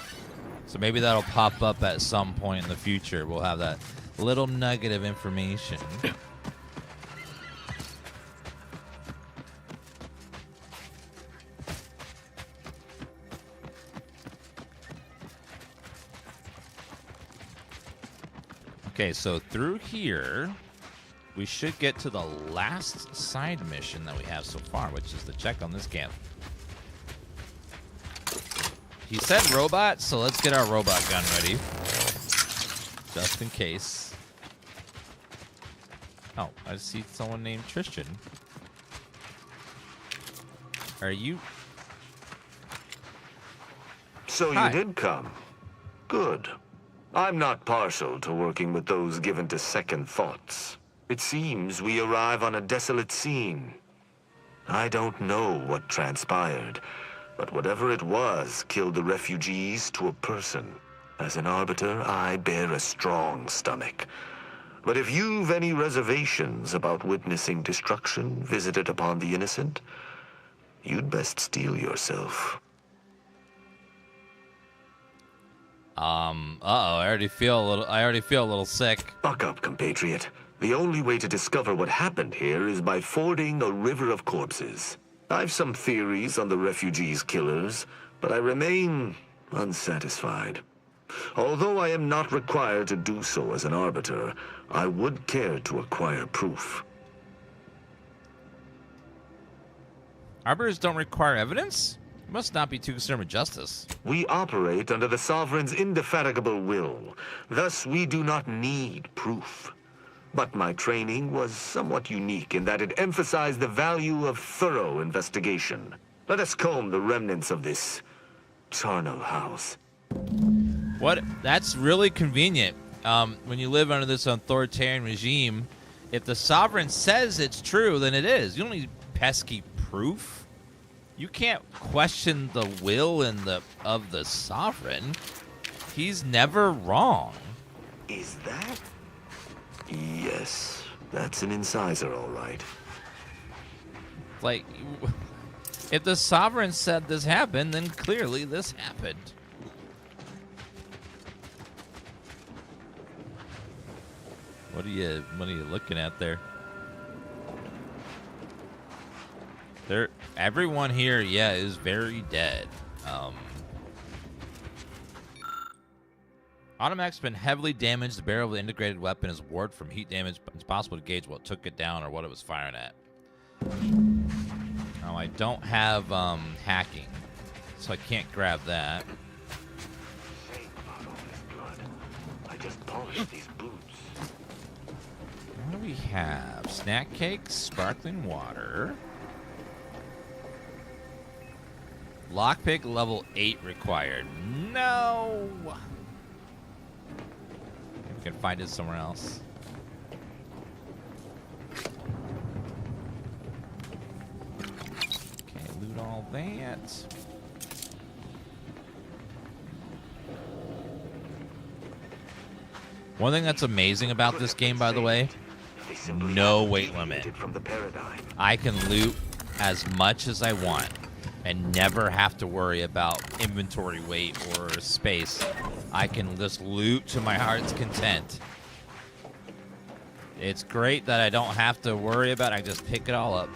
A: So maybe that'll pop up at some point in the future. We'll have that Little nugget of information. Okay, so through here, we should get to the last side mission that we have so far, which is to check on this camp. He said robot, so let's get our robot gun ready. Just in case. Oh, I see someone named Tristan. Are you...
D: So
A: Hi.
D: you did come. Good. I'm not partial to working with those given to second thoughts. It seems we arrive on a desolate scene. I don't know what transpired, but whatever it was killed the refugees to a person. As an arbiter, I bear a strong stomach. But if you've any reservations about witnessing destruction visited upon the innocent, you'd best steel yourself.
A: Uh-oh, I already feel a little sick.
D: Buck up, compatriot. The only way to discover what happened here is by fording a river of corpses. I've some theories on the refugees' killers, but I remain unsatisfied. Although I am not required to do so as an arbiter, I would care to acquire proof.
A: Arbiters don't require evidence? You must not be too concerned with justice.
D: We operate under the Sovereign's indefatigable will. Thus, we do not need proof. But my training was somewhat unique in that it emphasized the value of thorough investigation. Let us comb the remnants of this charnel house.
A: What? That's really convenient. When you live under this authoritarian regime, if the Sovereign says it's true, then it is. You don't need pesky proof. You can't question the will of the Sovereign. He's never wrong.
D: Is that? Yes, that's an incisor, all right.
A: Like, if the Sovereign said this happened, then clearly this happened. What are you looking at there? Everyone here, yeah, is very dead. Automac's been heavily damaged. The barrel of the integrated weapon is warped from heat damage, but it's possible to gauge what took it down or what it was firing at. Oh, I don't have hacking, so I can't grab that.
D: I just polished these boots.
A: What do we have? Snack cakes, sparkling water. Lockpick level 8 required. No! Maybe we can find it somewhere else. Okay, loot all that. One thing that's amazing about this game, by the way, no weight limit. I can loot as much as I want and never have to worry about inventory weight or space. I can just loot to my heart's content. It's great that I don't have to worry about it. I just pick it all up.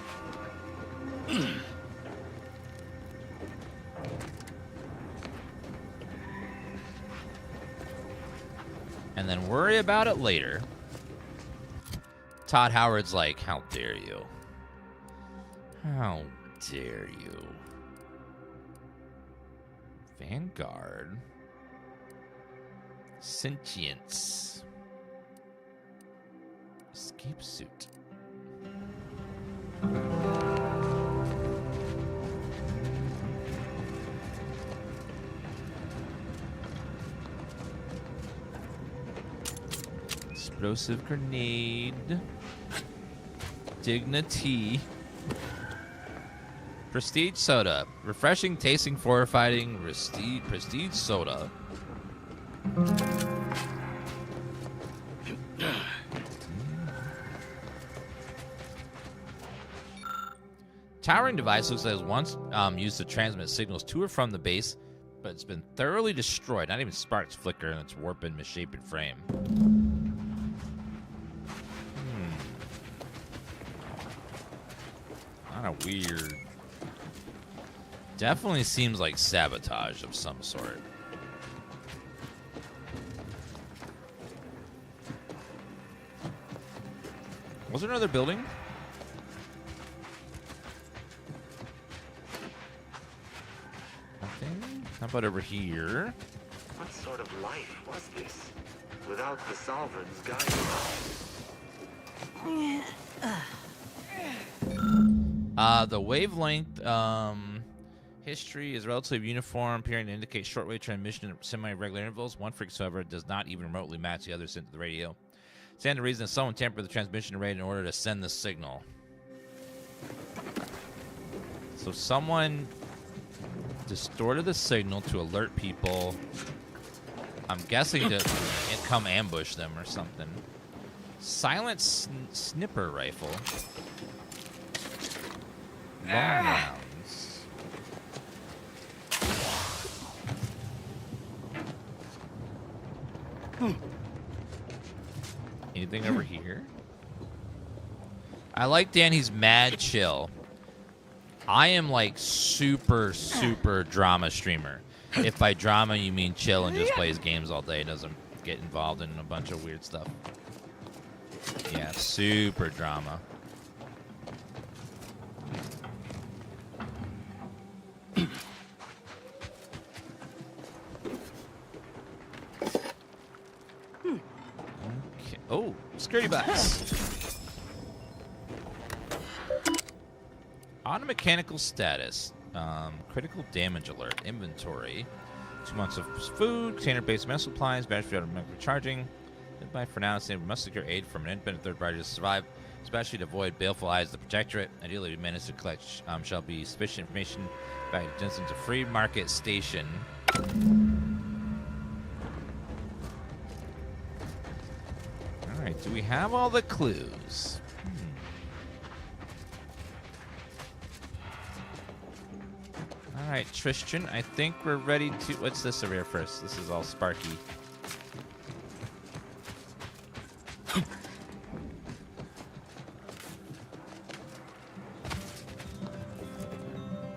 A: And then worry about it later. Todd Howard's like, how dare you? How dare you? Vanguard. Sentience. Escape suit. Explosive grenade. Dignity. Prestige soda. Refreshing, tasting, fortifying, prestige soda. Towering device looks like it was once used to transmit signals to or from the base, but it's been thoroughly destroyed. Not even sparks flicker in its warped and misshapen frame. Kind of weird. Definitely seems like sabotage of some sort. Was there another building? Nothing. How about over here?
D: What sort of life was this? Without the Sovereign's guidance.
A: The wavelength history is relatively uniform, appearing to indicate shortwave transmission at semi-regular intervals. One frequency, however, does not even remotely match the other sent to the radio. Stand to reason that someone tampered the transmission rate in order to send the signal. So someone distorted the signal to alert people. I'm guessing to come ambush them or something. Silent snipper rifle. Long rounds. Anything over here? I like Danny's mad chill. I am like super drama streamer. If by drama you mean chill and just plays games all day, doesn't get involved in a bunch of weird stuff. Yeah, super drama. Okay. Oh, security box. Automechanical status. Critical damage alert. Inventory. 2 months of food. Container-based metal supplies. Battery automatic recharging. Goodbye for now. We must secure aid from an independent third party to survive, especially to avoid baleful eyes of the Protectorate. Ideally, we manage to collect shall be sufficient information by distance to free market station. All right. Do we have all the clues? All right, Tristan, I think we're ready to... What's this over here first? This is all sparky.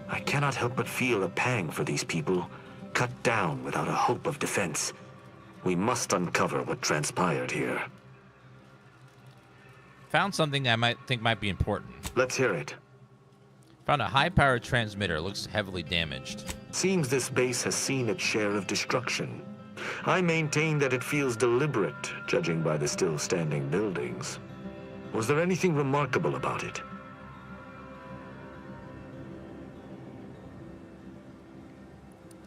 D: I cannot help but feel a pang for these people, cut down without a hope of defense. We must uncover what transpired here.
A: Found something I think might be important.
D: Let's hear it.
A: Found a high-powered transmitter. Looks heavily damaged.
D: Seems this base has seen its share of destruction. I maintain that it feels deliberate, judging by the still standing buildings. Was there anything remarkable about it?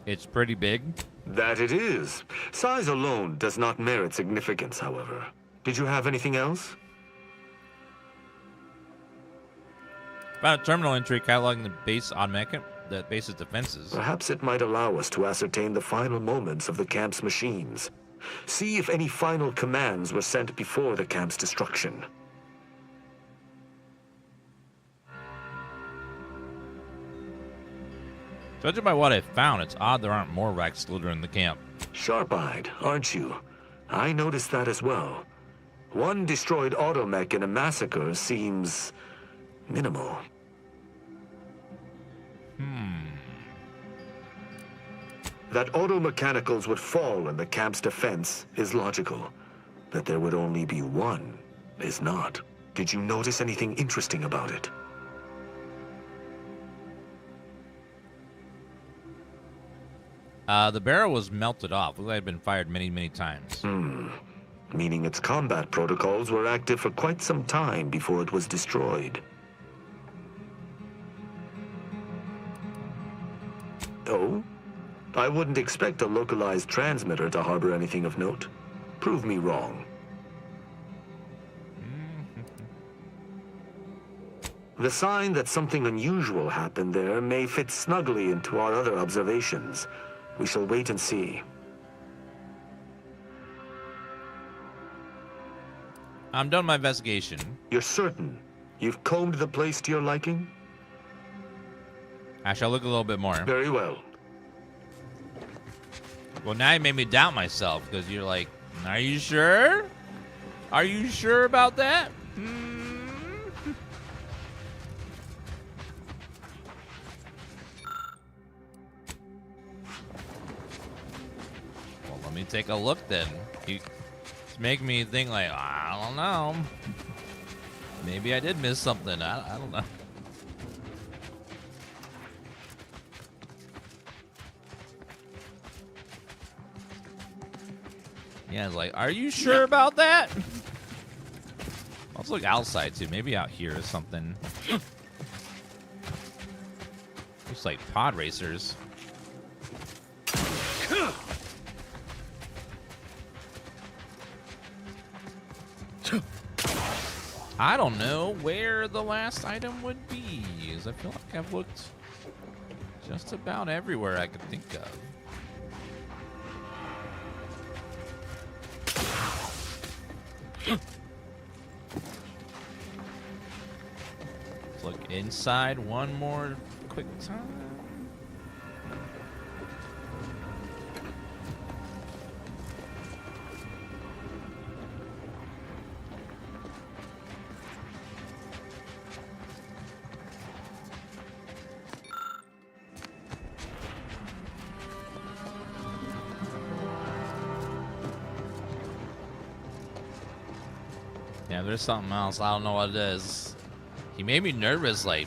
A: It's pretty big.
D: That it is. Size alone does not merit significance, however. Did you have anything else?
A: Found a terminal entry cataloging the base's defenses.
D: Perhaps it might allow us to ascertain the final moments of the camp's machines. See if any final commands were sent before the camp's destruction.
A: Judging by what I found, it's odd there aren't more Rax Sluder in the camp.
D: Sharp-eyed, aren't you? I noticed that as well. One destroyed automech in a massacre seems minimal. That automechanicals would fall in the camp's defense is logical. That there would only be one is not. Did you notice anything interesting about it?
A: The barrel was melted off. Looked like it had been fired many times.
D: Meaning its combat protocols were active for quite some time before it was destroyed. Oh? I wouldn't expect a localized transmitter to harbor anything of note. Prove me wrong. The sign that something unusual happened there may fit snugly into our other observations. We shall wait and see.
A: I'm done my investigation.
D: You're certain? You've combed the place to your liking?
A: I shall look a little bit more.
D: Very well.
A: Well, now you made me doubt myself, because you're like, are you sure? Are you sure about that? take a look then. You make me think like, I don't know. Maybe I did miss something. I don't know. Yeah, it's like, are you sure about that? Let's look outside too. Maybe out here is something. Looks like pod racers. I don't know where the last item would be. As I feel like I've looked just about everywhere I could think of. Let's look inside one more quick time. Yeah, there's something else. I don't know what it is. He made me nervous, like,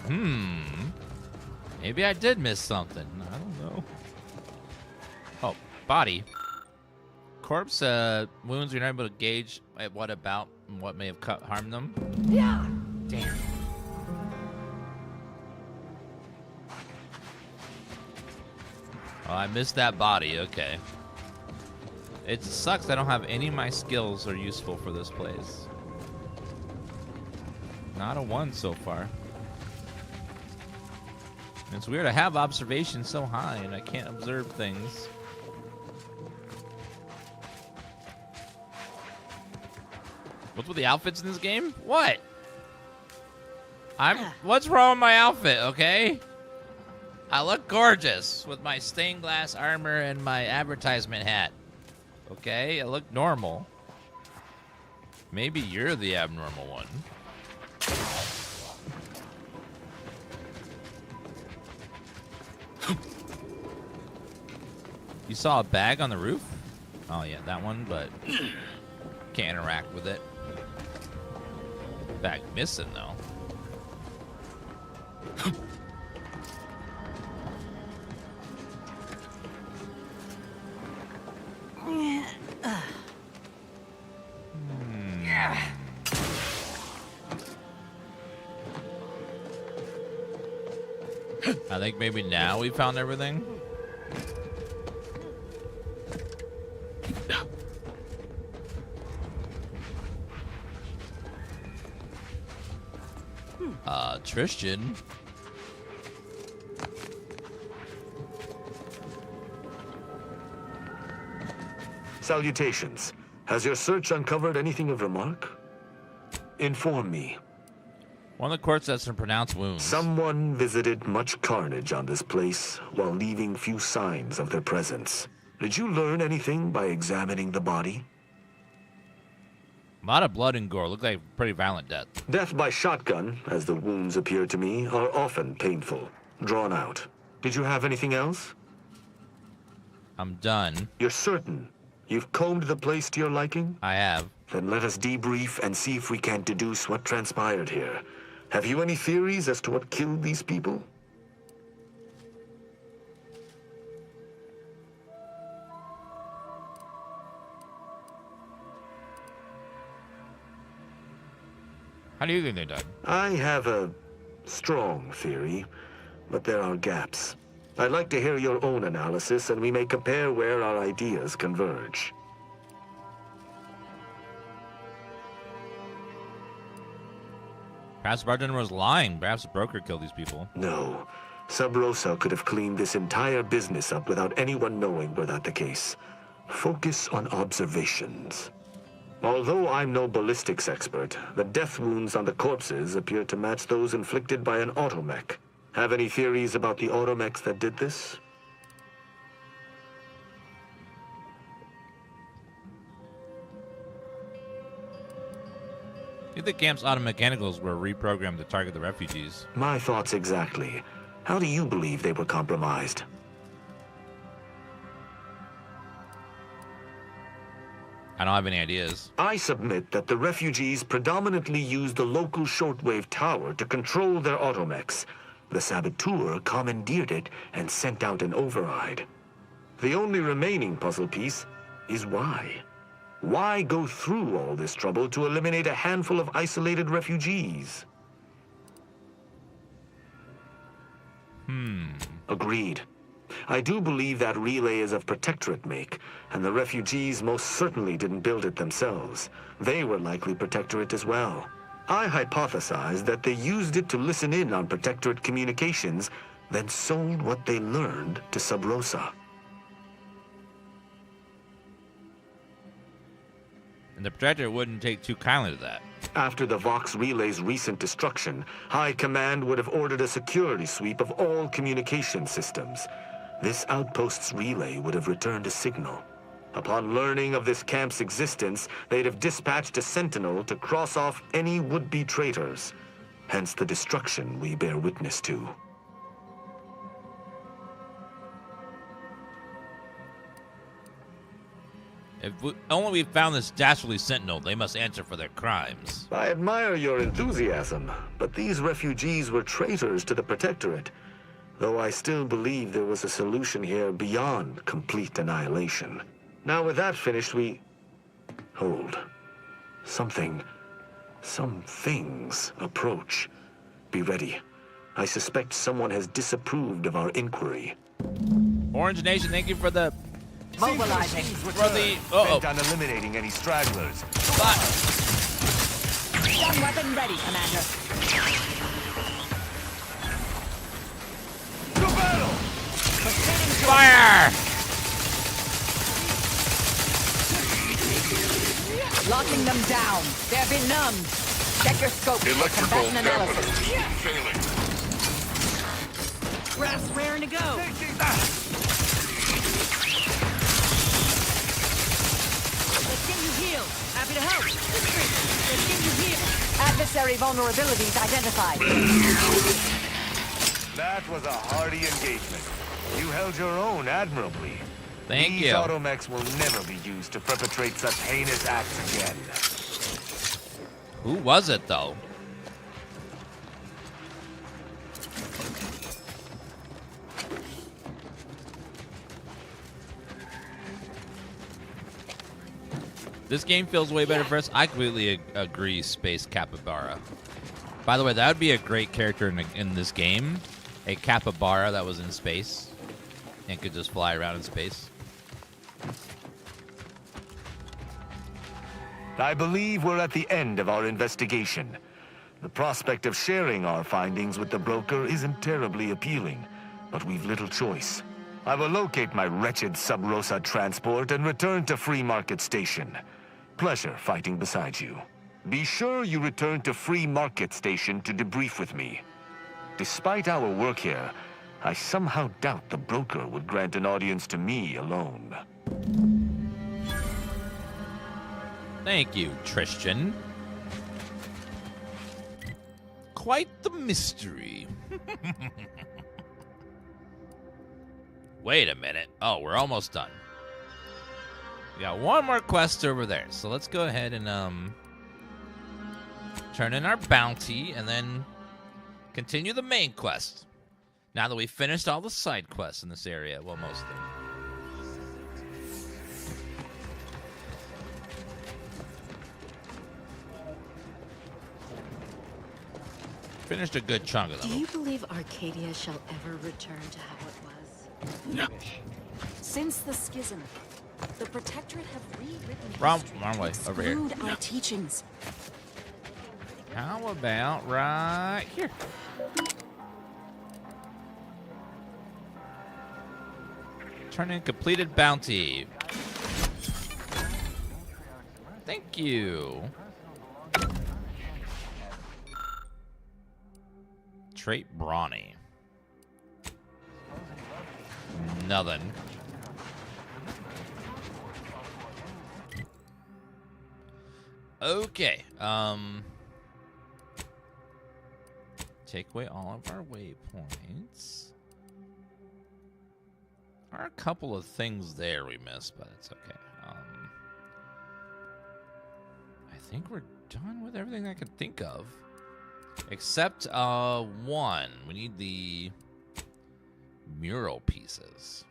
A: maybe I did miss something. I don't know. Oh, body. Corpse wounds, you're not able to gauge what may have harmed them.
N: Yeah.
A: Damn. Oh, I missed that body. Okay. It sucks I don't have any of my skills are useful for this place. Not a 1 so far. It's weird. I have observation so high and I can't observe things. What's with the outfits in this game? What? What's wrong with my outfit, okay? I look gorgeous with my stained glass armor and my advertisement hat. Okay? I look normal. Maybe you're the abnormal one. You saw a bag on the roof? Oh yeah, that one, but can't interact with it. Bag missing though. I think maybe now we found everything. Tristan.
D: Salutations. Has your search uncovered anything of remark? Inform me.
A: One of the courts has some pronounced wounds.
D: Someone visited much carnage on this place while leaving few signs of their presence. Did you learn anything by examining the body?
A: A lot of blood and gore. Looked like a pretty violent death.
D: Death by shotgun, as the wounds appear to me, are often painful, drawn out. Did you have anything else?
A: I'm done.
D: You're certain? You've combed the place to your liking?
A: I have.
D: Then let us debrief and see if we can deduce what transpired here. Have you any theories as to what killed these people?
A: How do you think they died?
D: I have a strong theory, but there are gaps. I'd like to hear your own analysis, and we may compare where our ideas converge.
A: Perhaps the bartender was lying. Perhaps the broker killed these people.
D: No. Sub Rosa could have cleaned this entire business up without anyone knowing were that the case. Focus on observations. Although I'm no ballistics expert, the death wounds on the corpses appear to match those inflicted by an automech. Have any theories about the automechs that did this?
A: I think the camp's automechanicals were reprogrammed to target the refugees.
D: My thoughts exactly. How do you believe they were compromised?
A: I don't have any ideas.
D: I submit that the refugees predominantly used the local shortwave tower to control their automechs. The saboteur commandeered it and sent out an override. The only remaining puzzle piece is why. Why go through all this trouble to eliminate a handful of isolated refugees? Agreed. I do believe that relay is of Protectorate make, and the refugees most certainly didn't build it themselves. They were likely Protectorate as well. I hypothesize that they used it to listen in on Protectorate communications, then sold what they learned to Sub Rosa.
A: And the Protectorate wouldn't take too kindly to that.
D: After the Vox Relay's recent destruction, High Command would have ordered a security sweep of all communication systems. This outpost's relay would have returned a signal. Upon learning of this camp's existence, they'd have dispatched a sentinel to cross off any would-be traitors. Hence the destruction we bear witness to.
A: If only we found this dastardly sentinel, they must answer for their crimes.
D: I admire your enthusiasm, but these refugees were traitors to the Protectorate. Though I still believe there was a solution here beyond complete annihilation. Now with that finished, we... Hold. Some things approach. Be ready. I suspect someone has disapproved of our inquiry.
A: Orange Nation, thank you for the...
N: Mobilizing.
A: For the...
D: Bent on eliminating any stragglers.
N: Stun weapon ready, Commander.
D: To battle!
A: Fire!
N: Locking them down. They're benumbed. Check your scope for combatant analysis.
D: Failing.
N: Grass raring to go. Let's get you healed. Happy to help. Let's get you healed. Adversary vulnerabilities identified.
D: That was a hardy engagement. You held your own admirably.
A: Thank
D: These
A: you.
D: automechs will never be used to perpetrate such heinous acts again.
A: Who was it, though? This game feels way better for us. I completely agree, Space Capybara. By the way, that would be a great character in this game. A capybara that was in space and could just fly around in space.
D: I believe we're at the end of our investigation. The prospect of sharing our findings with the broker isn't terribly appealing, but we've little choice. I will locate my wretched Sub Rosa transport and return to Free Market Station. Pleasure fighting beside you. Be sure you return to Free Market Station to debrief with me. Despite our work here, I somehow doubt the broker would grant an audience to me alone.
A: Thank you, Tristan. Quite the mystery. Wait a minute. Oh, we're almost done. We got one more quest over there. So let's go ahead and turn in our bounty and then continue the main quest. Now that we've finished all the side quests in this area. Well, most of them. Finished a good chunk of them.
F: Do you believe Arcadia shall ever return to how it was?
A: No.
F: Since the schism, the Protectorate have rewritten
A: Wrong
F: history
A: way.
F: to
A: Over here.
F: exclude our teachings.
A: How about right here? Turn in completed bounty. Thank you. Trait brawny. Nothing. Okay. Take away all of our waypoints. There are a couple of things there we missed, but it's okay. think we're done with everything I could think of. Except one. We need the mural pieces.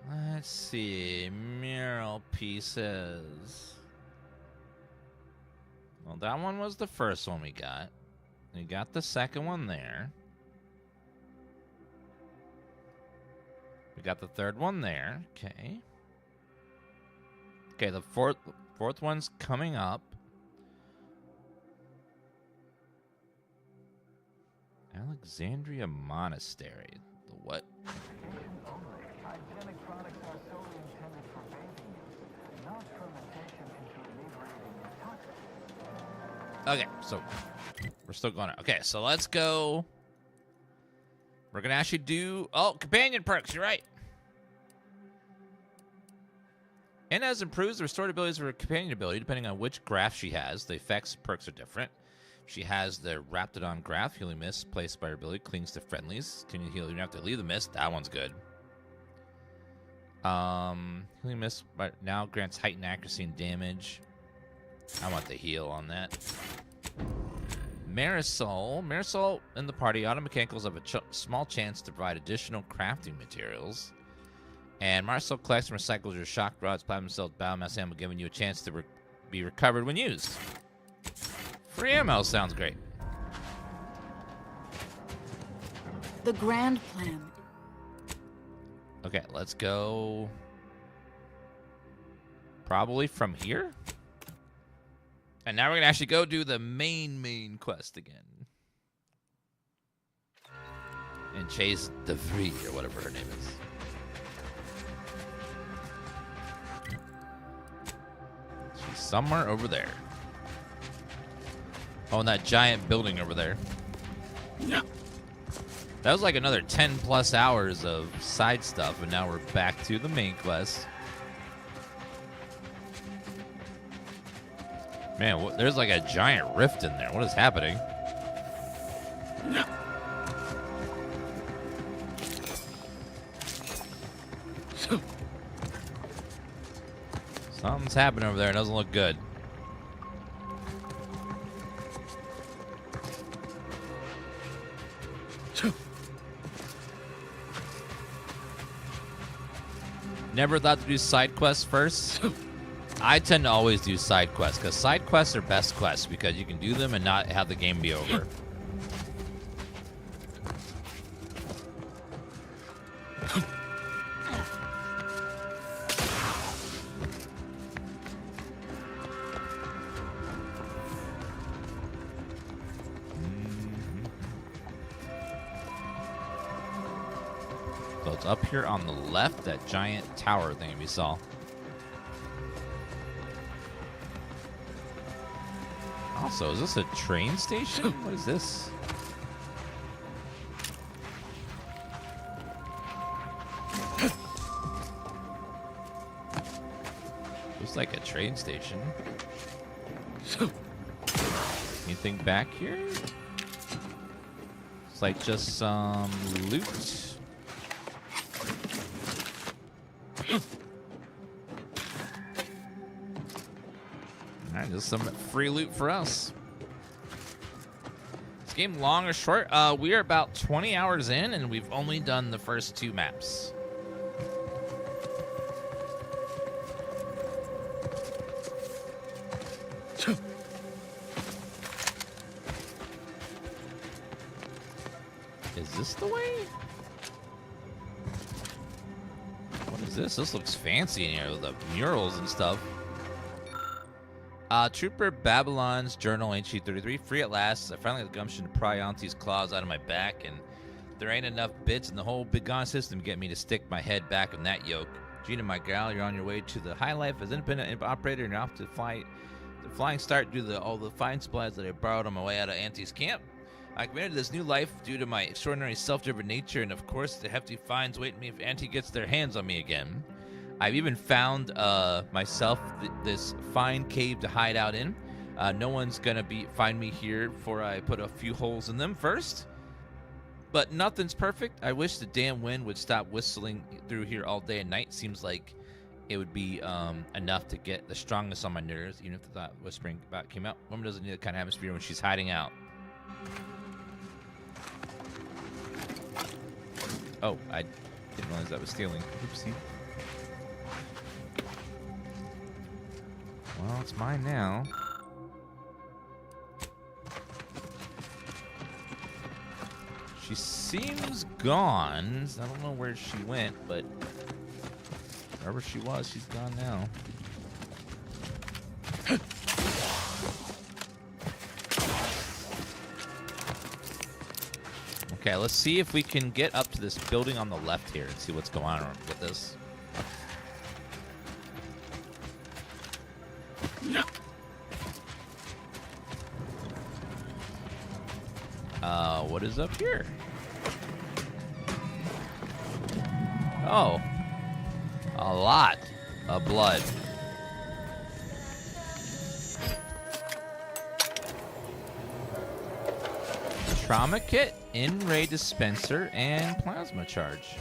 A: Let's see. Mural pieces. Well, that one was the first one we got. We got the second one there. We got the third one there. Okay. Okay, the fourth one's coming up. Alexandria Monastery. The what? Okay, so we're still going on. Okay, so let's go. We're going to actually do... Oh, companion perks, you're right. Anna has improved the restored abilities of her companion ability depending on which graph she has. The effects perks are different. She has the Raptidon graph, healing mist, placed by her ability, clings to friendlies. Can you heal? You don't have to leave the mist. That one's good. Healing mist now grants heightened accuracy and damage. I want the heal on that. Marisol in the party. Auto mechanicals have a small chance to provide additional crafting materials. And Marisol collects and recycles your shock rods, platinum cells, biomass ammo, giving you a chance to be recovered when used. Free ammo sounds great.
F: The grand plan.
A: Okay, let's go. Probably from here. And now we're gonna actually go do the main quest again. And chase the Free or whatever her name is. She's somewhere over there. Oh, and that giant building over there. Yeah. That was like another 10 plus hours of side stuff, and now we're back to the main quest. Man, there's like a giant rift in there. What is happening? Something's happening over there. It doesn't look good. Never thought to do side quests first. I tend to always do side quests because side quests are best quests because you can do them and not have the game be over. So it's up here on the left, that giant tower thing we saw. Also, is this a train station? What is this? Looks like a train station. Anything back here? It's like just some loot. Alright, just some free loot for us. This game long or short? We are about 20 hours in, and we've only done the first 2 maps. Is this the way? What is this? This looks fancy in here with the murals and stuff. Trooper Babylon's Journal, HG33. Free at last. I finally got the gumption to pry Auntie's claws out of my back, and there ain't enough bits in the whole begone system to get me to stick my head back in that yoke. Gina, my gal, you're on your way to the high life as independent operator, and you're off to flying start due to all the fine supplies that I borrowed on my way out of Auntie's camp. I committed to this new life due to my extraordinary self-driven nature, and of course the hefty fines wait me if Auntie gets their hands on me again. I've even found myself this fine cave to hide out in. No one's gonna find me here before I put a few holes in them first. But nothing's perfect. I wish the damn wind would stop whistling through here all day and night. Seems like it would be enough to get the strongest on my nerves, even if that whispering about came out. Woman doesn't need that kind of atmosphere when she's hiding out. Oh, I didn't realize that was stealing. Oopsie. Well, it's mine now. She seems gone. I don't know where she went, but wherever she was, she's gone now. Okay, let's see if we can get up to this building on the left here and see what's going on with this. What is up here? Oh, a lot of blood. Trauma kit, in-ray dispenser, and plasma charge.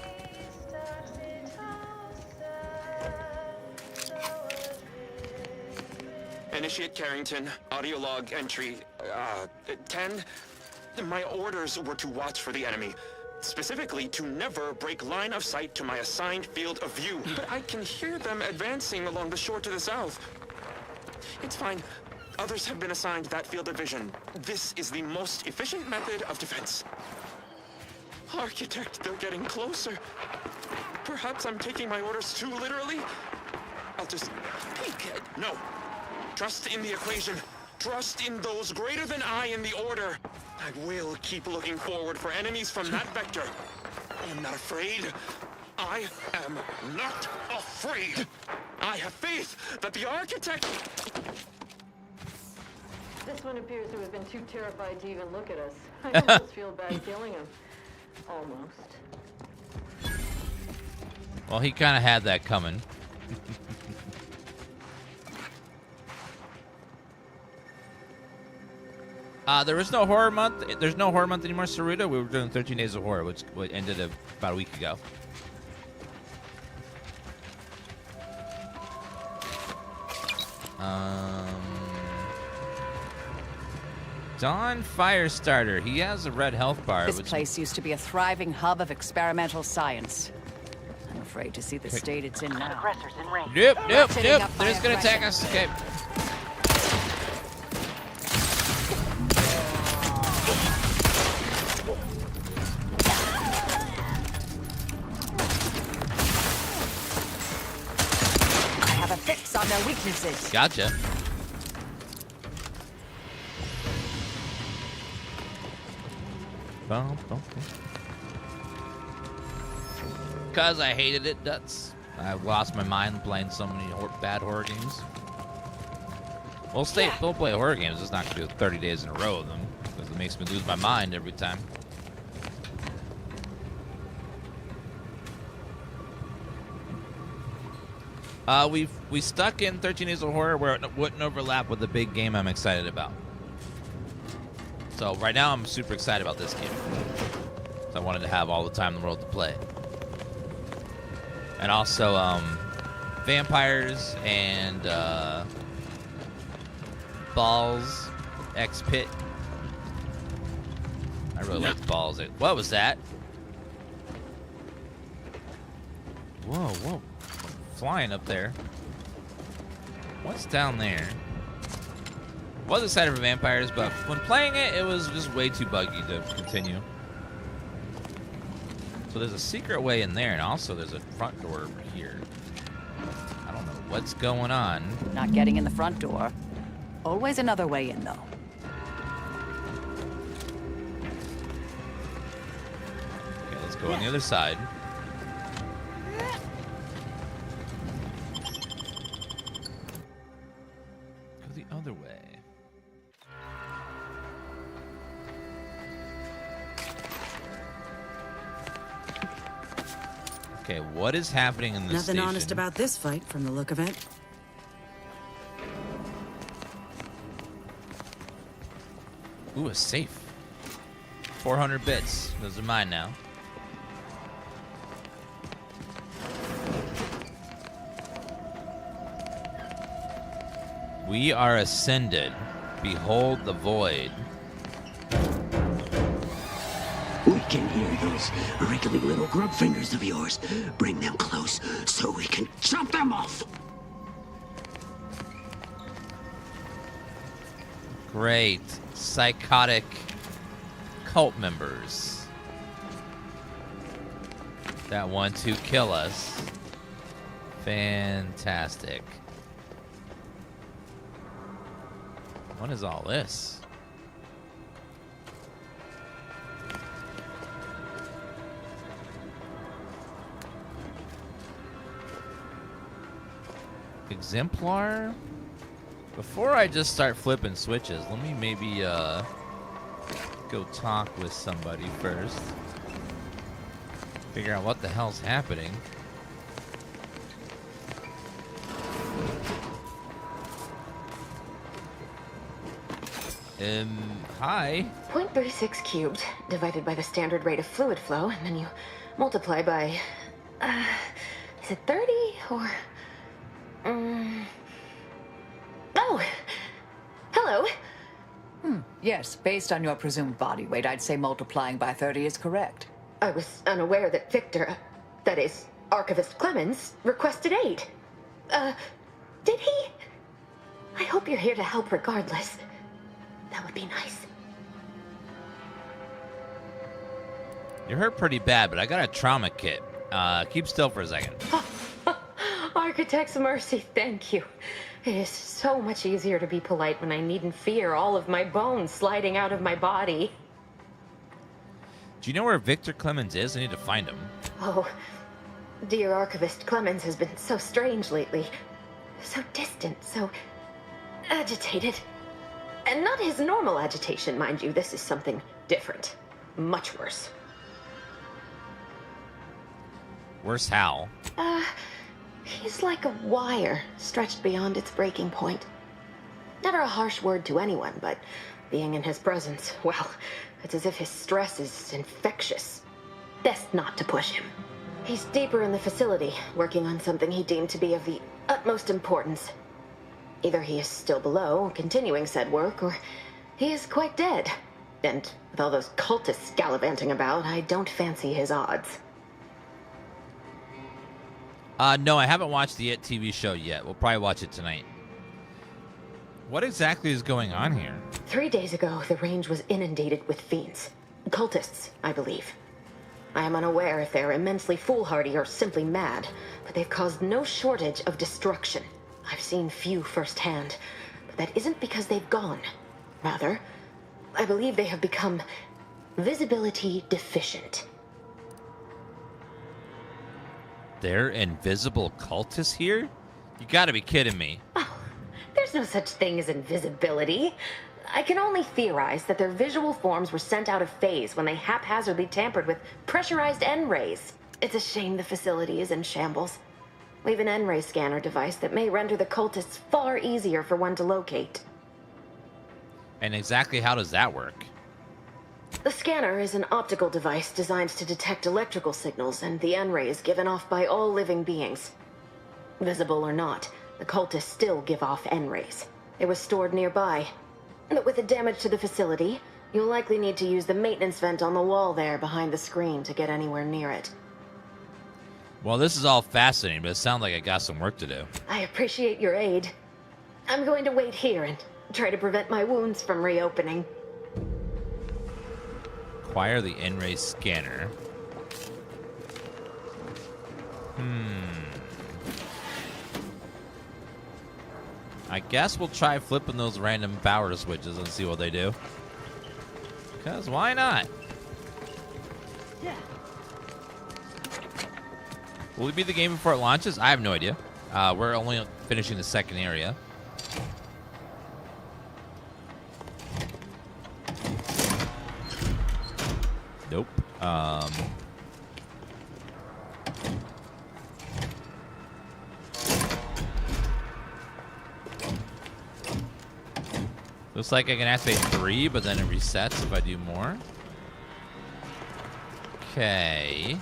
J: Initiate Carrington, audio log entry 10. My orders were to watch for the enemy. Specifically, to never break line of sight to my assigned field of view. But I can hear them advancing along the shore to the south. It's fine. Others have been assigned that field of vision. This is the most efficient method of defense. Architect, they're getting closer. Perhaps I'm taking my orders too literally. I'll just peek. No. Trust in the equation. Trust in those greater than I in the order. I will keep looking forward for enemies from that vector. I am not afraid. I am not afraid. I have faith that the architect...
L: This one appears to have been too terrified to even look at us. I almost feel bad killing him. Almost.
A: Well, he kind of had that coming. There was no horror month. There's no horror month anymore, Saruta. We were doing 13 Days of Horror, which ended about a week ago. Don Firestarter. He has a red health bar.
R: This place used to be a thriving hub of experimental science. I'm afraid to see the state it's in now.
A: Nope. They're just gonna attack us. Okay.
R: I have a fix on their weaknesses.
A: Gotcha. Because I hated it, nuts. I lost my mind playing so many bad horror games. We'll play horror games. It's not going to do 30 days in a row of them because it makes me lose my mind every time. We stuck in 13 Days of Horror where it wouldn't overlap with the big game I'm excited about. So right now I'm super excited about this game. So I wanted to have all the time in the world to play. And also vampires and Balls X Pit. I really liked Balls. What was that? Whoa. Flying up there. What's down there? Was excited for vampires, but when playing it, it was just way too buggy to continue. So there's a secret way in there, and also there's a front door over here. I don't know what's going on.
R: Not getting in the front door. Always another way in, though.
A: Okay, let's go on the other side. Go the other way. Okay, what is happening in this
E: Nothing
A: station?
E: honest about this fight from the look of it.
A: Ooh, a safe. 400 bits. Those are mine now. We are ascended. Behold the void.
P: We can hear those wriggly little grub fingers of yours. Bring them close so we can chop them off.
A: Great. Psychotic cult members that want to kill us. Fantastic. What is all this? Exemplar? Before I just start flipping switches, let me maybe go talk with somebody first. Figure out what the hell's happening. Hi.
Q: 0.36 cubed divided by the standard rate of fluid flow, and then you multiply by, is it 30 or, oh, hello.
R: Yes, based on your presumed body weight, I'd say multiplying by 30 is correct.
Q: I was unaware that Victor, that is, Archivist Clemens, requested aid. Did he? I hope you're here to help regardless. That would be nice.
A: You're hurt pretty bad, but I got a trauma kit. Keep still for a second.
Q: Architect's mercy, thank you. It is so much easier to be polite when I needn't fear all of my bones sliding out of my body.
A: Do you know where Victor Clemens is? I need to find him.
Q: Oh, dear Archivist Clemens has been so strange lately. So distant, so agitated. And not his normal agitation, mind you. This is something different. Much worse.
A: Worse how?
Q: He's like a wire stretched beyond its breaking point. Never a harsh word to anyone, but being in his presence, well, it's as if his stress is infectious. Best not to push him. He's deeper in the facility, working on something he deemed to be of the utmost importance. Either he is still below, continuing said work, or he is quite dead. And with all those cultists gallivanting about, I don't fancy his odds.
A: No, I haven't watched the It TV show yet. We'll probably watch it tonight. What exactly is going on here?
Q: 3 days ago, the range was inundated with fiends. Cultists, I believe. I am unaware if they're immensely foolhardy or simply mad, but they've caused no shortage of destruction. I've seen few firsthand, but that isn't because they've gone. Rather, I believe they have become visibility deficient.
A: They're invisible cultists here? You gotta be kidding me.
Q: There's no such thing as invisibility. I can only theorize that their visual forms were sent out of phase when they haphazardly tampered with pressurized N-rays. It's a shame the facility is in shambles. We've an N-ray scanner device that may render the cultists far easier for one to locate.
A: And exactly how does that work?
Q: The scanner is an optical device designed to detect electrical signals and the N-rays given off by all living beings. Visible or not, the cultists still give off N-rays. It was stored nearby. But with the damage to the facility, you'll likely need to use the maintenance vent on the wall there behind the screen to get anywhere near it.
A: Well, this is all fascinating, but it sounds like I got some work to do.
Q: I appreciate your aid. I'm going to wait here and try to prevent my wounds from reopening.
A: Acquire the N-ray scanner. I guess we'll try flipping those random power switches and see what they do. Because why not?
Q: Yeah.
A: Will it be the game before it launches? I have no idea. We're only finishing the second area. Nope. Looks like I can activate 3, but then it resets if I do more. Okay.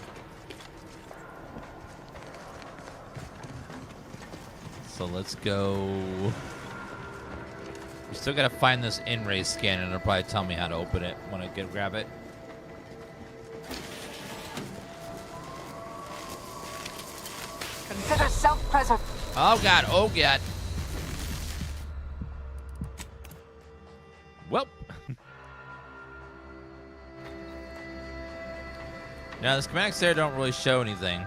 A: So let's go. We still gotta find this in-ray scanner, and it'll probably tell me how to open it when I grab it.
I: Consider self-preservation.
A: Oh god, oh god. Well. Now the schematics there don't really show anything.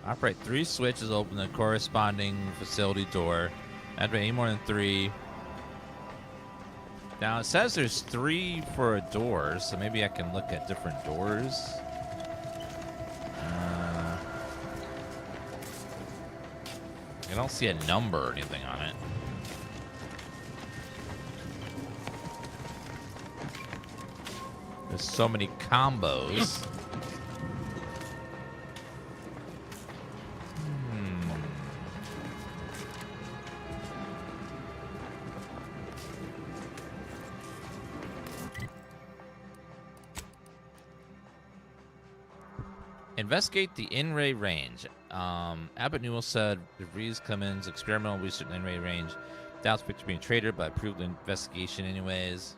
A: Operate 3 switches, open the corresponding facility door. Activate any more than 3. Now it says there's 3 for a door, so maybe I can look at different doors. I don't see a number or anything on it. There's so many combos. Investigate the in-ray range. Abbott Newell said the Rees Clemens experimental research in-ray range. Doubts picture being a traitor, but approved the investigation anyways.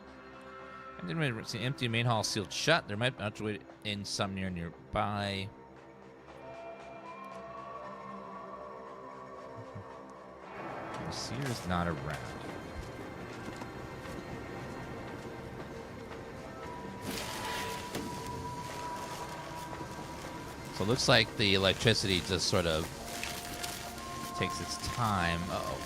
A: And then see empty main hall sealed shut. There might be a way in some nearby. Seer's not around. So it looks like the electricity just sort of takes its time. Uh-oh.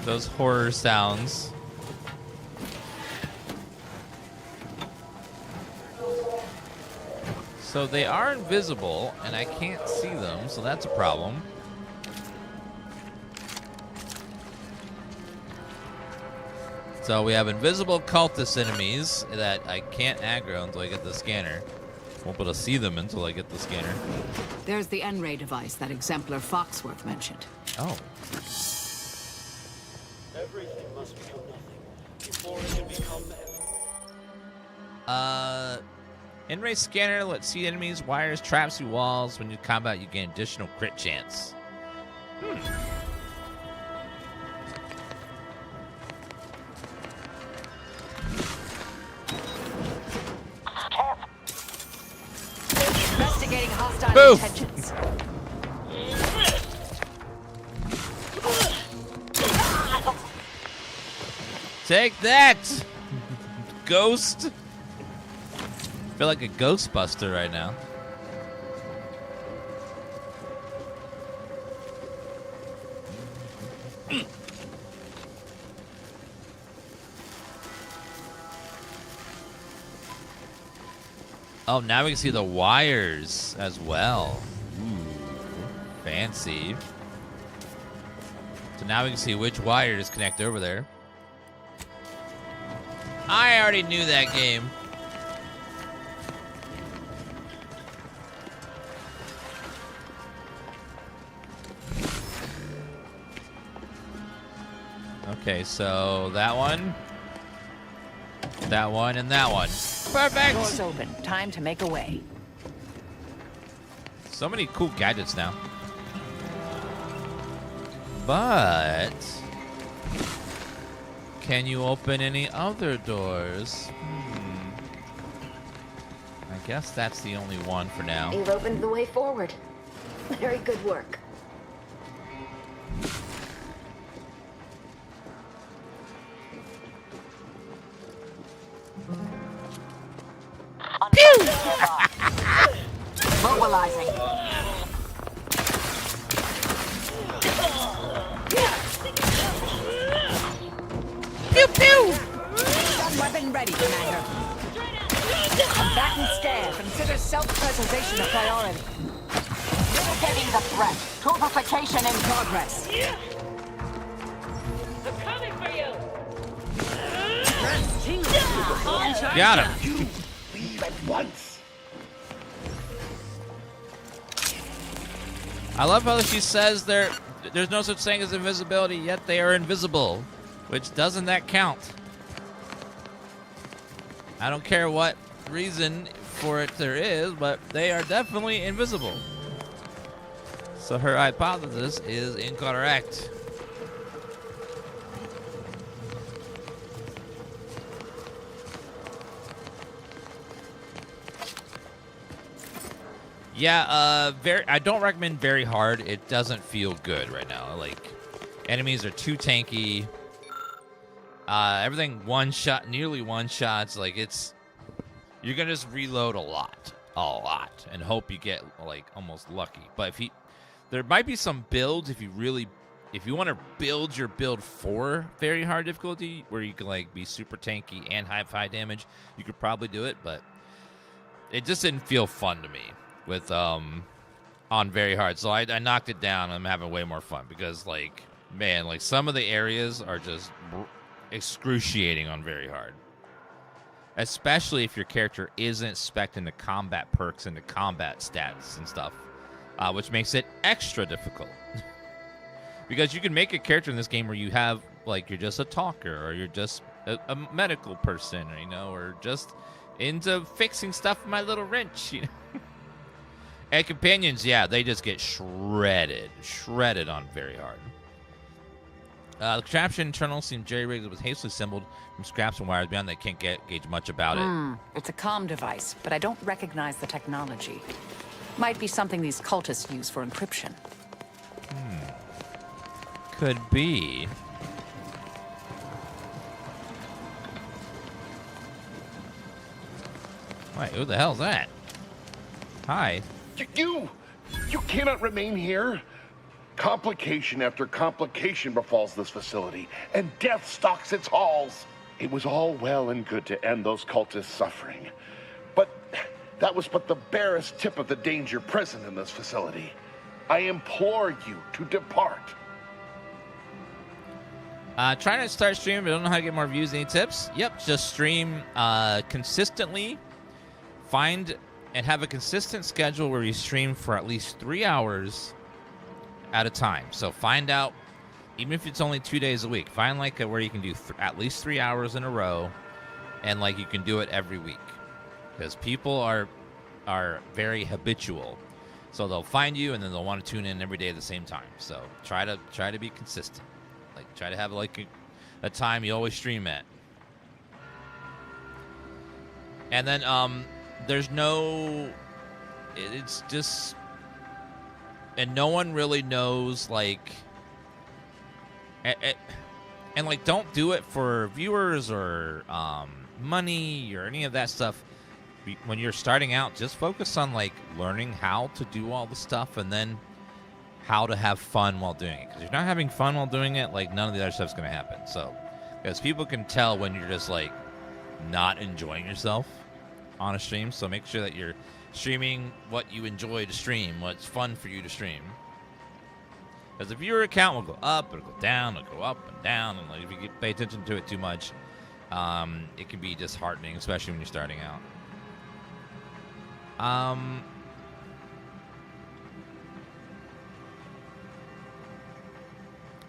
A: Those horror sounds. So they are invisible, and I can't see them, so that's a problem. So we have invisible cultist enemies that I can't aggro until I get the scanner. Won't be able to see them until I get the scanner.
T: There's the N-ray device that Exemplar Foxworth mentioned.
A: Oh.
B: Everything must become nothing before it can become everything.
A: In-ray scanner, let's see enemies, wires, traps through walls. When you combat, you gain additional crit chance.
T: Investigating hostile
A: Boof.
T: intentions.
A: Take that, ghost. I feel like a Ghostbuster right now. Oh, now we can see the wires as well. Ooh, fancy. So now we can see which wires connect over there. I already knew that game. Okay, so that one, and that one. Perfect!
T: Doors open. Time to make a way.
A: So many cool gadgets now. But can you open any other doors? I guess that's the only one for now.
Q: You've opened the way forward. Very good work.
I: Mobilizing.
T: Pew pew! Gun weapon ready, Commander. Combatant scan. Consider self-preservation a priority.
I: Mitigating the threat. Purification in progress.
T: They're coming for you!
A: Got him.
C: You leave at once.
A: I love how she says there's no such thing as invisibility, yet they are invisible. Which, doesn't that count? I don't care what reason for it there is, but they are definitely invisible. So her hypothesis is incorrect. Yeah, I don't recommend very hard. It doesn't feel good right now. Like, enemies are too tanky. Everything one shot, nearly one shots. Like, you're gonna just reload a lot, and hope you get like almost lucky. But there might be some builds if you want to build your build for very hard difficulty, where you can like be super tanky and have high damage. You could probably do it, but it just didn't feel fun to me with on very hard. So I knocked it down. I'm having way more fun because like, man, like some of the areas are just excruciating on very hard, especially if your character isn't spec'd into combat perks and the combat stats and stuff, which makes it extra difficult. Because you can make a character in this game where you have like you're just a talker, or you're just a medical person, or just into fixing stuff with my little wrench, And companions, yeah, they just get shredded on very hard. The contraption internal seemed jerry-rigged. It was hastily assembled from scraps and wires. Beyond that, can't gauge much about it.
R: It's a comm device, but I don't recognize the technology. Might be something these cultists use for encryption.
A: Could be. Wait, who the hell's that? Hi.
M: You cannot remain here. Complication after complication befalls this facility, and death stalks its halls. It was all well and good to end those cultists' suffering, but that was but the barest tip of the danger present in this facility. I implore you to depart.
A: Trying to start streaming, but I don't know how to get more views. Any tips? Yep, just stream consistently. Find and have a consistent schedule where you stream for at least 3 hours at a time. So find out, even if it's only 2 days a week, find like where you can do at least 3 hours in a row, and like you can do it every week, because people are very habitual. So they'll find you and then they'll want to tune in every day at the same time. So try to be consistent. Like try to have like a time you always stream at. And then it's just, and no one really knows, like, and like, don't do it for viewers or money or any of that stuff. When you're starting out, just focus on like learning how to do all the stuff, and then how to have fun while doing it. Because if you're not having fun while doing it, like none of the other stuff's gonna happen. So, because people can tell when you're just like not enjoying yourself on a stream. So make sure that you're streaming what you enjoy to stream, what's fun for you to stream. Because the viewer count will go up, it'll go down, it'll go up and down, and like if you pay attention to it too much, it can be disheartening, especially when you're starting out. I'm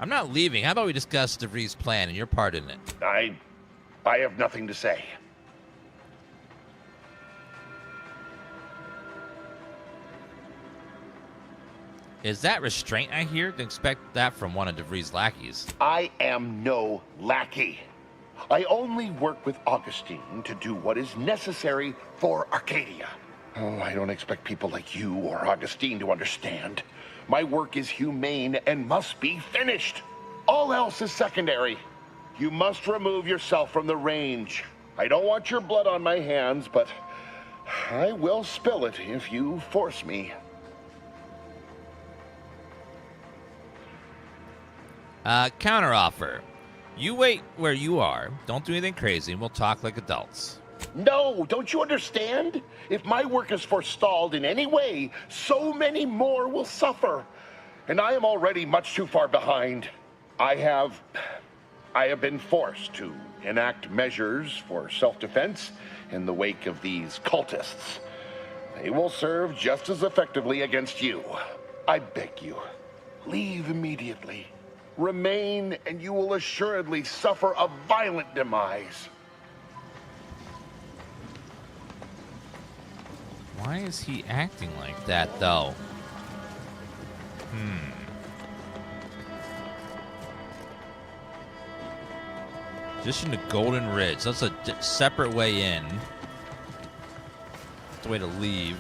A: not leaving. How about we discuss DeVries' plan and your part in it?
M: I have nothing to say.
A: Is that restraint I hear? To expect that from one of DeVries' lackeys.
M: I am no lackey. I only work with Augustine to do what is necessary for Arcadia. Oh, I don't expect people like you or Augustine to understand. My work is humane and must be finished. All else is secondary. You must remove yourself from the range. I don't want your blood on my hands, but I will spill it if you force me.
A: Counteroffer. You wait where you are. Don't do anything crazy, and we'll talk like adults.
M: No, don't you understand? If my work is forestalled in any way, so many more will suffer. And I am already much too far behind. I have been forced to enact measures for self-defense in the wake of these cultists. They will serve just as effectively against you. I beg you, leave immediately. Remain, and you will assuredly suffer a violent demise.
A: Why is he acting like that, though? Just in the Golden Ridge. That's a separate way in. That's the way to leave.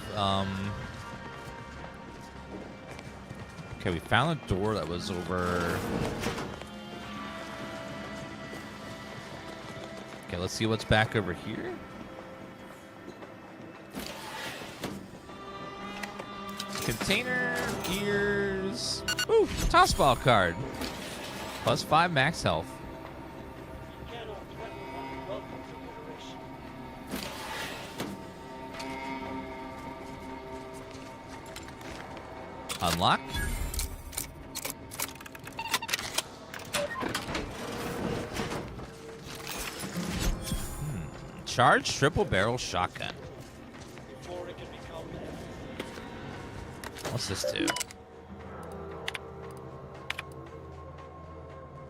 A: Okay, we found a door that was over. Okay, let's see what's back over here. Container, gears. Ooh, tossball card. +5 max health. Unlock. Charge triple barrel shotgun. What's this do?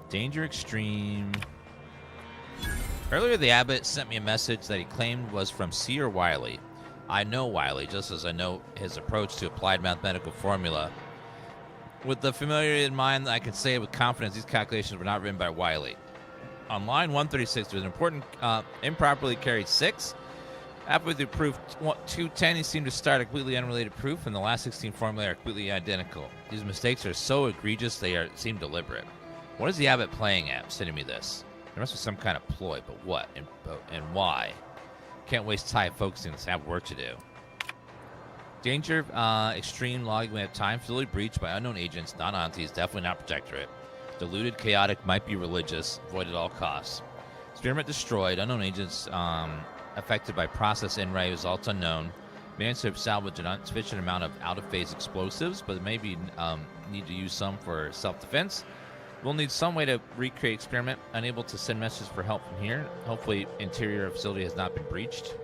A: Danger extreme. Earlier, the abbot sent me a message that he claimed was from Seer Wiley. I know Wiley, just as I know his approach to applied mathematical formula. With the familiarity in mind, I can say with confidence these calculations were not written by Wiley. On line 136, there's an important improperly carried 6. Halfway through proof 210, he seemed to start a completely unrelated proof, and the last 16 formulae are completely identical. These mistakes are so egregious they seem deliberate. What is the abbot playing at, sending me this? There must be some kind of ploy, but what and why? Can't waste time focusing. Let's have work to do. Danger, extreme logging way of time, facility breached by unknown agents, not aunties, definitely not protectorate. Diluted, chaotic, might be religious, avoid at all costs. Experiment destroyed, unknown agents affected by process in-ray, results unknown. Managed to salvage an insufficient amount of out-of-phase explosives, but maybe need to use some for self-defense. We'll need some way to recreate experiment. Unable to send messages for help from here. Hopefully, interior facility has not been breached.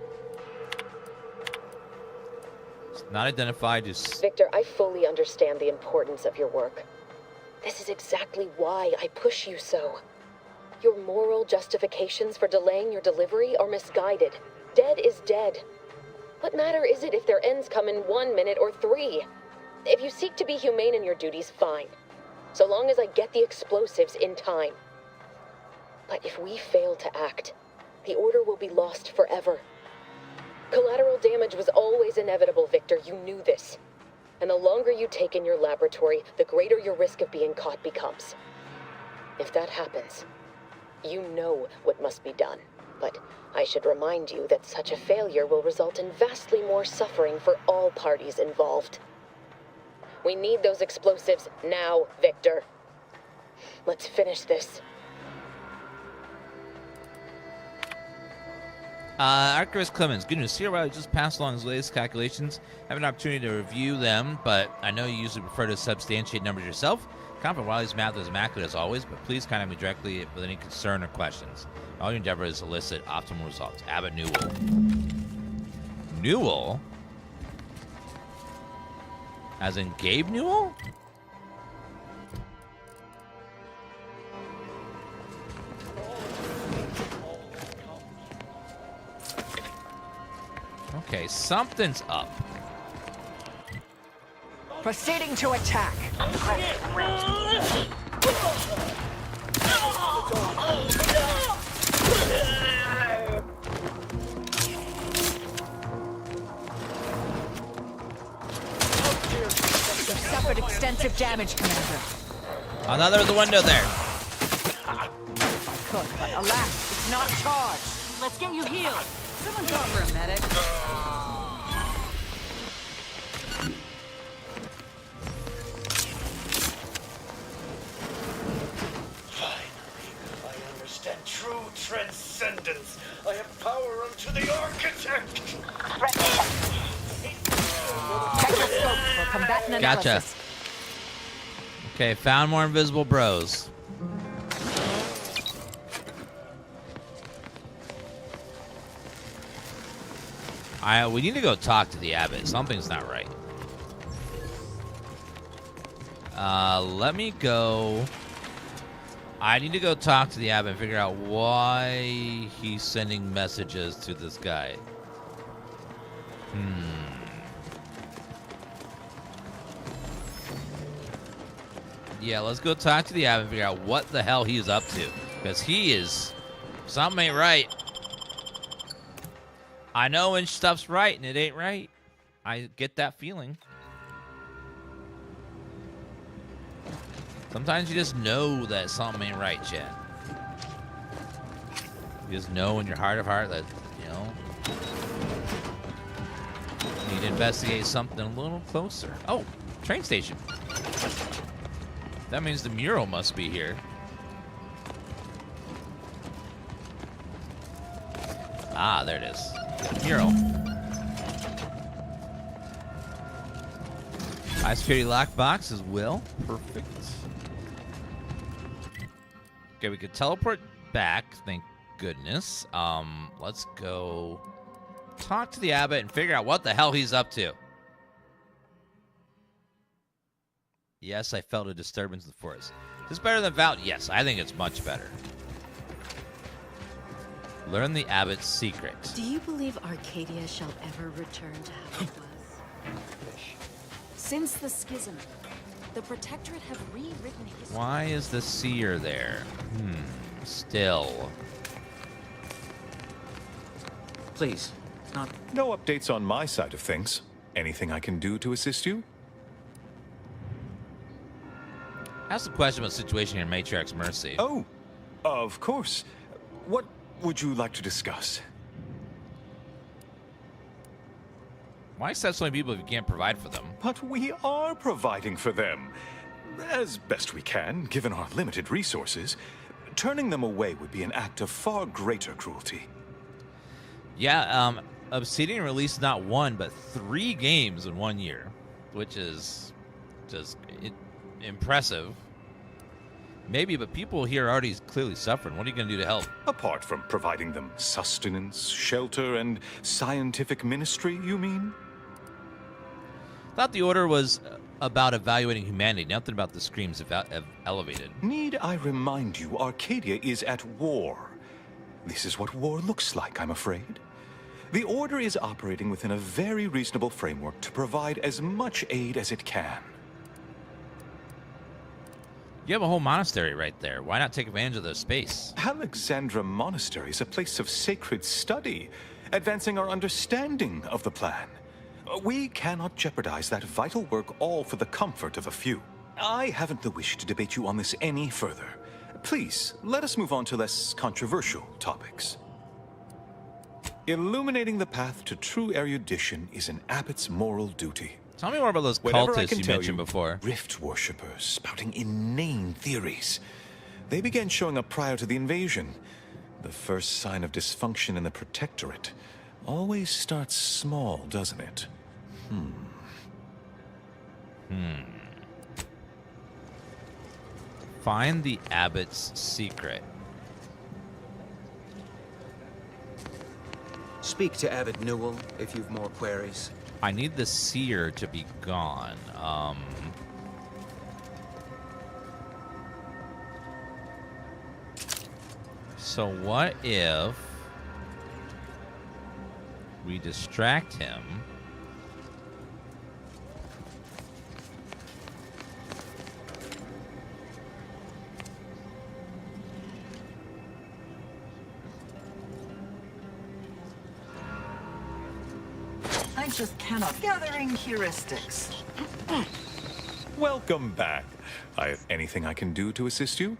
A: It's not identified.
Q: Victor, I fully understand the importance of your work. This is exactly why I push you so. Your moral justifications for delaying your delivery are misguided. Dead is dead. What matter is it if their ends come in 1 minute or 3? If you seek to be humane in your duties, fine. So long as I get the explosives in time. But if we fail to act, the order will be lost forever. Collateral damage was always inevitable, Victor. You knew this. And the longer you take in your laboratory, the greater your risk of being caught becomes. If that happens, you know what must be done. But I should remind you that such a failure will result in vastly more suffering for all parties involved. We need those explosives now, Victor. Let's finish this.
A: Archivist Clemens, good news. Seer Wiley just passed along his latest calculations. Have an opportunity to review them, but I know you usually prefer to substantiate numbers yourself. Confident Wiley's math is immaculate as always, but please contact me directly with any concern or questions. All your endeavor is to elicit optimal results. Abbot Newell. Newell? As in Gabe Newell? Okay, something's up.
N: Proceeding to attack.
R: You've suffered extensive damage, Commander.
A: Another the window there.
R: I could, but alas, it's not charged.
F: Let's get you healed.
S: Someone call for a medic.
G: I understand true transcendence. I have power unto the architect.
R: Spectroscope for combatant
A: Gotcha.
R: analysis.
A: Okay, found more invisible bros. We need to go talk to the abbot. Something's not right. Let me go. I need to go talk to the abbot and figure out why he's sending messages to this guy. Yeah, let's go talk to the abbot and figure out what the hell he's up to. Because he is... Something ain't right. I know when stuff's right and it ain't right. I get that feeling. Sometimes you just know that something ain't right, chat. You just know in your heart of heart that, you know, you need to investigate something a little closer. Oh, train station. That means the mural must be here. Ah, there it is. Mural. High security lockbox as well. Perfect. Okay, we could teleport back, thank goodness. Let's go talk to the abbot and figure out what the hell he's up to. Yes, I felt a disturbance in the forest. Is this better than Val? Yes, I think it's much better. Learn the abbot's secret.
F: Do you believe Arcadia shall ever return to how it was? Since the schism, the Protectorate have rewritten history.
A: Why is the seer there? Still.
U: Please, not...
V: No updates on my side of things. Anything I can do to assist you?
A: Ask the question about the situation here in Matriarch's Mercy.
V: Oh, of course. What would you like to discuss?
A: Why accept so many people if you can't provide for them?
V: But we are providing for them. As best we can, given our limited resources. Turning them away would be an act of far greater cruelty.
A: Yeah, Obsidian released not 1, but 3 games in 1 year, which is just impressive. Maybe, but people here are already clearly suffering. What are you going to do to help?
V: Apart from providing them sustenance, shelter, and scientific ministry, you mean?
A: Thought the Order was about evaluating humanity, nothing about the screams elevated.
V: Need I remind you, Arcadia is at war. This is what war looks like, I'm afraid. The Order is operating within a very reasonable framework to provide as much aid as it can.
A: You have a whole monastery right there. Why not take advantage of the space?
V: Alexandra Monastery is a place of sacred study, advancing our understanding of the plan. We cannot jeopardize that vital work all for the comfort of a few. I haven't the wish to debate you on this any further. Please, let us move on to less controversial topics. Illuminating the path to true erudition is an abbot's moral duty.
A: Tell me more about those cultists you mentioned before.
V: Rift worshippers spouting inane theories. They began showing up prior to the invasion. The first sign of dysfunction in the Protectorate always starts small, doesn't it?
A: Find the abbot's secret.
U: Speak to Abbot Newell if you've more queries.
A: I need the seer to be gone. So what if we distract him?
W: I just cannot. Gathering heuristics.
V: Welcome back. Anything I can do to assist you?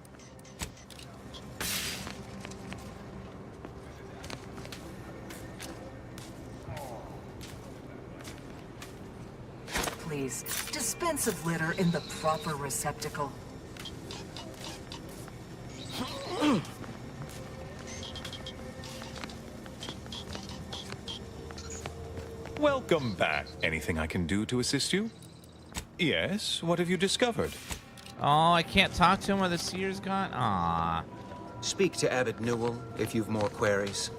W: Please, dispense of litter in the proper receptacle.
V: Welcome back. Anything I can do to assist you? Yes, what have you discovered?
A: Oh, I can't talk to him while the seer's gone? Aww.
U: Speak to Abbot Newell if you've more queries.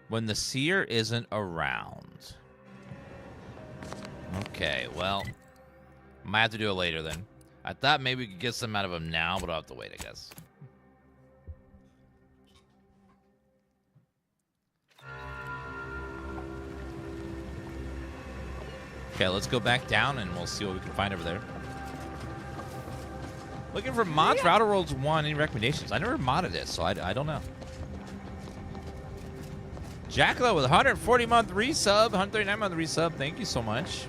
A: When the seer isn't around. Okay, well, might have to do it later then. I thought maybe we could get some out of him now, but I'll have to wait, I guess. Okay, let's go back down and we'll see what we can find over there. Looking for mods for Outer Worlds 1. Any recommendations? I never modded it, so I don't know. Jackalo with 140-month resub, 139-month resub. Thank you so much.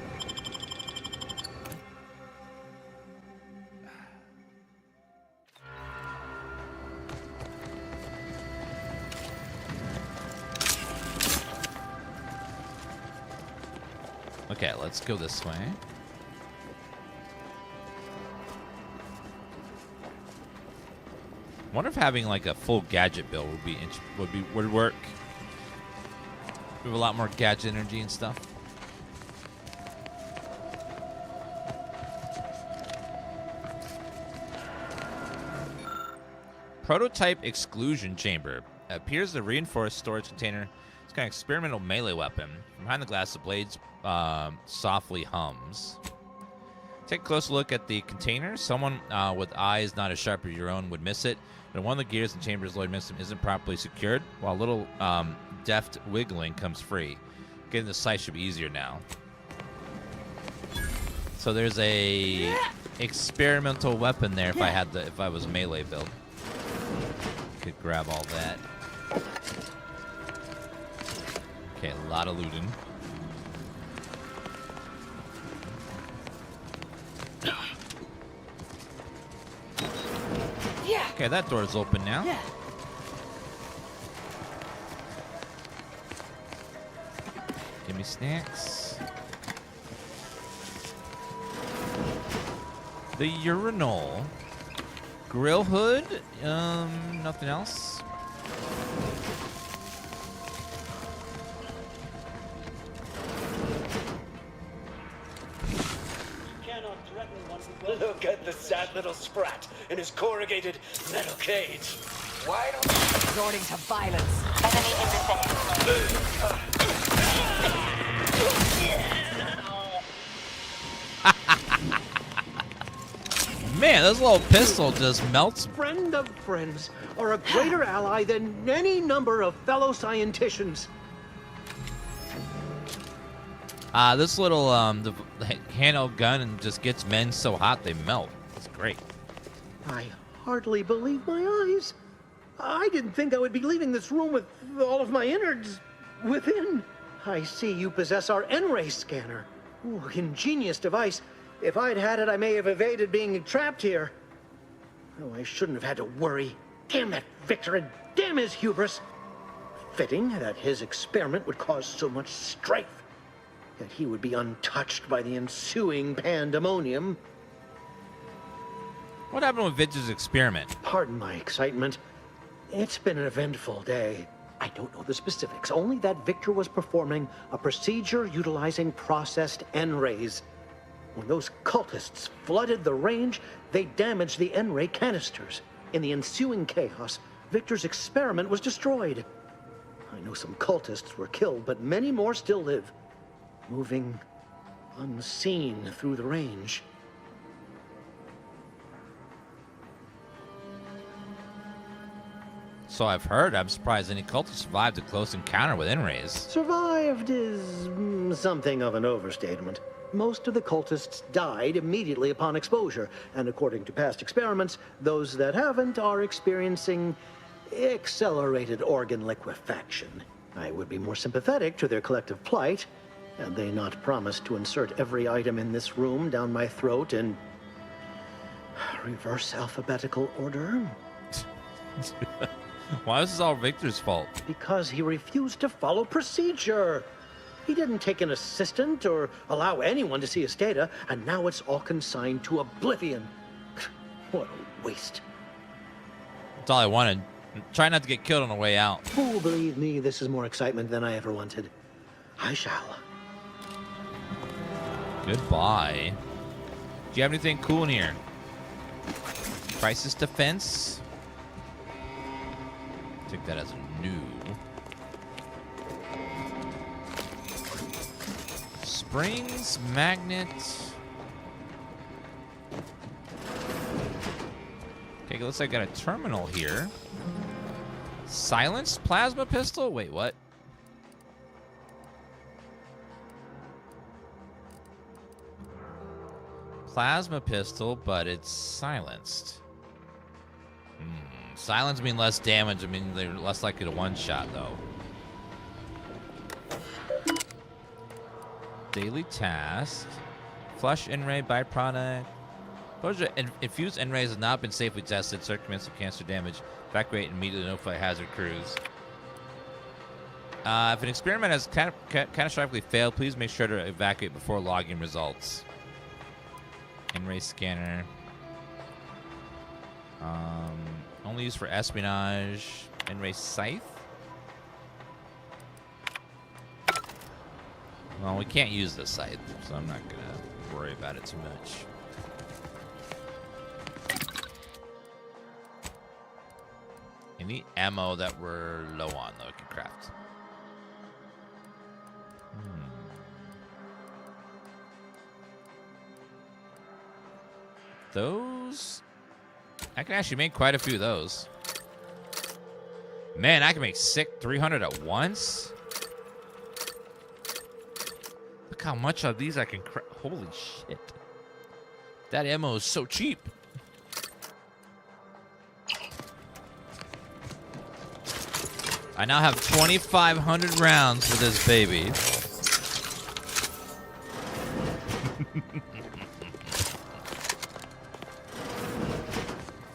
A: Okay, let's go this way. Wonder if having like a full gadget build would work. We have a lot more gadget energy and stuff. Prototype exclusion chamber appears to reinforce storage container. It's kind of experimental melee weapon. From behind the glass, the blades softly hums. Take a close look at the container. Someone with eyes not as sharp as your own would miss it. But one of the gears and chambers Lloyd missed isn't properly secured, while a little deft wiggling comes free. Getting the sight should be easier now. So there's a experimental weapon there. If I was a melee build, could grab all that. Okay, a lot of looting. Okay, that door's open now. Give me snacks. The urinal. Grill hood. Nothing else.
P: Look at the sad little sprat in his corrugated metal cage. Why don't you...
I: Resorting to violence. Enemy in the
A: Man, this little pistol just melts.
H: Friend of friends are a greater ally than any number of fellow scienticians.
A: This little the handheld gun and just gets men so hot they melt. It's great.
H: I hardly believe my eyes. I didn't think I would be leaving this room with all of my innards within. I see you possess our N-ray scanner. Ooh, ingenious device. If I'd had it, I may have evaded being trapped here. Oh, I shouldn't have had to worry. Damn that Victor and damn his hubris. Fitting that his experiment would cause so much strife. That he would be untouched by the ensuing pandemonium.
A: What happened with Victor's experiment?
H: Pardon my excitement. It's been an eventful day. I don't know the specifics, only that Victor was performing a procedure utilizing processed N-rays. When those cultists flooded the range, they damaged the N-ray canisters. In the ensuing chaos, Victor's experiment was destroyed. I know some cultists were killed, but many more still live. Moving unseen through the range.
A: So I've heard. I'm surprised any cultist survived a close encounter with N-rays.
H: Survived is something of an overstatement. Most of the cultists died immediately upon exposure, and according to past experiments, those that haven't are experiencing accelerated organ liquefaction. I would be more sympathetic to their collective plight, had they not promised to insert every item in this room down my throat in reverse alphabetical order.
A: Why is this all Victor's fault?
H: Because he refused to follow procedure. He didn't take an assistant or allow anyone to see his data, and now it's all consigned to oblivion. What a waste.
A: That's all I wanted. Try not to get killed on the way out.
H: Oh, believe me, this is more excitement than I ever wanted. I shall.
A: Goodbye. Do you have anything cool in here? Crisis defense. Take that as a new. Springs, magnet. Okay, looks like I got a terminal here. Silenced plasma pistol? Wait, what? Plasma pistol, but it's silenced. Silence mean less damage. I mean, they're less likely to one-shot, though. Daily task. Flush N-ray byproduct. Infused N-rays have not been safely tested. Circumvents of cancer damage. Evacuate and immediately notify hazard crews. If an experiment has catastrophically failed, please make sure to evacuate before logging results. N-ray scanner. Only used for espionage. N-ray scythe. Well, we can't use the scythe, so I'm not gonna worry about it too much. Any ammo that we're low on, though, we can craft. Those... I can actually make quite a few of those. Man, I can make 300 at once? Look how much of these I can craft. Holy shit. That ammo is so cheap. I now have 2,500 rounds for this baby.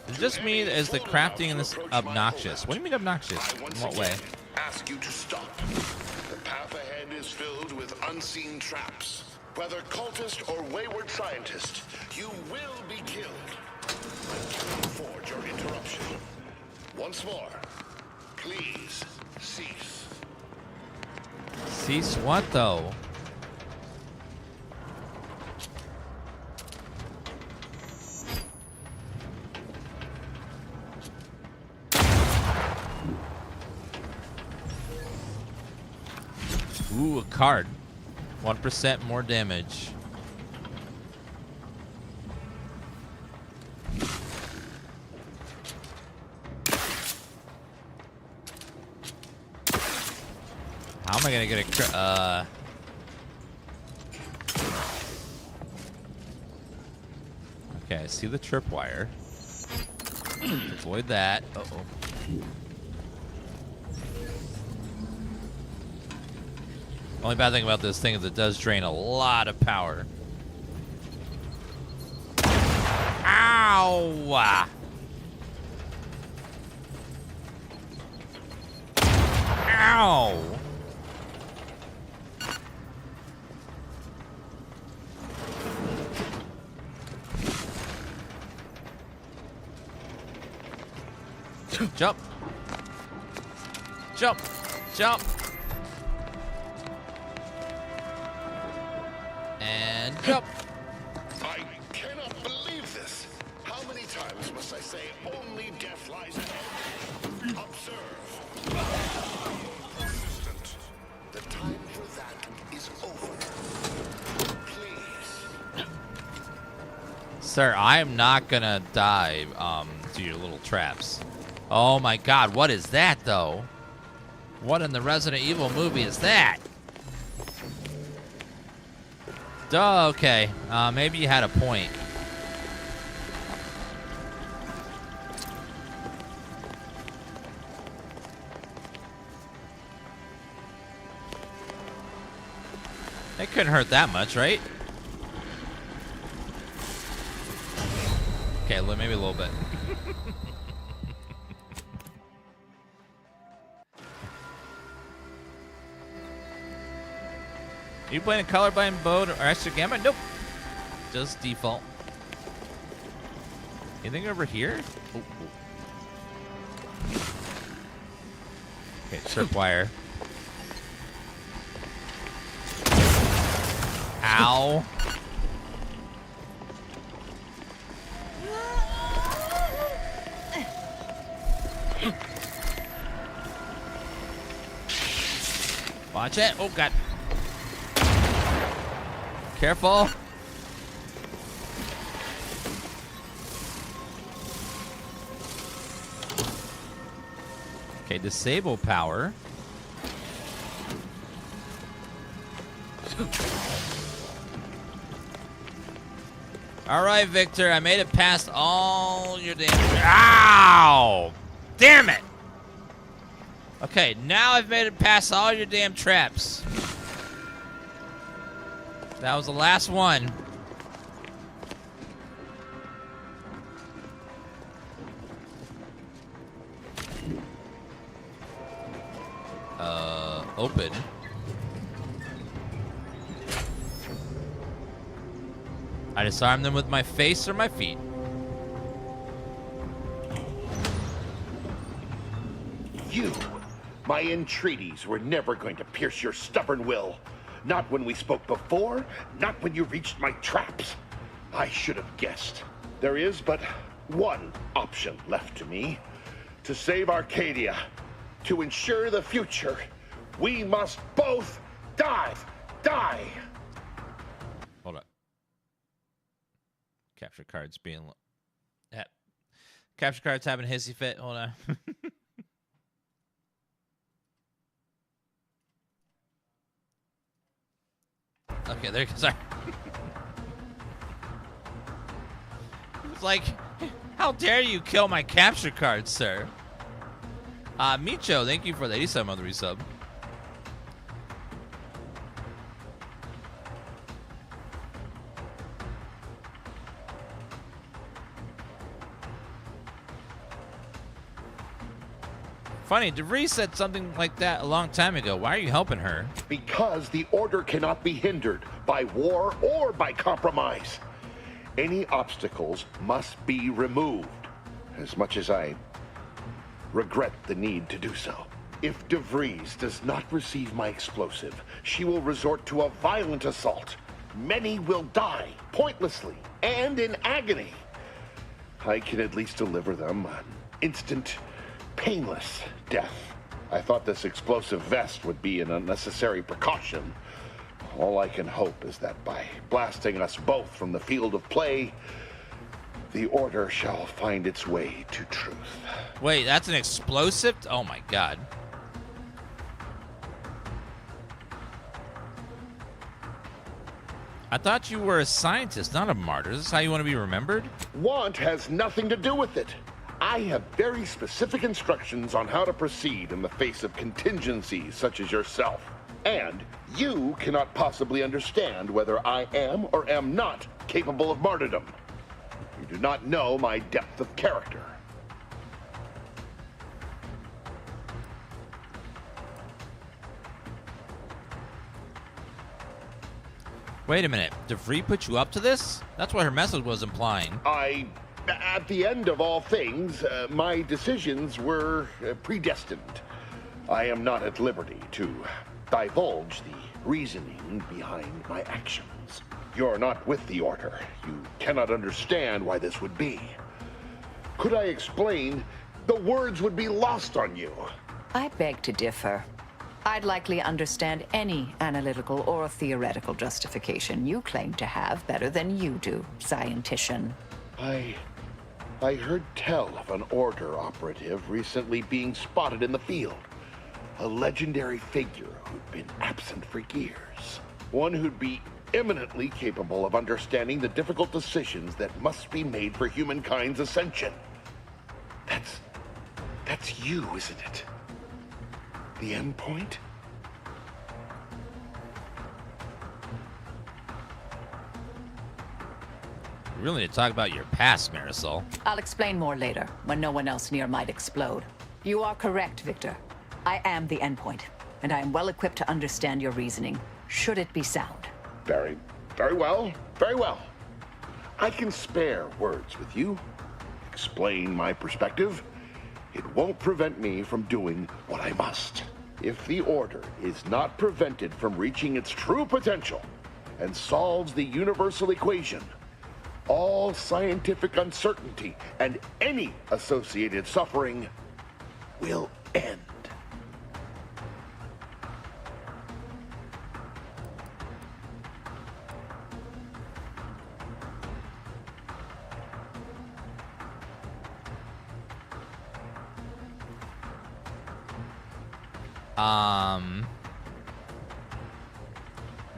A: Is it just me? Is the crafting in this obnoxious? What do you mean obnoxious? In what way?
M: Ask you to stop. The path ahead is filled with unseen traps. Whether cultist or wayward scientist, you will be killed. I cannot afford your interruption. Once more, please cease.
A: Cease what, though? Ooh, a card. 1% more damage. How am I gonna get a Okay, I see the tripwire. Avoid that. Uh-oh. Only bad thing about this thing is it does drain a lot of power. Ow! Ow! Jump! Jump! Jump! And jump!
M: I cannot believe this. How many times must I say only death lies ahead? Observe. Persistent. The time for that is over. Please.
A: Sir, I am not gonna die to your little traps. Oh my god, what is that though? What in the Resident Evil movie is that? Duh, okay. Maybe you had a point. It couldn't hurt that much, right? Okay, maybe a little bit. Are you playing a colorblind mode or extra gamma? Nope. Just default. Anything over here? Oh, oh. Okay, tripwire. Ow. Watch it. Oh, God. Careful. Okay, disable power. All right, Victor, I made it past all your damn... Ow! Damn it! Okay, now I've made it past all your damn traps. That was the last one. Open. I disarm them with my face or my feet.
M: You, my entreaties were never going to pierce your stubborn will. Not when we spoke before, not when you reached my traps. I should have guessed. There is but one option left to me. To save Arcadia, to ensure the future, we must both die.
A: Hold up. Capture cards being... Capture cards having a hissy fit. Hold on. Okay, there you go. Sorry. It's like, how dare you kill my capture cards, sir? Micho, thank you for the 87 month resub. Funny, DeVries said something like that a long time ago. Why are you helping her?
M: Because the order cannot be hindered by war or by compromise. Any obstacles must be removed, as much as I regret the need to do so. If DeVries does not receive my explosive, she will resort to a violent assault. Many will die, pointlessly, and in agony. I can at least deliver them an instant, painless death. I thought this explosive vest would be an unnecessary precaution. All I can hope is that by blasting us both from the field of play, the order shall find its way to truth.
A: Wait, that's an explosive? Oh my God. I thought you were a scientist, not a martyr. Is this how you want to be remembered?
M: Want has nothing to do with it. I have very specific instructions on how to proceed in the face of contingencies such as yourself. And you cannot possibly understand whether I am or am not capable of martyrdom. You do not know my depth of character.
A: Wait a minute. DeVries put you up to this? That's what her message was implying.
M: At the end of all things, my decisions were predestined. I am not at liberty to divulge the reasoning behind my actions. You're not with the Order. You cannot understand why this would be. Could I explain, the words would be lost on you.
R: I beg to differ. I'd likely understand any analytical or theoretical justification you claim to have better than you do, scientician.
M: I heard tell of an Order operative recently being spotted in the field. A legendary figure who'd been absent for years. One who'd be eminently capable of understanding the difficult decisions that must be made for humankind's ascension. That's you, isn't it? The end point?
A: We really need to talk about your past, Marisol.
R: I'll explain more later, when no one else near might explode. You are correct, Victor. I am the endpoint, and I am well equipped to understand your reasoning, should it be sound.
M: Very well. I can spare words with you. Explain my perspective. It won't prevent me from doing what I must. If the Order is not prevented from reaching its true potential and solves the universal equation, all scientific uncertainty and any associated suffering will end.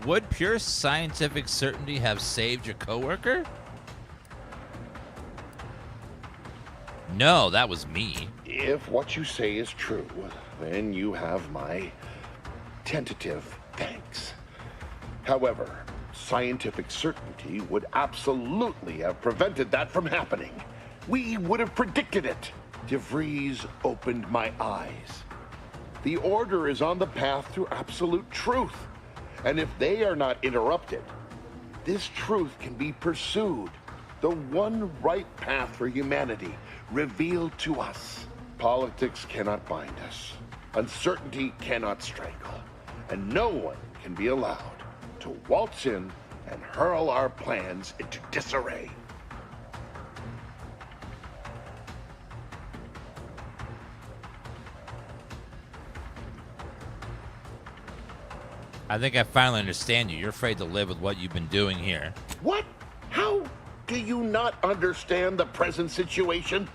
A: Would pure scientific certainty have saved your coworker? No, that was me.
M: If what you say is true, then you have my tentative thanks. However, scientific certainty would absolutely have prevented that from happening. We would have predicted it. DeVries opened my eyes. The Order is on the path to absolute truth. And if they are not interrupted, this truth can be pursued. The one right path for humanity revealed to us. Politics cannot bind us. Uncertainty cannot strangle. And no one can be allowed to waltz in and hurl our plans into disarray.
A: I think I finally understand you. You're afraid to live with what you've been doing here.
M: What? How do you not understand the present situation?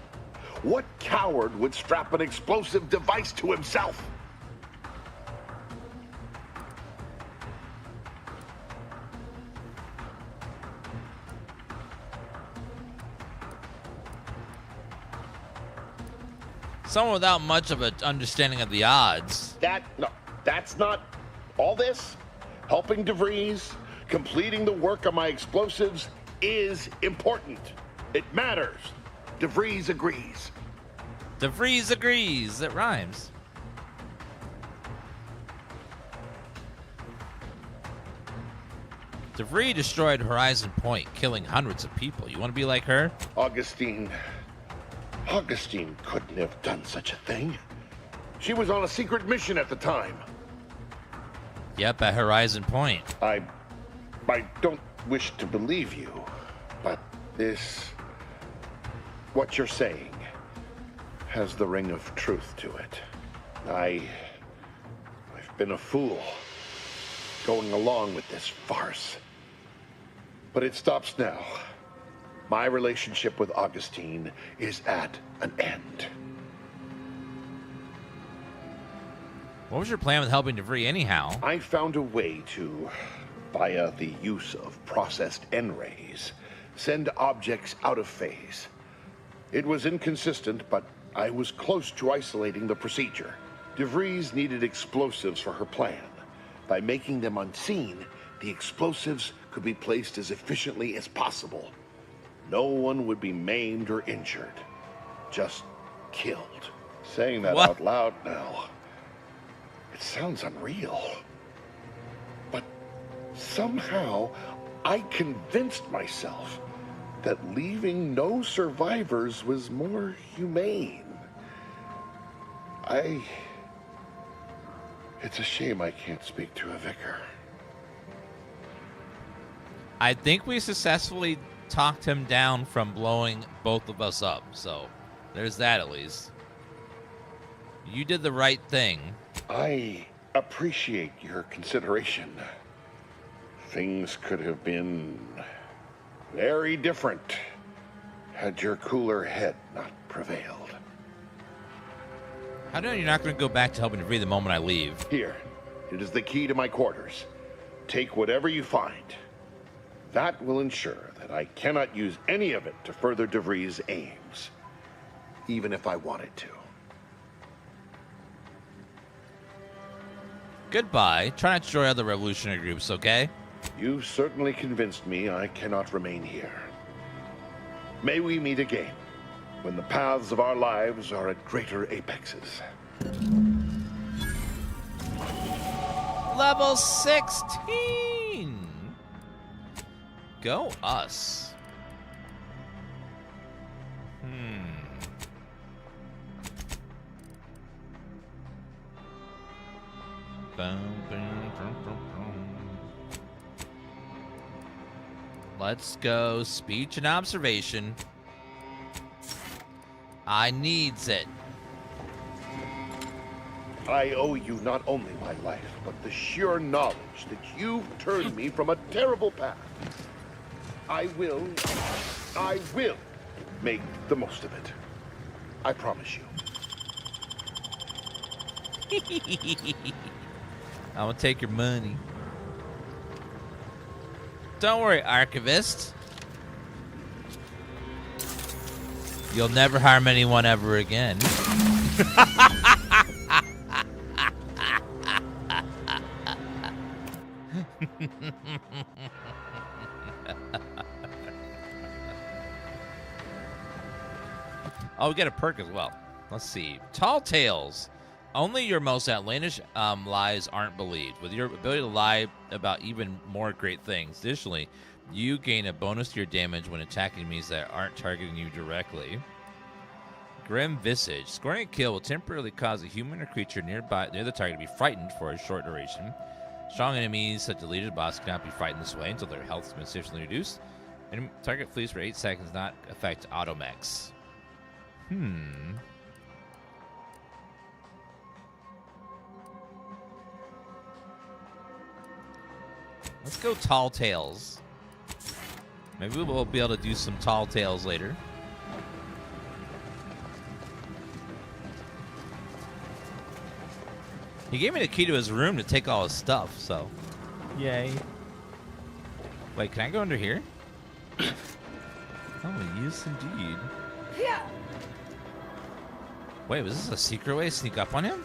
M: What coward would strap an explosive device to himself?
A: Someone without much of an understanding of the odds.
M: That's not all this. Helping DeVries, completing the work on my explosives is important. It matters. DeVries agrees.
A: DeVries agrees. It rhymes. DeVries destroyed Horizon Point, killing hundreds of people. You want to be like her?
M: Augustine couldn't have done such a thing. She was on a secret mission at the time.
A: Yep, at Horizon Point.
M: I don't wish to believe you, but what you're saying has the ring of truth to it. I've been a fool going along with this farce. But it stops now. My relationship with Augustine is at an end.
A: What was your plan with helping DeVries anyhow?
M: I found a way to, via the use of processed N-rays, send objects out of phase. It was inconsistent, but I was close to isolating the procedure. DeVries needed explosives for her plan. By making them unseen, the explosives could be placed as efficiently as possible. No one would be maimed or injured, just killed. Saying that out loud now, it sounds unreal. But somehow, I convinced myself that leaving no survivors was more humane. It's a shame I can't speak to a vicar.
A: I think we successfully talked him down from blowing both of us up, so there's that at least. You did the right thing.
M: I appreciate your consideration. Things could have been very different had your cooler head not prevailed.
A: How do you know you're not going to go back to helping DeVries the moment I leave?
M: Here, it is the key to my quarters. Take whatever you find. That will ensure that I cannot use any of it to further DeVries' aims, even if I wanted to.
A: Goodbye. Try not to join other revolutionary groups, okay?
M: You've certainly convinced me I cannot remain here. May we meet again, when the paths of our lives are at greater apexes.
A: Level 16! Go us. Let's go speech and observation. I needs it.
M: I owe you not only my life, but the sheer knowledge that you've turned me from a terrible path. I will make the most of it. I promise you.
A: I'm gonna take your money. Don't worry, Archivist. You'll never harm anyone ever again. Oh, we get a perk as well. Let's see. Tall Tales. Only your most outlandish lies aren't believed. With your ability to lie about even more great things. Additionally, you gain a bonus to your damage when attacking enemies that aren't targeting you directly. Grim Visage. Scoring a kill will temporarily cause a human or creature near the target to be frightened for a short duration. Strong enemies, such as a leader boss, cannot be frightened this way until their health has been sufficiently reduced. And target flees for 8 seconds, not affect automechs. Let's go Tall Tales. Maybe we'll be able to do some Tall Tales later. He gave me the key to his room to take all his stuff, so. Yay. Wait, can I go under here? Oh, yes, indeed.
S: Yeah.
A: Wait, was this a secret way to sneak up on him?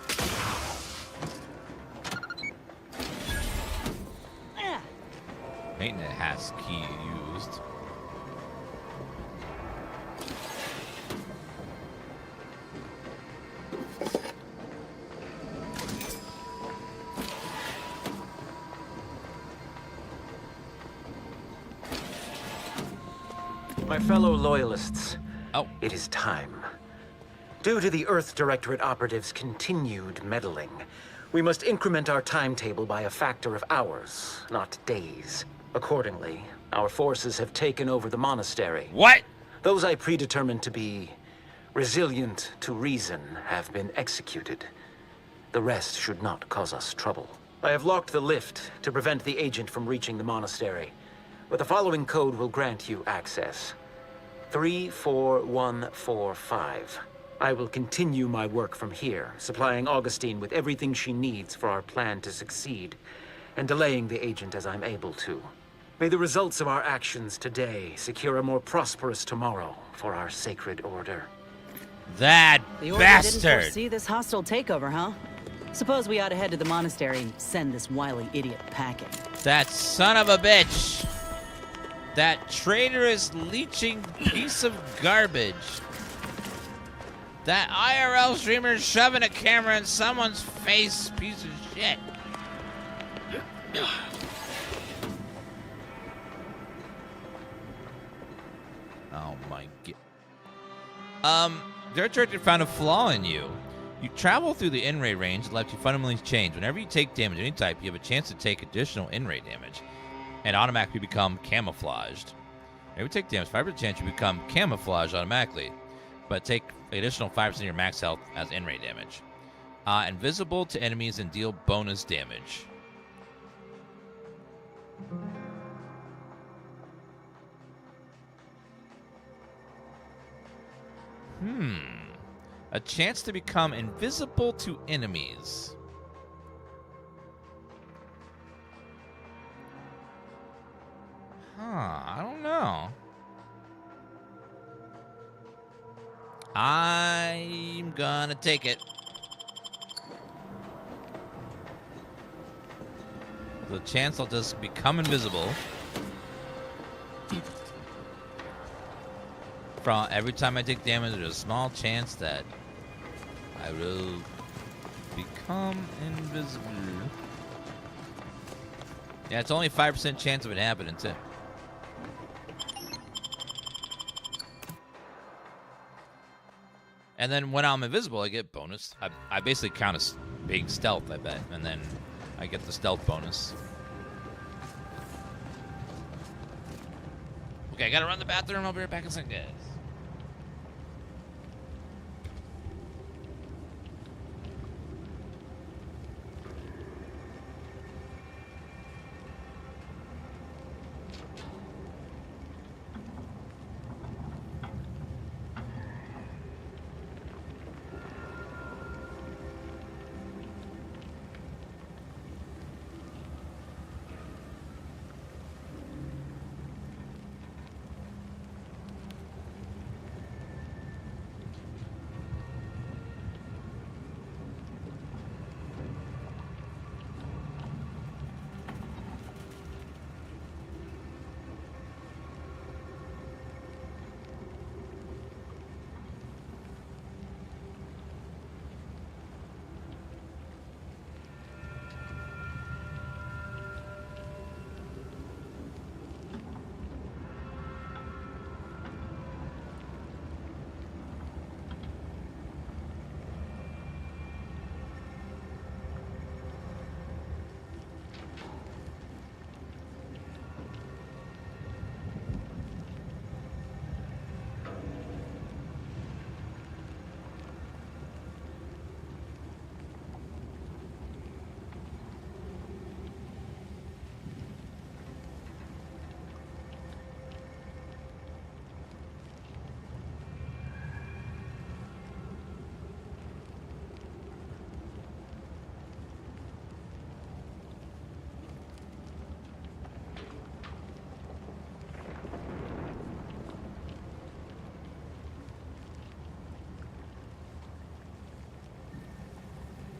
A: Maintenance has key used.
U: My fellow loyalists, it is time. Due to the Earth Directorate operatives' continued meddling, we must increment our timetable by a factor of hours, not days. Accordingly, our forces have taken over the monastery.
A: What?
U: Those I predetermined to be resilient to reason have been executed. The rest should not cause us trouble. I have locked the lift to prevent the agent from reaching the monastery, but the following code will grant you access. 34145. I will continue my work from here, supplying Augustine with everything she needs for our plan to succeed, and delaying the agent as I'm able to. May the results of our actions today secure a more prosperous tomorrow for our sacred order.
A: That
E: the order
A: bastard!
E: Didn't foresee this hostile takeover, huh? Suppose we ought to head to the monastery and send this wily idiot packing.
A: That son of a bitch! That traitorous, leeching piece of garbage! That IRL streamer shoving a camera in someone's face, piece of shit! Oh my god. Their director found a flaw in you. You travel through the in-ray range that left you fundamentally changed. Whenever you take damage of any type, you have a chance to take additional in-ray damage and automatically become camouflaged. Whenever you take damage, 5% chance you become camouflaged automatically, but take additional 5% of your max health as in-ray damage. Invisible to enemies and deal bonus damage. A chance to become invisible to enemies. I don't know. I'm gonna take it. The chance I'll just become invisible. From every time I take damage, there's a small chance that I will become invisible. Yeah, it's only 5% chance of it happening, too. And then when I'm invisible, I get bonus. I basically count as being stealth, I bet. And then I get the stealth bonus. Okay, I gotta run to the bathroom. I'll be right back in a second, guys.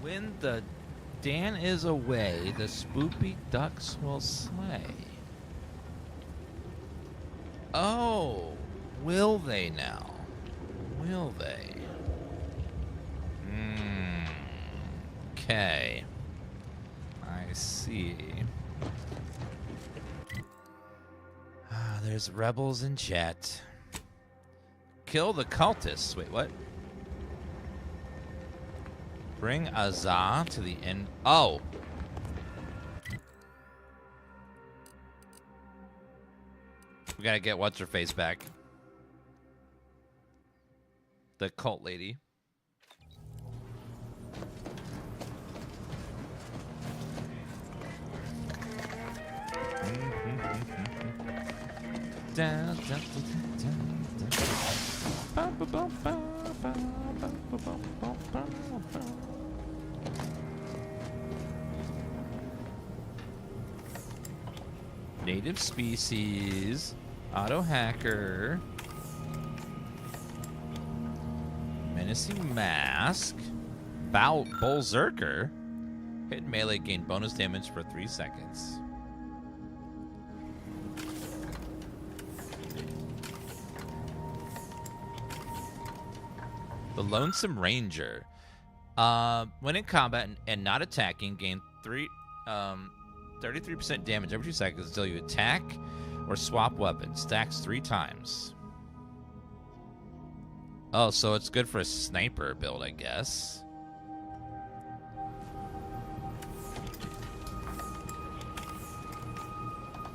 A: When the Dan is away, the spoopy ducks will slay. Oh, will they now? Will they? Okay. I see. There's rebels in chat. Kill the cultists. Wait, what? Bring Azah to the end. Oh. We gotta get what's-her-face back. The cult lady. Native species, auto hacker, menacing mask, Bolzerker, hit melee, gain bonus damage for 3 seconds. The Lonesome Ranger. When in combat and not attacking, gain 33% damage every 2 seconds until you attack or swap weapons. Stacks 3 times. Oh, so it's good for a sniper build, I guess.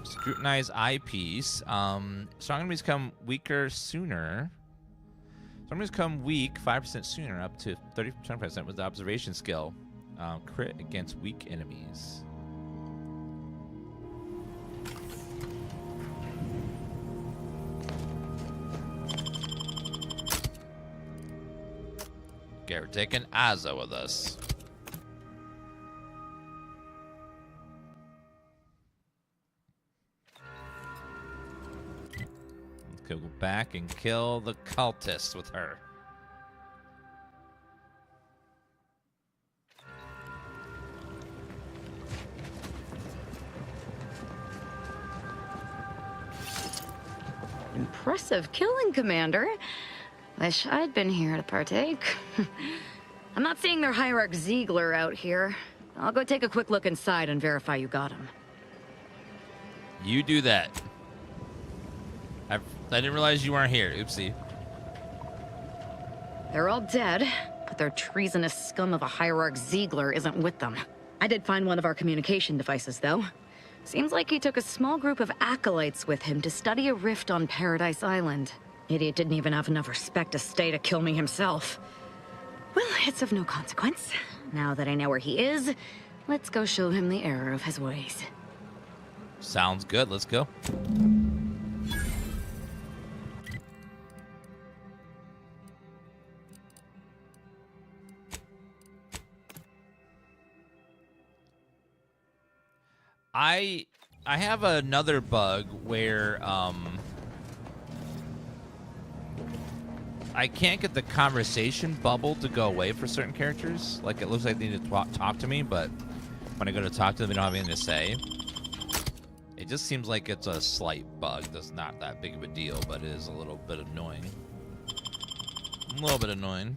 A: Scrutinize eyepiece. Strong enemies come weaker sooner. Strong enemies come weak 5% sooner, up to 30% with the observation skill. Crit against weak enemies. Okay, we're taking Azah with us. Go back and kill the cultist with her.
F: Impressive killing, Commander. Wish I'd been here to partake. I'm not seeing their hierarch Ziegler out here. I'll go take a quick look inside and verify you got him.
A: You do that. I didn't realize you weren't here. Oopsie.
F: They're all dead, but their treasonous scum of a hierarch Ziegler isn't with them. I did find one of our communication devices, though. Seems like he took a small group of acolytes with him to study a rift on Paradise Island. Idiot didn't even have enough respect to stay to kill me himself. Well, it's of no consequence. Now that I know where he is, let's go show him the error of his ways.
A: Sounds good. Let's go. I have another bug where I can't get the conversation bubble to go away for certain characters. Like, it looks like they need to talk to me, but when I go to talk to them, they don't have anything to say. It just seems like it's a slight bug. That's not that big of a deal, but it is a little bit annoying. A little bit annoying.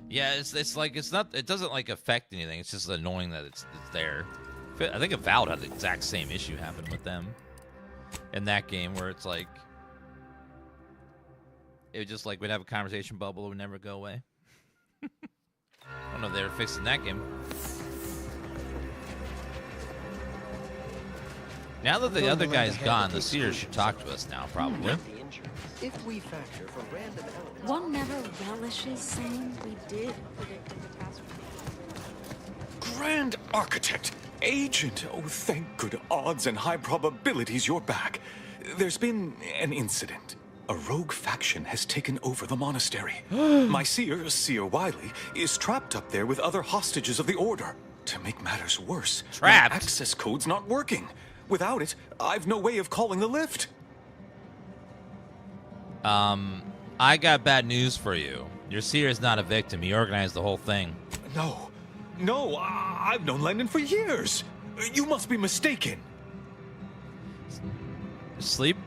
A: Yeah, it's like it doesn't like affect anything. It's just annoying that it's there. I think Avowed had the exact same issue happen with them in that game, where it's like it would just like we'd have a conversation bubble, it would never go away. I don't know if they were fixing that game. Now that the other guy's gone, the seers should talk to us now, probably.
W: If we factor for random elements...
F: One never relishes saying we did predict a catastrophe.
V: Grand Architect! Agent! Oh, thank good odds and high probabilities you're back. There's been an incident. A rogue faction has taken over the monastery. My seer Wiley, is trapped up there with other hostages of the Order. To make matters worse,
A: trapped?
V: My access code's not working. Without it, I've no way of calling the lift.
A: I got bad news for you. Your seer is not a victim. He organized the whole thing.
V: No, I've known Landon for years. You must be mistaken.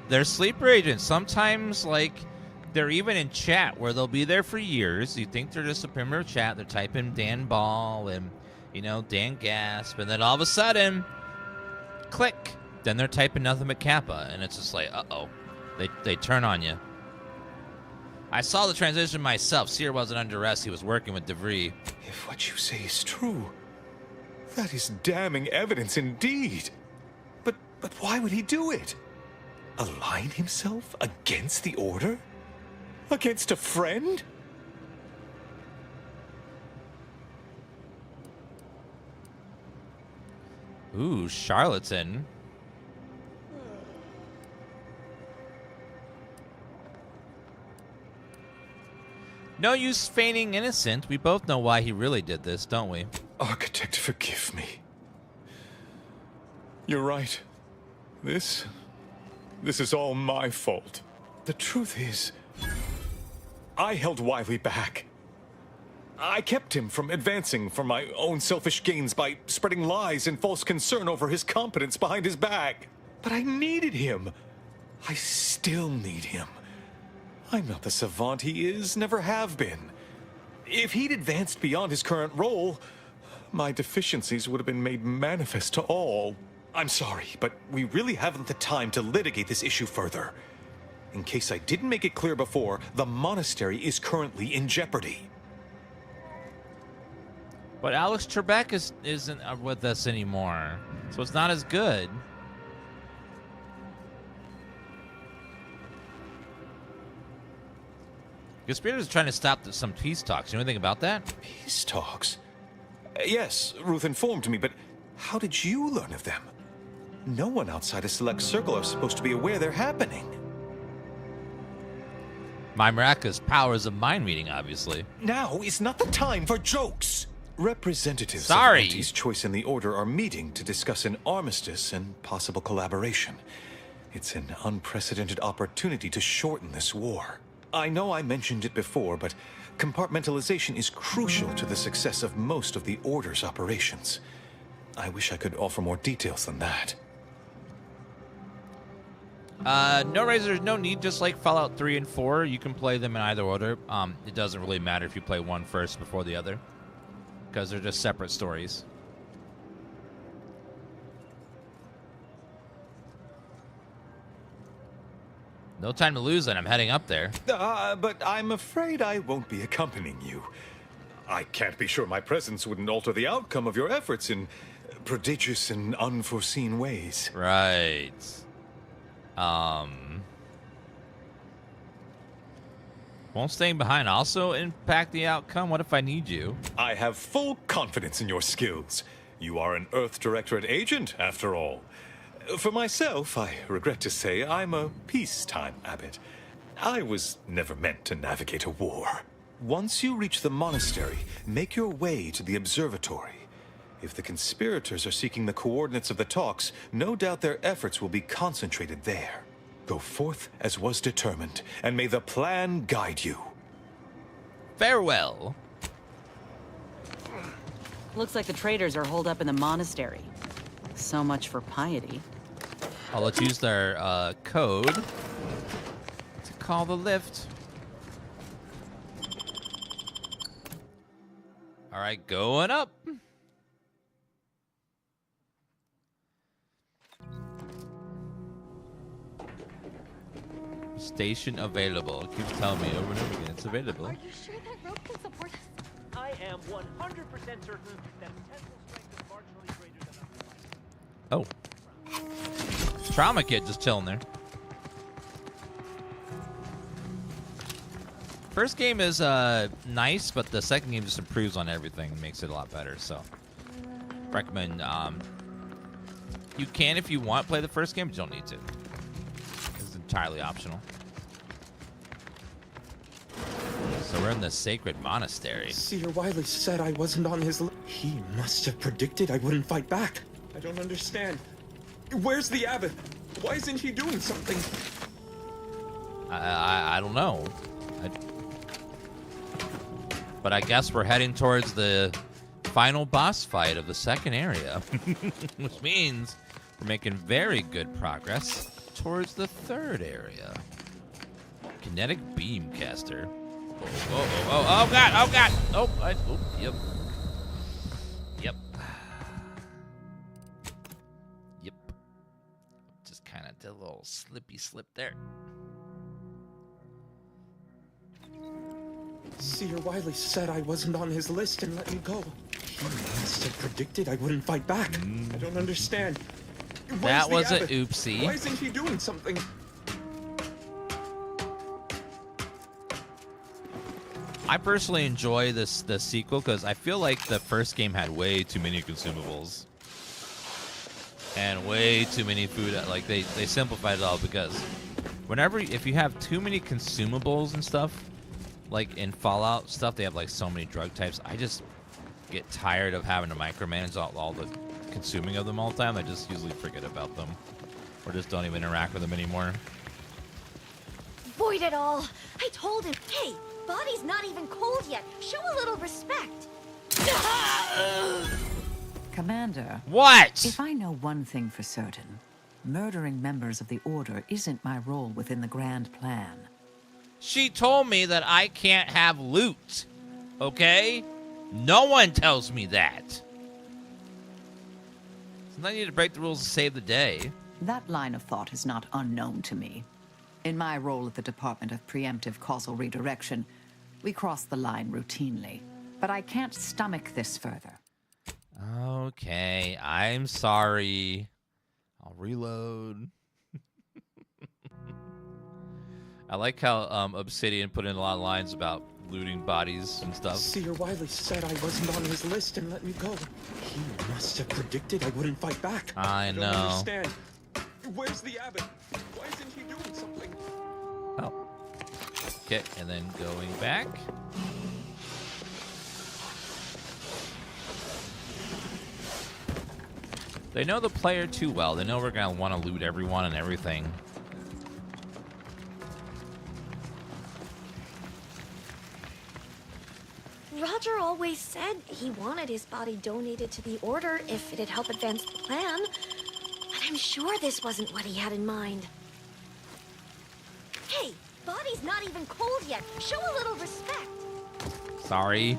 A: They're sleeper agents. Sometimes, like, they're even in chat where they'll be there for years. You think they're just a primitive chat. They're typing Dan Ball and, you know, Dan Gasp. And then all of a sudden, click. Then they're typing nothing but Kappa. And it's just like, uh-oh. They turn on you. I saw the transition myself. Seer wasn't under arrest. He was working with Debriefing.
V: If what you say is true, that is damning evidence indeed. But why would he do it? Align himself against the Order? Against a friend?
A: Ooh, charlatan. No use feigning innocent. We both know why he really did this, don't we?
V: Architect, forgive me. You're right. This is all my fault. The truth is, I held Wiley back. I kept him from advancing for my own selfish gains by spreading lies and false concern over his competence behind his back. But I needed him. I still need him. I'm not the savant he is, never have been. If he'd advanced beyond his current role, my deficiencies would have been made manifest to all. I'm sorry, but we really haven't the time to litigate this issue further. In case I didn't make it clear before, the monastery is currently in jeopardy.
A: But Alex Trebek isn't with us anymore, so it's not as good. Conspirators are trying to stop some peace talks. You know anything about that?
V: Peace talks? Yes, Ruth informed me, but how did you learn of them? No one outside a select circle are supposed to be aware they're happening.
A: My miraculous powers of mind reading, obviously.
V: Now is not the time for jokes. Representatives of Auntie's Choice in the Order are meeting to discuss an armistice and possible collaboration. It's an unprecedented opportunity to shorten this war. I know I mentioned it before, but compartmentalization is crucial to the success of most of the Order's operations. I wish I could offer more details than that.
A: No, Razor, no need. Just like Fallout 3 and 4, you can play them in either order. It doesn't really matter if you play one first before the other, because they're just separate stories. No time to lose, then. I'm heading up there.
V: But I'm afraid I won't be accompanying you. I can't be sure my presence wouldn't alter the outcome of your efforts in prodigious and unforeseen ways.
A: Right. Won't staying behind also impact the outcome? What if I need you?
V: I have full confidence in your skills. You are an Earth Directorate agent, after all. For myself, I regret to say I'm a peacetime abbot. I was never meant to navigate a war. Once you reach the monastery, make your way to the observatory. If the conspirators are seeking the coordinates of the talks, no doubt their efforts will be concentrated there. Go forth as was determined, and may the plan guide you.
A: Farewell.
E: Looks like the traders are holed up in the monastery. So much for piety.
A: Let's use their code to call the lift. All right, going up. Station available. It keeps telling me over and over again it's available.
L: Are you sure that rope can support us?
D: I am 100% certain that tensile strength is marginally greater than
A: Oh. Trauma kid just chilling there. First game is nice, but the second game just improves on everything and makes it a lot better. So, recommend. You can, if you want, play the first game, but you don't need to. It's entirely optional. So we're in the sacred monastery.
J: Seer Wiley said I wasn't on his list. He must have predicted I wouldn't fight back. I don't understand. Where's the abbot? Why isn't he doing something?
A: I don't know. But I guess we're heading towards the final boss fight of the second area, which means we're making very good progress towards the third area. Kinetic beam caster. Oh god. Yep. Just kind of did a little slippy slip there.
J: Seer Wiley said I wasn't on his list and let me go. He must have predicted I wouldn't fight back. I don't understand.
A: That was an oopsie.
J: Why isn't he doing something?
A: I personally enjoy the sequel because I feel like the first game had way too many consumables and way too many food. Like they simplified it all because if you have too many consumables and stuff, like in Fallout stuff, they have like so many drug types. I just get tired of having to micromanage all the consuming of them all the time. I just usually forget about them or just don't even interact with them anymore.
B: Void it all. I told him, hey, body's not even cold yet. Show a little respect.
R: Commander.
A: What?
R: If I know one thing for certain, murdering members of the Order isn't my role within the grand plan.
A: She told me that I can't have loot. Okay? No one tells me that. So I need to break the rules to save the day.
R: That line of thought is not unknown to me. In my role at the Department of Preemptive Causal Redirection, we cross the line routinely. But I can't stomach this further.
A: Okay, I'm sorry. I'll reload. I like how Obsidian put in a lot of lines about looting bodies and stuff.
J: Seer Wiley said I wasn't on his list and let me go. He must have predicted I wouldn't fight back.
A: I know.
J: Don't understand. Where's the abbot? Why isn't he doing something?
A: Oh. Okay, and then going back. They know the player too well. They know we're going to want to loot everyone and everything.
B: Roger always said he wanted his body donated to the Order if it'd help advance the plan. But I'm sure this wasn't what he had in mind. Hey, body's not even cold yet. Show a little respect.
A: Sorry.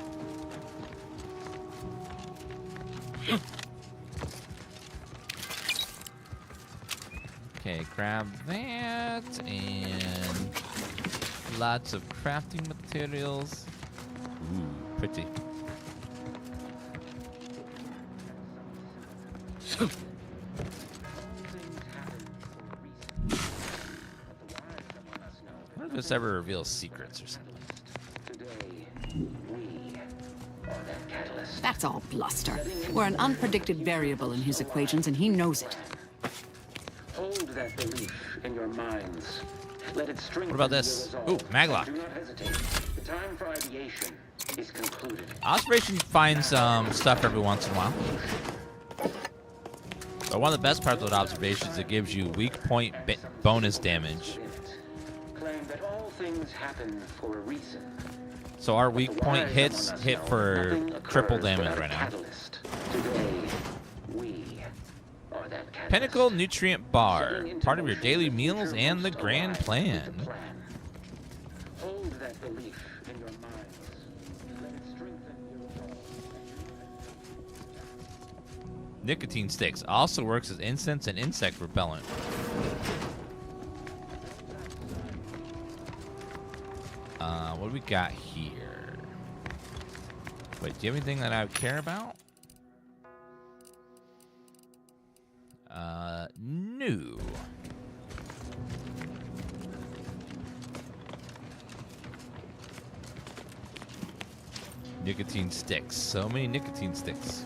A: Okay, grab that and lots of crafting materials. Ooh, pretty. I wonder if this ever reveals secrets or something.
T: That's all bluster. We're an unpredicted variable in his equations, and he knows it.
U: Hold that belief in your minds. Let it strengthen.
A: What about this? Ooh, maglock.
U: Do not hesitate. The time for ideation is concluded.
A: Observation finds stuff every once in a while. But one of the best parts of observation is it gives you weak point bonus damage.
U: Claim that all things happen for a reason.
A: So our weak point hits hit for triple damage right now.
U: Today, we are that catalyst.
A: Pinnacle Nutrient Bar, part of your daily meals and the grand plan.
U: Hold that belief in your minds. Let it strengthen your
A: Nicotine sticks also works as incense and insect repellent. What do we got here? Wait, do you have anything that I would care about? No. Nicotine sticks. So many nicotine sticks.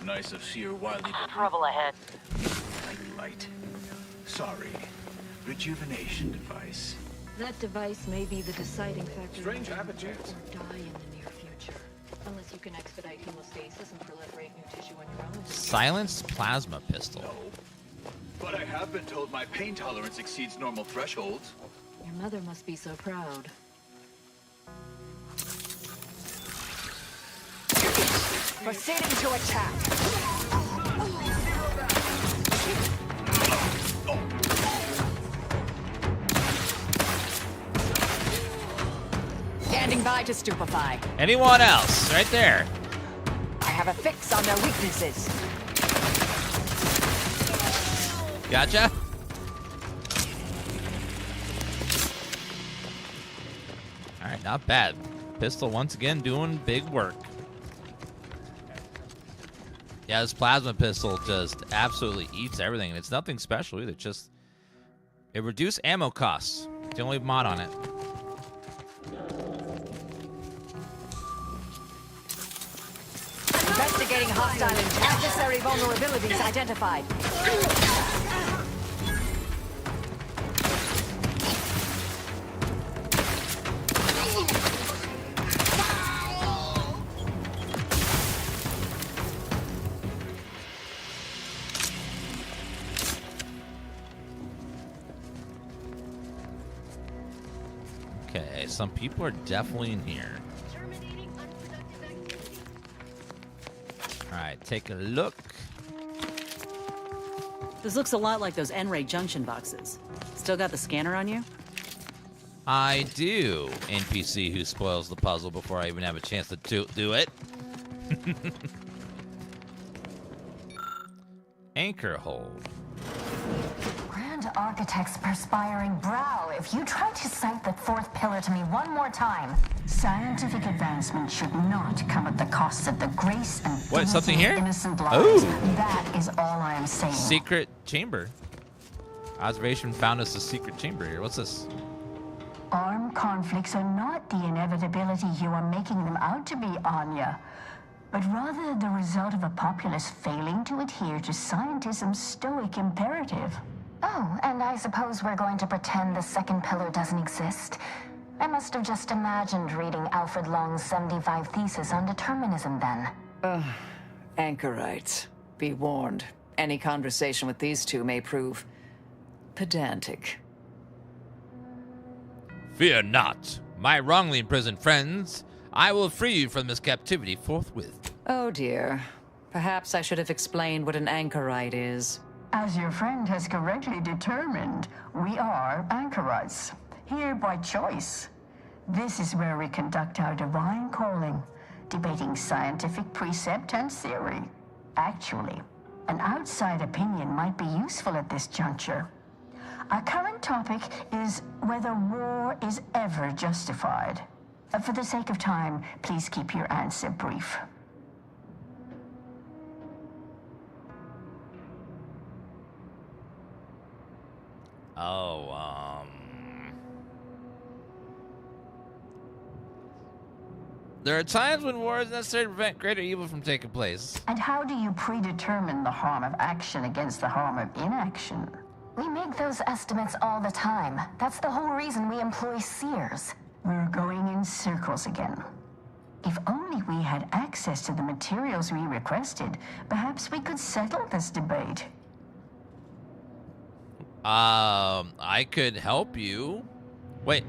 K: Nice of Seer Wiley.
D: Trouble ahead.
K: Light. Sorry. Rejuvenation device.
L: That device may be the deciding factor.
K: Strange
L: in
K: attitude.
L: Or die in the near future. Unless you can expedite hemostasis and proliferate new tissue on your own.
A: Silenced plasma pistol.
K: But I have been told my pain tolerance exceeds normal thresholds.
R: Your mother must be so proud.
I: Proceeding to attack.
R: Standing by to stupefy.
A: Anyone else? Right there.
I: I have a fix on their weaknesses.
A: Gotcha. All right, not bad. Pistol once again doing big work. Yeah, this plasma pistol just absolutely eats everything, and it's nothing special either. Just it reduced ammo costs. It's the only mod on it.
I: Investigating hostile and adversary vulnerabilities identified.
A: Okay, some people are definitely in here. All right, take a look.
E: This looks a lot like those N-ray junction boxes. Still got the scanner on you?
A: I do. NPC who spoils the puzzle before I even have a chance to do it. Anchor hold.
C: Grand Architect's perspiring brow, if you try to cite the fourth pillar to me one more time, scientific advancement should not come at the cost of the grace and
A: What, something here?
C: innocent lives.
A: Oh.
C: That is all I am saying.
A: Secret chamber. Observation found us a secret chamber here. What's this?
C: Armed conflicts are not the inevitability you are making them out to be, Anya, but rather the result of a populace failing to adhere to scientism's stoic imperative. Oh, and I suppose we're going to pretend the second pillar doesn't exist. I must have just imagined reading Alfred Long's 75 thesis on determinism then.
R: Anchorites. Be warned. Any conversation with these two may prove pedantic.
A: Fear not, my wrongly imprisoned friends. I will free you from this captivity forthwith.
R: Oh dear. Perhaps I should have explained what an anchorite is.
C: As your friend has correctly determined, we are anchorites, here by choice. This is where we conduct our divine calling, debating scientific precept and theory. Actually, an outside opinion might be useful at this juncture. Our current topic is whether war is ever justified. For the sake of time, please keep your answer brief.
A: There are times when war is necessary to prevent greater evil from taking place.
C: And how do you predetermine the harm of action against the harm of inaction? We make those estimates all the time. That's the whole reason we employ seers. We're going in circles again. If only we had access to the materials we requested, perhaps we could settle this debate.
A: I could help you. Wait,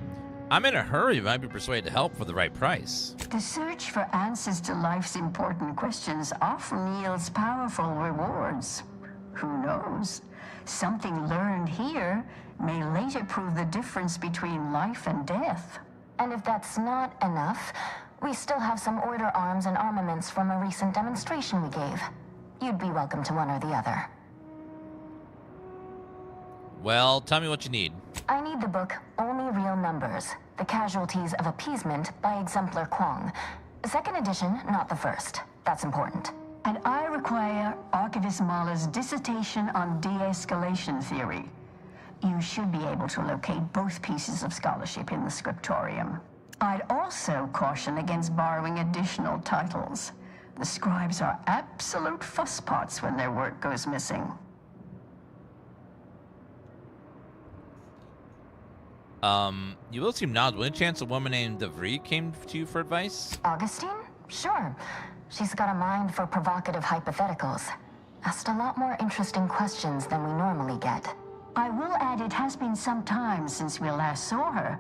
A: I'm in a hurry. Might be persuaded to help for the right price.
C: The search for answers to life's important questions often yields powerful rewards. Who knows? Something learned here may later prove the difference between life and death. And if that's not enough, we still have some order arms and armaments from a recent demonstration we gave. You'd be welcome to one or the other.
A: Well, tell me what you need.
C: I need the book Only Real Numbers, The Casualties of Appeasement by Exemplar Kwong. Second edition, not the first. That's important. And I require Archivist Mahler's dissertation on de-escalation theory. You should be able to locate both pieces of scholarship in the scriptorium. I'd also caution against borrowing additional titles. The scribes are absolute fusspots when their work goes missing.
A: You will seem knowledgeable. Any chance a woman named Debriefing came to you for advice?
C: Augustine? Sure. She's got a mind for provocative hypotheticals. Asked a lot more interesting questions than we normally get.
N: I will add it has been some time since we last saw her.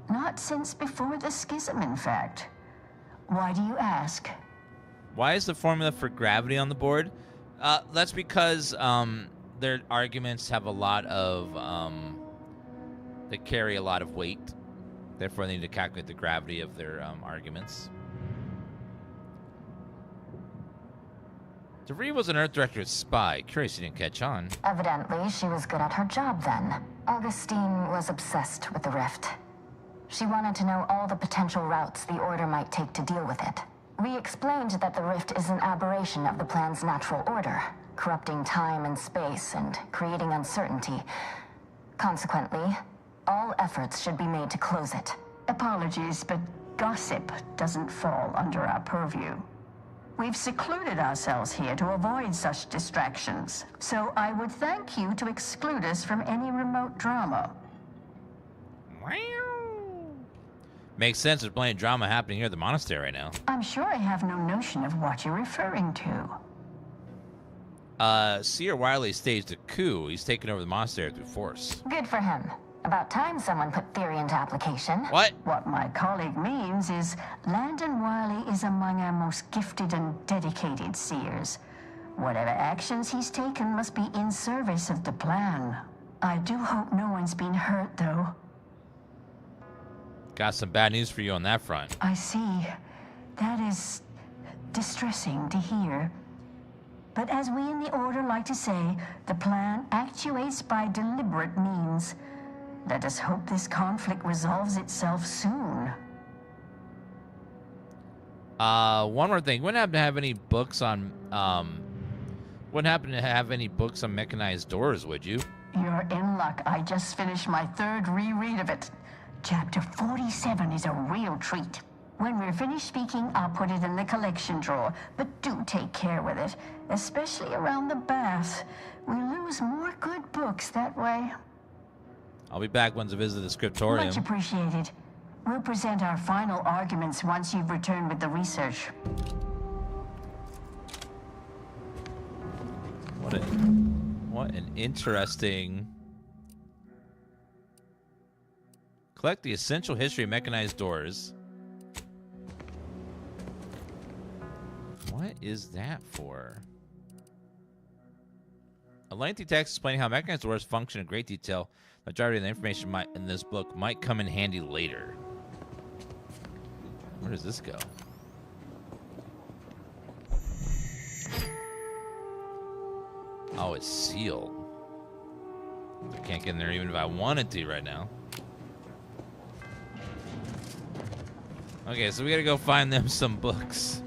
N: Not since before the schism, in fact. Why do you ask?
A: Why is the formula for gravity on the board? That's because their arguments have a lot of... they carry a lot of weight. Therefore, they need to calculate the gravity of their arguments. DeVries was an Earth Directorate spy. Curious he didn't catch on.
C: Evidently, she was good at her job then. Augustine was obsessed with the rift. She wanted to know all the potential routes the Order might take to deal with it. We explained that the rift is an aberration of the plan's natural order, corrupting time and space and creating uncertainty. Consequently, all efforts should be made to close it.
N: Apologies, but gossip doesn't fall under our purview. We've secluded ourselves here to avoid such distractions, so I would thank you to exclude us from any remote drama.
A: Makes sense. There's plenty of drama happening here at the monastery right now.
N: I'm sure I have no notion of what you're referring to.
A: Seer Wiley staged a coup. He's taken over the monastery through force.
C: Good for him. About time someone put theory into application.
A: What?
N: What my colleague means is Landon Wiley is among our most gifted and dedicated seers. Whatever actions he's taken must be in service of the plan. I do hope no one's been hurt, though.
A: Got some bad news for you on that front.
N: I see. That is distressing to hear. But as we in the Order like to say, the plan actuates by deliberate means. Let us hope this conflict resolves itself soon.
A: One more thing. Wouldn't happen to have any books on mechanized doors, would you?
N: You're in luck. I just finished my third reread of it. Chapter 47 is a real treat. When we're finished speaking, I'll put it in the collection drawer, but do take care with it, especially around the bath. We lose more good books that way.
A: I'll be back once I visit the scriptorium.
N: Much appreciated. We'll present our final arguments once you've returned with the research.
A: What an interesting... Collect the essential history of mechanized doors. What is that for? A lengthy text explaining how mechanized doors function in great detail. The majority of the information in this book might come in handy later. Where does this go? Oh, it's sealed. I can't get in there even if I wanted to right now. Okay, so we gotta go find them some books.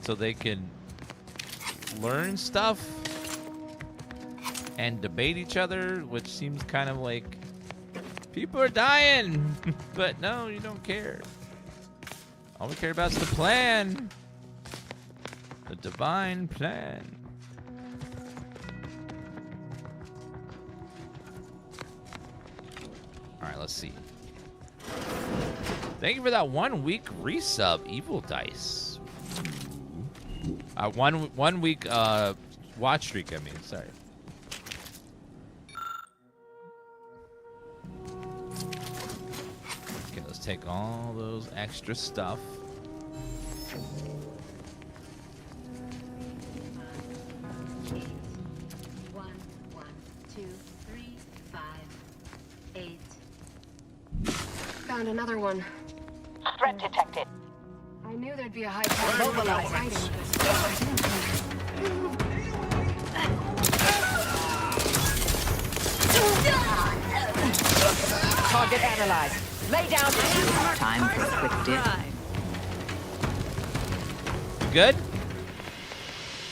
A: So they can learn stuff and debate each other, which seems kind of like people are dying. But no, you don't care. All we care about is the plan. The divine plan. Alright, let's see. Thank you for that 1 week resub, Evil Dice. 1 week watch streak, I mean, sorry. Okay, let's take all those extra stuff.
O: Found another one.
I: Threat detected.
O: I knew there'd be a high price
I: Mobilize. Target analyzed. Lay down.
R: Time for a quick dip.
A: Good? I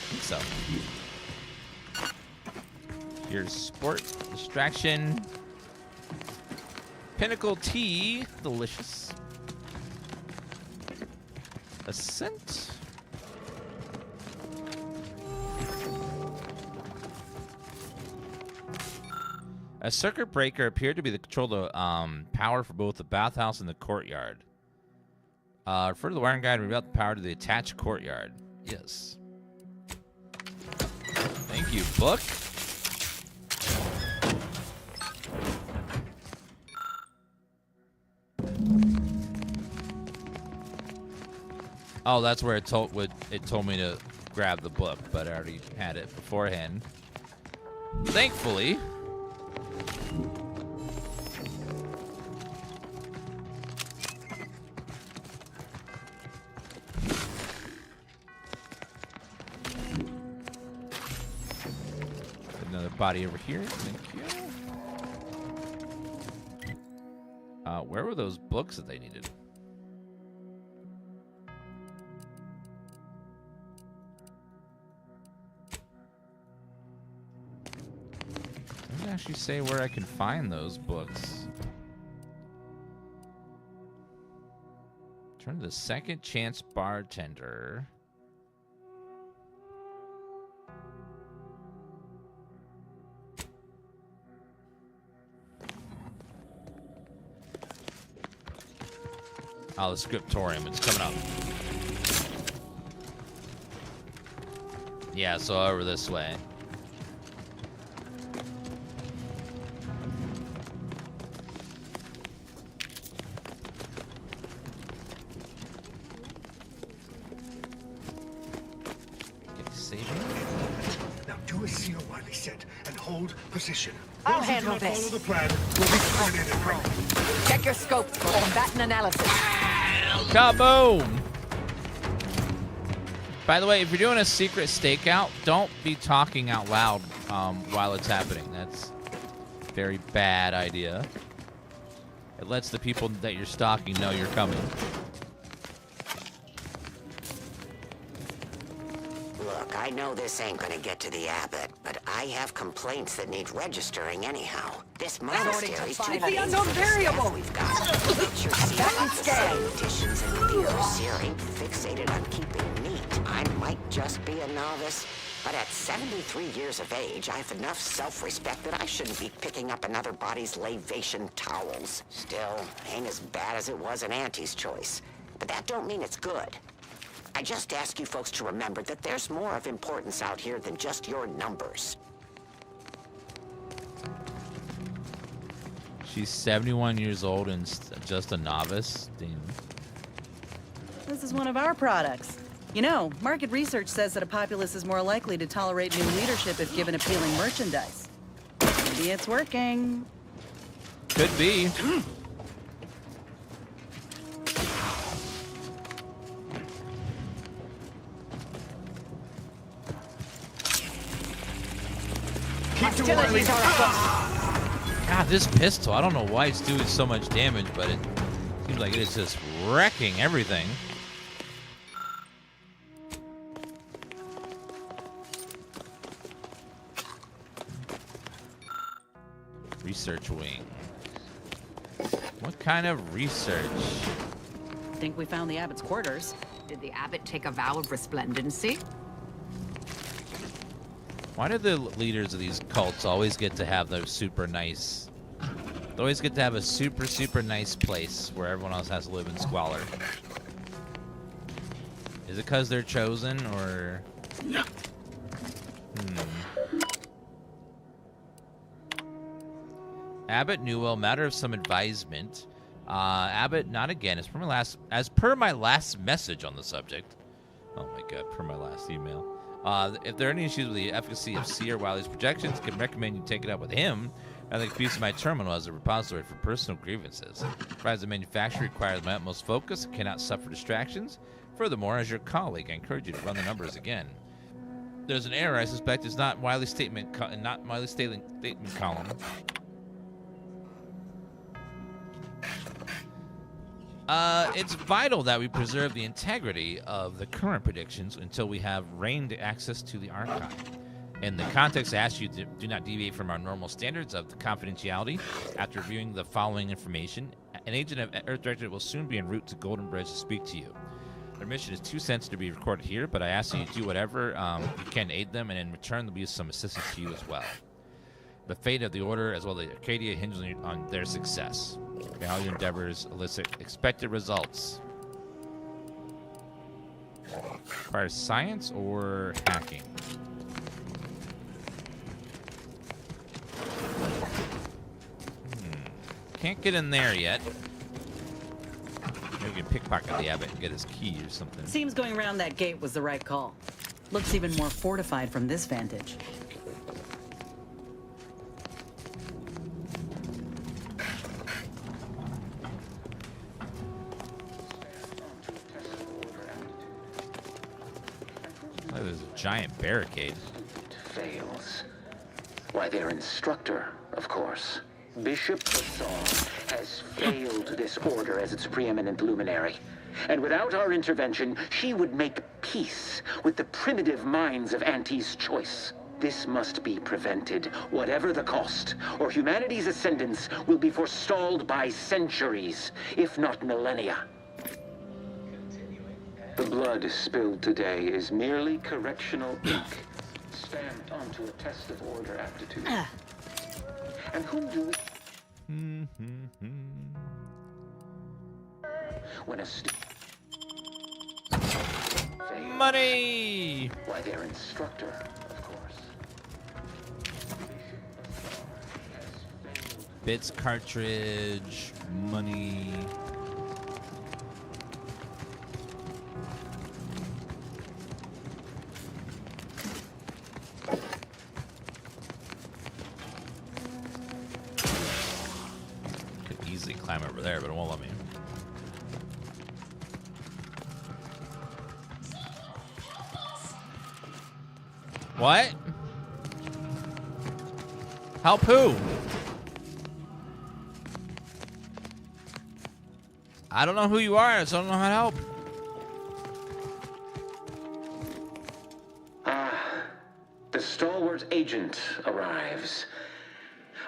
A: think so. Here's sport, distraction, pinnacle tea, delicious. Ascent. A circuit breaker appeared to be the control of power for both the bathhouse and the courtyard. Refer to the wiring guide and reroute the power to the attached courtyard. Yes. Thank you, book. Oh, that's where it told me to grab the book, but I already had it beforehand. Thankfully. Another body over here. Thank you. Where were those books that they needed? Doesn't actually say where I can find those books. Turn to the second chance bartender. Oh, the scriptorium. It's coming up. Yeah, so over this way.
G: Now do as Sir Wiley said and hold position.
I: I'll
G: Those who
I: handle
G: do not
I: this.
G: follow the plan will be terminated right.
I: Check your scopes for combatant analysis.
A: Kaboom! By the way, if you're doing a secret stakeout, don't be talking out loud while it's happening. That's a very bad idea. It lets the people that you're stalking know you're coming.
P: Look, I know this ain't gonna get to the abbot, but I have complaints that need registering anyhow. This monastery's too
I: It's the unknown variable.
P: We've got. Get your additions and leaders here ain't fixated on keeping neat. I might just be a novice, but at 73 years of age, I have enough self-respect that I shouldn't be picking up another body's lavation towels. Still, ain't as bad as it was in Auntie's choice, but that don't mean it's good. I just ask you folks to remember that there's more of importance out here than just your numbers.
A: She's 71 years old and just a novice. Damn.
E: This is one of our products. You know, market research says that a populace is more likely to tolerate new leadership if given appealing merchandise. Maybe it's working.
A: Could be.
I: Hostilities are afoot.
A: God, this pistol, I don't know why it's doing so much damage, but it seems like it is just wrecking everything. Research wing. What kind of research?
E: Think we found the abbot's quarters.
F: Did the abbot take a vow of resplendency?
A: Why do the leaders of these cults always get to have those super nice... They always get to have a super, super nice place where everyone else has to live in squalor? Is it because they're chosen, or... Abbot Newell, matter of some advisement. Abbot, not again. As per my last message on the subject. Oh my god, per my last email. If there are any issues with the efficacy of Seer Wiley's projections, I can recommend you take it up with him rather than use my terminal as a repository for personal grievances. Provided the manufacturer requires my utmost focus and cannot suffer distractions. Furthermore, as your colleague, I encourage you to run the numbers again. There's an error. I suspect it's not Wiley's statement, not Wiley's statement column. It's vital that we preserve the integrity of the current predictions until we have reigned access to the archive. In the context, I ask you to do not deviate from our normal standards of confidentiality. After reviewing the following information, an agent of Earth Directorate will soon be en route to Golden Bridge to speak to you. Their mission is too sensitive to be recorded here, but I ask that you do whatever you can to aid them, and in return, there'll be some assistance to you as well. The fate of the Order, as well as Arcadia, hinges on their success. May all your endeavors elicit expected results. Requires science or hacking? Can't get in there yet. Maybe we can pickpocket the abbot and get his key or something.
E: Seems going around that gate was the right call. Looks even more fortified from this vantage.
A: Oh, there's a giant barricade.
U: Fails. Why, their instructor, of course. Bishop Saul has failed this order as its preeminent luminary. And without our intervention, she would make peace with the primitive minds of Auntie's choice. This must be prevented, whatever the cost, or humanity's ascendance will be forestalled by centuries, if not millennia. The blood spilled today is merely correctional ink, stamped onto a test of order aptitude. And whom do we... When a
A: money!
U: Why, their instructor, of course.
A: Bits cartridge, money. Could easily climb over there, but it won't let me. What? Help who? I don't know who you are, so I don't know how to help.
U: The stalwart agent arrives.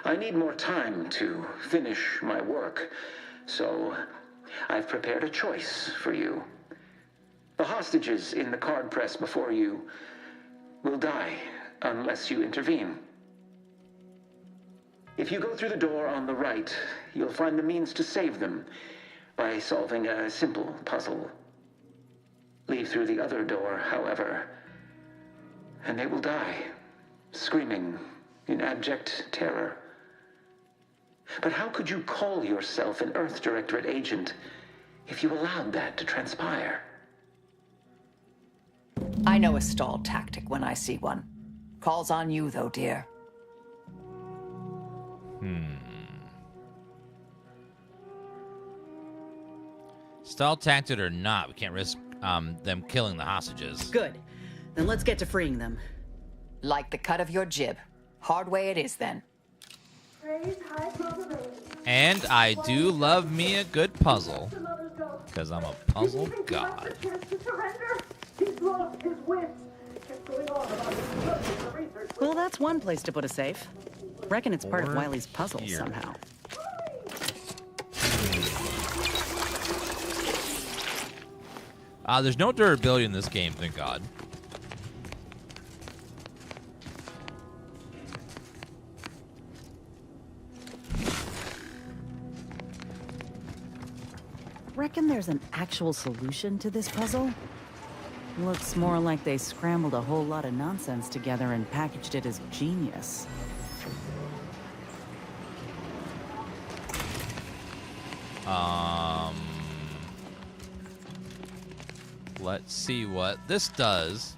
U: I need more time to finish my work, so I've prepared a choice for you. The hostages in the card press before you will die unless you intervene. If you go through the door on the right, you'll find the means to save them by solving a simple puzzle. Leave through the other door, however, and they will die, screaming in abject terror. But how could you call yourself an Earth Directorate agent if you allowed that to transpire?
R: I know a stall tactic when I see one. Calls on you, though, dear.
A: Stall tactic or not, we can't risk them killing the hostages.
E: Good. Then let's get to freeing them.
R: Like the cut of your jib. Hard way it is, then.
A: And I do love me a good puzzle, because I'm a puzzle god.
E: Well, that's one place to put a safe. Reckon it's part of Wiley's puzzle somehow.
A: There's no durability in this game, thank God.
E: Reckon there's an actual solution to this puzzle? Looks more like they scrambled a whole lot of nonsense together and packaged it as genius.
A: Let's see what this does.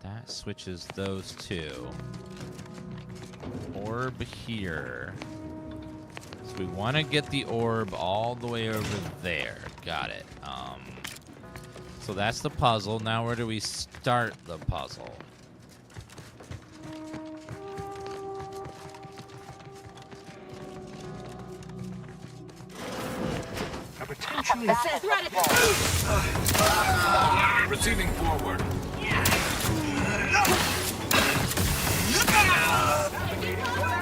A: That switches those two. Orb here. So we want to get the orb all the way over there. Got it. So that's the puzzle. Now where do we start the puzzle?
G: Potentially
K: Receiving forward.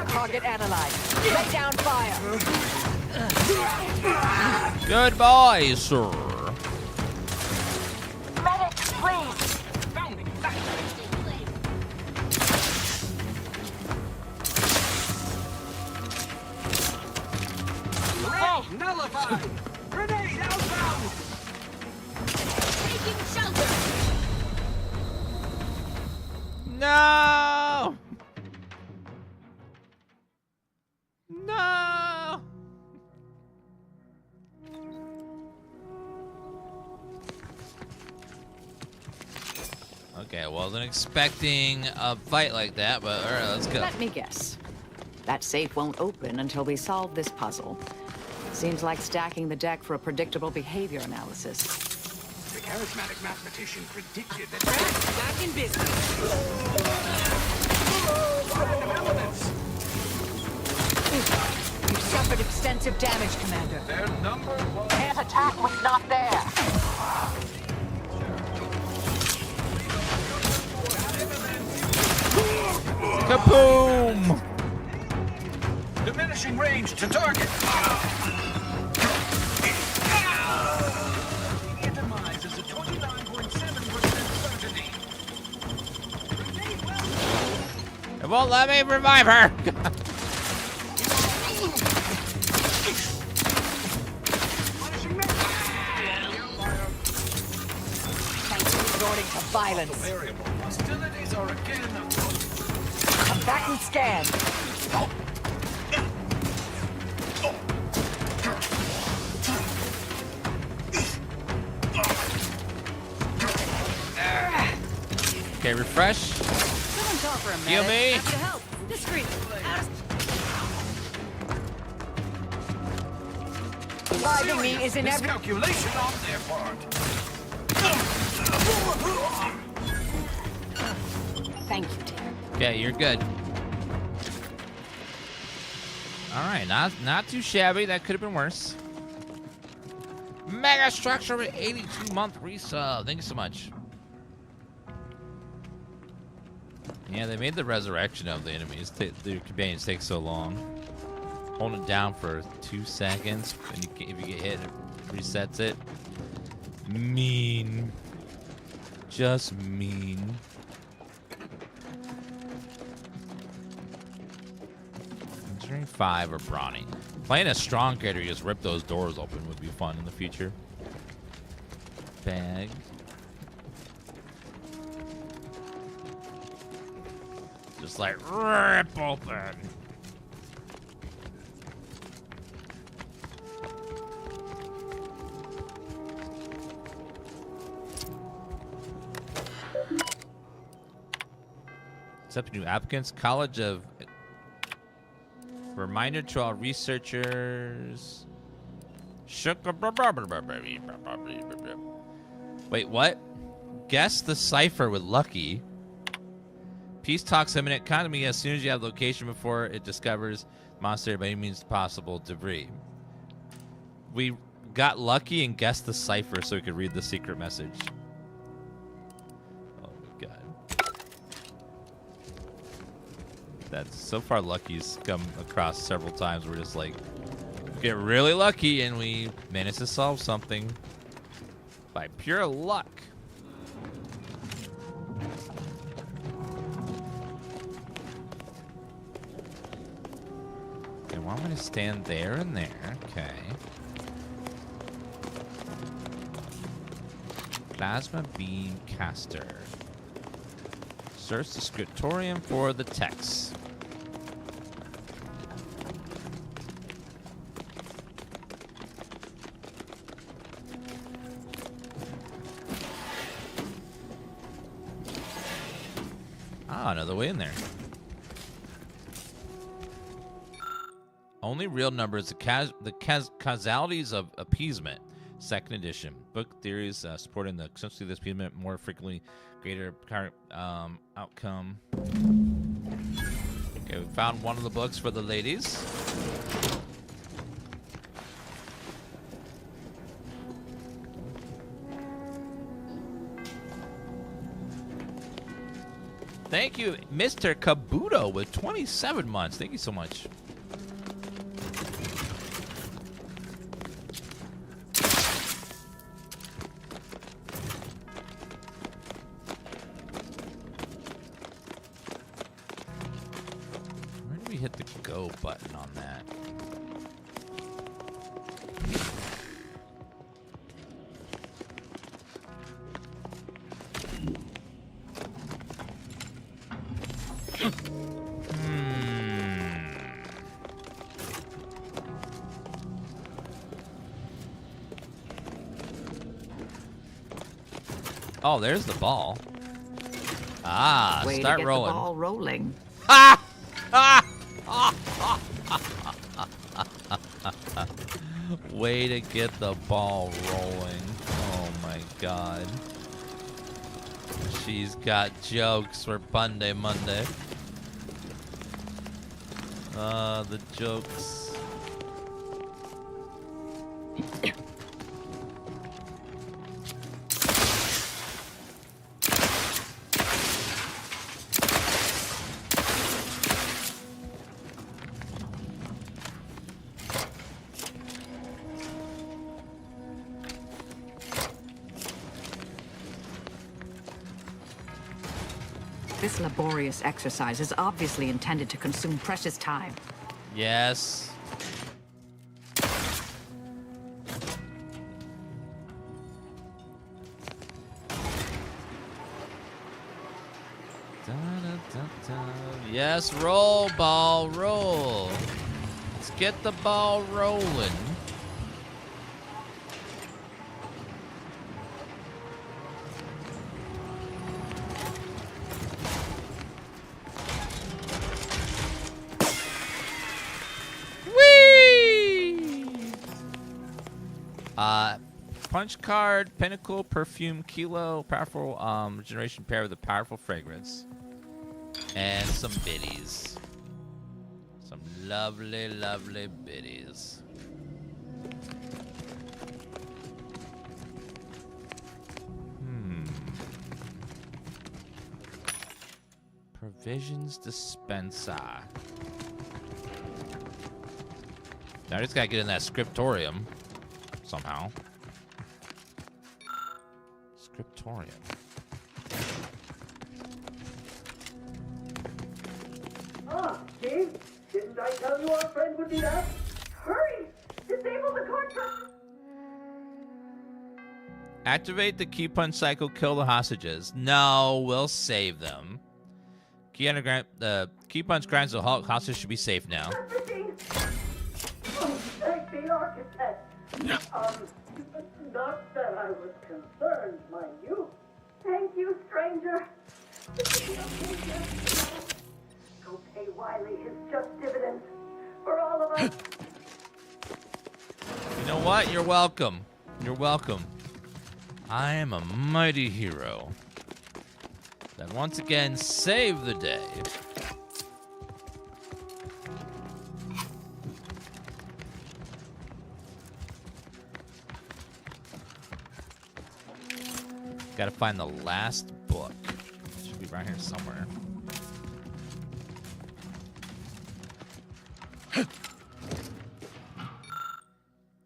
I: Target analyzed. Lay down fire.
A: Goodbye, sir.
N: Medic, please.
D: Hey! Nullified! Grenade outbound!
B: Taking shelter!
A: No! Okay, I wasn't expecting a fight like that, but all right, let's go.
R: Let me guess. That safe won't open until we solve this puzzle. Seems like stacking the deck for a predictable behavior analysis.
K: The charismatic mathematician predicted that...
I: Back in business. You suffered extensive damage, Commander.
K: Their number was...
I: His attack was not there.
A: Kaboom!
K: Diminishing range to target. Demise is a 29.7% certainty.
A: It won't let me revive her.
I: Resorting to violence.
K: Hostilities are again
I: Come back and scan.
A: Okay, refresh.
I: Someone talk for a minute.
A: Heal me.
I: Have to help. Discreet. Reviving me is in every
K: miscalculation on their part.
I: Thank you, dear.
A: Okay, you're good. All right, not too shabby. That could have been worse. Mega structure with 82-month resub. Thank you so much. Yeah, they made the resurrection of the enemies. The companions take so long. Hold it down for 2 seconds, and if you get hit, it resets it. Mean. Just mean. Engineering 5 or Brawny. Playing a strong character, you just rip those doors open would be fun in the future. Bag. Just like rip open. Accept new applicants. College of... Reminder to all researchers. Wait, what? Guess the cipher with Lucky. Peace talks imminent. Contact me as soon as you have location before it discovers monastery by any means possible debris. We got lucky and guessed the cipher so we could read the secret message. Oh my god. That's so far Lucky's come across several times. We're just like, get really lucky and we manage to solve something by pure luck. Okay, well, I'm gonna stand there and there. Okay. Plasma beam caster. Search the scriptorium for the text. Ah, another way in there. Only real numbers, the causalities of appeasement. Second edition. Book theories supporting the essentially this appeasement more frequently greater current outcome. Okay, we found one of the books for the ladies. Thank you, Mr. Kabuto, with 27 months. Thank you so much. Where do we hit the go button on that? Oh, there's the ball. Ah,
R: Way
A: start
R: to get
A: rolling.
R: the ball rolling.
A: Ah! Way to get the ball rolling. Oh my god. She's got jokes for Monday. The jokes.
R: This laborious exercise is obviously intended to consume precious time.
A: Yes. Yes, roll, ball, roll. Let's get the ball rolling. Punch card, Pinnacle, Perfume, Kilo, powerful regeneration pair with a powerful fragrance. And some biddies. Some lovely, lovely biddies. Provisions dispenser. Now I just gotta get in that scriptorium somehow. Scriptorium.
H: Ah, Steve, didn't I tell you our friend would be back? Hurry! Disable the contract!
A: Activate the key punch cycle, kill the hostages. No, we'll save them. The key punch grinds the hostage should be safe now.
H: Oh, thank the architect! Not that I was concerned, mind you. Thank you, stranger. Go pay Wiley his just dividends for all of us.
A: You know what? You're welcome. You're welcome. I am a mighty hero that once again saved the day. Gotta find the last book. It should be right here somewhere.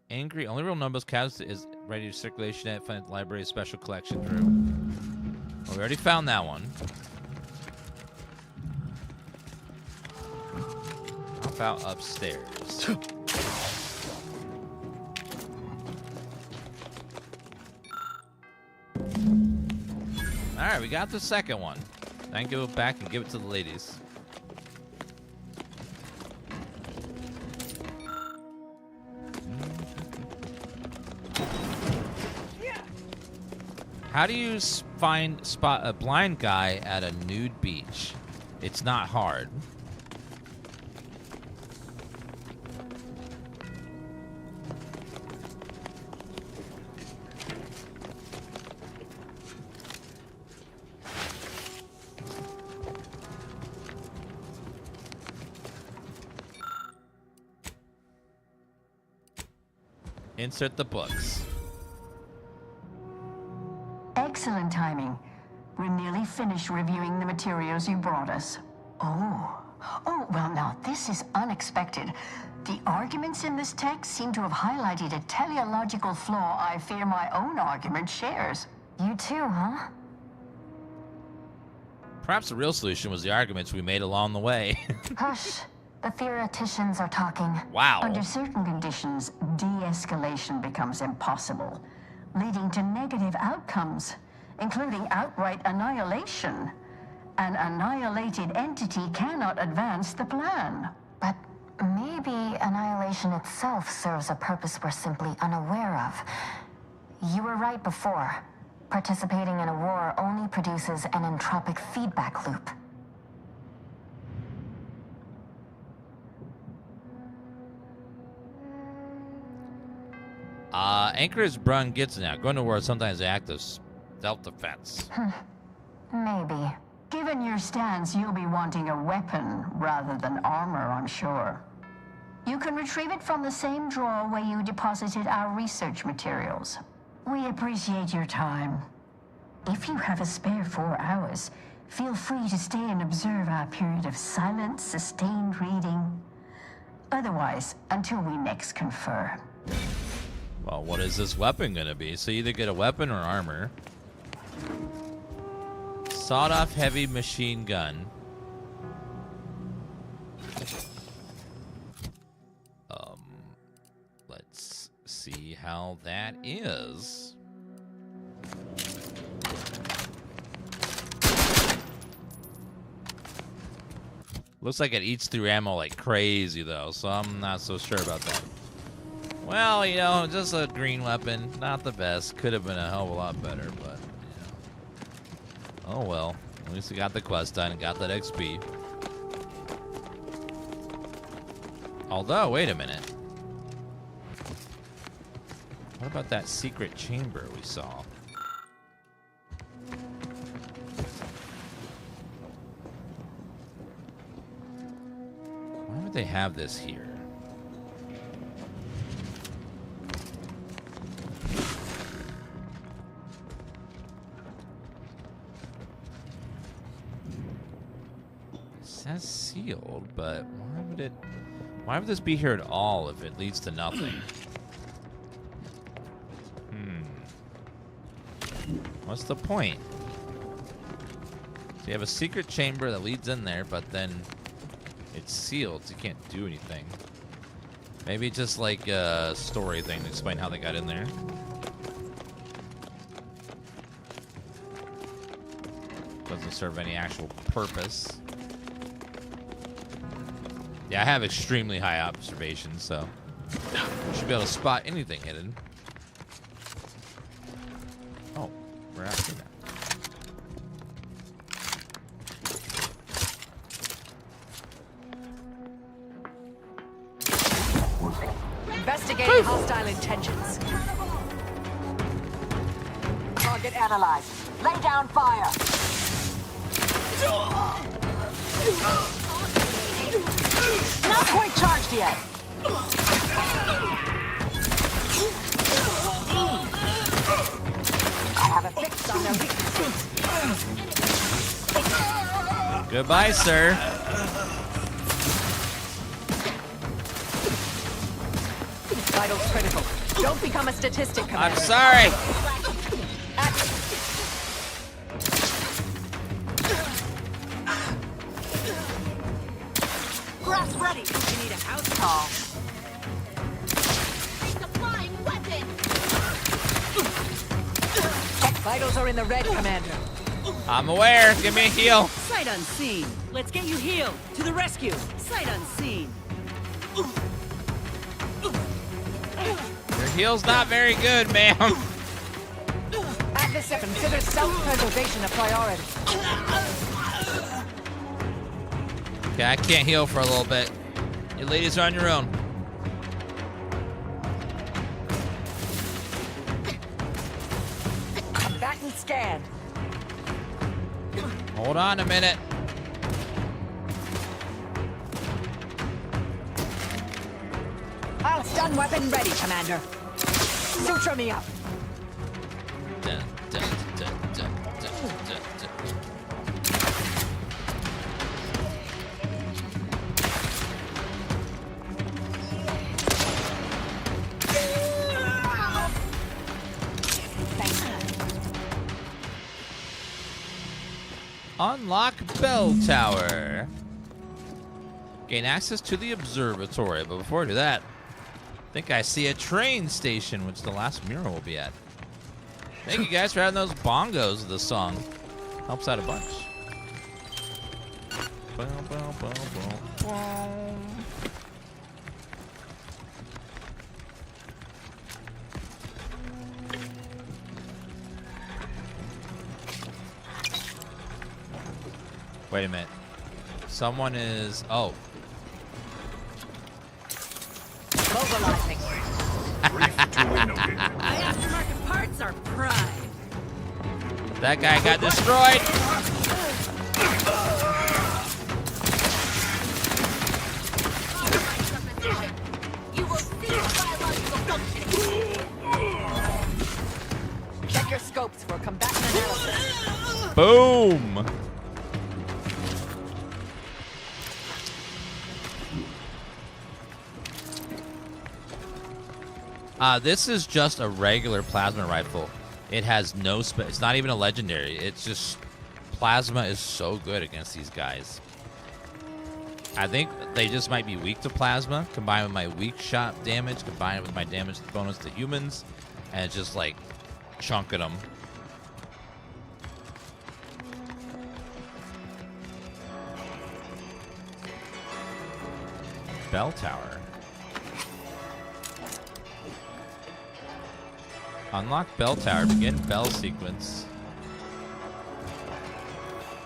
A: Angry. Only real numbers cast is ready to circulation at find library special collection room. Well, we already found that one. How about upstairs? Alright, we got the second one. Then go back and give it to the ladies. How do you spot a blind guy at a nude beach? It's not hard. Insert the books.
N: Excellent timing. We're nearly finished reviewing the materials you brought us. Oh, well now, this is unexpected. The arguments in this text seem to have highlighted a teleological flaw I fear my own argument shares.
C: You too, huh?
A: Perhaps the real solution was the arguments we made along the way.
C: Hush. The theoreticians are talking.
A: Wow.
N: Under certain conditions, de-escalation becomes impossible, leading to negative outcomes, including outright annihilation. An annihilated entity cannot advance the plan.
C: But maybe annihilation itself serves a purpose we're simply unaware of. You were right before. Participating in a war only produces an entropic feedback loop.
A: Anchorage Brun gets now. Going to war sometimes they act as self-defense.
N: Maybe. Given your stance, you'll be wanting a weapon rather than armor, I'm sure. You can retrieve it from the same drawer where you deposited our research materials. We appreciate your time. If you have a spare 4 hours, feel free to stay and observe our period of silent, sustained reading. Otherwise, until we next confer.
A: Well, what is this weapon gonna be? So you either get a weapon or armor. Sawed-off heavy machine gun. Let's see how that is. Looks like it eats through ammo like crazy, though, so I'm not so sure about that. Well, you know, just a green weapon. Not the best. Could have been a hell of a lot better, but, you know. Oh, well. At least we got the quest done and got that XP. Although, wait a minute. What about that secret chamber we saw? Why would they have this here? It says sealed, but why would this be here at all if it leads to nothing? What's the point? So you have a secret chamber that leads in there, but then it's sealed, so you can't do anything. Maybe just like a story thing to explain how they got in there. Doesn't serve any actual purpose. Yeah, I have extremely high observation, so I should be able to spot anything hidden. Oh, we're after that.
I: Investigating hostile intentions. Target analyzed. Lay down fire. Not quite charged yet. I have a fix on their weaknesses.
A: Goodbye, sir.
I: Vitals critical. Don't become a statistic, Commander.
A: I'm sorry.
I: Grass ready. You need a house call.
B: Supplying weapon.
I: Vitals are in the red, Commander.
A: I'm aware. Give me a heal.
T: Sight unseen. Let's get you healed. To the rescue. Sight unseen.
A: Your heal's not very good, ma'am.
I: At this, consider self-preservation a priority.
A: Okay, I can't heal for a little bit. You ladies are on your own.
I: Combatant scanned.
A: Hold on a minute.
I: Stun weapon ready, Commander. Suture me up.
A: Dun, dun, dun, dun, dun, dun, dun. Unlock Bell Tower. Gain access to the observatory, but before I do that, I think I see a train station, which the last mirror will be at. Thank you guys for having those bongos of the song. Helps out a bunch. Wait a minute. Someone is... Oh.
I: Mobilizing. My aftermarket parts are pride.
A: That guy got destroyed.
I: You will cease biological functioning. Check your scopes for combatant analysis.
A: Boom. This is just a regular plasma rifle. It has no it's not even a legendary. It's just plasma is so good against these guys. I think they just might be weak to plasma, combined with my weak shot damage, combined with my damage bonus to humans, and it's just like chunking them. Bell tower. Unlock bell tower. Begin bell sequence.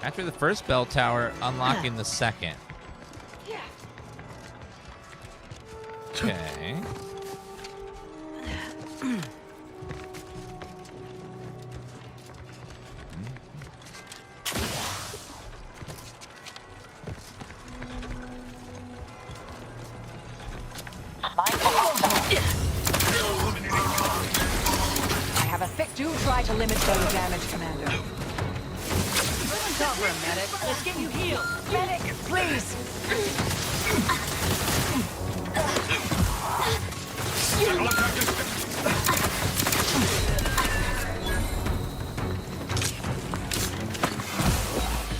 A: After the first bell tower, unlocking the second. Okay.
I: Do try to limit those damage, Commander. Cover, medic. Let's get you healed. Medic, please.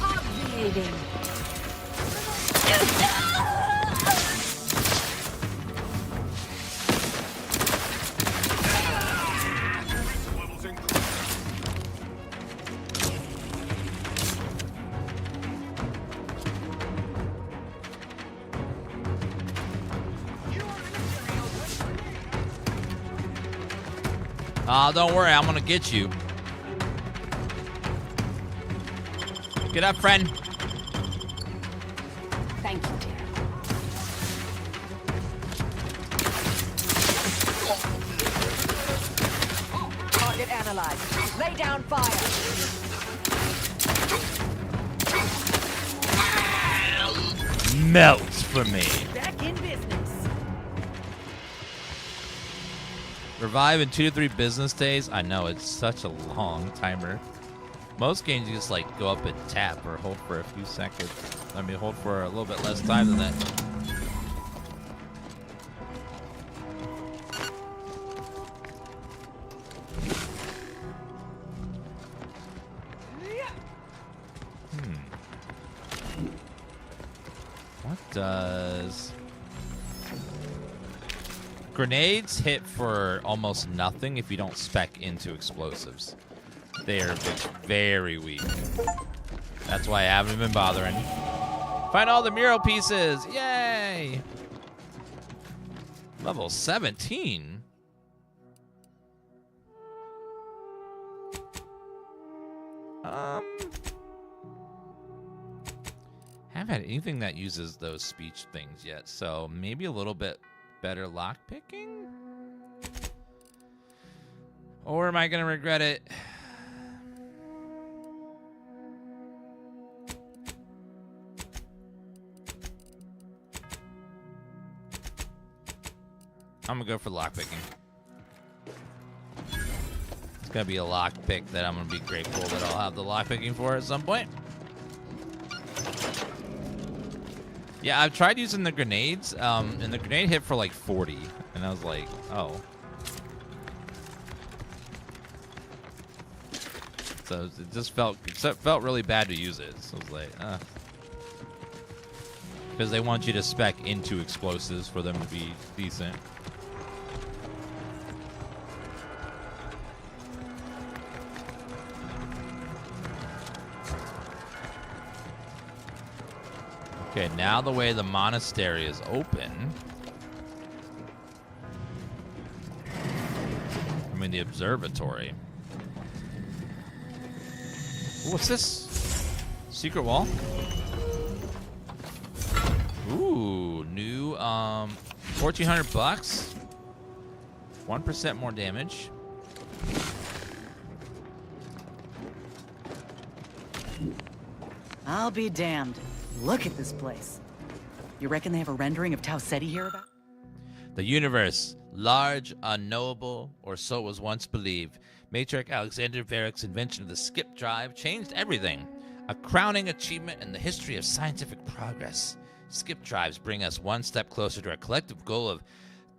I: Obviating.
A: Don't worry, I'm gonna get you. Get up, friend.
I: Thank you, dear. Target analyzed. Lay down fire.
A: Melt for me.
I: Back in business.
A: Revive in 2 to 3 business days. I know, it's such a long timer. Most games you just like go up and tap or hold for a few seconds. I mean, hold for a little bit less time than that. What does... Grenades hit for almost nothing if you don't spec into explosives. They are very weak. That's why I haven't been bothering. Find all the mural pieces! Yay! Level 17? Haven't had anything that uses those speech things yet, so maybe a little bit better lockpicking? Or am I gonna regret it? I'm gonna go for lockpicking. It's gonna be a lockpick that I'm gonna be grateful that I'll have the lockpicking for at some point. Yeah, I've tried using the grenades, and the grenade hit for like 40, and I was like, oh. So it just felt really bad to use it. So I was like, because they want you to spec into explosives for them to be decent. Okay, now the way the monastery is open. I mean, the observatory. What's this? Secret wall? Ooh, new 1,400 bucks. 1% more damage.
E: I'll be damned. Look at this place. You reckon they have a rendering of Tau Ceti here about?
A: The universe, large, unknowable, or so it was once believed. Matriarch Alexander Varick's invention of the skip drive changed everything. A crowning achievement in the history of scientific progress. Skip drives bring us one step closer to our collective goal of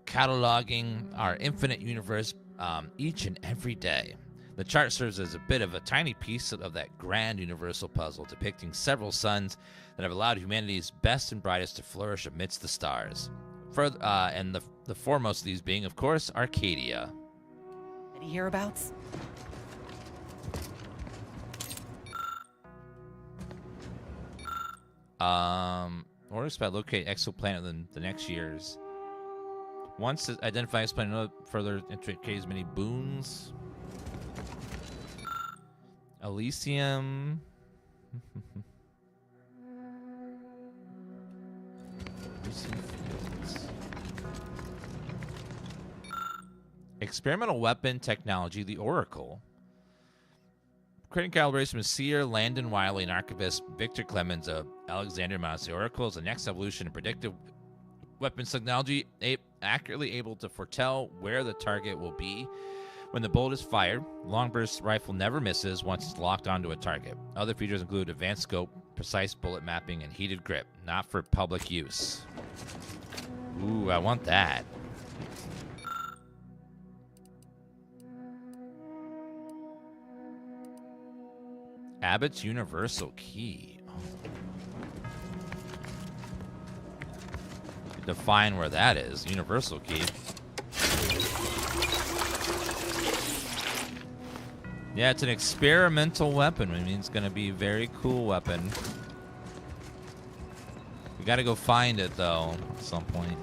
A: cataloging our infinite universe each and every day. The chart serves as a bit of a tiny piece of that grand universal puzzle, depicting several suns that have allowed humanity's best and brightest to flourish amidst the stars. And the foremost of these being, of course, Arcadia.
E: Any hereabouts?
A: Orders about locate exoplanet in the next years. Once identify exoplanet, no further intricate as many boons. Elysium. Experimental weapon technology, the Oracle. Creating calibration with Seer, Landon Wiley, and archivist Victor Clemens of Alexander Monastery. Oracle is the next evolution in predictive weapons technology, accurately able to foretell where the target will be when the bullet is fired. Long burst rifle never misses once it's locked onto a target. Other features include advanced scope, precise bullet mapping, and heated grip. Not for public use. Ooh, I want that. Abbott's Universal Key. Oh. Define where that is. Universal Key. Yeah, it's an experimental weapon. I mean, it's going to be a very cool weapon. We got to go find it, though, at some point.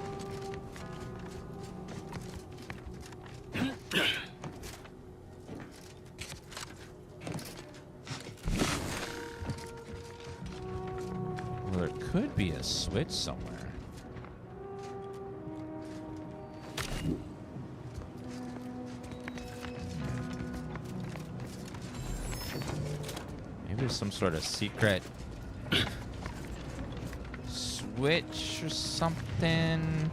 A: Well, there could be a switch somewhere. Maybe there's some sort of secret switch or something.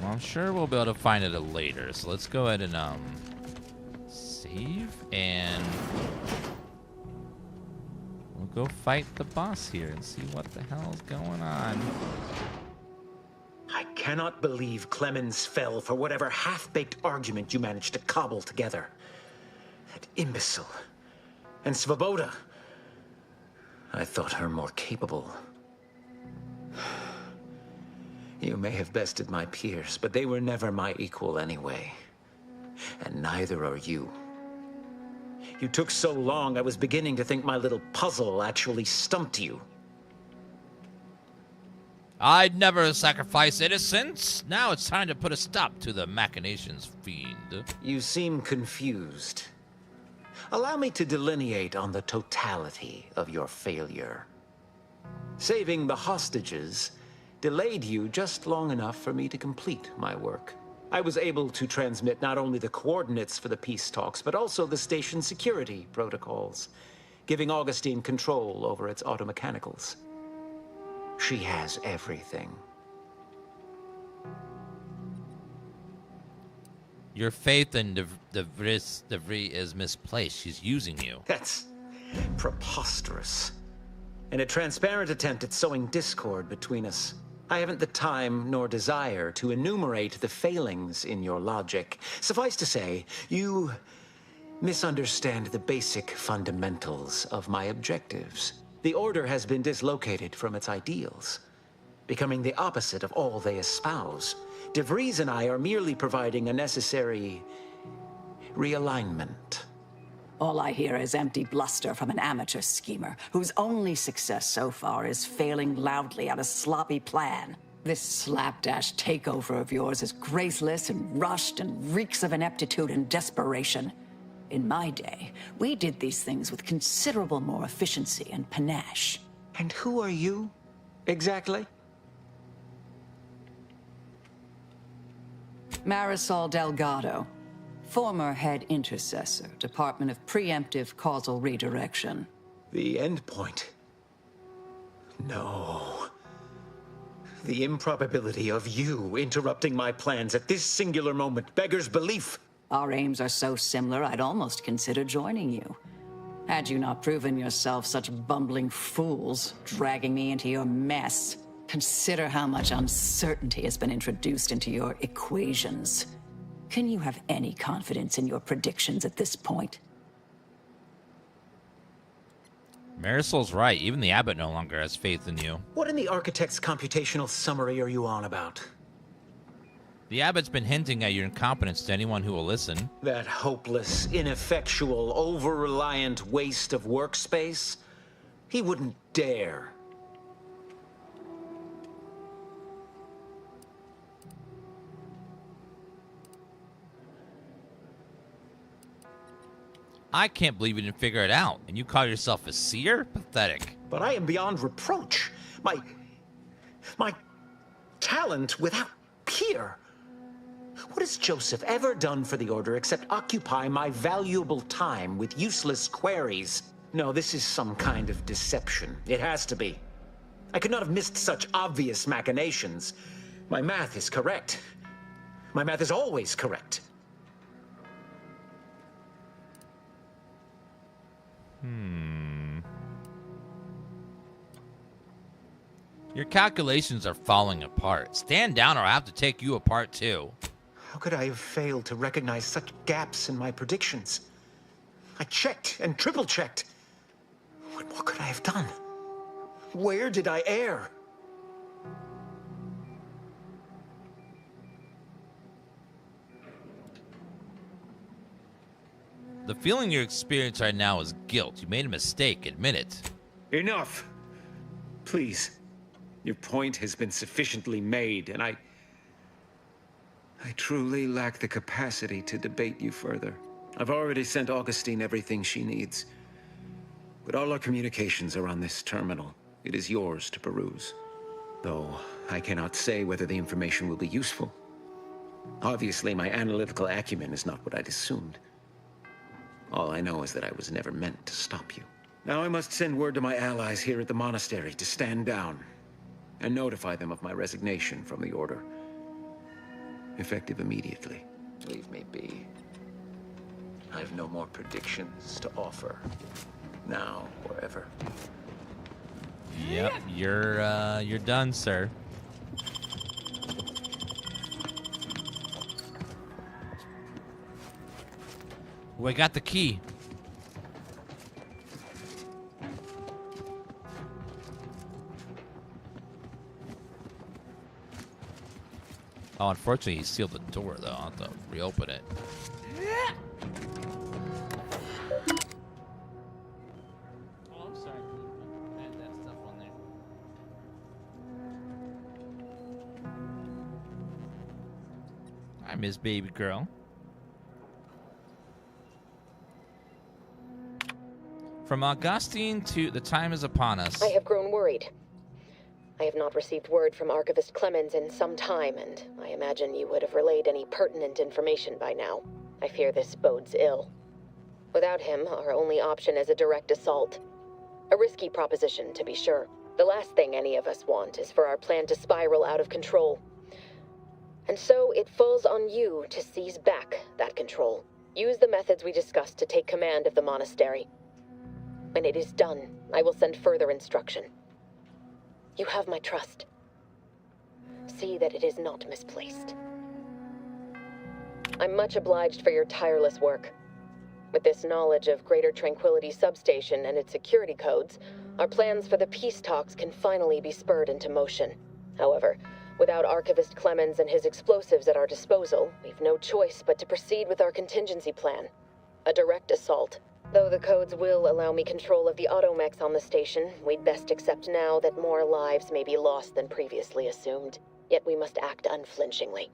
A: Well, I'm sure we'll be able to find it later. So let's go ahead and save, and we'll go fight the boss here and see what the hell is going on.
U: I cannot believe Clemens fell for whatever half-baked argument you managed to cobble together. That imbecile. And Svoboda. I thought her more capable. You may have bested my peers, but they were never my equal anyway. And neither are you. You took so long, I was beginning to think my little puzzle actually stumped you.
A: I'd never sacrifice innocence. Now it's time to put a stop to the machinations, fiend.
U: You seem confused. Allow me to delineate on the totality of your failure. Saving the hostages delayed you just long enough for me to complete my work. I was able to transmit not only the coordinates for the peace talks, but also the station security protocols, giving Augustine control over its automechanicals. She has everything.
A: Your faith in DeVries is misplaced. She's using you.
U: That's preposterous. In a transparent attempt at sowing discord between us. I haven't the time nor desire to enumerate the failings in your logic. Suffice to say, you misunderstand the basic fundamentals of my objectives. The Order has been dislocated from its ideals, becoming the opposite of all they espouse. DeVries and I are merely providing a necessary realignment.
T: All I hear is empty bluster from an amateur schemer whose only success so far is failing loudly at a sloppy plan. This slapdash takeover of yours is graceless and rushed and reeks of ineptitude and desperation. In my day, we did these things with considerable more efficiency and panache.
U: And who are you? exactly?
T: Marisol Delgado, former head intercessor, Department of Preemptive Causal Redirection.
U: The endpoint. No. The improbability of you interrupting my plans at this singular moment beggars belief.
T: Our aims are so similar, I'd almost consider joining you. Had you not proven yourself such bumbling fools, dragging me into your mess. Consider how much uncertainty has been introduced into your equations. Can you have any confidence in your predictions at this point?
A: Marisol's right. Even the abbot no longer has faith in you.
U: What in the architect's computational summary are you on about?
A: The abbot's been hinting at your incompetence to anyone who will listen.
U: That hopeless, ineffectual, over-reliant waste of workspace? He wouldn't dare.
A: I can't believe you didn't figure it out, and you call yourself a seer? Pathetic.
U: But I am beyond reproach. My talent without peer. What has Joseph ever done for the Order except occupy my valuable time with useless queries? No, this is some kind of deception. It has to be. I could not have missed such obvious machinations. My math is correct. My math is always correct.
A: Your calculations are falling apart. Stand down or I'll have to take you apart too.
U: How could I have failed to recognize such gaps in my predictions? I checked and triple-checked. What could I have done? Where did I err?
A: The feeling you experience right now is guilt. You made a mistake. Admit it.
U: Enough. Please. Your point has been sufficiently made, and I truly lack the capacity to debate you further. I've already sent Augustine everything she needs. But all our communications are on this terminal. It is yours to peruse. Though I cannot say whether the information will be useful. Obviously, my analytical acumen is not what I'd assumed. All I know is that I was never meant to stop you. Now I must send word to my allies here at the monastery to stand down and notify them of my resignation from the Order. Effective immediately. Leave me be. I have no more predictions to offer. Now or ever.
A: Yep, you're done, sir. Oh, I got the key. Oh, unfortunately, he sealed the door, though. I'll have to reopen it. Oh, I'm sorry. Add that stuff on there. Hi, Miss Baby Girl. From Augustine to the time is upon us.
M: I have grown worried. I have not received word from Archivist Clemens in some time, and I imagine you would have relayed any pertinent information by now. I fear this bodes ill. Without him, our only option is a direct assault. A risky proposition, to be sure. The last thing any of us want is for our plan to spiral out of control. And so it falls on you to seize back that control. Use the methods we discussed to take command of the monastery. When it is done, I will send further instruction. You have my trust. See that it is not misplaced. I'm much obliged for your tireless work. With this knowledge of Greater Tranquility Substation and its security codes, our plans for the peace talks can finally be spurred into motion. However, without Archivist Clemens and his explosives at our disposal, we've no choice but to proceed with our contingency plan. A direct assault. Though the codes will allow me control of the automechs on the station, we'd best accept now that more lives may be lost than previously assumed. Yet we must act unflinchingly.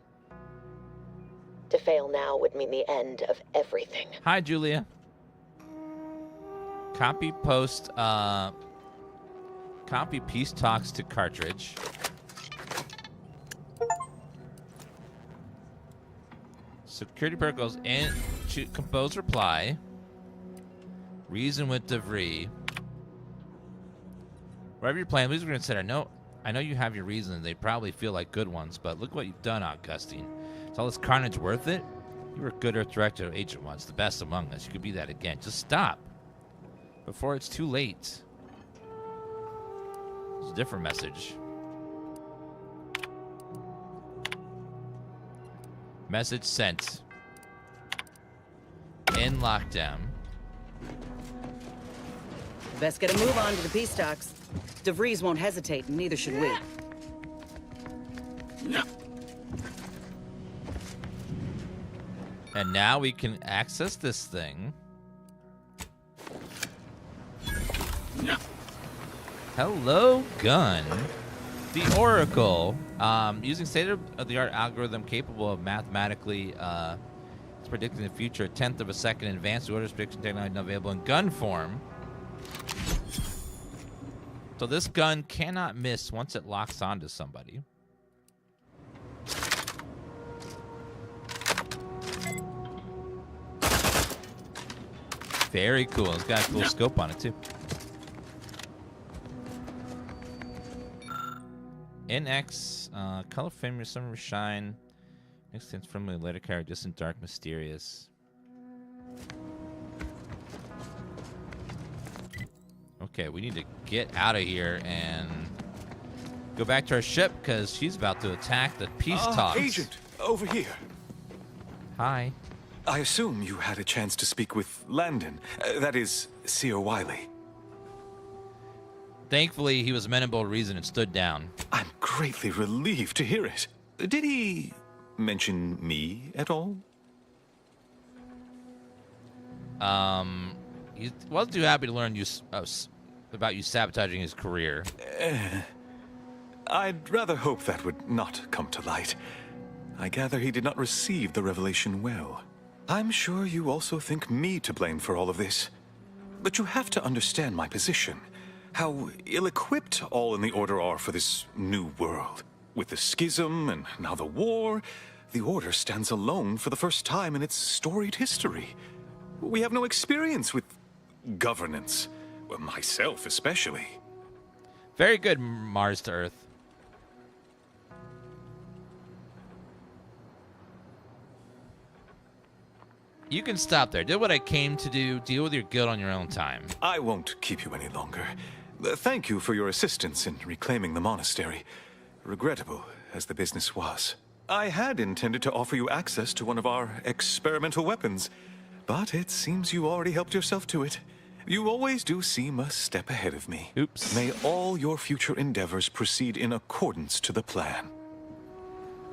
M: To fail now would mean the end of everything.
A: Hi, Julia. Copy, post, Copy peace talks to cartridge. Security perk goes in to compose reply. Reason with DeVry. Whatever you're playing, please consider. I know you have your reasons. They probably feel like good ones, but look what you've done, Augustine. Is all this carnage worth it? You were a good Earth Director agent once, the best among us. You could be that again. Just stop before it's too late. It's a different message. Message sent. In lockdown.
E: Best get a move on to the peace talks. DeVries won't hesitate, and neither should we.
A: And now we can access this thing. Hello, gun. The Oracle. Using state-of-the-art algorithm capable of mathematically predicting the future, a tenth of a second in advance. The order's prediction technology not available in gun form. So this gun cannot miss once it locks onto somebody. Very cool. It's got a cool scope on it too. NX, color famous, summer shine. Next sense from the later character, distant, dark, mysterious. Okay, we need to get out of here and go back to our ship because she's about to attack the peace talks.
V: Agent, over here.
A: Hi.
V: I assume you had a chance to speak with Landon. That is, Seer Wiley.
A: Thankfully, he was amenable to reason and stood down.
V: I'm greatly relieved to hear it. Did he mention me at all?
A: He wasn't too happy to learn about you sabotaging his career.
V: I'd rather hope that would not come to light. I gather he did not receive the revelation well. I'm sure you also think me to blame for all of this. But you have to understand my position. How ill-equipped all in the Order are for this new world. With the schism and now the war, the Order stands alone for the first time in its storied history. We have no experience with governance. Well, myself especially.
A: Very good, Mars to Earth. You can stop there. Did what I came to do. Deal with your guilt on your own time.
V: I won't keep you any longer. Thank you for your assistance in reclaiming the monastery. Regrettable as the business was. I had intended to offer you access to one of our experimental weapons, but it seems you already helped yourself to it. You always do seem a step ahead of me.
A: Oops.
V: May all your future endeavors proceed in accordance to the plan.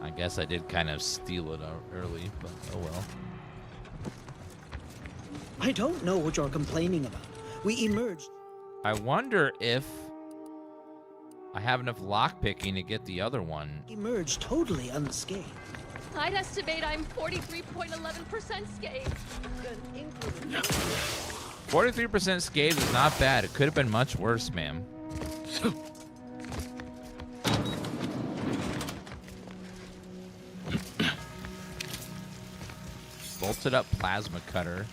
A: I guess I did kind of steal it early, but oh well.
Q: I don't know what you're complaining about. We emerged.
A: I wonder if I have enough lockpicking to get the other one.
Q: Emerged totally unscathed.
S: I'd estimate I'm 43.11% scathed.
A: 43% scathed is not bad. It could have been much worse, ma'am. Bolted up plasma cutter.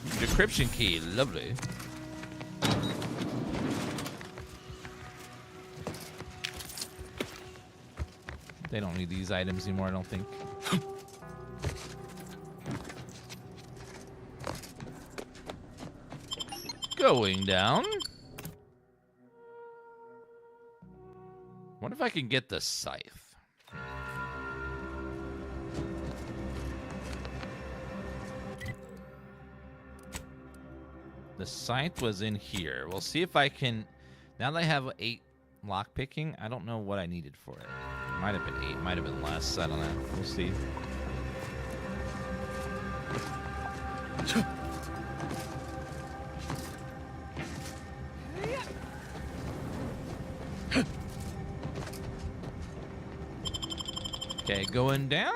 A: Decryption key, lovely. They don't need these items anymore, I don't think. Going down. Wonder if I can get the scythe. The scythe was in here. We'll see if I can. Now that I have 8 lockpicking, I don't know what I needed for it. It might have been 8, might have been less. I don't know. We'll see. Okay, going down.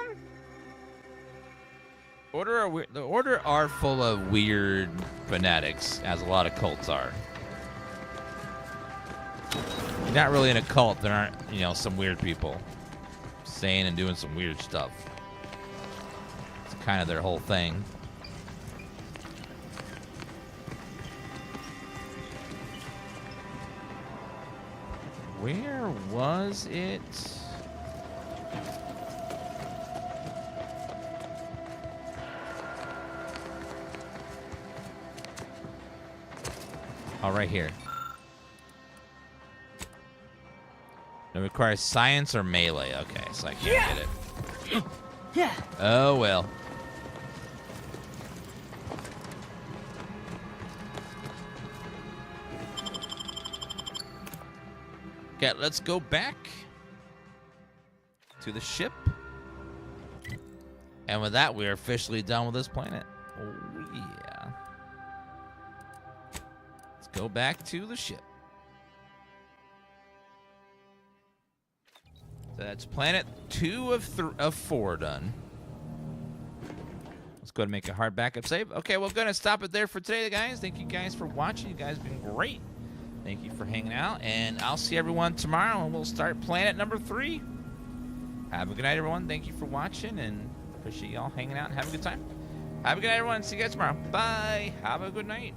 A: The Order are full of weird fanatics, as a lot of cults are. You're not really in a cult. There aren't, you know, some weird people saying and doing some weird stuff. It's kind of their whole thing. Where was it? Oh, right here. It requires science or melee. Okay, so I can't get it.
I: Yeah.
A: Oh, well. Okay, let's go back to the ship. And with that, we are officially done with this planet. Oh, yeah. Let's go back to the ship. So that's planet 2 of 4 done. Let's go ahead and make a hard backup save. Okay, we're going to stop it there for today, guys. Thank you guys for watching. You guys have been great. Thank you for hanging out. And I'll see everyone tomorrow, and we'll start planet number 3. Have a good night, everyone. Thank you for watching, and appreciate y'all hanging out and have a good time. Have a good night, everyone. See you guys tomorrow. Bye. Have a good night.